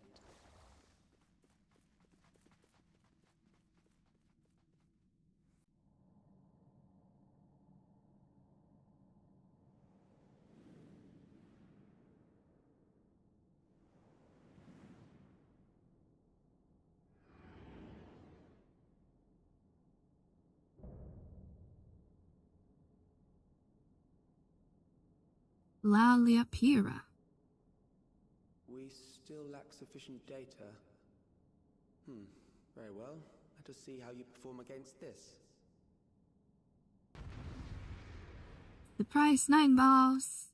Laliapira. We still lack sufficient data. Very well. Let us see how you perform against this. Surprise 9 balls.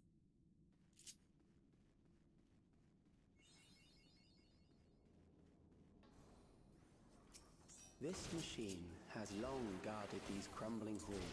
This machine has long guarded these crumbling halls.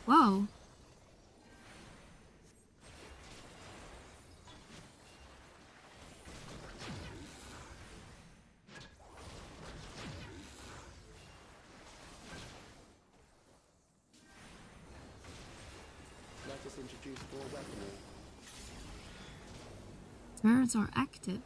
Whoa. Let us introduce more weaponry. Turrets are active.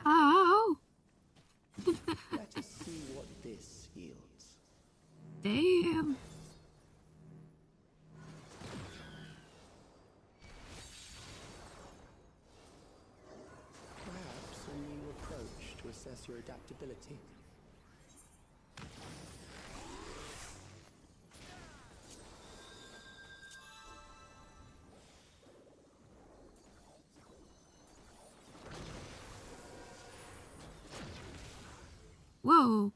Ow! Let us see what this yields. Damn. Perhaps a new approach to assess your adaptability. Whoa.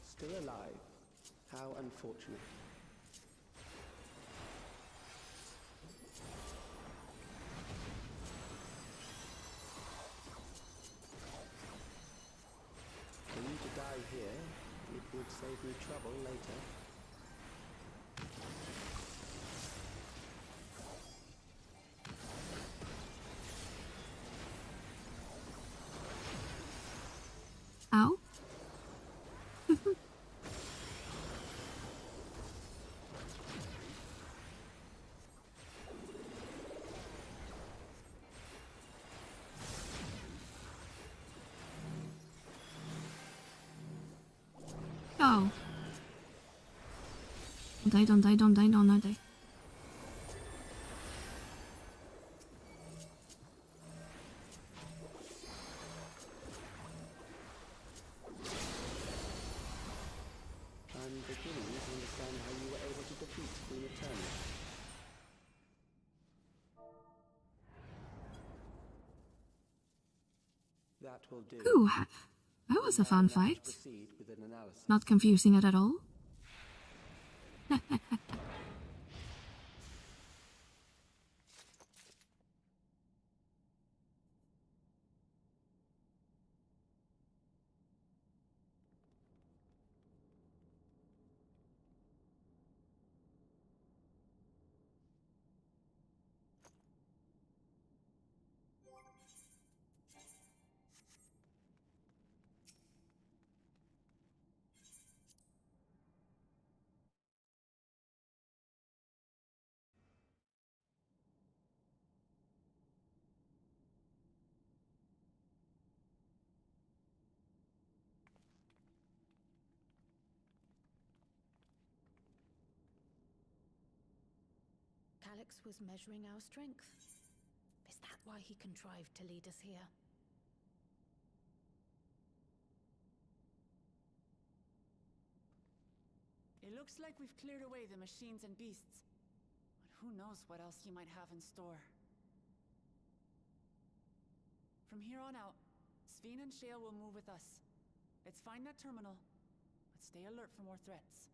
Still alive. How unfortunate. For you to die here, it would save me trouble later. Ow. Oh. Don't die, don't die. I'm beginning to understand how you were able to defeat Queen Eterna. That will do. Ooh, that was a fun fight. Proceed with an analysis. Not confusing it at all. Calix was measuring our strength. Is that why he contrived to lead us here? It looks like we've cleared away the machines and beasts. But who knows what else he might have in store. From here on out, Sven and Shale will move with us. Let's find that terminal, but stay alert for more threats.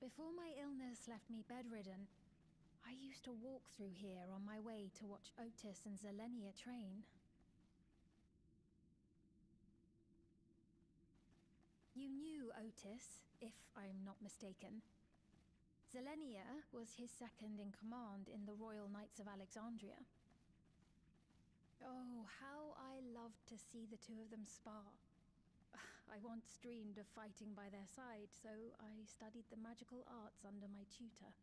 Before my illness left me bedridden, I used to walk through here on my way to watch Otis and Zelenia train. You knew Otis, if I'm not mistaken. Zelenia was his second in command in the Royal Knights of Alexandria. Oh, how I loved to see the two of them spar. I once dreamed of fighting by their side, so I studied the magical arts under my tutor.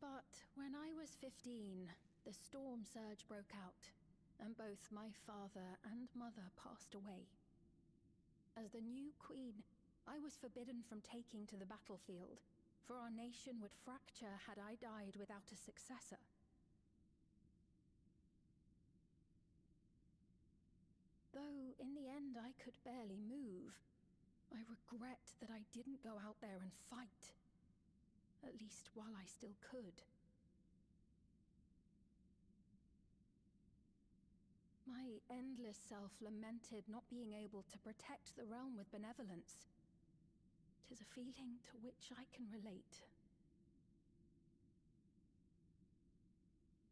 But when I was 15, the storm surge broke out, and both my father and mother passed away. As the new queen, I was forbidden from taking to the battlefield, for our nation would fracture had I died without a successor. Though in the end I could barely move, I regret that I didn't go out there and fight. At least while I still could. My endless self lamented not being able to protect the realm with benevolence. 'Tis a feeling to which I can relate.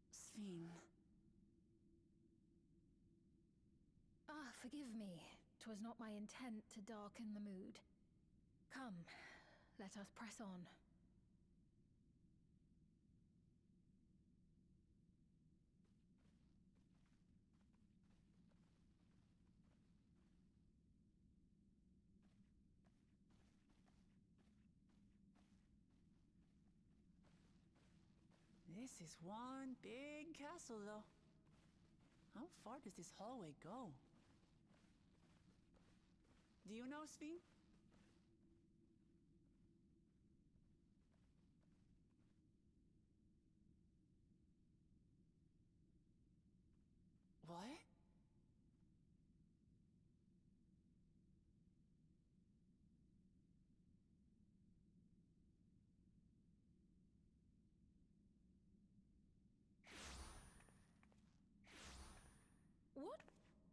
Sphene. Ah, forgive me. 'Twas not my intent to darken the mood. Come, let us press on. This is one big castle, though. How far does this hallway go? Do you know, Sphene? What?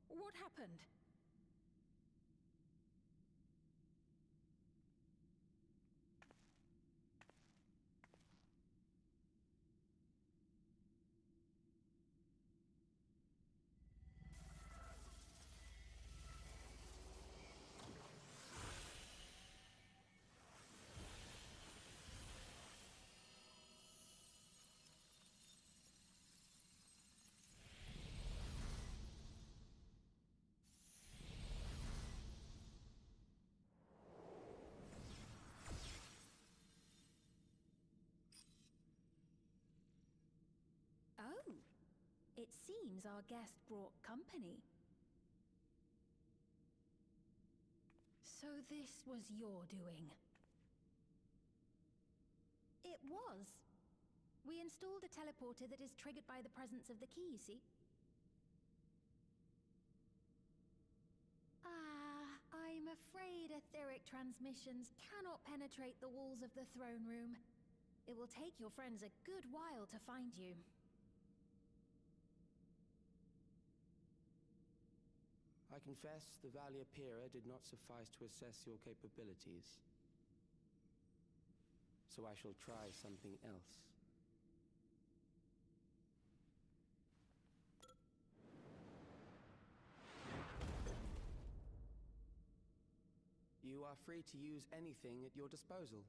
What happened? Oh, it seems our guest brought company. So this was your doing? It was. We installed a teleporter that is triggered by the presence of the key, see? I'm afraid etheric transmissions cannot penetrate the walls of the throne room. It will take your friends a good while to find you. I confess the Valia-Pira did not suffice to assess your capabilities. So I shall try something else. You are free to use anything at your disposal.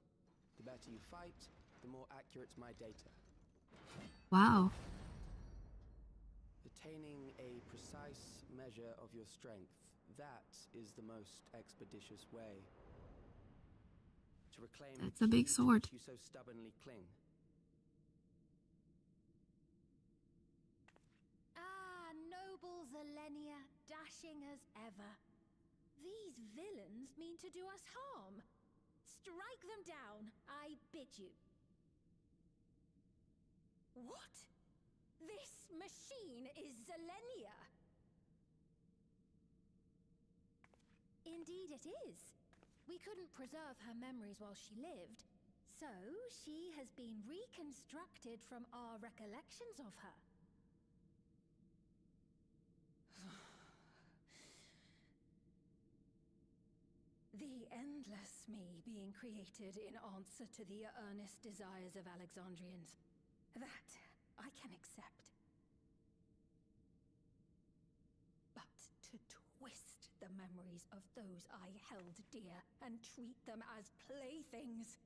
The better you fight, the more accurate my data. Wow. Attaining a precise measure of your strength, that is the most expeditious way to reclaim That's a big the key to sword. which you so stubbornly cling. Noble Zelenia, dashing as ever. These villains mean to do us harm. Strike them down, I bid you. What? This machine is Zelenia! Indeed it is. We couldn't preserve her memories while she lived, so she has been reconstructed from our recollections of her. The endless me being created in answer to the earnest desires of Alexandrians. That I can accept. But to twist the memories of those I held dear and treat them as playthings.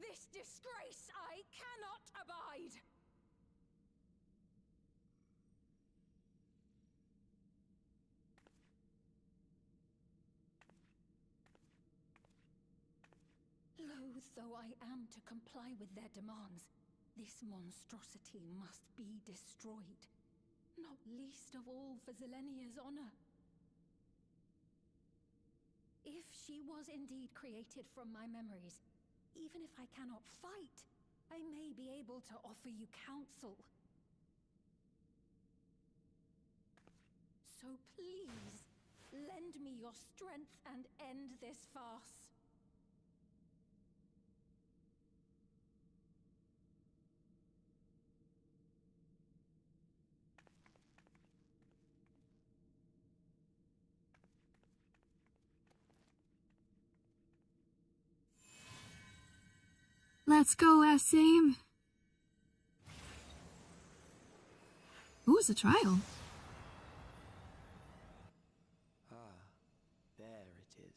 This disgrace I cannot abide! loath though I am to comply with their demands, this monstrosity must be destroyed. Not least of all for Zelenia's honor. If she was indeed created from my memories, even if I cannot fight, I may be able to offer you counsel. So please, lend me your strength and end this farce. Let's go, Asim. Ooh, it's a trial. Ah, there it is.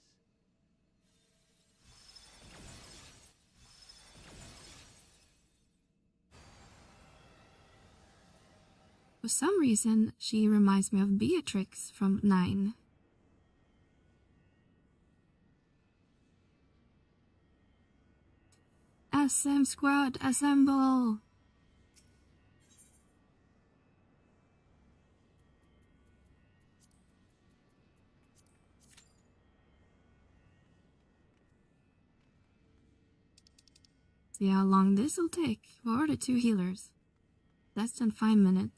For some reason, she reminds me of Beatrix from 9. SM Squad, assemble! See how long this will take for the 2 healers. Less than 5 minutes.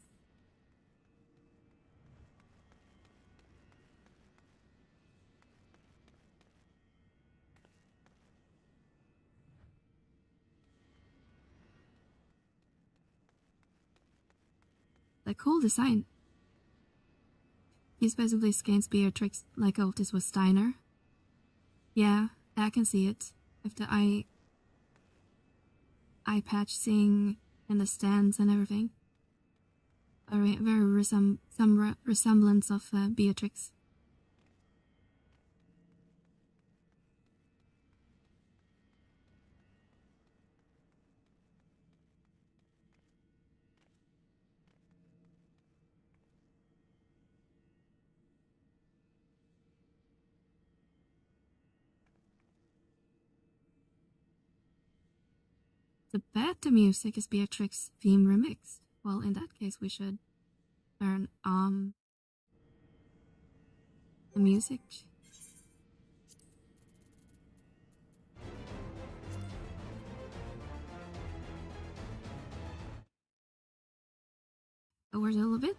The cool design. He specifically scans Beatrix like Otis was Steiner. Yeah, I can see it. With the eye patch seeing in the stands and everything. Very some resemblance of Beatrix. The better music is Beatrix theme remixed. Well, in that case, we should turn on the music. Lower it a little bit.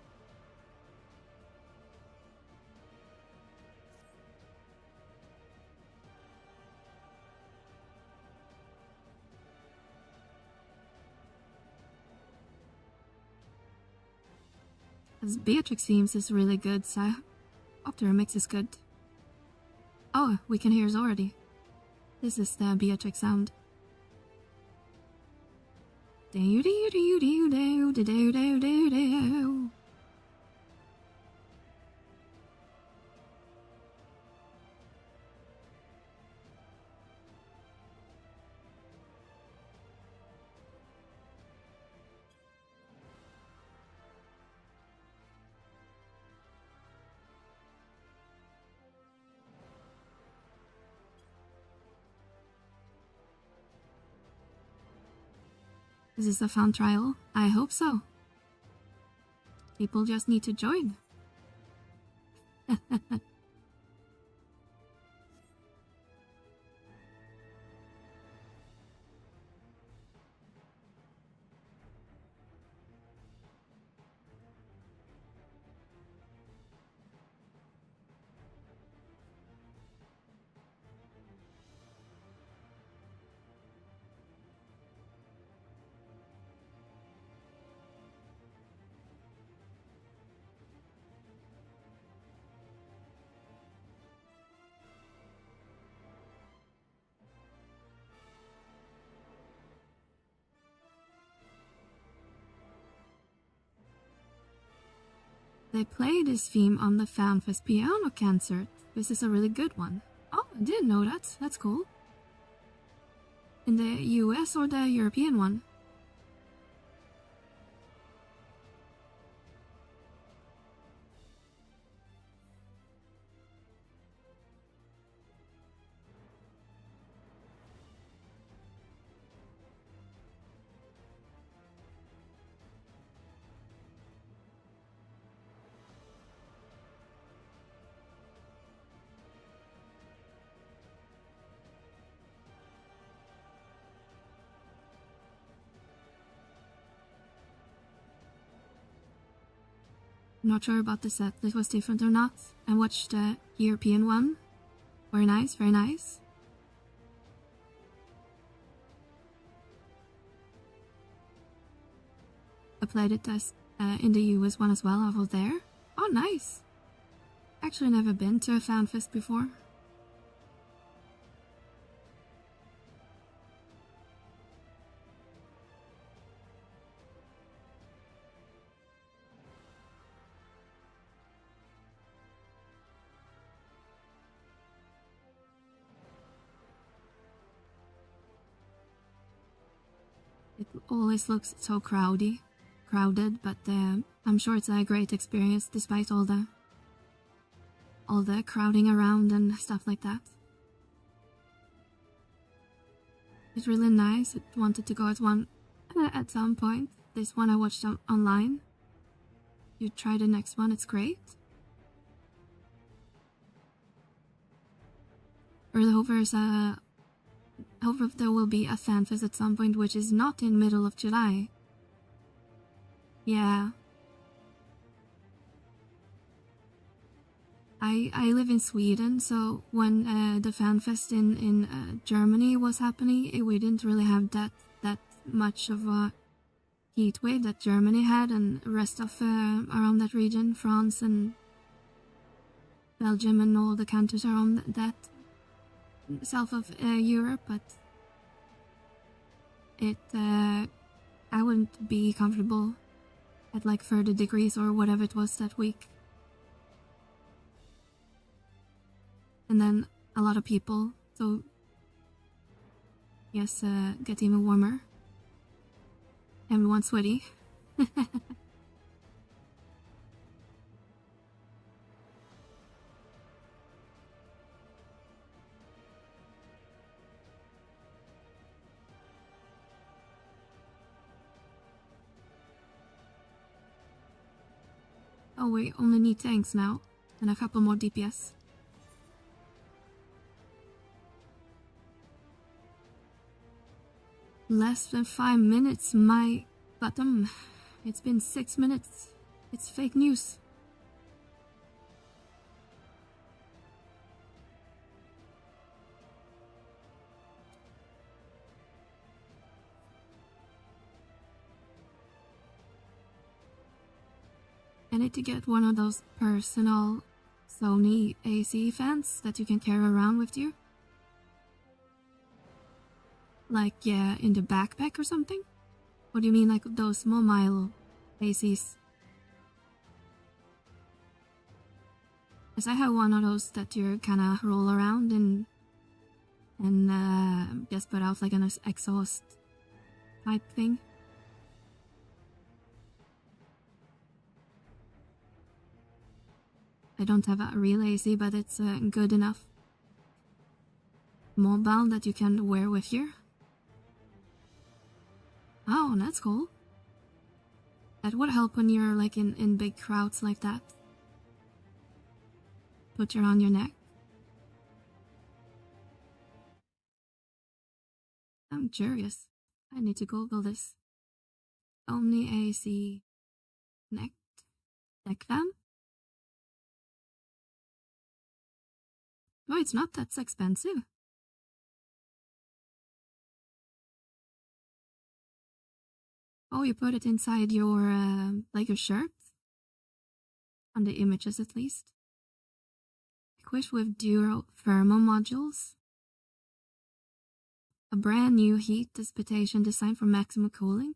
As Beatrix themes is really good, so I hope the remix is good. Oh, we can hear it already. This is the Beatrix sound. Is this a fun trial? I hope so. People just need to join. They play this theme on the FanFest piano concert. This is a really good one. Oh, I didn't know that. That's cool. In the US or the European one? I'm not sure about the set list was different or not. I watched the European one. Very nice, very nice. I played it as in the US one as well over there. Oh, nice. Actually never been to a fanfest before. It always looks so crowded, but I'm sure it's a great experience despite all the crowding around and stuff like that. It's really nice. I wanted to go at some point. This one I watched online. You try the next one, it's great. Or hope there will be a fanfest at some point, which is not in middle of July. Yeah. I live in Sweden, so when the fanfest in Germany was happening, we didn't really have that much of a heat wave that Germany had, and the rest of around that region, France and Belgium and all the countries around that south of Europe, but I wouldn't be comfortable at like 30 degrees or whatever it was that week. And then a lot of people, so yes, get even warmer. Everyone's sweaty. Oh, we only need tanks now, and a couple more DPS. Less than 5 minutes, my bottom. It's been 6 minutes. It's fake news. I need to get one of those personal Sony AC fans that you can carry around with you. Like, yeah, in the backpack or something? What do you mean, like those mobile ACs? Because I have one of those that you kinda roll around and just put out like an exhaust type thing. I don't have a real AC, but it's good enough mobile that you can wear with you. Oh, that's cool. That would help when you're like in big crowds like that. Put it on your neck. I'm curious. I need to Google this. Omni AC neck fan? Oh, it's not that expensive. Oh, you put it inside your, like your shirt? On the images at least. Equipped with dual thermal modules. A brand new heat dissipation designed for maximum cooling.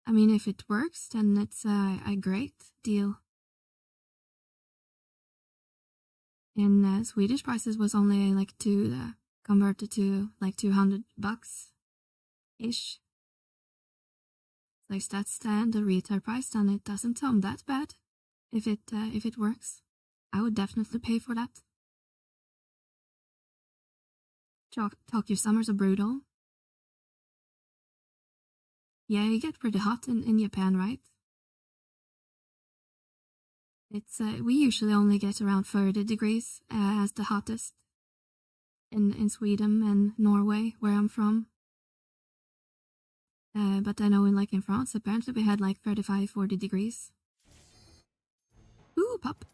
I mean, if it works, then it's a great deal. In Swedish prices was only like converted to like $200 ish. Like stats and the retail price on it doesn't sound that bad. If it works, I would definitely pay for that. Tokyo summers are brutal. Yeah, you get pretty hot in Japan, right? It's we usually only get around 30 degrees as the hottest in Sweden and Norway, where I'm from. But I know in France, apparently we had like 35, 40 degrees. Ooh, pop.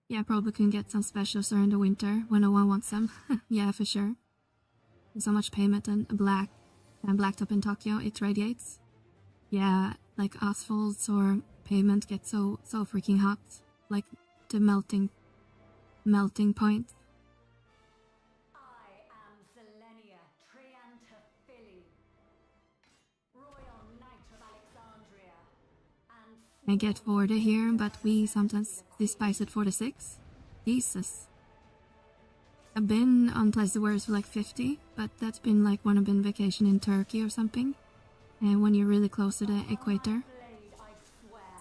Yeah, probably can get some specials during the winter when no one wants them. Yeah, for sure. There's so much payment and blacktop in Tokyo, it radiates. Yeah, like asphalts or pavement get so freaking hot, like the melting point. I get 40 here, but we sometimes spice it for the 6. Jesus. I've been on places where it's like 50, but that's been like when I've been vacation in Turkey or something. And when you're really close to the equator.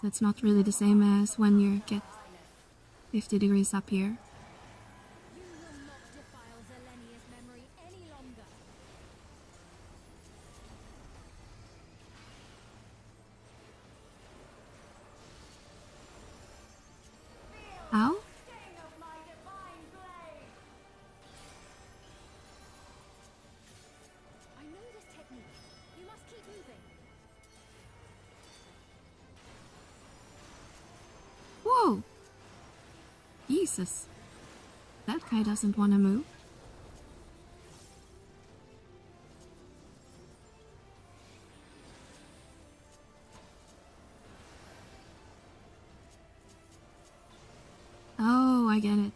So it's not really the same as when you get 50 degrees up here. Ow? Whoa! Jesus. That guy doesn't want to move. Oh, I get it.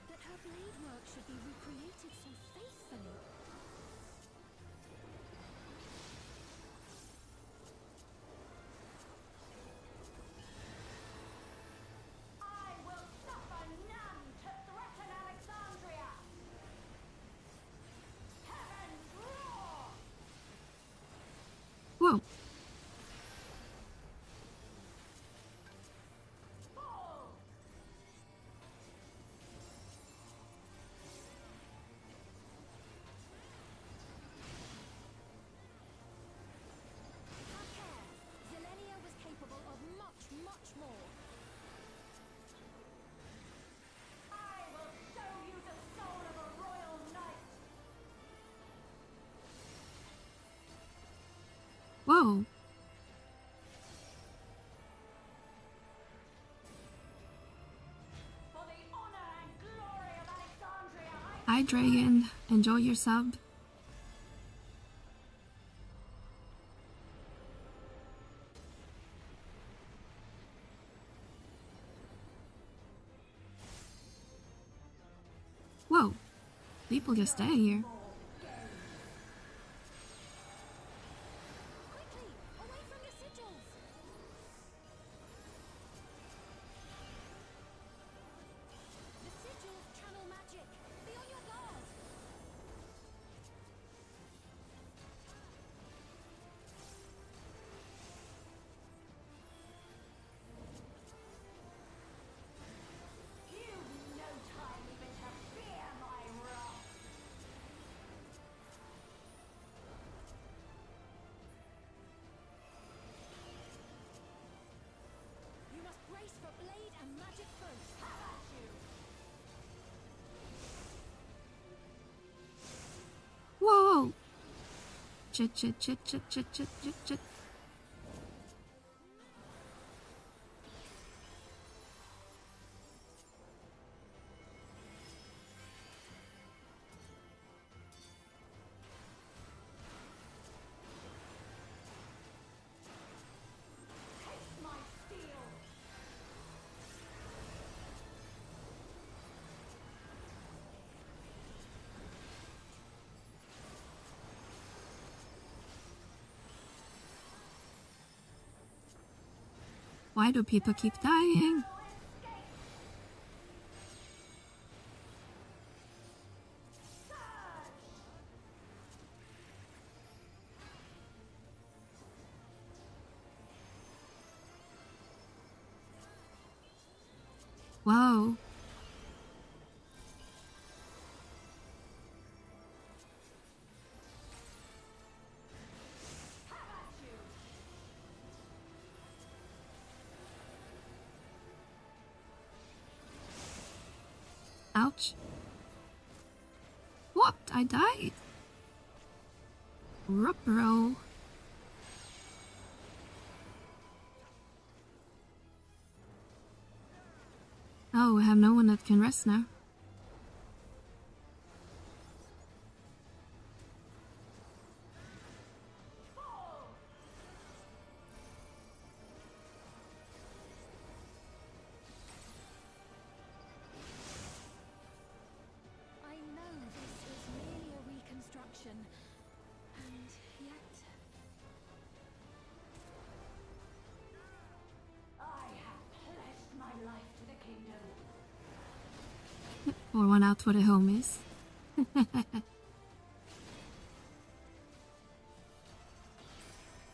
But her blade work should be recreated so faithfully. Whoa. Zelenia was capable of much more. I will show you the soul of a royal knight. Whoa. For the honor and glory of Alexandria, Hi, Dragon. Enjoy your sub. Whoa. People just stay here. quickly, away from the sigils. The sigils channel magic. Be on your guard. You've no time even to fear my wrath. You must brace for blade and magic both. Have at you! Whoa. Chit. Taste my steel! Why do people keep dying? Whoa. Ouch. What? I died. Ruh-roh. Oh, we have no one that can rest now. I know this is merely a reconstruction, and yet... I have pledged my life to the kingdom. Pour one out for the homies.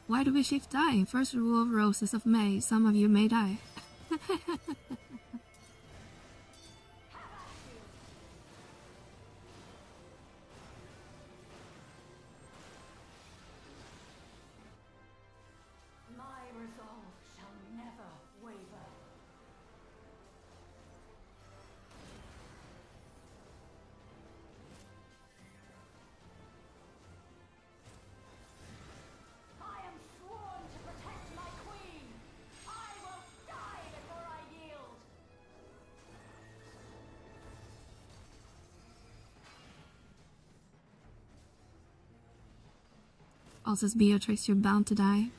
Why do we shift die? First rule of Roses of May, some of you may die. My resolve shall never waver. I am sworn to protect my queen. I will die before I yield. Also, as Beatrix, you're bound to die.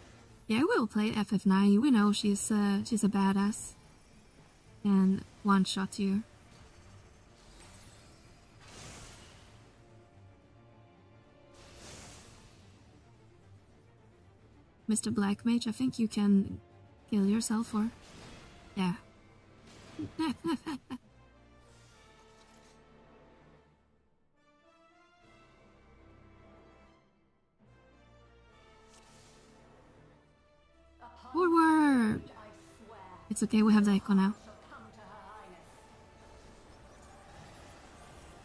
Yeah, we'll play FF9. We know she's a badass. And one-shot you. Mr. Black Mage, I think you can kill yourself or... Yeah. Forward! It's okay, we have the echo now.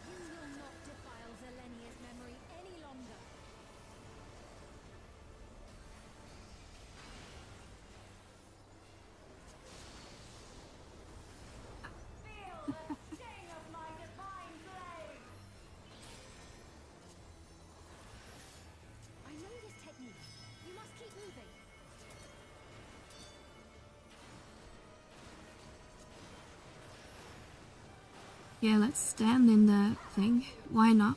You will not defile Zelenia's memory any longer. Feel the sting of my divine blade. I know this technique. You must keep moving. Yeah, let's stand in the thing. Why not?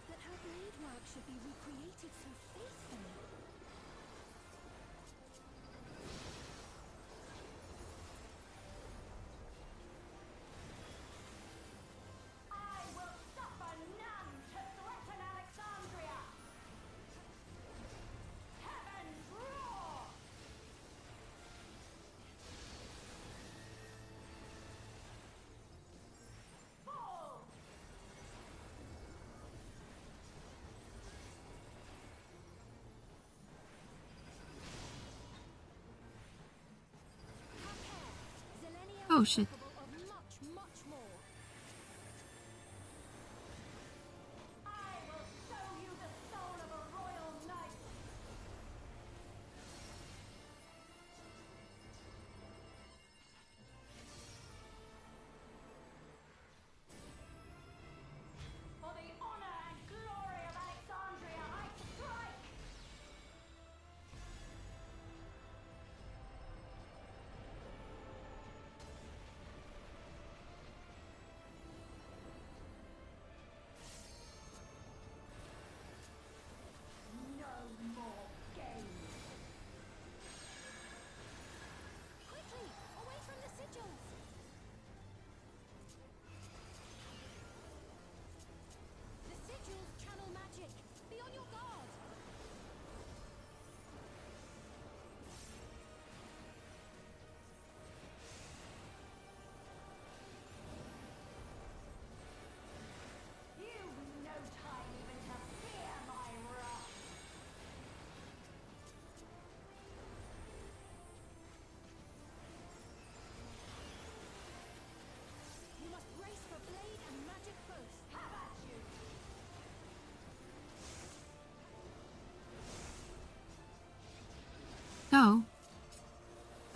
But her blade work should be recreated so faithfully. I will suffer none to threaten Alexandria. Heavens roar! Fall! Zelenia Oh was shit. capable of much, much more. I will show you the soul of a royal knight. For the honor and glory of Alexandria, I strike!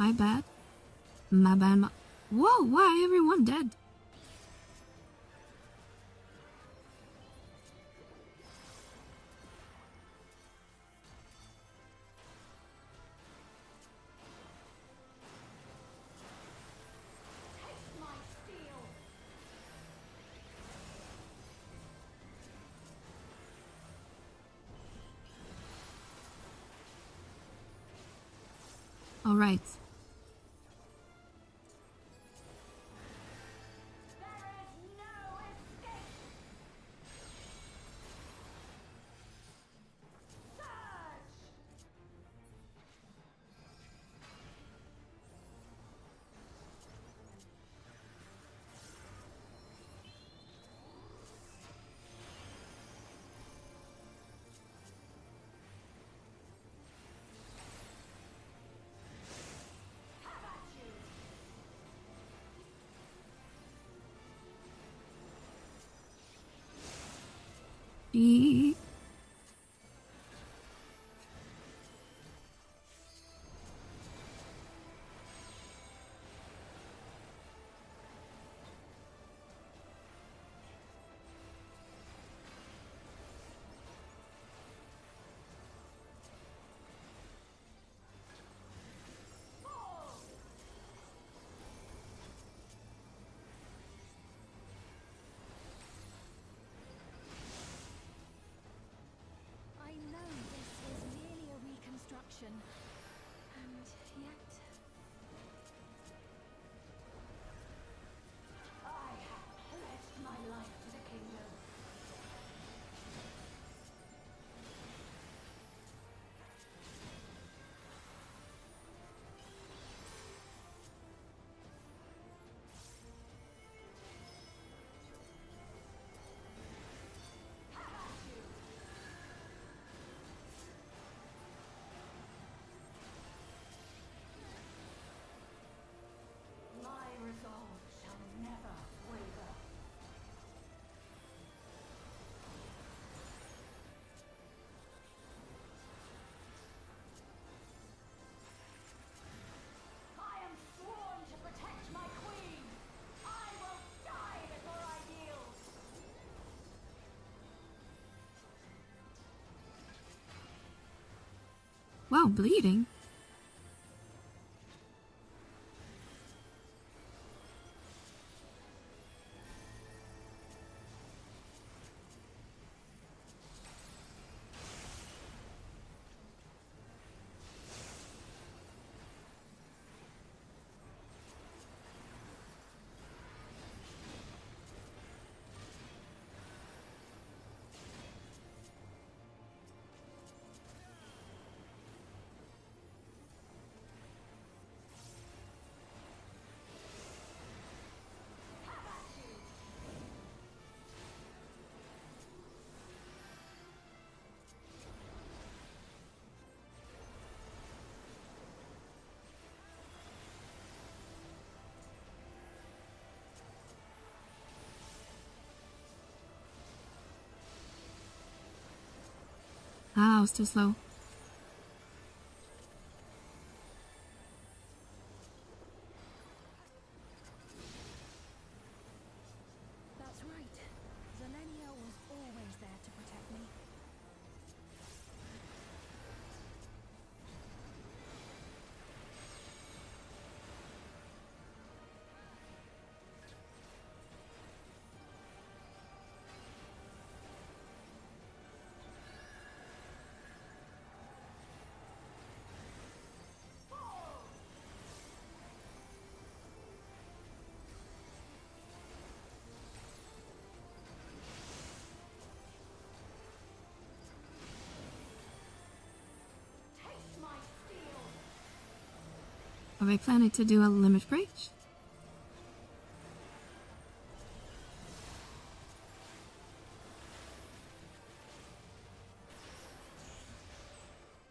My bad. My bad. Whoa, why everyone dead? All right. Beep. I know this is merely a reconstruction, and yet... I have pledged my life to the kingdom. My resolve shall never waver. I am sworn to protect my queen. I will die before I yield. Wow, bleeding. Ah, I was too slow. That's right. Zelenia was always there to protect me. Are we planning to do a limit breach?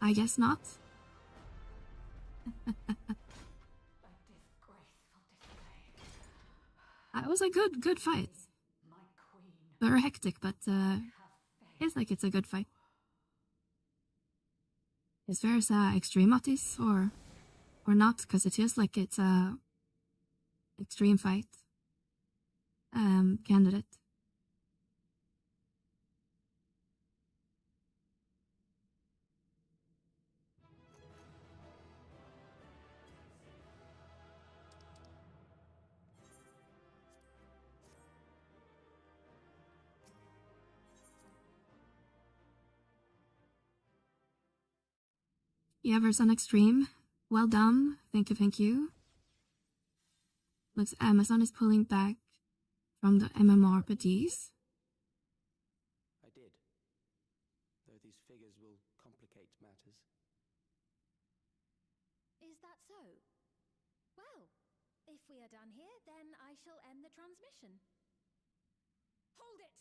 I guess not. It was a good fight. Very hectic, but feels like it's a good fight. Is there extrematis or Or not, because it feels like it's a extreme fight candidate. Everson Extreme, well done, thank you, thank you. Looks Amazon is pulling back from the MMORPGs. I did. Though these figures will complicate matters. Is that so? Well, if we are done here, then I shall end the transmission. Hold it!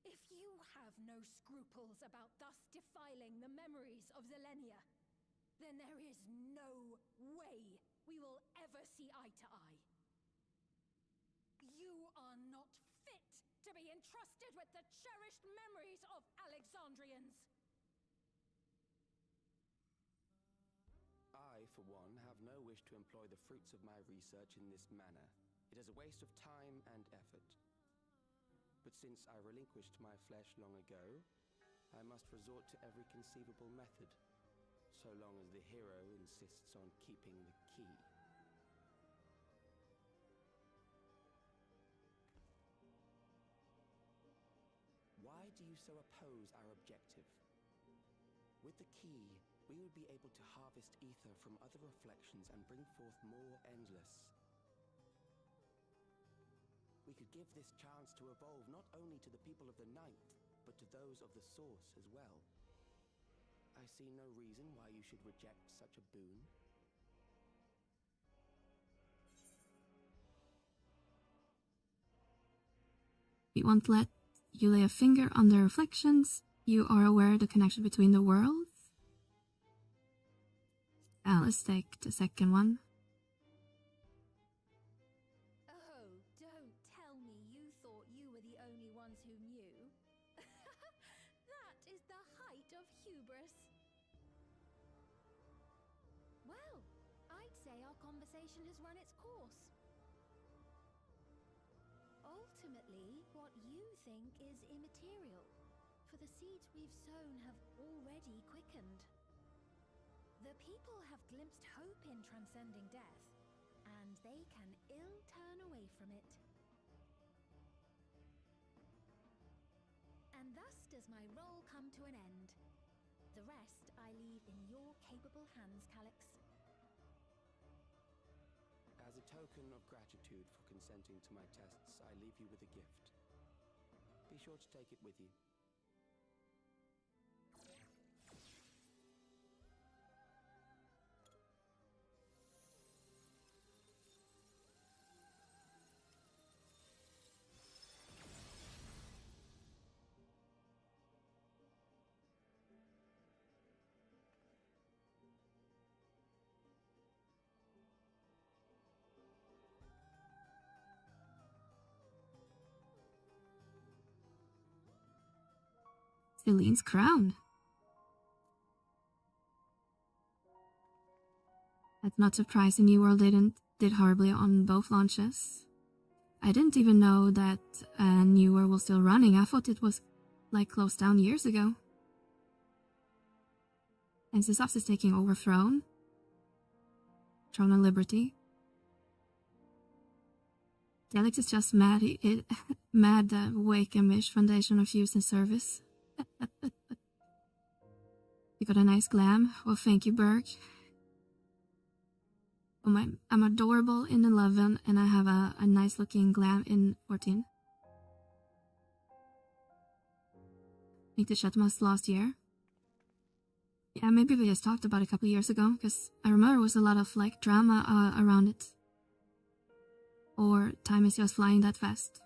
If you have no scruples about thus defiling the memories of Zelenia, then there is no way we will ever see eye to eye. You are not fit to be entrusted with the cherished memories of Alexandrians. I, for one, have no wish to employ the fruits of my research in this manner. It is a waste of time and effort. But since I relinquished my flesh long ago, I must resort to every conceivable method, so long as the hero insists on keeping the key. Why do you so oppose our objective? With the key, we would be able to harvest ether from other reflections and bring forth more endless. We could give this chance to evolve not only to the people of the Ninth, but to those of the Source as well. I see no reason why you should reject such a boon. We won't let you lay a finger on the reflections. You are aware of the connection between the worlds. Let's take the second one. Oh, don't tell me you thought you were the only ones who knew. That is the height of hubris. Well, I'd say our conversation has run its course. Ultimately, what you think is immaterial, for the seeds we've sown have already quickened. The people have glimpsed hope in transcending death, and they can ill turn away from it. And thus does my role come to an end. The rest I leave in your capable hands, Calyx. As a token of gratitude for consenting to my tests, I leave you with a gift. Be sure to take it with you. Celine's crown. That's not surprising. New World did horribly on both launches. I didn't even know that New World was still running. I thought it was like closed down years ago. And Sysops is taking over Throne of Liberty. Calyx is just mad. Mad that Wake and Wish Foundation refused in service. You got a nice glam. Well, thank you, Berg. Oh, I'm adorable in 11, and I have a nice looking glam in 14. I think the Shetmas last year. Yeah, maybe we just talked about it a couple of years ago, because I remember there was a lot of like drama around it. Or time is just flying that fast.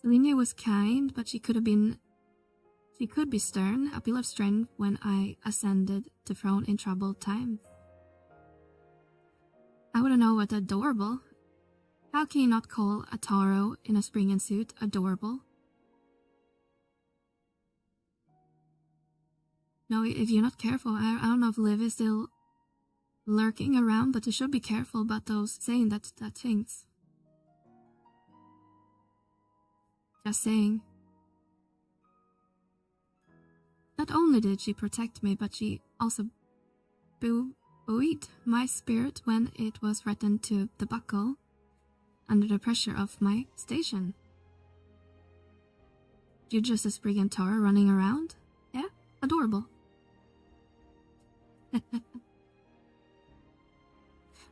Selenia was kind, but she could be stern, a pillar of strength when I ascended to throne in troubled times. I wouldn't know what adorable. How can you not call a Taro in a Spriggan suit adorable? No, if you're not careful, I don't know if Liv is still lurking around, but you should be careful about those saying that things. Just saying. Not only did she protect me, but she also buoyed my spirit when it was threatened to buckle under the pressure of my station. You're just a Spriggan Taro running around? Yeah? Adorable.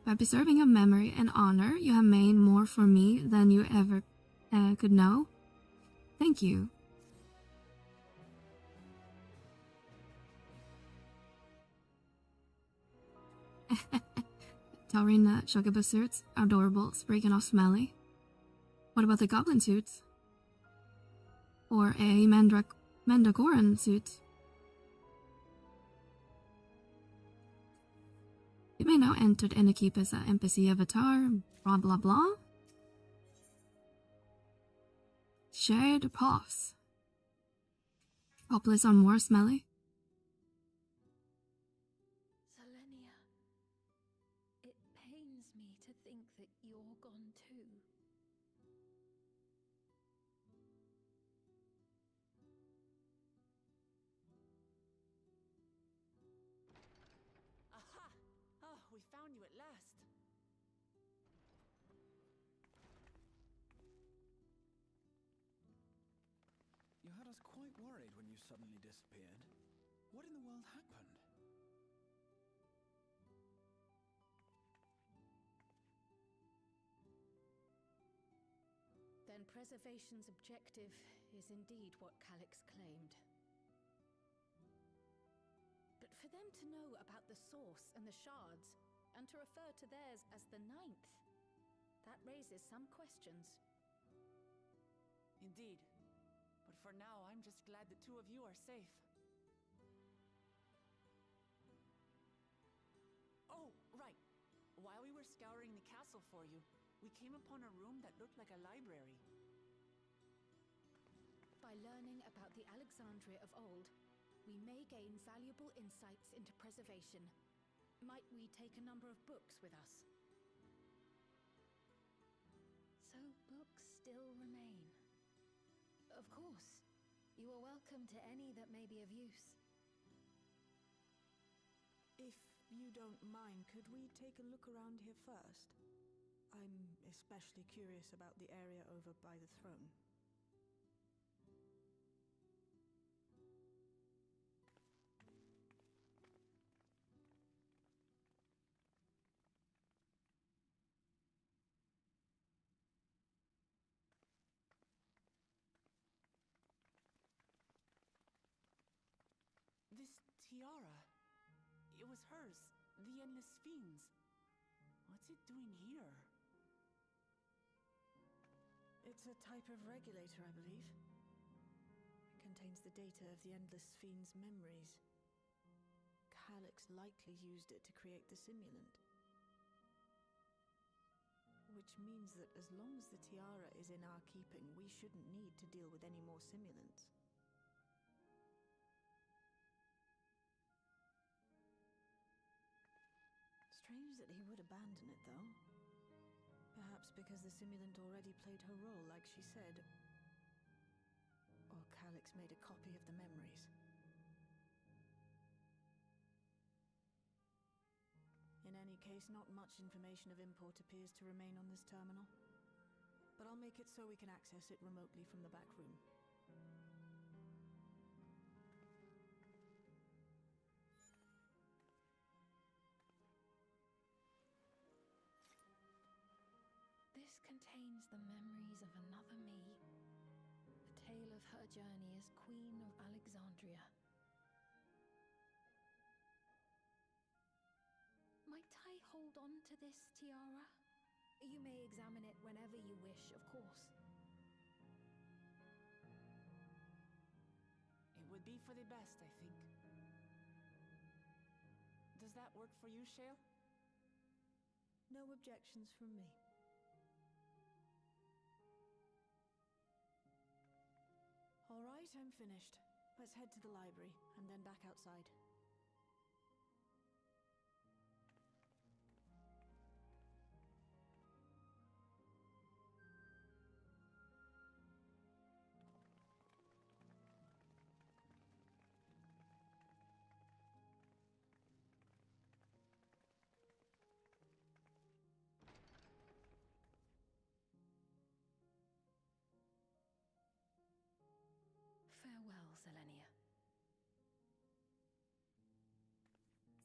By preserving your memory and honor, you have made more for me than you ever could know. Thank you. Taurine Chocobo suits, adorable, Spriggan off smelly. What about the goblin suits? Or a Mandragoran suit? You may now enter the Innerkeep as an NPC avatar, blah blah blah. Shared paths. Hopeless or more smelly? Selenia, it pains me to think that you're gone too. Aha! Oh, we found you at last. You had us quite worried when you suddenly disappeared. What in the world happened? Then preservation's objective is indeed what Calyx claimed. But for them to know about the source and the shards, and to refer to theirs as the ninth, that raises some questions. Indeed. But for now, I'm just glad the two of you are safe. Oh, right. While we were scouring the castle for you, we came upon a room that looked like a library. By learning about the Alexandria of old, we may gain valuable insights into preservation. Might we take a number of books with us? So books still remain. Of course. You are welcome to any that may be of use. If you don't mind, could we take a look around here first? I'm especially curious about the area over by the throne. This tiara. It was hers. The Endless Fiend's. What's it doing here? It's a type of regulator, I believe. It contains the data of the Endless Fiend's memories. Calyx likely used it to create the simulant. Which means that as long as the tiara is in our keeping, we shouldn't need to deal with any more simulants. Strange that he would abandon it, though. Perhaps because the simulant already played her role, like she said. Or Calyx made a copy of the memories. In any case, not much information of import appears to remain on this terminal. But I'll make it so we can access it remotely from the back room. This contains the memories of another me. A tale of her journey as Queen of Alexandria. Might I hold on to this tiara? You may examine it whenever you wish, of course. It would be for the best, I think. Does that work for you, Shale? No objections from me. I'm finished. Let's head to the library, and then back outside. Farewell, Selenia.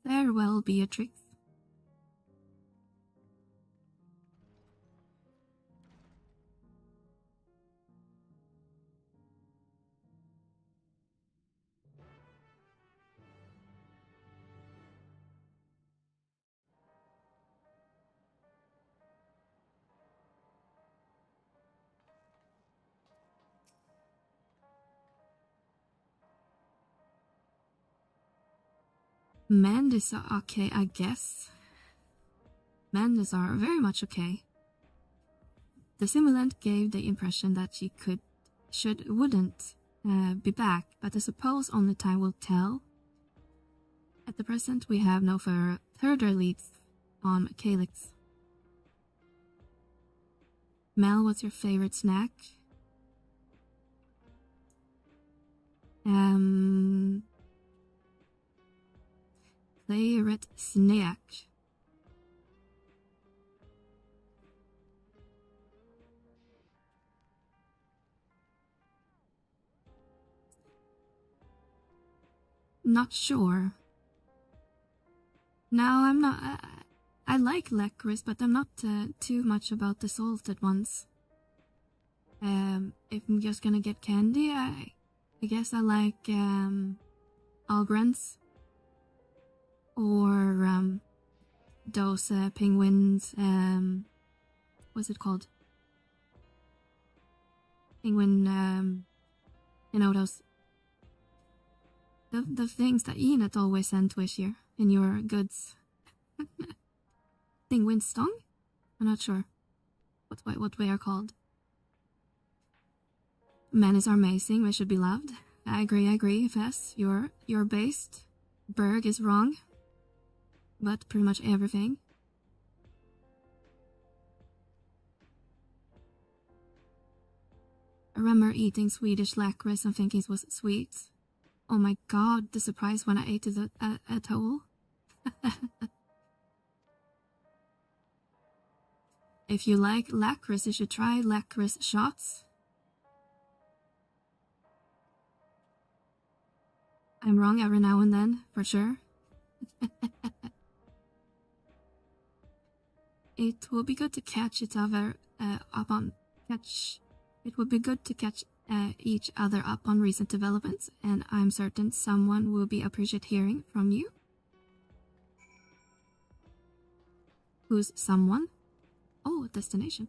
Farewell, Beatrix. Mandis are okay, I guess. Mandis are very much okay. The simulant gave the impression that she wouldn't be back, but I suppose only time will tell. At the present, we have no further leads on Calyx. Mel, what's your favorite snack? Favorite snack. Not sure. No, I'm not. I like licorice, but I'm not too much about the salted ones. If I'm just gonna get candy, I guess I like Algrens. Or those penguins, what's it called? Penguin, you know, those, the things that Enid always sent with you in your goods. Penguin stung? I'm not sure what they are called. Men is amazing, they should be loved. I agree, Fess, you're based. Berg is wrong. But pretty much everything. I remember eating Swedish licorice and thinking it was sweet. Oh my god, the surprise when I ate it at whole. If you like licorice, you should try licorice shots. I'm wrong every now and then, for sure. It will be good to catch each other up on each other up on recent developments, and I'm certain someone will be appreciate hearing from you. Who's someone? Oh, destination.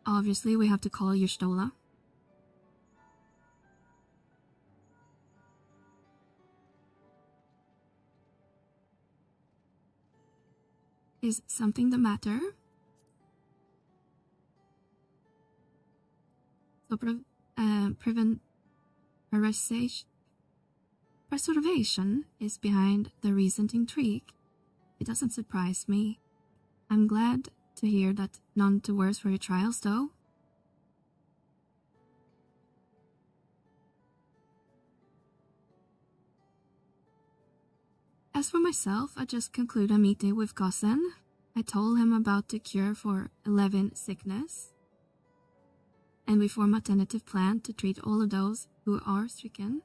Obviously, we have to call Y'shtola. Is something the matter? So preservation is behind the recent intrigue. It doesn't surprise me. I'm glad to hear that none too worse for your trials, though. As for myself, I just concluded a meeting with Gossen. I told him about the cure for 11 sickness, and we form a tentative plan to treat all of those who are stricken.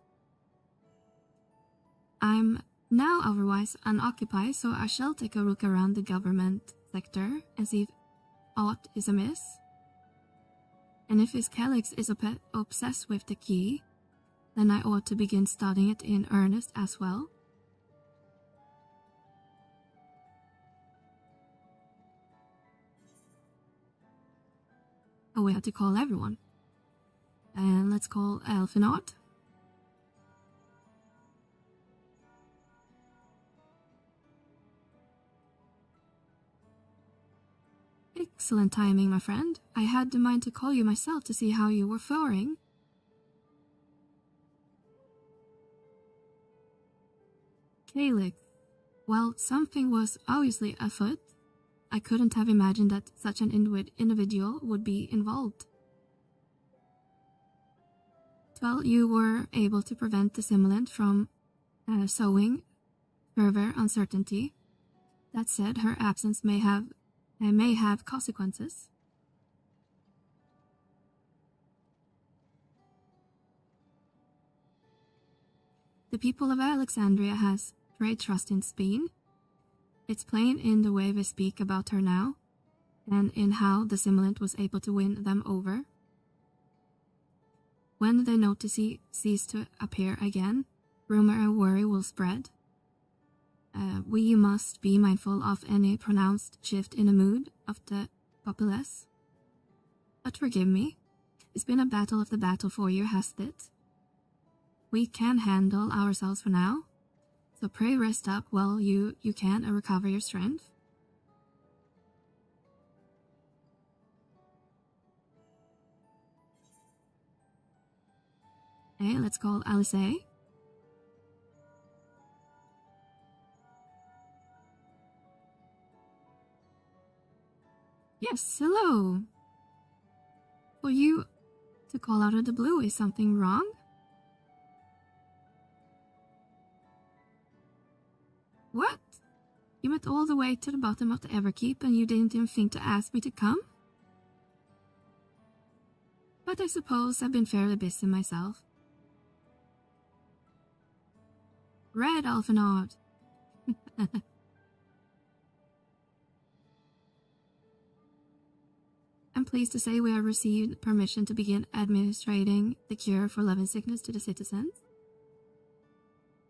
I'm now otherwise unoccupied, so I shall take a look around the government sector and see if aught is amiss. And if his Calyx is obsessed with the key, then I ought to begin studying it in earnest as well. Oh, we have to call everyone. And let's call Elfinard. Excellent timing, my friend. I had the mind to call you myself to see how you were faring. Calix. Well, something was obviously afoot. I couldn't have imagined that such an individual would be involved. Well, you were able to prevent the simulant from sowing further uncertainty. That said, her absence may have consequences. The people of Alexandria has great trust in Speen. It's plain in the way they speak about her now, and in how the simulant was able to win them over. When the notice cease to appear again, rumor and worry will spread. We must be mindful of any pronounced shift in the mood of the populace. But forgive me, it's been a battle of the battle for you, hasn't it? We can handle ourselves for now, so pray rest up while you can and recover your strength. Okay, let's call Alice. Yes, hello. For you to call out of the blue, is something wrong? What? You went all the way to the bottom of the Everkeep and you didn't even think to ask me to come? But I suppose I've been fairly busy myself. Red Alphanod. I'm pleased to say we have received permission to begin administrating the cure for love and sickness to the citizens.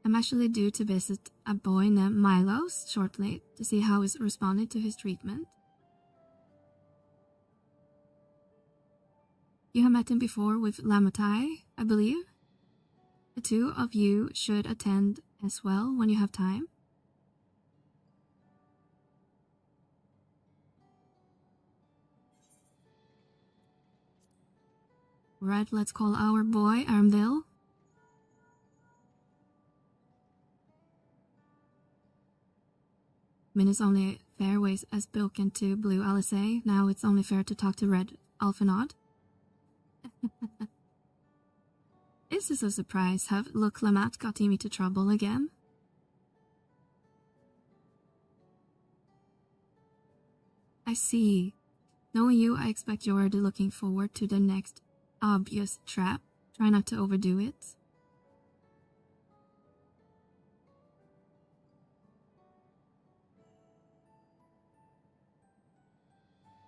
I'm actually due to visit a boy named Milos shortly to see how he's responding to his treatment. You have met him before with Lamatai, I believe. The two of you should attend as well when you have time. Right, let's call our boy Armville. I mean, it's only fair ways as spoken to Blue Alice. Now it's only fair to talk to Red Alphanod. Is this a surprise? Have Look Lamat got him into trouble again? I see. Knowing you, I expect you're already looking forward to the next obvious trap. Try not to overdo it.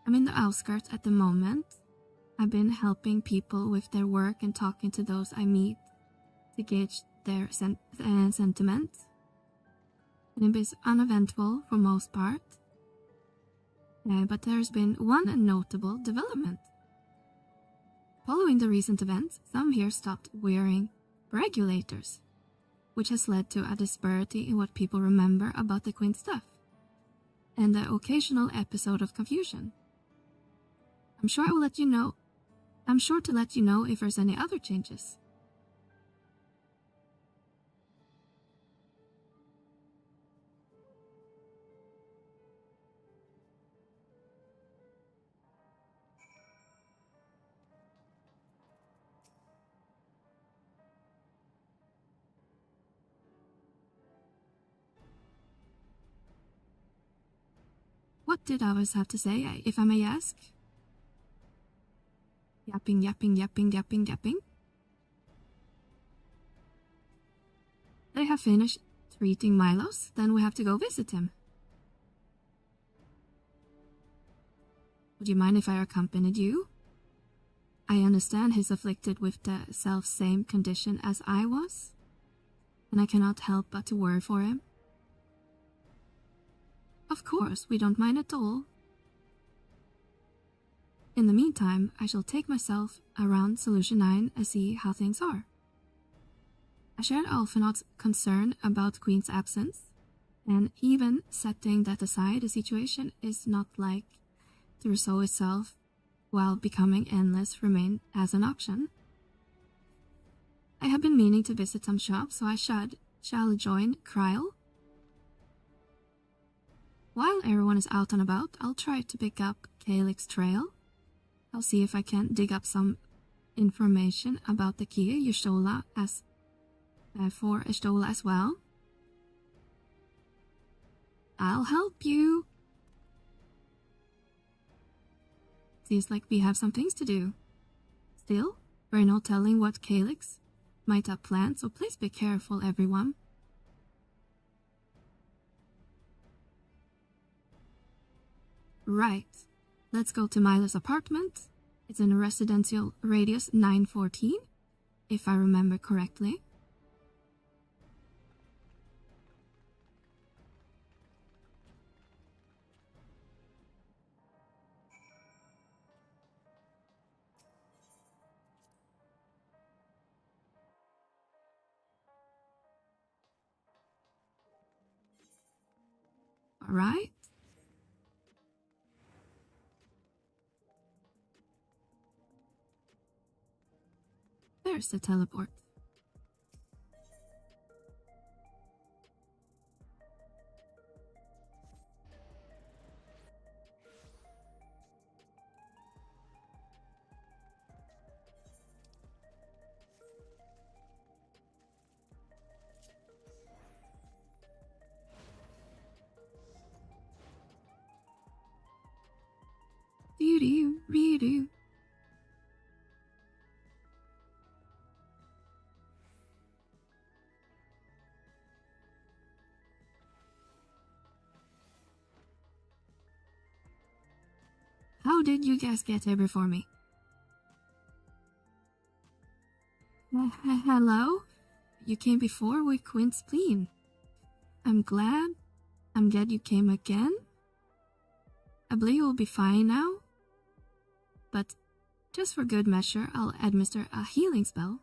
I'm in the outskirts at the moment. I've been helping people with their work and talking to those I meet to gauge their sentiment. And it is uneventful for most part. But there's been one notable development. Following the recent events, some here stopped wearing regulators, which has led to a disparity in what people remember about the Queen stuff, and the occasional episode of confusion. I'm sure to let you know if there's any other changes. What did others have to say, if I may ask? Yapping, yapping, yapping, yapping, yapping. They have finished treating Milos, then we have to go visit him. Would you mind if I accompanied you? I understand he's afflicted with the self-same condition as I was, and I cannot help but to worry for him. Of course, we don't mind at all. In the meantime, I shall take myself around Solution 9 and see how things are. I shared Alphanod's concern about Queen's absence, and even setting that aside, the situation is not like to resolve itself while becoming endless remain as an option. I have been meaning to visit some shops, so I shall join Kryl. While everyone is out and about, I'll try to pick up Calyx Trail. I'll see if I can dig up some information about the key Y'shtola for Y'shtola as well. I'll help you. Seems like we have some things to do. Still, we're no telling what Calyx might have planned, so please be careful, everyone. Right, let's go to Milo's apartment. It's in a residential radius 914, if I remember correctly. All right. There's the teleport. Doo-doo-doo-doo. How did you guys get here before me? Hello? You came before with Queen Spleen. I'm glad you came again. I believe you'll be fine now. But just for good measure, I'll administer a healing spell.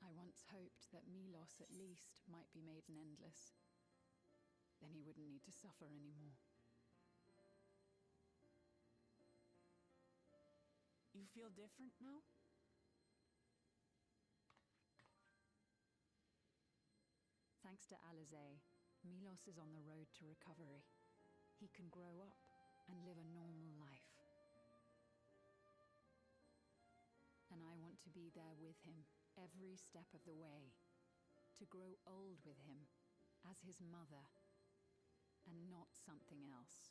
I once hoped that Milos at least might be made an endless. Then he wouldn't need to suffer anymore. You feel different now? Thanks to Alizé, Milos is on the road to recovery. He can grow up and live a normal life. And I want to be there with him every step of the way. To grow old with him as his mother and not something else.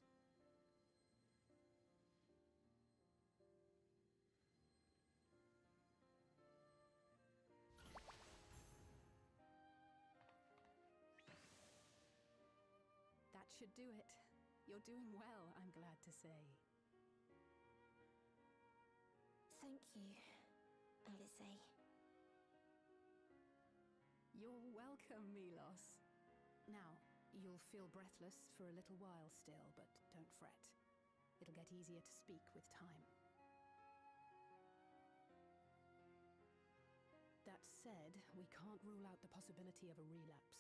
That should do it. You're doing well, I'm glad to say. Thank you, Alizé. You're welcome, Milos. Now, you'll feel breathless for a little while still, but don't fret. It'll get easier to speak with time. That said, we can't rule out the possibility of a relapse.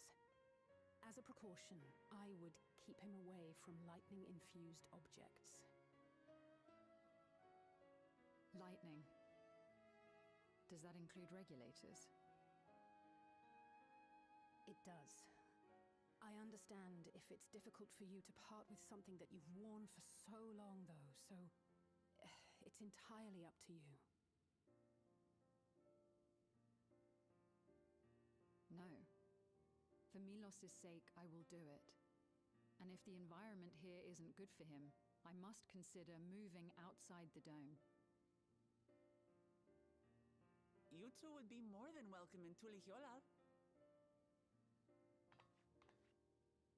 As a precaution, I would keep him away from lightning-infused objects. Lightning. Does that include regulators? It does. I understand if it's difficult for you to part with something that you've worn for so long, though, so it's entirely up to you. No. For Milos' sake, I will do it. And if the environment here isn't good for him, I must consider moving outside the dome. You two would be more than welcome in Tuliyollal.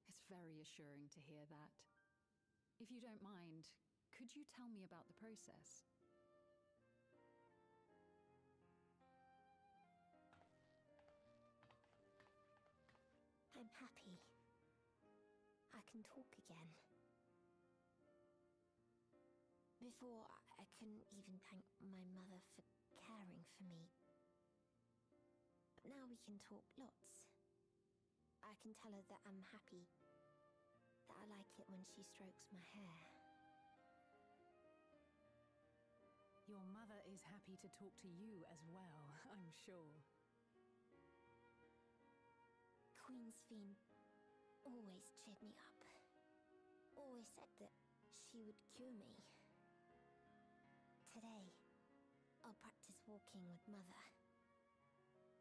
It's very assuring to hear that. If you don't mind, could you tell me about the process? I'm happy. I can talk again. Before, I couldn't even thank my mother for caring for me. But now we can talk lots. I can tell her that I'm happy, that I like it when she strokes my hair. Your mother is happy to talk to you as well, I'm sure. Queen Sphene always cheered me up. Always said that she would cure me. Today, I'll practice walking with Mother.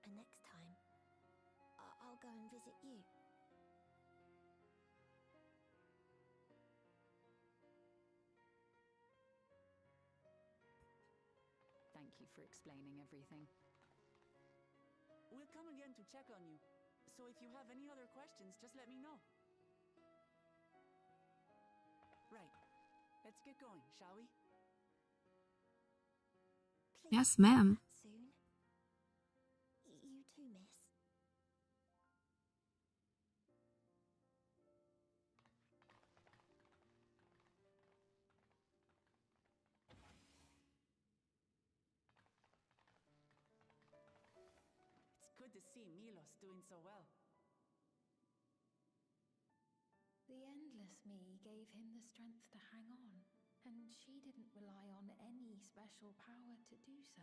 And next time, I'll go and visit you. Thank you for explaining everything. We'll come again to check on you. So if you have any other questions, just let me know. Right. Let's get going, shall we? Yes, ma'am. Soon. You too, miss. It's good to see Milos doing so well. The Endless Me gave him the strength to hang on, and she didn't rely on any special power to do so.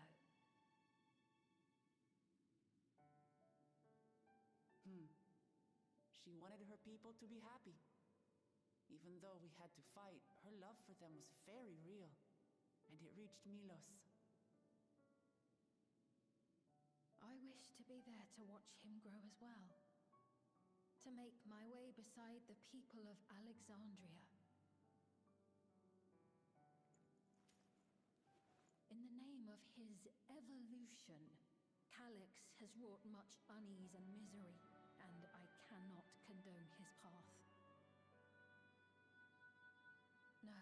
She wanted her people to be happy. Even though we had to fight, her love for them was very real, and it reached Milos. I wish to be there to watch him grow as well. To make my way beside the people of Alexandria. In the name of his evolution, Calyx has wrought much unease and misery, and I cannot condone his path. No,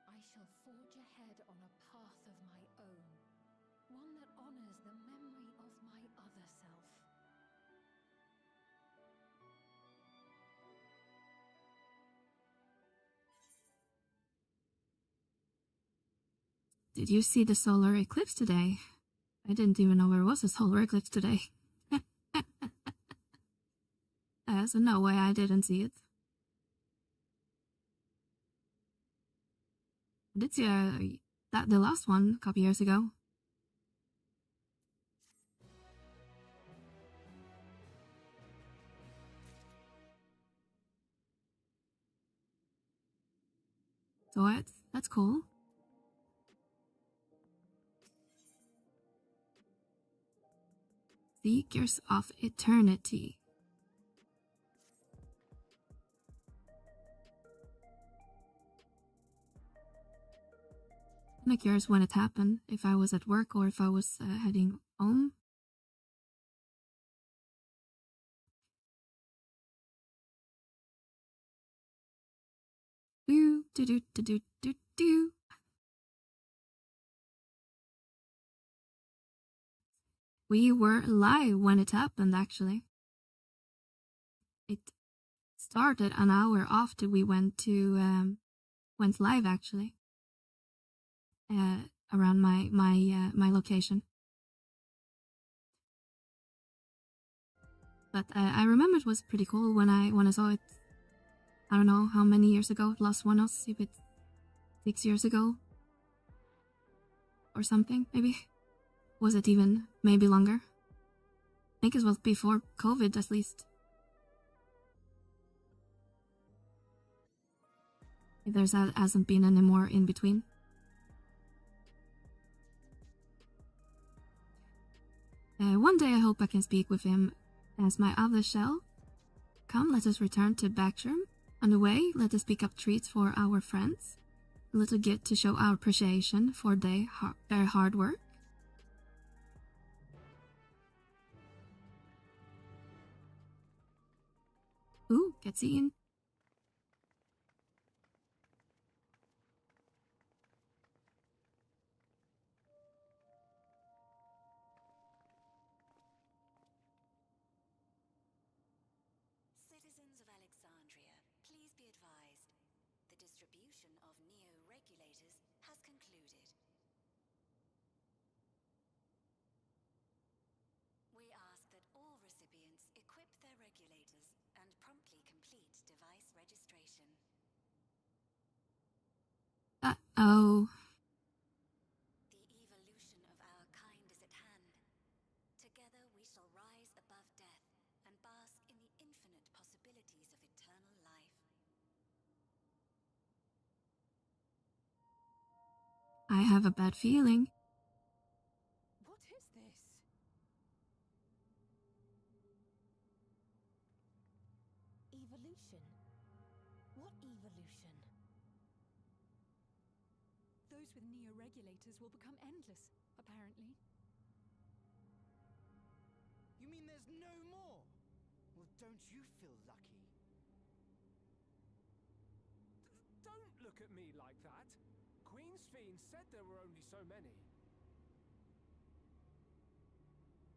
I shall forge ahead on a path of my own, one that honors the memory of my other self. Did you see the solar eclipse today? I didn't even know there was a solar eclipse today. So no way I didn't see it. I did see the last one a couple years ago. So that's cool. Seekers of Eternity. I'm curious when it happened, if I was at work or if I was heading home. Do do do do do do do. We were live when it happened, actually. It started an hour after we went live, actually. Around my location. But I remember it was pretty cool when I saw it. I don't know how many years ago. Last one was if it's 6 years ago or something, maybe. Was it even maybe longer? I think it was before COVID, at least. If there hasn't been any more in between. One day I hope I can speak with him as my other shell. Come, let us return to Backroom. On the way, let us pick up treats for our friends. A little gift to show our appreciation for their hard work. Ooh, cutscene. Citizens of Alexandria, please be advised. The distribution of Neo-regulators has concluded. Oh. The evolution of our kind is at hand. Together we shall rise above death and bask in the infinite possibilities of eternal life. I have a bad feeling. What is this? Evolution? What evolution? Those with neo-regulators will become endless, apparently. You mean there's no more? Well, don't you feel lucky? Don't look at me like that. Queen's Fiend said there were only so many.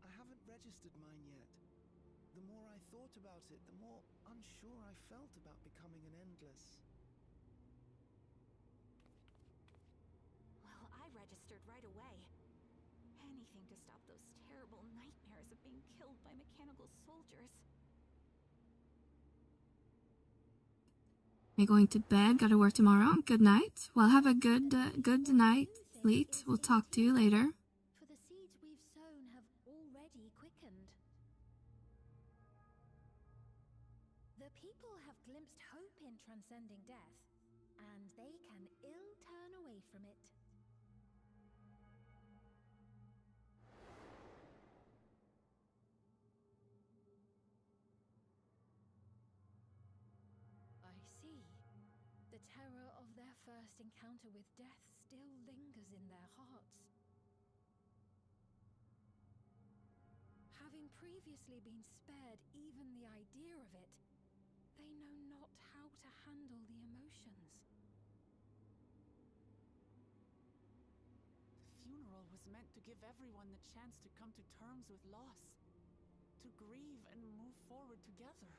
I haven't registered mine yet. The more I thought about it, the more unsure I felt about becoming an Endless. Well, I registered right away. Anything to stop those terrible nightmares of being killed by mechanical soldiers. I'm going to bed, gotta work tomorrow. Good night. Well, have a good night, Fleet. We'll talk to you later. For the seeds we've sown have already quickened. The people have glimpsed hope in transcending death, and they can ill turn away from it. I see. The terror of their first encounter with death still lingers in their hearts. Having previously been spared even the idea of it, they know not how to handle the emotions. The funeral was meant to give everyone the chance to come to terms with loss, to grieve and move forward together.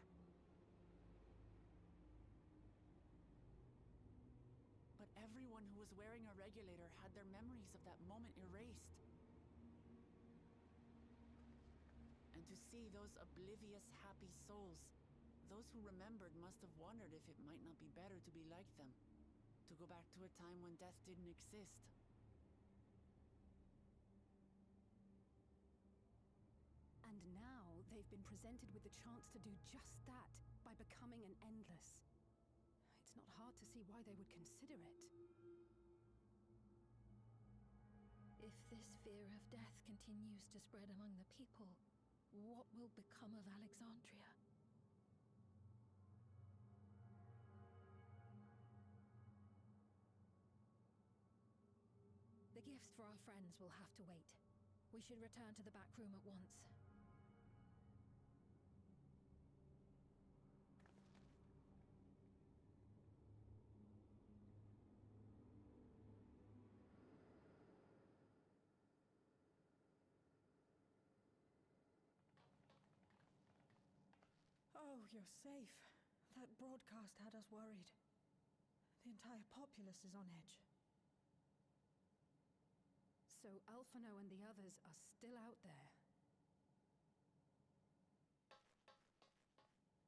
But everyone who was wearing a regulator had their memories of that moment erased. And to see those oblivious, happy souls, those who remembered must have wondered if it might not be better to be like them, to go back to a time when death didn't exist. And now they've been presented with the chance to do just that by becoming an Endless. It's not hard to see why they would consider it. If this fear of death continues to spread among the people, what will become of Alexandria? The gifts for our friends will have to wait. We should return to the back room at once. Oh, you're safe. That broadcast had us worried. The entire populace is on edge. So Alphino and the others are still out there.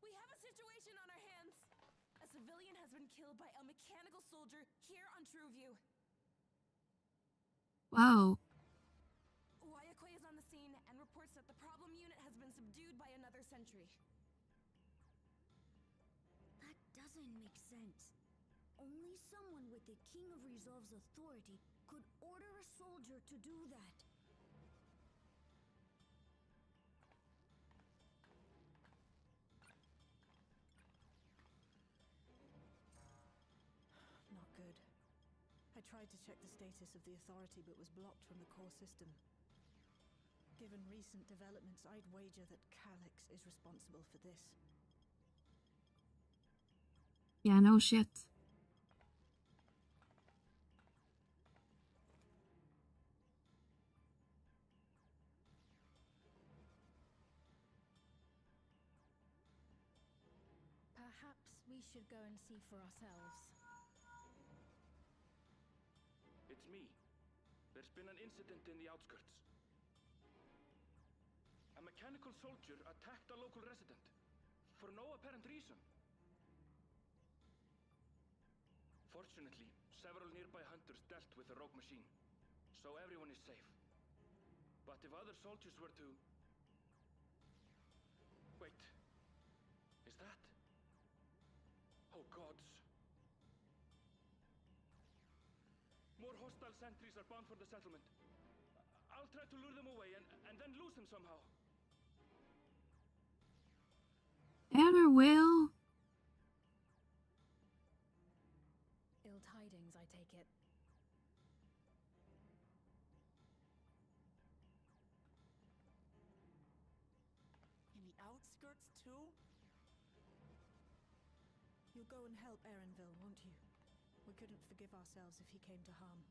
We have a situation on our hands! A civilian has been killed by a mechanical soldier here on Trueview. Wow. Wayakwe is on the scene and reports that the problem unit has been subdued by another sentry. That doesn't make sense. Only someone with the King of Resolve's authority could order a soldier to do that. Not good. I tried to check the status of the authority but was blocked from the core system. Given recent developments, I'd wager that Calyx is responsible for this. Yeah, no shit. Perhaps we should go and see for ourselves. It's me. There's been an incident in the outskirts. A mechanical soldier attacked a local resident for no apparent reason. Fortunately, Several nearby hunters dealt with the rogue machine, so everyone is safe. But if other soldiers were to... Wait. Is that... Oh gods. More hostile sentries are bound for the settlement. I'll try to lure them away and then lose them somehow. Ever will. Ill tidings, I take it. In the outskirts too? You'll go and help Erenville, won't you? We couldn't forgive ourselves if he came to harm.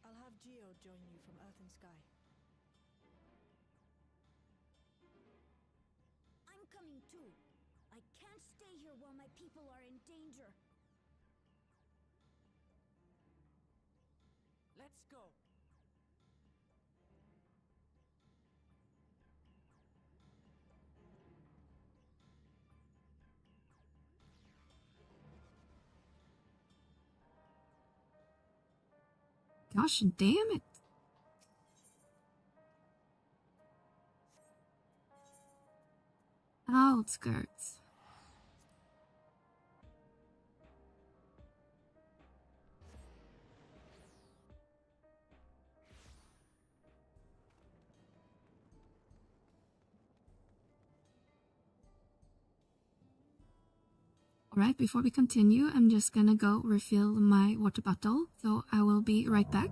I'll have Geo join you from Earth and Sky. I'm coming too. I can't stay here while my people are in danger. Let's go. Gosh damn it. Outskirts. Alright, before we continue, I'm just gonna go refill my water bottle, so I will be right back.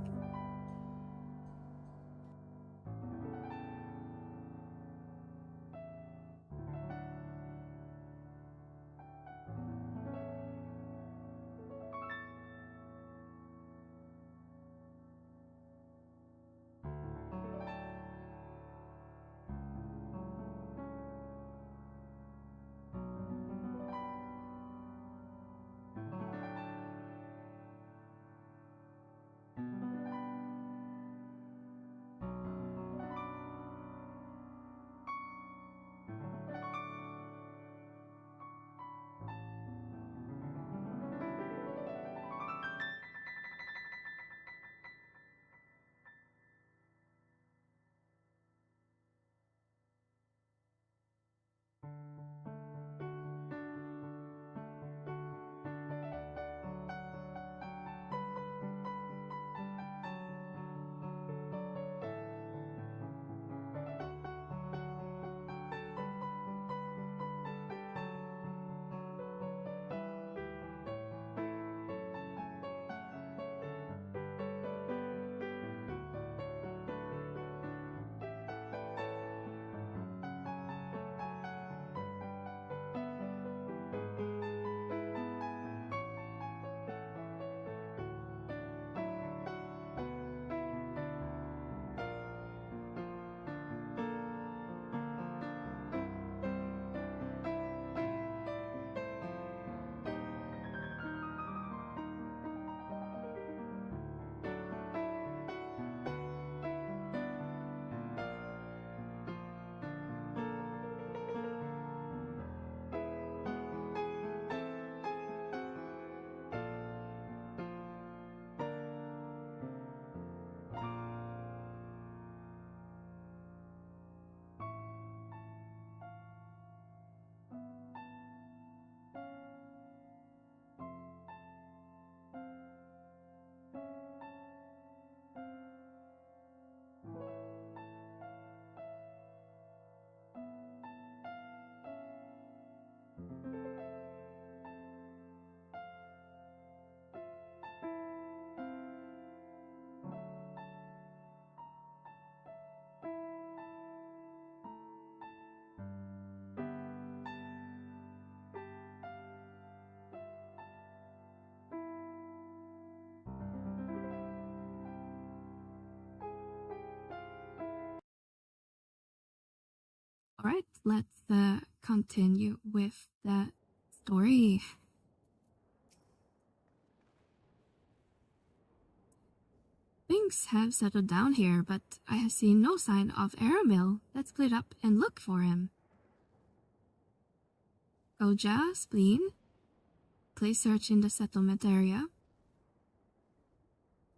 Alright, let's continue with the story. Things have settled down here, but I have seen no sign of Aramil. Let's split up and look for him. Goja, Spleen. Please search in the settlement area.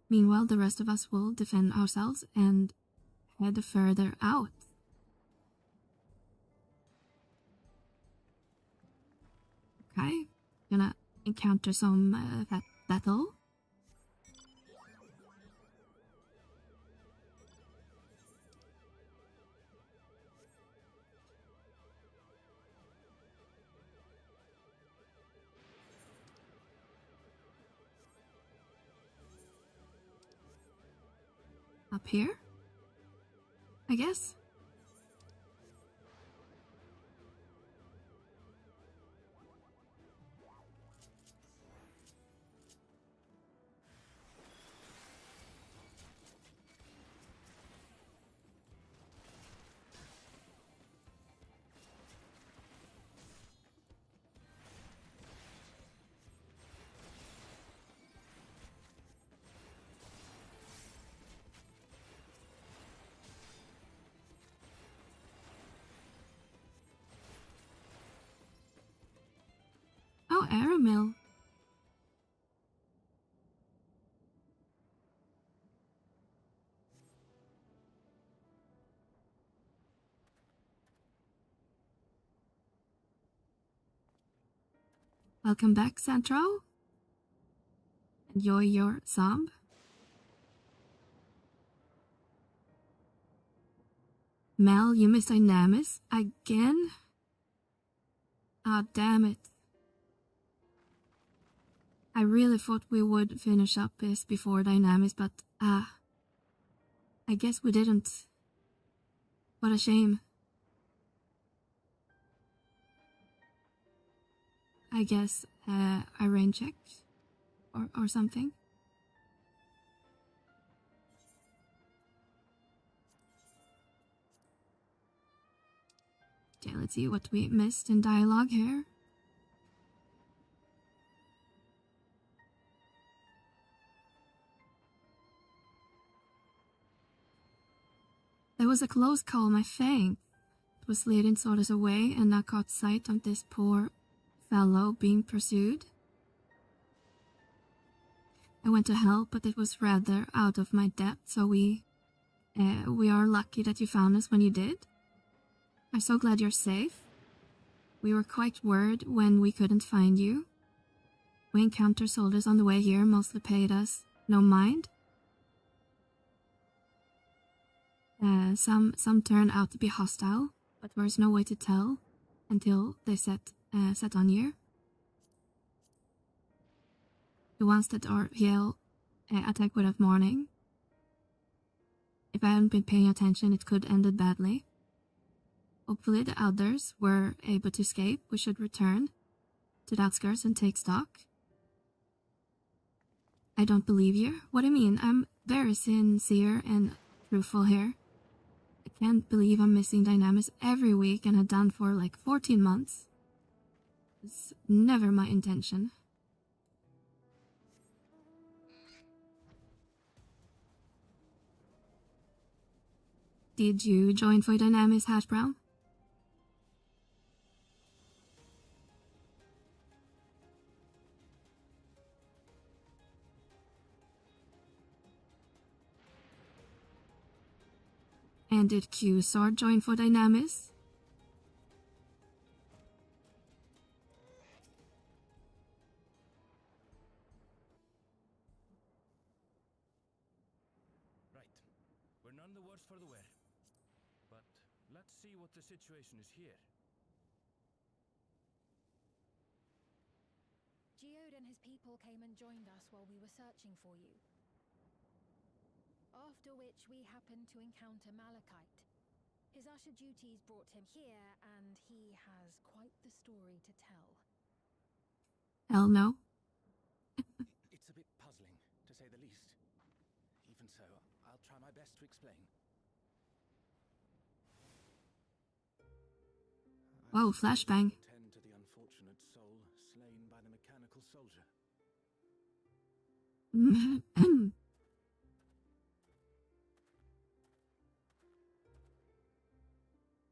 Meanwhile, the rest of us will defend ourselves and head further out. Okay, gonna encounter some battle. Up here, I guess. Oh, Aramil. Welcome back, Centro. Enjoy your zomb. Mel, you missed Dynamis again? Ah, damn it. I really thought we would finish up this before Dynamis, but I guess we didn't. What a shame. I guess I rain checked or something. Okay, let's see what we missed in dialogue here. There was a close call, I think. It was leading sort us away, and I caught sight of this poor fellow being pursued. I went to help, but it was rather out of my depth, so we are lucky that you found us when you did. I'm so glad you're safe. We were quite worried when we couldn't find you. We encountered soldiers on the way here, mostly paid us no mind. Some turned out to be hostile, but there's no way to tell until they set on you. The ones that are here attack without warning. If I hadn't been paying attention, it could ended badly. Hopefully the others were able to escape. We should return to the outskirts and take stock. I don't believe you. What do you mean? I'm very sincere and truthful here. I can't believe I'm missing Dynamis every week and had done for like 14 months. It's never my intention. Did you join for Dynamis, Hash Brown? And did Q-Sword join for Dynamis? Right. We're none the worse for the wear. But let's see what the situation is here. Geode and his people came and joined us while we were searching for you. After which we happened to encounter Malachite. His usher duties brought him here, and he has quite the story to tell. Hell no. It's a bit puzzling, to say the least. Even so, I'll try my best to explain. Whoa, flashbang. Tend to the unfortunate soul slain by the mechanical soldier.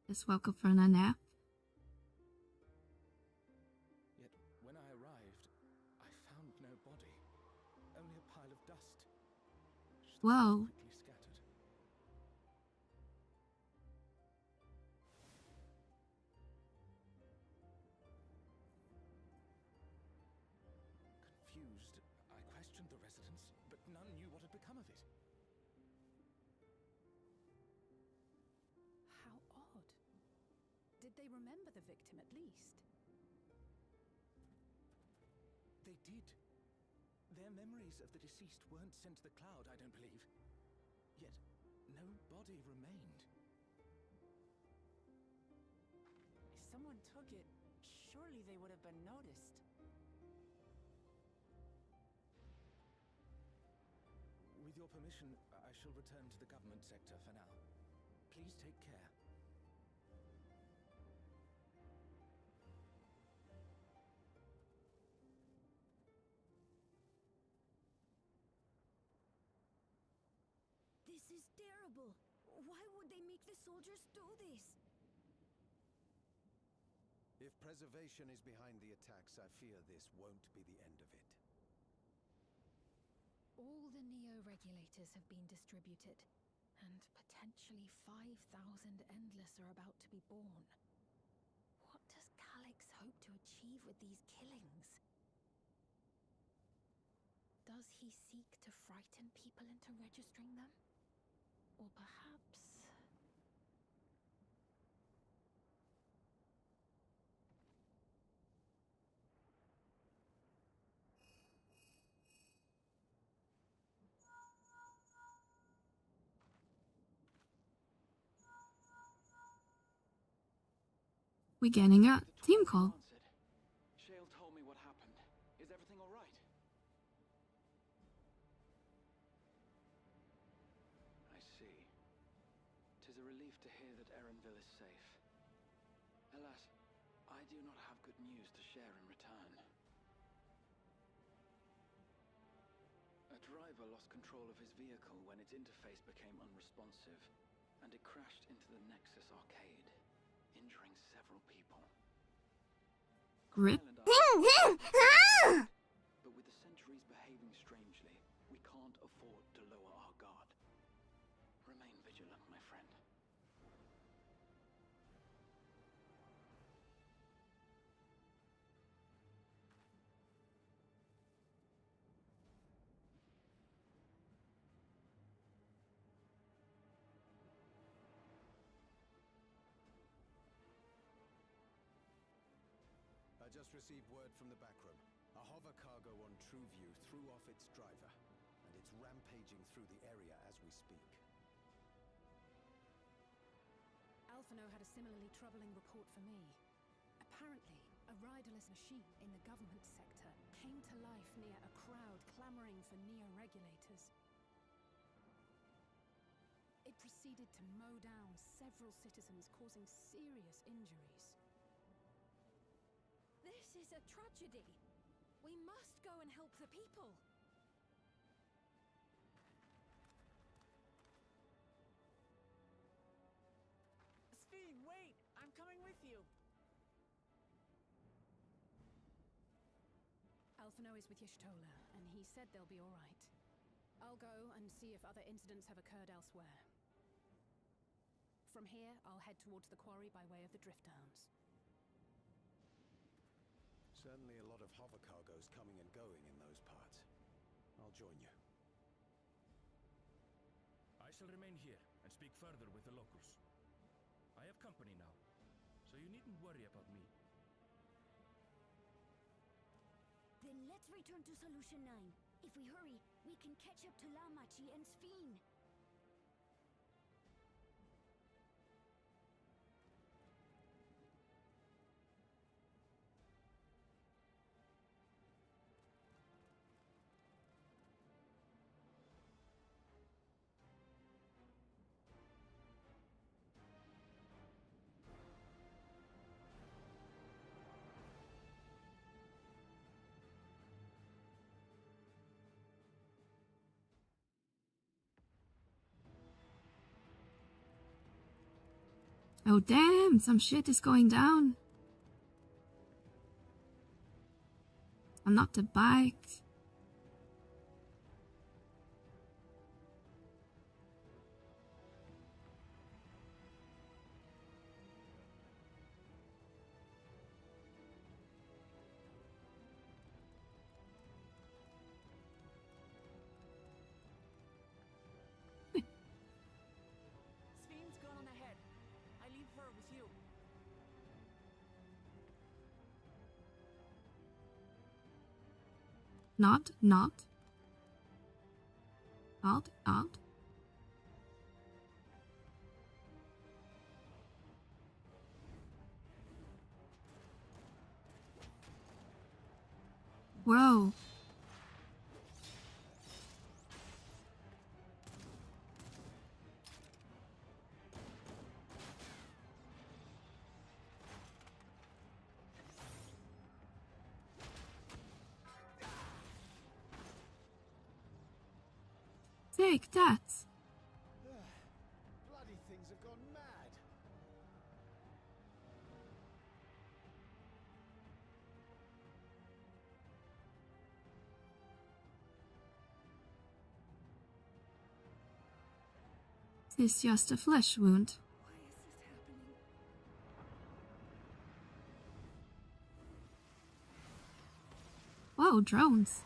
Just woke up from a nap. Yet, when I arrived, I found no body, only a pile of dust. Whoa. quickly scattered. Confused, I questioned the residents, but none knew what had become of it. How odd. Did they remember the victim at least? They did. Their memories of the deceased weren't sent to the cloud, I don't believe. Yet, no body remained. If someone took it, surely they would have been noticed. With your permission, I shall return to the government sector for now. Please take care. This is terrible. Why would they make the soldiers do this? If preservation is behind the attacks, I fear this won't be the end of it. All the Neo-regulators have been distributed, and potentially 5,000 Endless are about to be born. What does Calyx hope to achieve with these killings? Does he seek to frighten people into registering them? Or perhaps... We're getting a team call. Shale told me what happened. Is everything all right? I see. 'Tis a relief to hear that Erenville is safe. Alas, I do not have good news to share in return. A driver lost control of his vehicle when its interface became unresponsive, and it crashed into the Nexus arcade, injuring several people. Rip. But with the Sentries behaving strangely, we can't afford to lower our guard. Remain vigilant, my friend. I just received word from the back room. A hover cargo on TrueView threw off its driver, and it's rampaging through the area as we speak. Alphino had a similarly troubling report for me. Apparently, a riderless machine in the government sector came to life near a crowd clamoring for Neo-regulators. It proceeded to mow down several citizens, causing serious injuries. This is a tragedy. We must go and help the people. Sphene, wait! I'm coming with you! Alphino is with Y'shtola, and he said they'll be all right. I'll go and see if other incidents have occurred elsewhere. From here, I'll head towards the quarry by way of the Drift Downs. Certainly a lot of hover cargoes coming and going in those parts. I'll join you. I shall remain here and speak further with the locals. I have company now, so you needn't worry about me. Then let's return to Solution 9. If we hurry, we can catch up to Lamachi and Sphene. Oh damn, some shit is going down. I'm not the bike. her with you. Not. Out. Whoa. Take that. Bloody things have gone mad. It's just a flesh wound. Whoa, drones.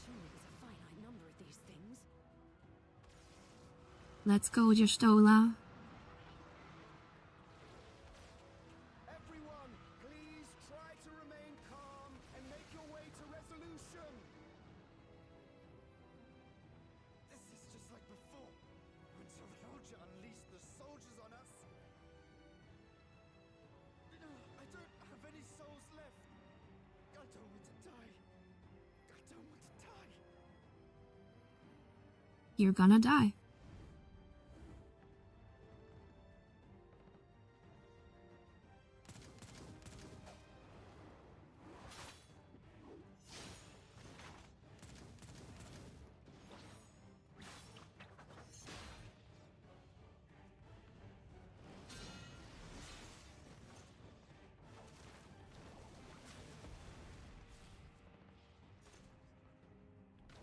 Surely there's a finite number of these things. Let's go, Y'shtola. Everyone, please try to remain calm and make your way to resolution. This is just like before, when Sarelja unleashed the soldiers on us. I don't have any souls left. I don't want to die. I don't want to die. You're gonna die.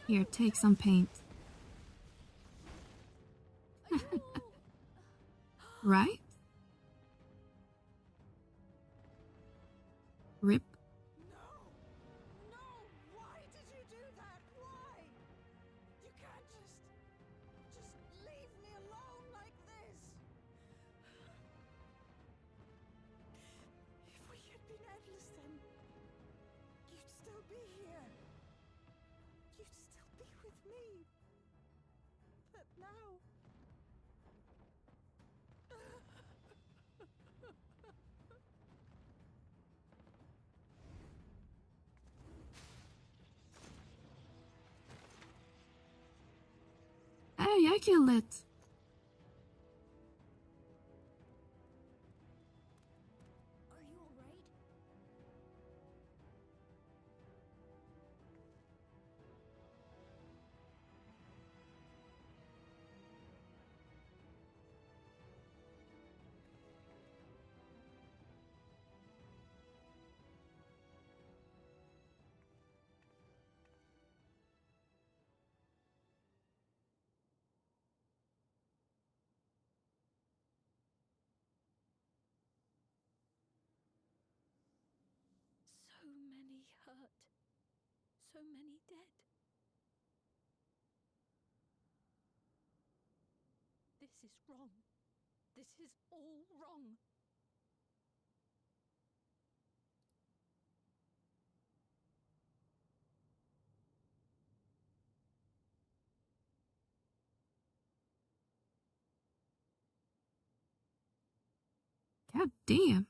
Here, take some paint. Right? Rip. No! Why did you do that? Why? You can't just leave me alone like this. If we had been endless then, you'd still be here. You'd still be with me. But now... Hey, I killed it. Are you alright? So many hurt. So many dead. This is wrong. This is all wrong. God damn.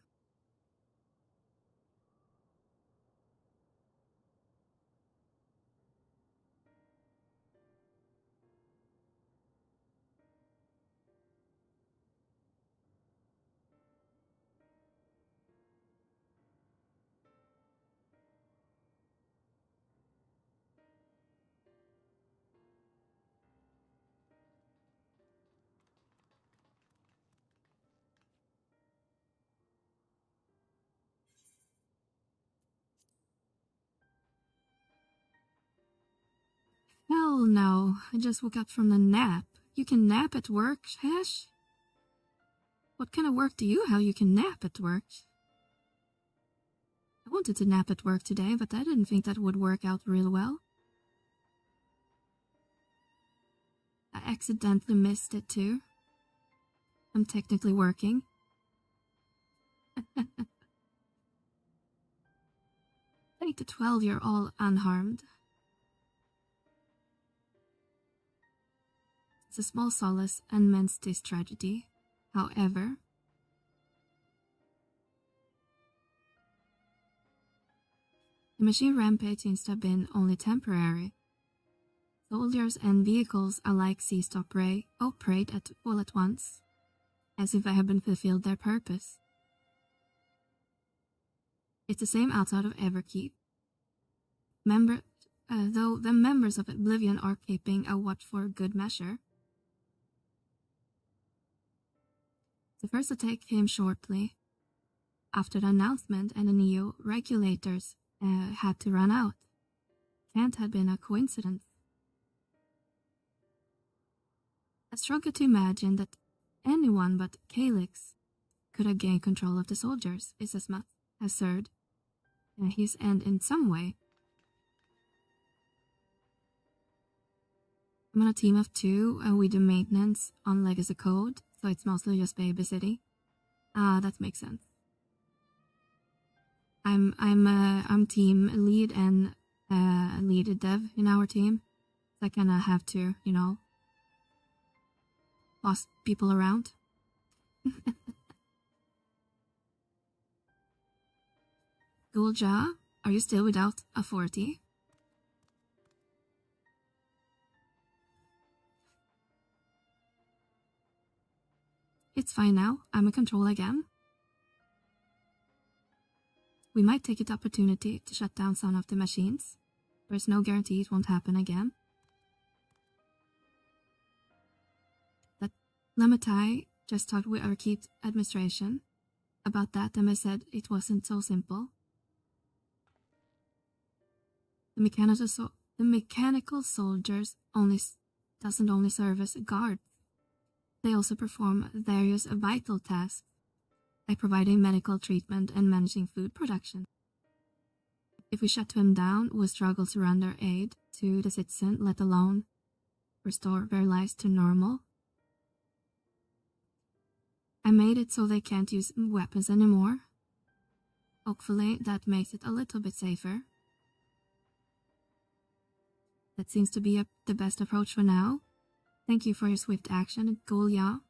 Hell no, I just woke up from the nap. You can nap at work, Hash? What kind of work do you have you can nap at work? I wanted to nap at work today, but I didn't think that would work out real well. I accidentally missed it too. I'm technically working. Take the 12, you're all unharmed. It's a small solace amidst this tragedy. However, the machine rampage seems to have been only temporary. Soldiers and vehicles alike ceased to operate all at once, as if they had been fulfilled their purpose. It's the same outside of Everkeep. Though the members of Oblivion are keeping a watch for good measure. The first attack came shortly after the announcement, and the Neo regulators had to run out. Can't have been a coincidence. I struggle to imagine that anyone but Calyx could have gained control of the soldiers, is as much absurd his end in some way. I'm on a team of 2 and we do maintenance on legacy code, so it's mostly just babysitting. That makes sense. I'm team lead and lead dev in our team, so I kinda have to, you know, boss people around. Gulja, are you still without authority? It's fine now, I'm in control again. We might take the opportunity to shut down some of the machines. There's no guarantee it won't happen again. That Lamatai just talked with our Keep administration about that, and they said it wasn't so simple. The mechanical soldiers doesn't only serve as guards. They also perform various vital tasks, like providing medical treatment and managing food production. If we shut them down, we'll struggle to render aid to the citizen, let alone restore their lives to normal. I made it so they can't use weapons anymore. Hopefully that makes it a little bit safer. That seems to be the best approach for now. Thank you for your swift action, Gulya.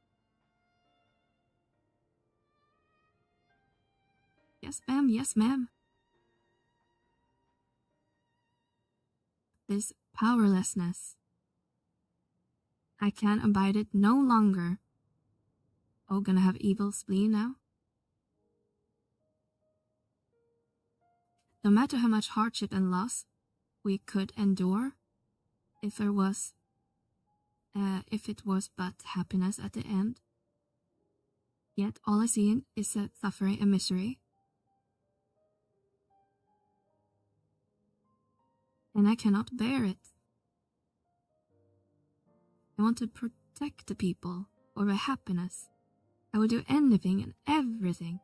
Yes, ma'am. Yes, ma'am. This powerlessness. I can't abide it no longer. Oh, gonna have evil spleen now? No matter how much hardship and loss we could endure, if it was but happiness at the end. Yet all I see is suffering and misery. And I cannot bear it. I want to protect the people or their happiness. I will do anything and everything.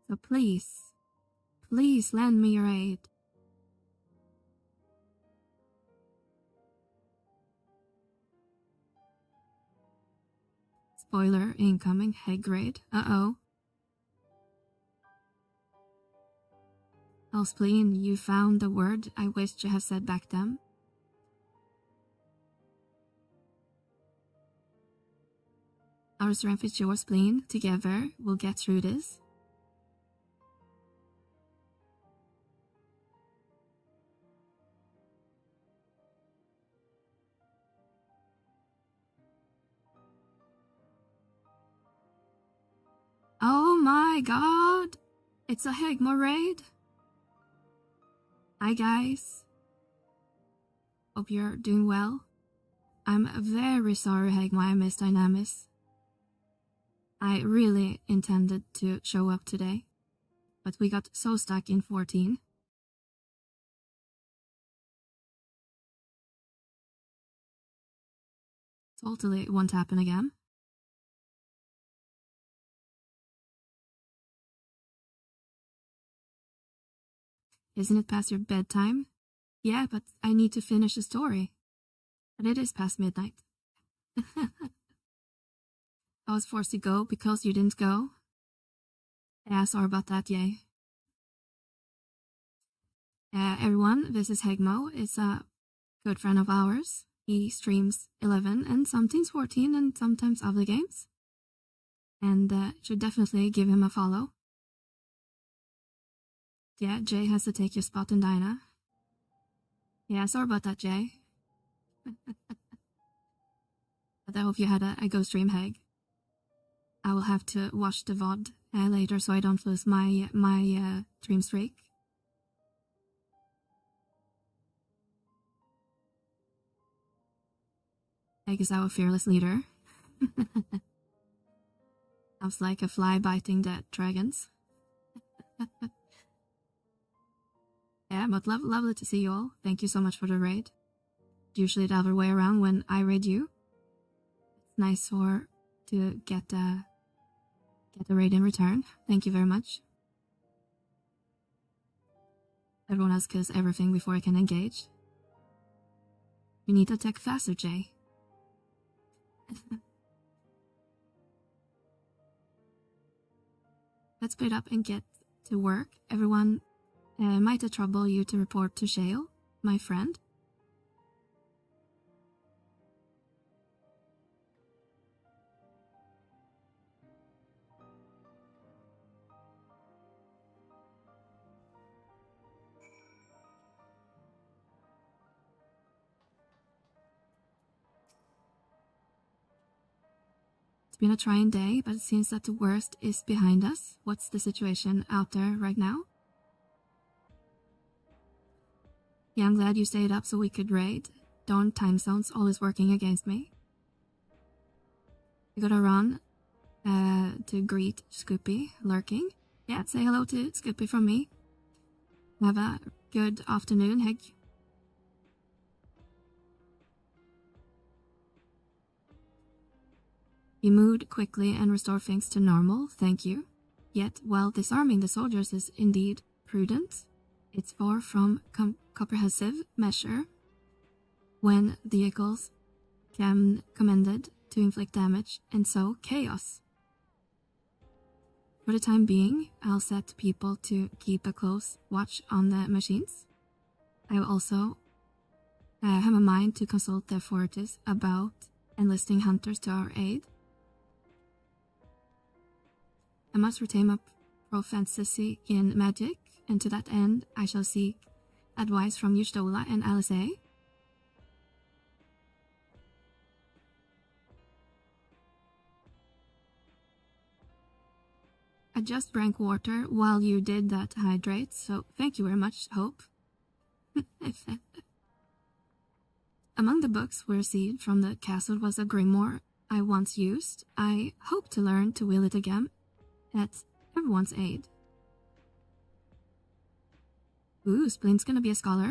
So please, please lend me your aid. Spoiler incoming, high grade. Uh-oh. Oh, spleen, you found the word I wished you had said back then. Our strength is your spleen. Together, we'll get through this. Oh my god! It's a Hegmore raid! Hi guys. Hope you're doing well. I'm very sorry Hegmore I missed Dynamis. I really intended to show up today, but we got so stuck in 14. Totally won't happen again. Isn't it past your bedtime? Yeah, but I need to finish the story. But it is past midnight. I was forced to go because you didn't go. Yeah, sorry about that, yay. Everyone, this is Hegmo. It's a good friend of ours. He streams 11 and sometimes 14 and sometimes other games. And should definitely give him a follow. Yeah, Jay has to take your spot in Dinah. Yeah, sorry about that, Jay. But I hope you had a good stream, Heg. I will have to watch the VOD later so I don't lose my stream streak. Heg is our fearless leader. Sounds like a fly biting dead dragons. Yeah, but lovely to see you all. Thank you so much for the raid. Usually the other way around when I raid you. It's nice to get a raid in return. Thank you very much. Everyone else kills everything before I can engage. You need to attack faster, Jay. Let's split up and get to work. Everyone might it trouble you to report to Shale, my friend? It's been a trying day, but it seems that the worst is behind us. What's the situation out there right now? Yeah, I'm glad you stayed up so we could raid. Darn time zones always working against me. We gotta run to greet Scoopy lurking. Yeah, say hello to Scoopy from me. Have a good afternoon, Heg. You moved quickly and restored things to normal, thank you. Yet, while disarming the soldiers is indeed prudent, it's far from comprehensive measure when vehicles can commanded to inflict damage and sow chaos. For the time being, I'll set people to keep a close watch on the machines. I will also have a mind to consult the authorities about enlisting hunters to our aid. I must retain my proficiency in magic, and to that end, I shall seek advice from Y'shtola and Alisaie. I just drank water while you did that hydrate, so thank you very much, Hope. Among the books we received from the castle was a grimoire I once used. I hope to learn to wield it again at everyone's aid. Ooh, Splint's gonna be a scholar.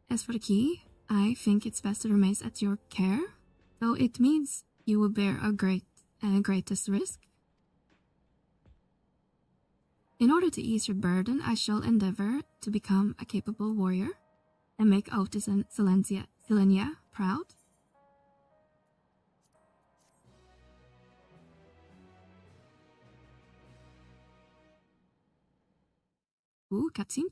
As for the key, I think it's best it remains at your care, though it means you will bear a greatest risk. In order to ease your burden, I shall endeavor to become a capable warrior and make Otis and Selenia proud. Ooh, cutscene.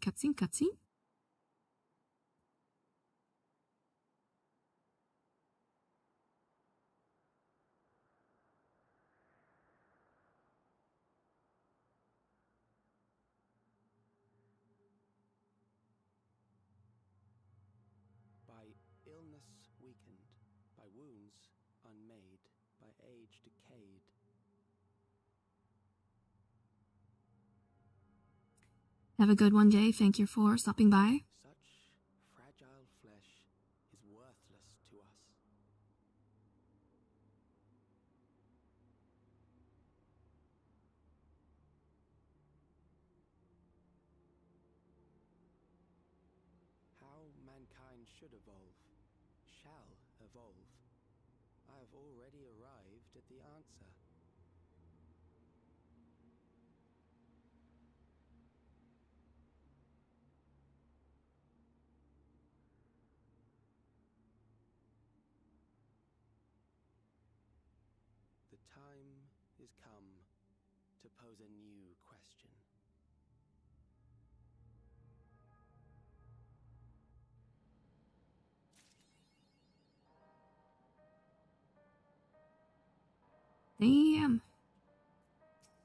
By illness weakened, by wounds unmade, by age decayed. Have a good one, Jay. Thank you for stopping by. Such fragile flesh is worthless to us. How mankind everyone should evolve, shall evolve. I have already arrived at the answer. The time is come to pose a new question. Damn.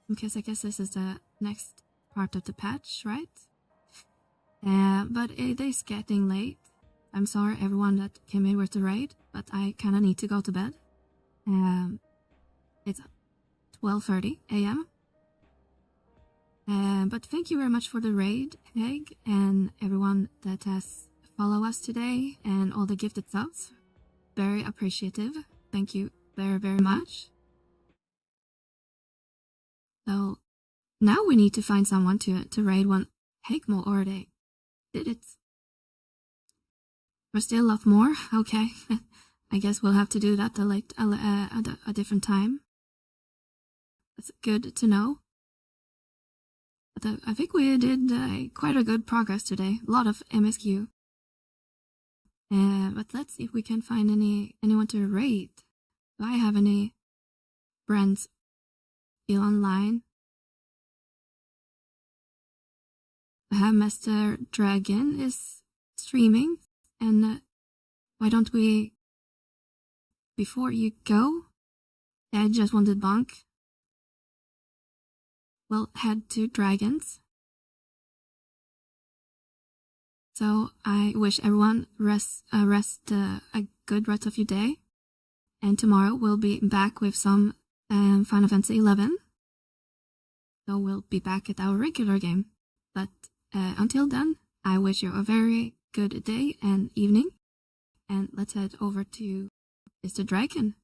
Because I guess this is the next part of the patch, right? But it is getting late. I'm sorry everyone that came in with the raid, but I kinda need to go to bed. It's 12:30 a.m. But thank you very much for the raid, Egg, and everyone that has followed us today, and all the gifted subs. Very appreciative. Thank you very, very much. So, now we need to find someone to raid one Hegmo, or they did it. There's still a lot more? Okay. I guess we'll have to do that at a different time. That's good to know. But I think we did quite a good progress today. A lot of MSQ. But let's see if we can find anyone to raid. Do I have any friends still online? I have Master Dragon is streaming, and why don't we, before you go, I just wanted bonk. We'll head to Dragons. So I wish everyone a good rest of your day. And tomorrow we'll be back with some Final Fantasy XI. So we'll be back at our regular game. But until then, I wish you a very good day and evening. And let's head over to Mr. Dragon.